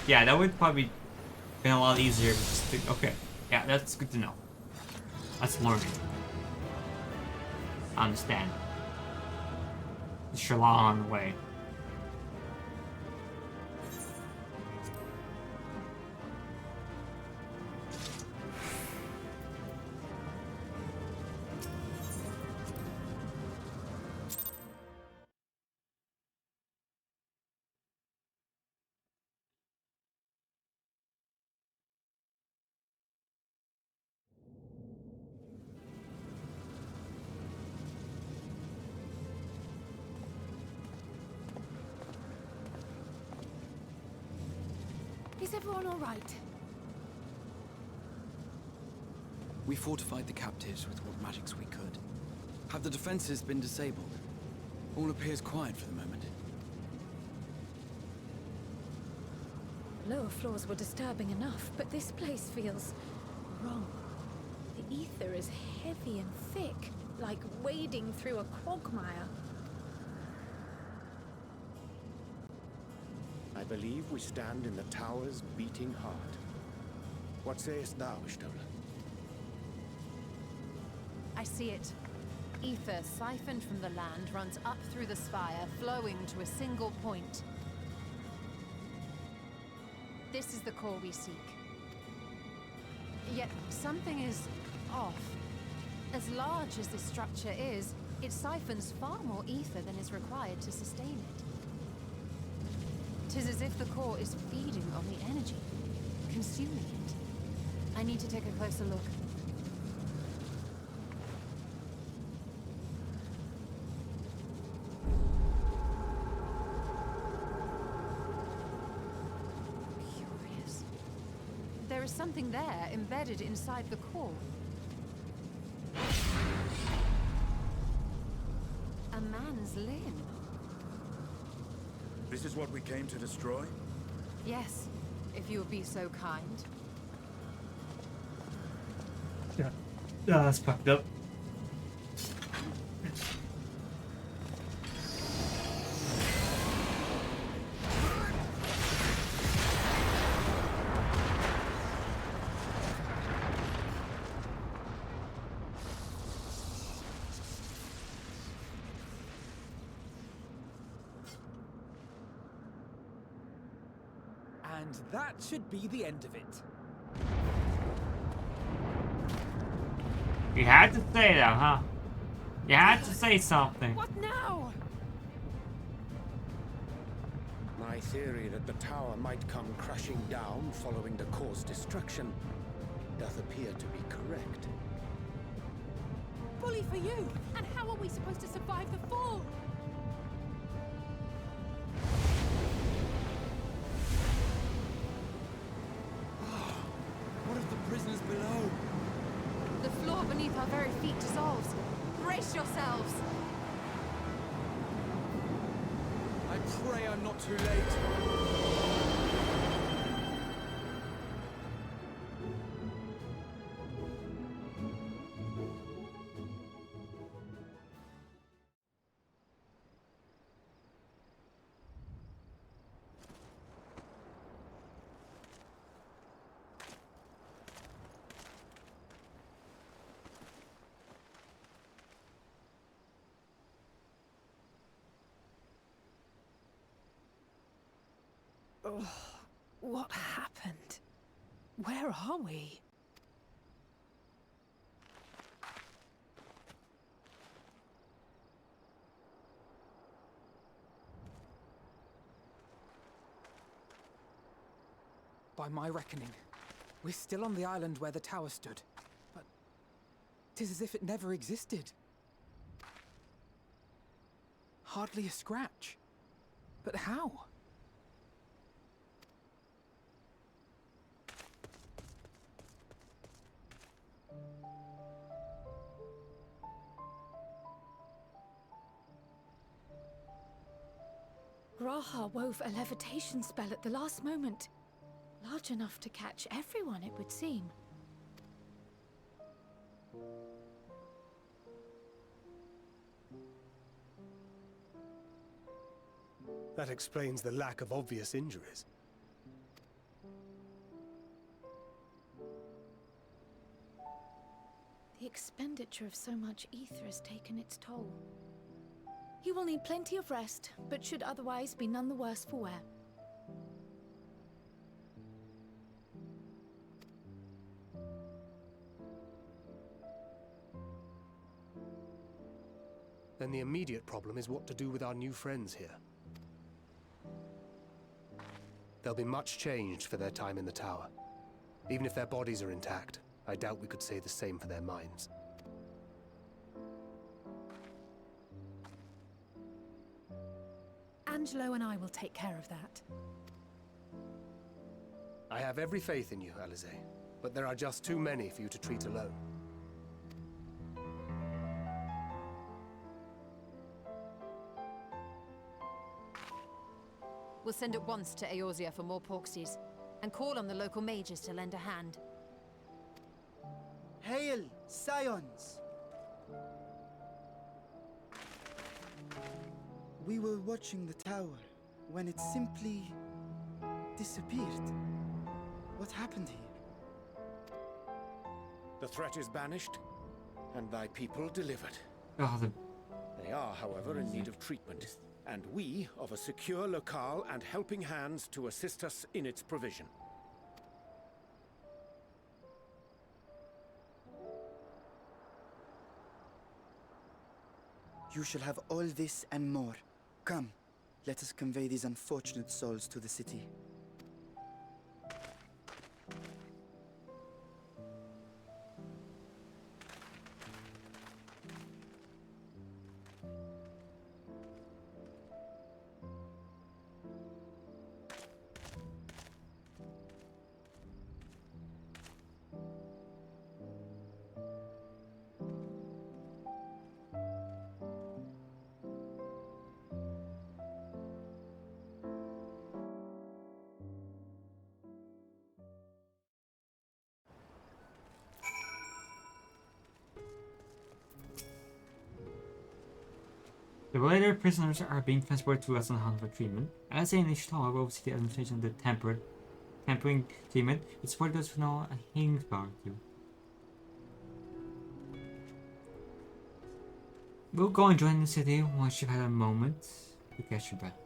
Yeah, that would probably been a lot easier if just okay. Yeah, that's good to know. That's learning. I understand. It's your long way. Is everyone all right? We fortified the captives with what magics we could. Have the defenses been disabled? All appears quiet for the moment. Lower floors were disturbing enough, but this place feels wrong. The ether is heavy and thick, like wading through a quagmire. I believe we stand in the tower's beating heart. What sayest thou, Stola? I see it. Ether siphoned from the land runs up through the spire, flowing to a single point. This is the core we seek. Yet something is off. As large as this structure is, it siphons far more ether than is required to sustain it. 'Tis as if the core is feeding on the energy, consuming it. I need to take a closer look. Curious. There is something there embedded inside the core. A man's limb. This is what we came to destroy? Yes, if you would be so kind. Yeah. That's fucked up. And that should be the end of it. You had to say that, huh? You had to say something. What now? My theory that the tower might come crashing down following the core's destruction doth appear to be correct. Bully for you! And how are we supposed to survive the fall? What of the prisoners below? The floor beneath our very feet dissolves. Brace yourselves! I pray I'm not too late. Oh, what happened? Where are we? By my reckoning, we're still on the island where the tower stood. But 'tis as if it never existed. Hardly a scratch. But how? Graha wove a levitation spell at the last moment. Large enough to catch everyone, it would seem. That explains the lack of obvious injuries. The expenditure of so much ether has taken its toll. He will need plenty of rest, but should otherwise be none the worse for wear. Then the immediate problem is what to do with our new friends here. They'll be much changed for their time in the tower. Even if their bodies are intact, I doubt we could say the same for their minds. Angelo and I will take care of that. I have every faith in you, Alize, but there are just too many for you to treat alone. We'll send at once to Eorzea for more Porksies, and call on the local mages to lend a hand. Hail, Scions! We were watching the tower when it simply disappeared. What happened here? The threat is banished, and thy people delivered. Oh, They are, however, in need of treatment, and we of a secure locale and helping hands to assist us in its provision. You shall have all this and more. Come, let us convey these unfortunate souls to the city. The related prisoners are being transported to Asanhan for treatment. As an initial, however, oversee the administration of the tempering treatment. It supported those who know a healing power too. We'll go and join the city once you've had a moment to catch your breath.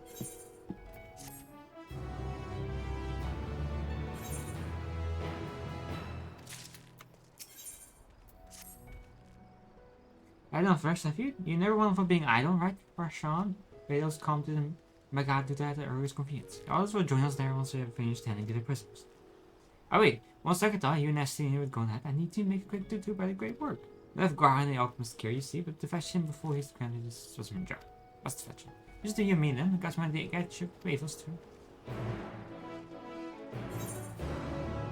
I don't know, Fresh, have you? You never won for being idle, right, Rashawn? Rados come to the Maga do that at earliest convenience. The others will join us there once we have finished tending to the prisoners. Oh wait, one second thought, you and Nessie here with Gonad. I need to make a quick tutu by the great work. Left Garhan the alchemist here, you see, but to fetch him before he's granted his sorcerer job. Must fetch him. Just do you mean him? Got my get your wafers too.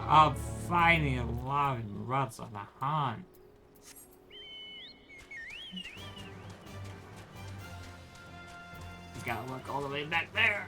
Oh, finally, loving rods of the Han. You gotta look all the way back there.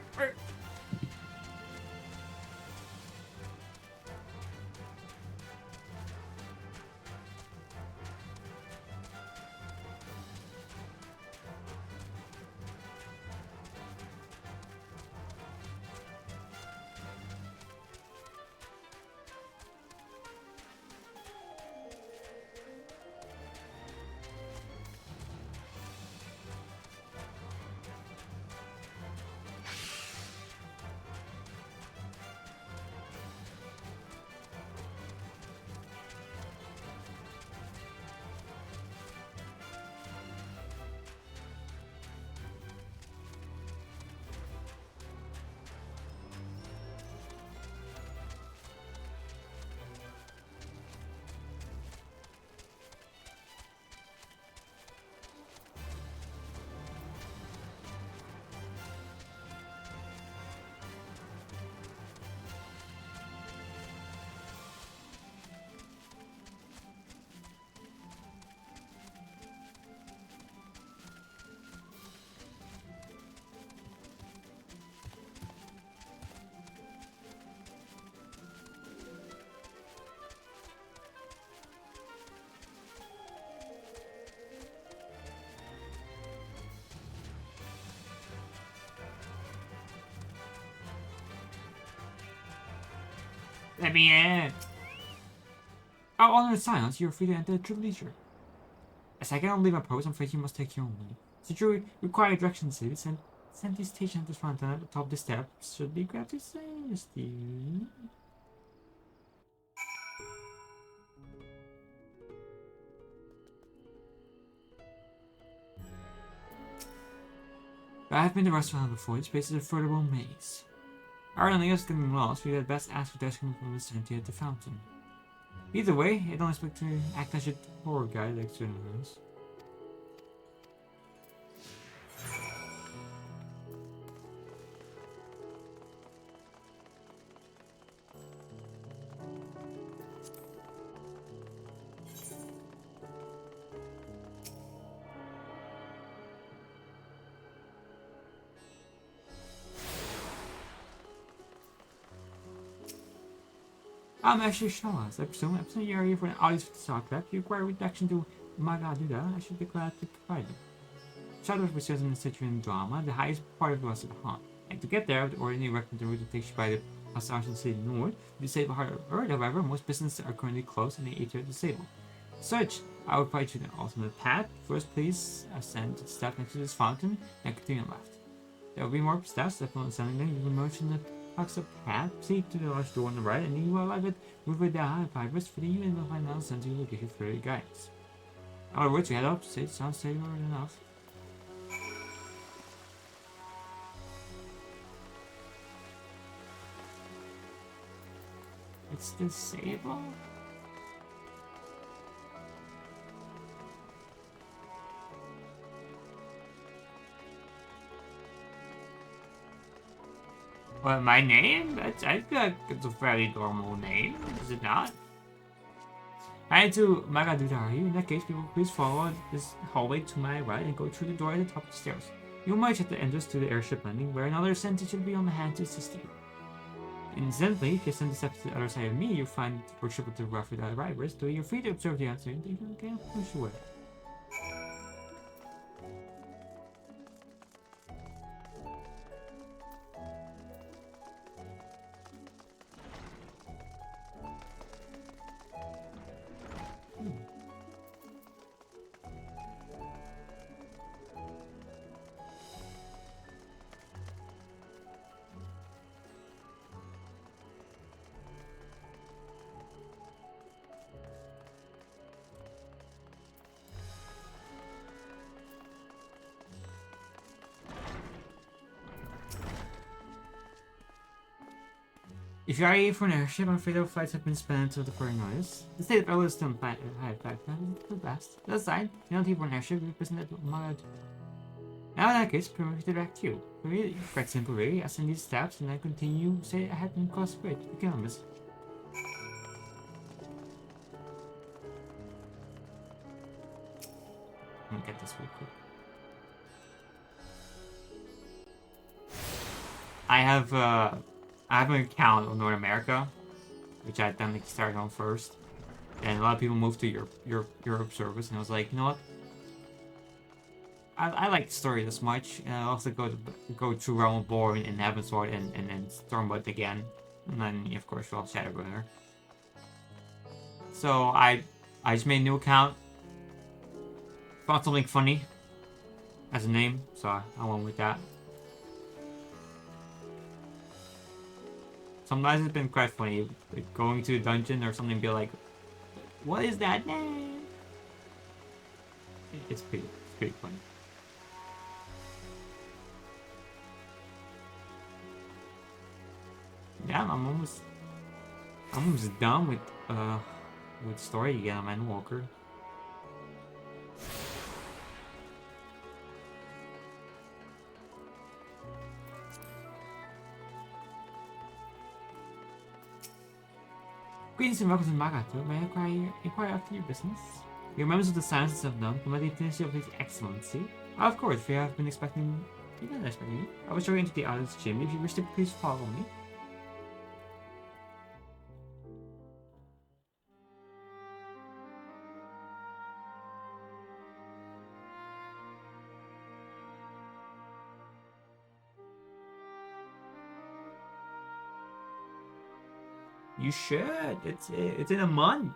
Let me in. Out honor in silence, you are free to enter true leisure. As I cannot leave my post, I'm afraid you must take your own way. Since you require directions, send these station at the front and at the top of the steps should be grabbed to safety. I have been to the restaurant before. This place is a veritable maze. Our only is getting lost. We had best ask for directions from the center at the fountain. Either way, I don't expect to act as a tour guide like journalists. I'm actually Shawaz. I presume I'm you're here for an audience for the Sock Lab. You require reduction to Magaduda. I should be glad to provide them. Shadows specializes in Citrian drama, the highest part of the West of the Han. And to get there, I would ordinarily recommend the route that takes you by the Passage and City North. To disable Heart of Earth, however, most businesses are currently closed and the ATR disabled. Such, I would point you the alternate path. First, please ascend to the step next to this fountain and continue left. There will be more steps. Upon ascending them, you will emerge in the Huxa path, proceed to the large door on the right, and then you will arrive at Riverdale Fibers for the and will find out center will give you further guidance. In other words, you head up, sounds safer enough. It's disabled? Well, my name? I feel like it's a fairly normal name, is it not? Hi to Magaduda, are you? In that case, people please follow this hallway to my right and go through the door at the top of the stairs. You'll emerge at the entrance to the airship landing, where another center should be on the hand to assist you. Incidentally, if you send the steps to the other side of me, you'll find the workshop with the rough arrivals, so you're free to observe the answer and you can push away. If you are here for an airship, I'm afraid our flights have been spent until the further notice. The state of Ella is still in high effect, the best. That aside, you're not here for an airship, you're presented with my. Now in that case, permit me to direct you. For me, it's quite simple really. I send these steps and I continue straight ahead and cross the bridge. You can miss. Let me get this real quick. I have an account on North America, which I then started on first. And a lot of people moved to Europe service, and I was like, you know what? I like the story this much, and I also go through Realm of Born and Heavensward and Stormwood again, and then of course we'll Shadowrunner. So I just made a new account. Found something funny as a name, so I went with that. Sometimes it's been quite funny, like going to a dungeon or something, be like, "What is that name?" It's pretty funny. Yeah, I'm almost done with story again. I'm Endwalker. Greetings and welcome to Magato. May I inquire after your business? Your members of the sciences have known, command the intensity of His Excellency. Of course, if you have been expecting me, I will show you into the audience chamber. If you wish to, please follow me. You should. It's in a month.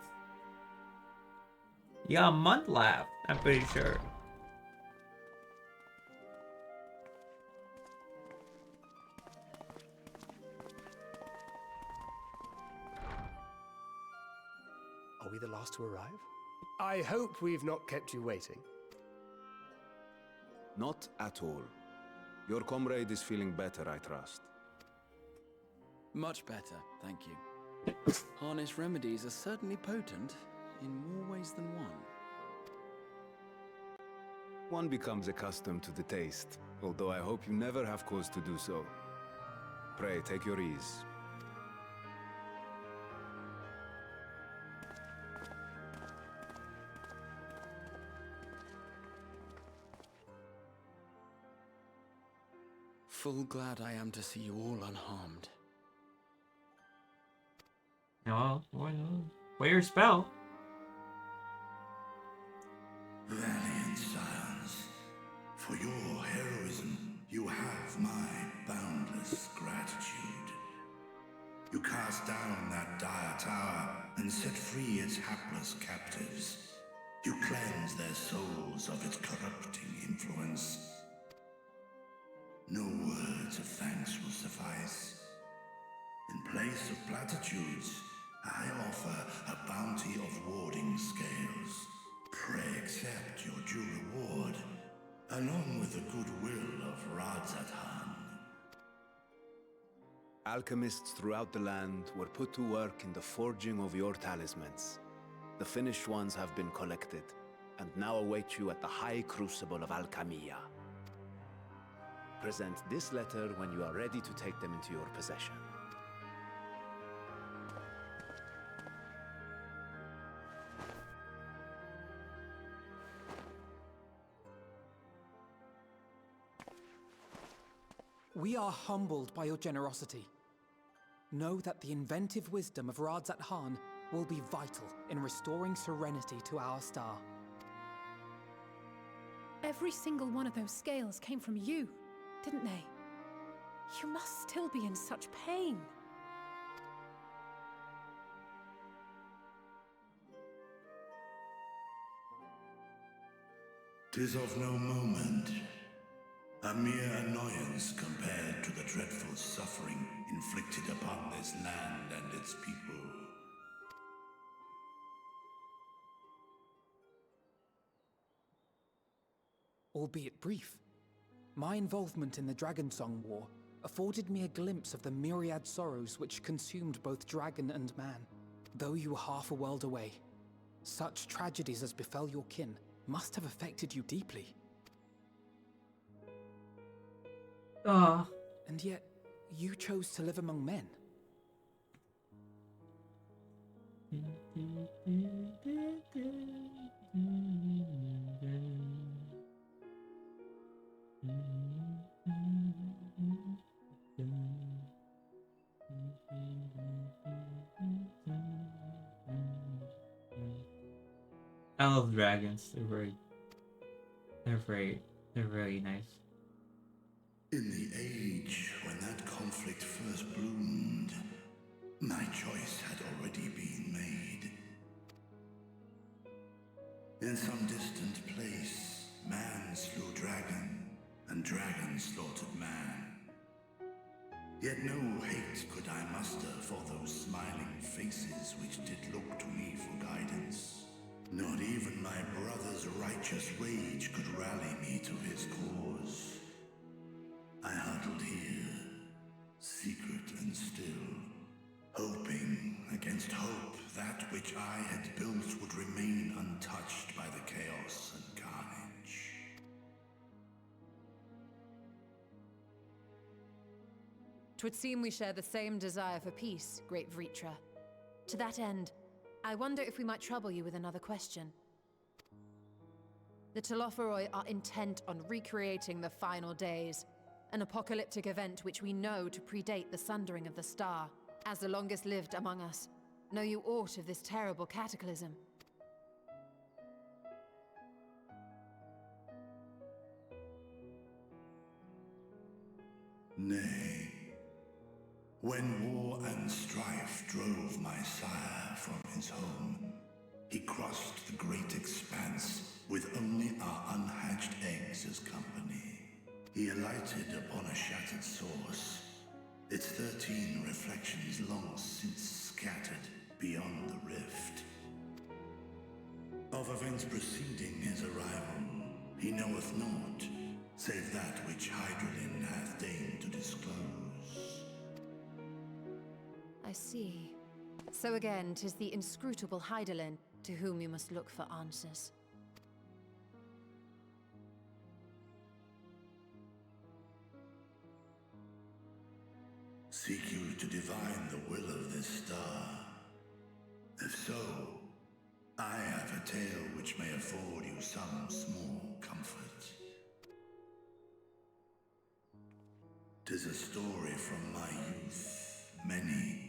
You got a month left, I'm pretty sure. Are we the last to arrive? I hope we've not kept you waiting. Not at all. Your comrade is feeling better, I trust. Much better, thank you. Harness remedies are certainly potent, in more ways than one. One becomes accustomed to the taste, although I hope you never have cause to do so. Pray, take your ease. Full glad I am to see you all unharmed. No, play your spell. Valiant scions, for your heroism, you have my boundless gratitude. You cast down that dire tower and set free its hapless captives. You cleanse their souls of its corrupting influence. No words of thanks will suffice. In place of platitudes, I offer a bounty of warding scales. Pray accept your due reward, along with the goodwill of Radzathan. Alchemists throughout the land were put to work in the forging of your talismans. The finished ones have been collected, and now await you at the High Crucible of Alchemia. Present this letter when you are ready to take them into your possession. We are humbled by your generosity. Know that the inventive wisdom of Radzathan will be vital in restoring serenity to our star. Every single one of those scales came from you, didn't they? You must still be in such pain. 'Tis of no moment. A mere annoyance compared to the dreadful suffering inflicted upon this land and its people. Albeit brief, my involvement in the Dragonsong War afforded me a glimpse of the myriad sorrows which consumed both dragon and man. Though you were half a world away, such tragedies as befell your kin must have affected you deeply. And yet, you chose to live among men. I love dragons. They're really nice. In the age when that conflict first bloomed, my choice had already been made. In some distant place, man slew dragon, and dragon slaughtered man. Yet no hate could I muster for those smiling faces which did look to me for guidance. Not even my brother's righteous rage could rally me to his cause. I huddled here, secret and still, hoping against hope that which I had built would remain untouched by the chaos and carnage. Twould seem we share the same desire for peace, great Vritra. To that end, I wonder if we might trouble you with another question. The Telophoroi are intent on recreating the final days, an apocalyptic event which we know to predate the sundering of the star. As the longest lived among us, know you aught of this terrible cataclysm? Nay. When war and strife drove my sire from his home, he crossed the great expanse with only our unhatched eggs as company. He alighted upon a shattered source, its 13 reflections long since scattered beyond the rift. Of events preceding his arrival, he knoweth naught, save that which Hydralin hath deigned to disclose. I see. So again, 'tis the inscrutable Hydaelyn to whom you must look for answers. Seek you to divine the will of this star? If so, I have a tale which may afford you some small comfort. 'Tis a story from my youth, many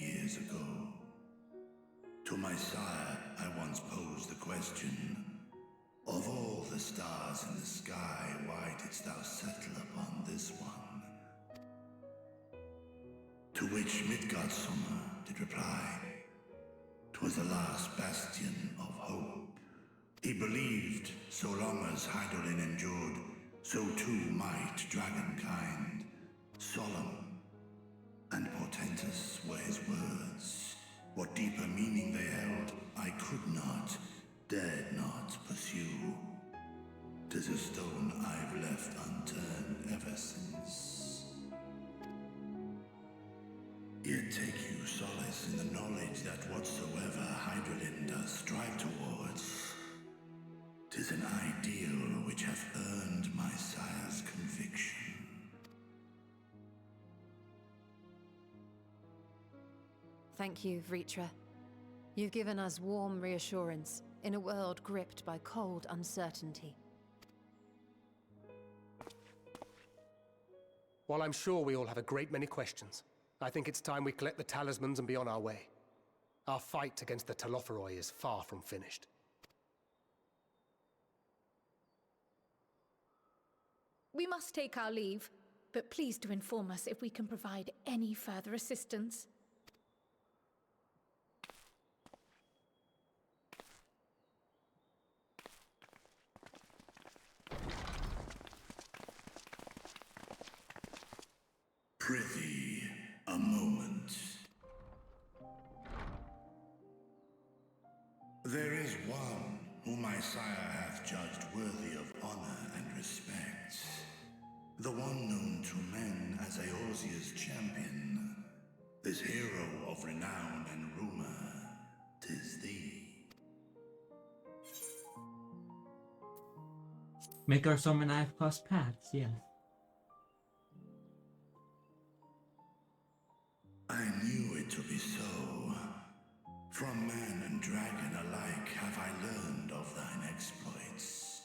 years ago. To my sire, I once posed the question, of all the stars in the sky, why didst thou settle upon this one? To which Midgardsummer did reply, 'twas the last bastion of hope. He believed so long as Hydaelyn endured, so too might dragonkind. Solemn and portentous were his words. What deeper meaning they held, I could not, dared not pursue. 'Tis a stone I've left unturned ever since. Yet take you solace in the knowledge that whatsoever Hydaelyn does strive towards, 'tis an ideal which hath earned my sire's conviction. Thank you, Vritra. You've given us warm reassurance in a world gripped by cold uncertainty. While I'm sure we all have a great many questions, I think it's time we collect the talismans and be on our way. Our fight against the Telophoroi is far from finished. We must take our leave, but please do inform us if we can provide any further assistance. Prithee, a moment. There is one whom my sire hath judged worthy of honor and respect. The one known to this hero of renown and rumor, 'tis thee. Make our summon knife cross paths, yes. I knew it to be so. From man and dragon alike have I learned of thine exploits.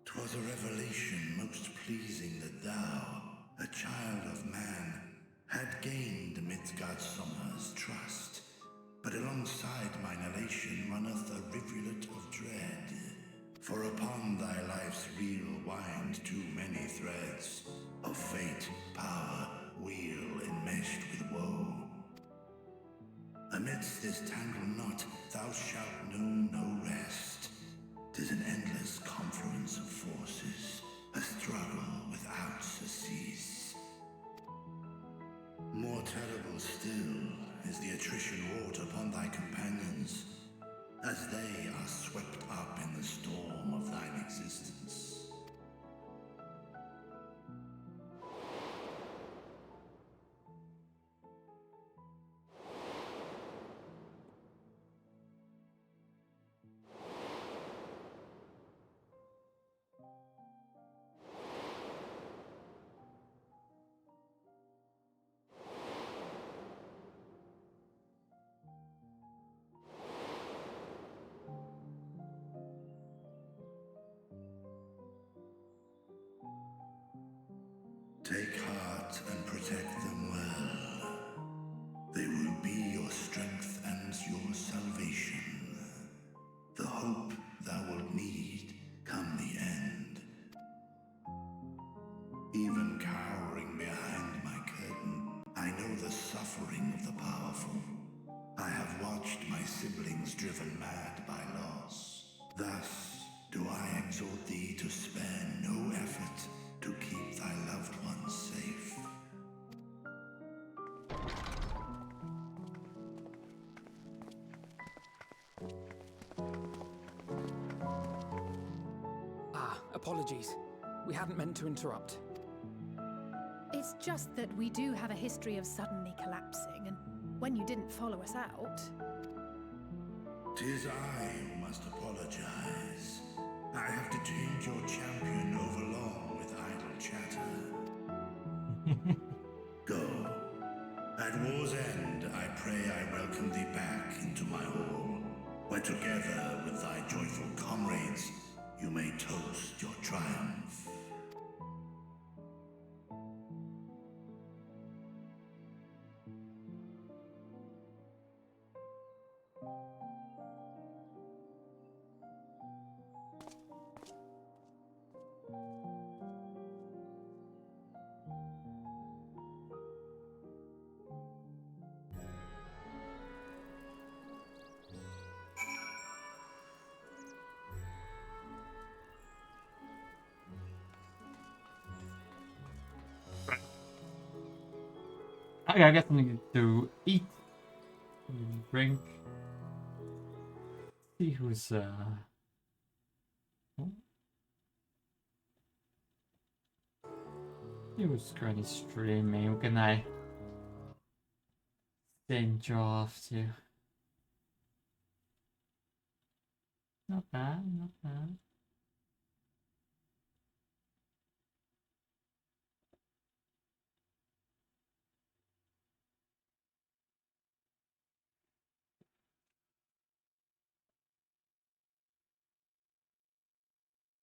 'Twas a revelation most pleasing that thou, a child of man, had gained Midgardsormr's trust. But alongside mine elation runneth a rivulet of dread. For upon thy life's reel wind too many threads of fate, power, weal enmeshed with woe. Amidst this tangled knot thou shalt know no rest. 'Tis an endless confluence of forces, a struggle without surcease. More terrible still is the attrition wrought upon thy companions, as they are swept up in the storm of thine existence. Take heart and protect them well. They will be your strength and your salvation. The hope thou wilt need come the end. Even cowering behind my curtain, I know the suffering of the powerful. I have watched my siblings driven mad by loss. Thus do I exhort thee to spare no effort to keep thy loved ones safe. Apologies. We hadn't meant to interrupt. It's just that we do have a history of suddenly collapsing, and when you didn't follow us out... 'Tis I who must apologize. I have detained your champion overlong with idle chatter. Go. At war's end, I pray I welcome thee back into my hall, where together with thy joyful comrades, you may toast your triumph. Okay, I got something to eat, drink. See who's see who's currently streaming. Who can I send you off to? Not bad, not bad.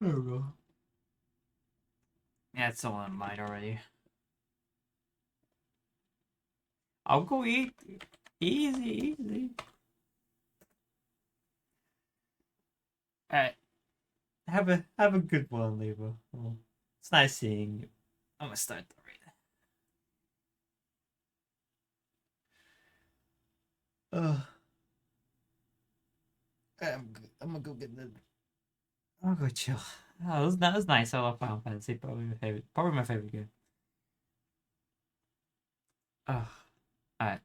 There we go. Yeah, it's someone on mine already. I'll go eat. Easy, easy. Alright. Have a good one, Libra. Oh, it's nice seeing you. I'm gonna start the raid. I'm gonna go get the. I'll go chill. Oh, that was nice. I love Final Fantasy. Probably my favorite game. Alright.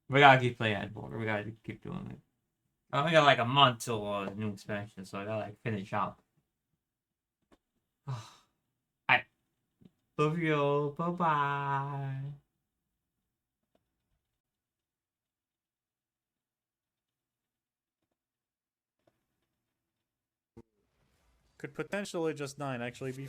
We gotta keep playing Endwalker. We gotta keep doing it. I only got like a month till the new expansion, so I gotta like finish up. Alright. Love you all. Bye-bye. Could potentially just 9 actually be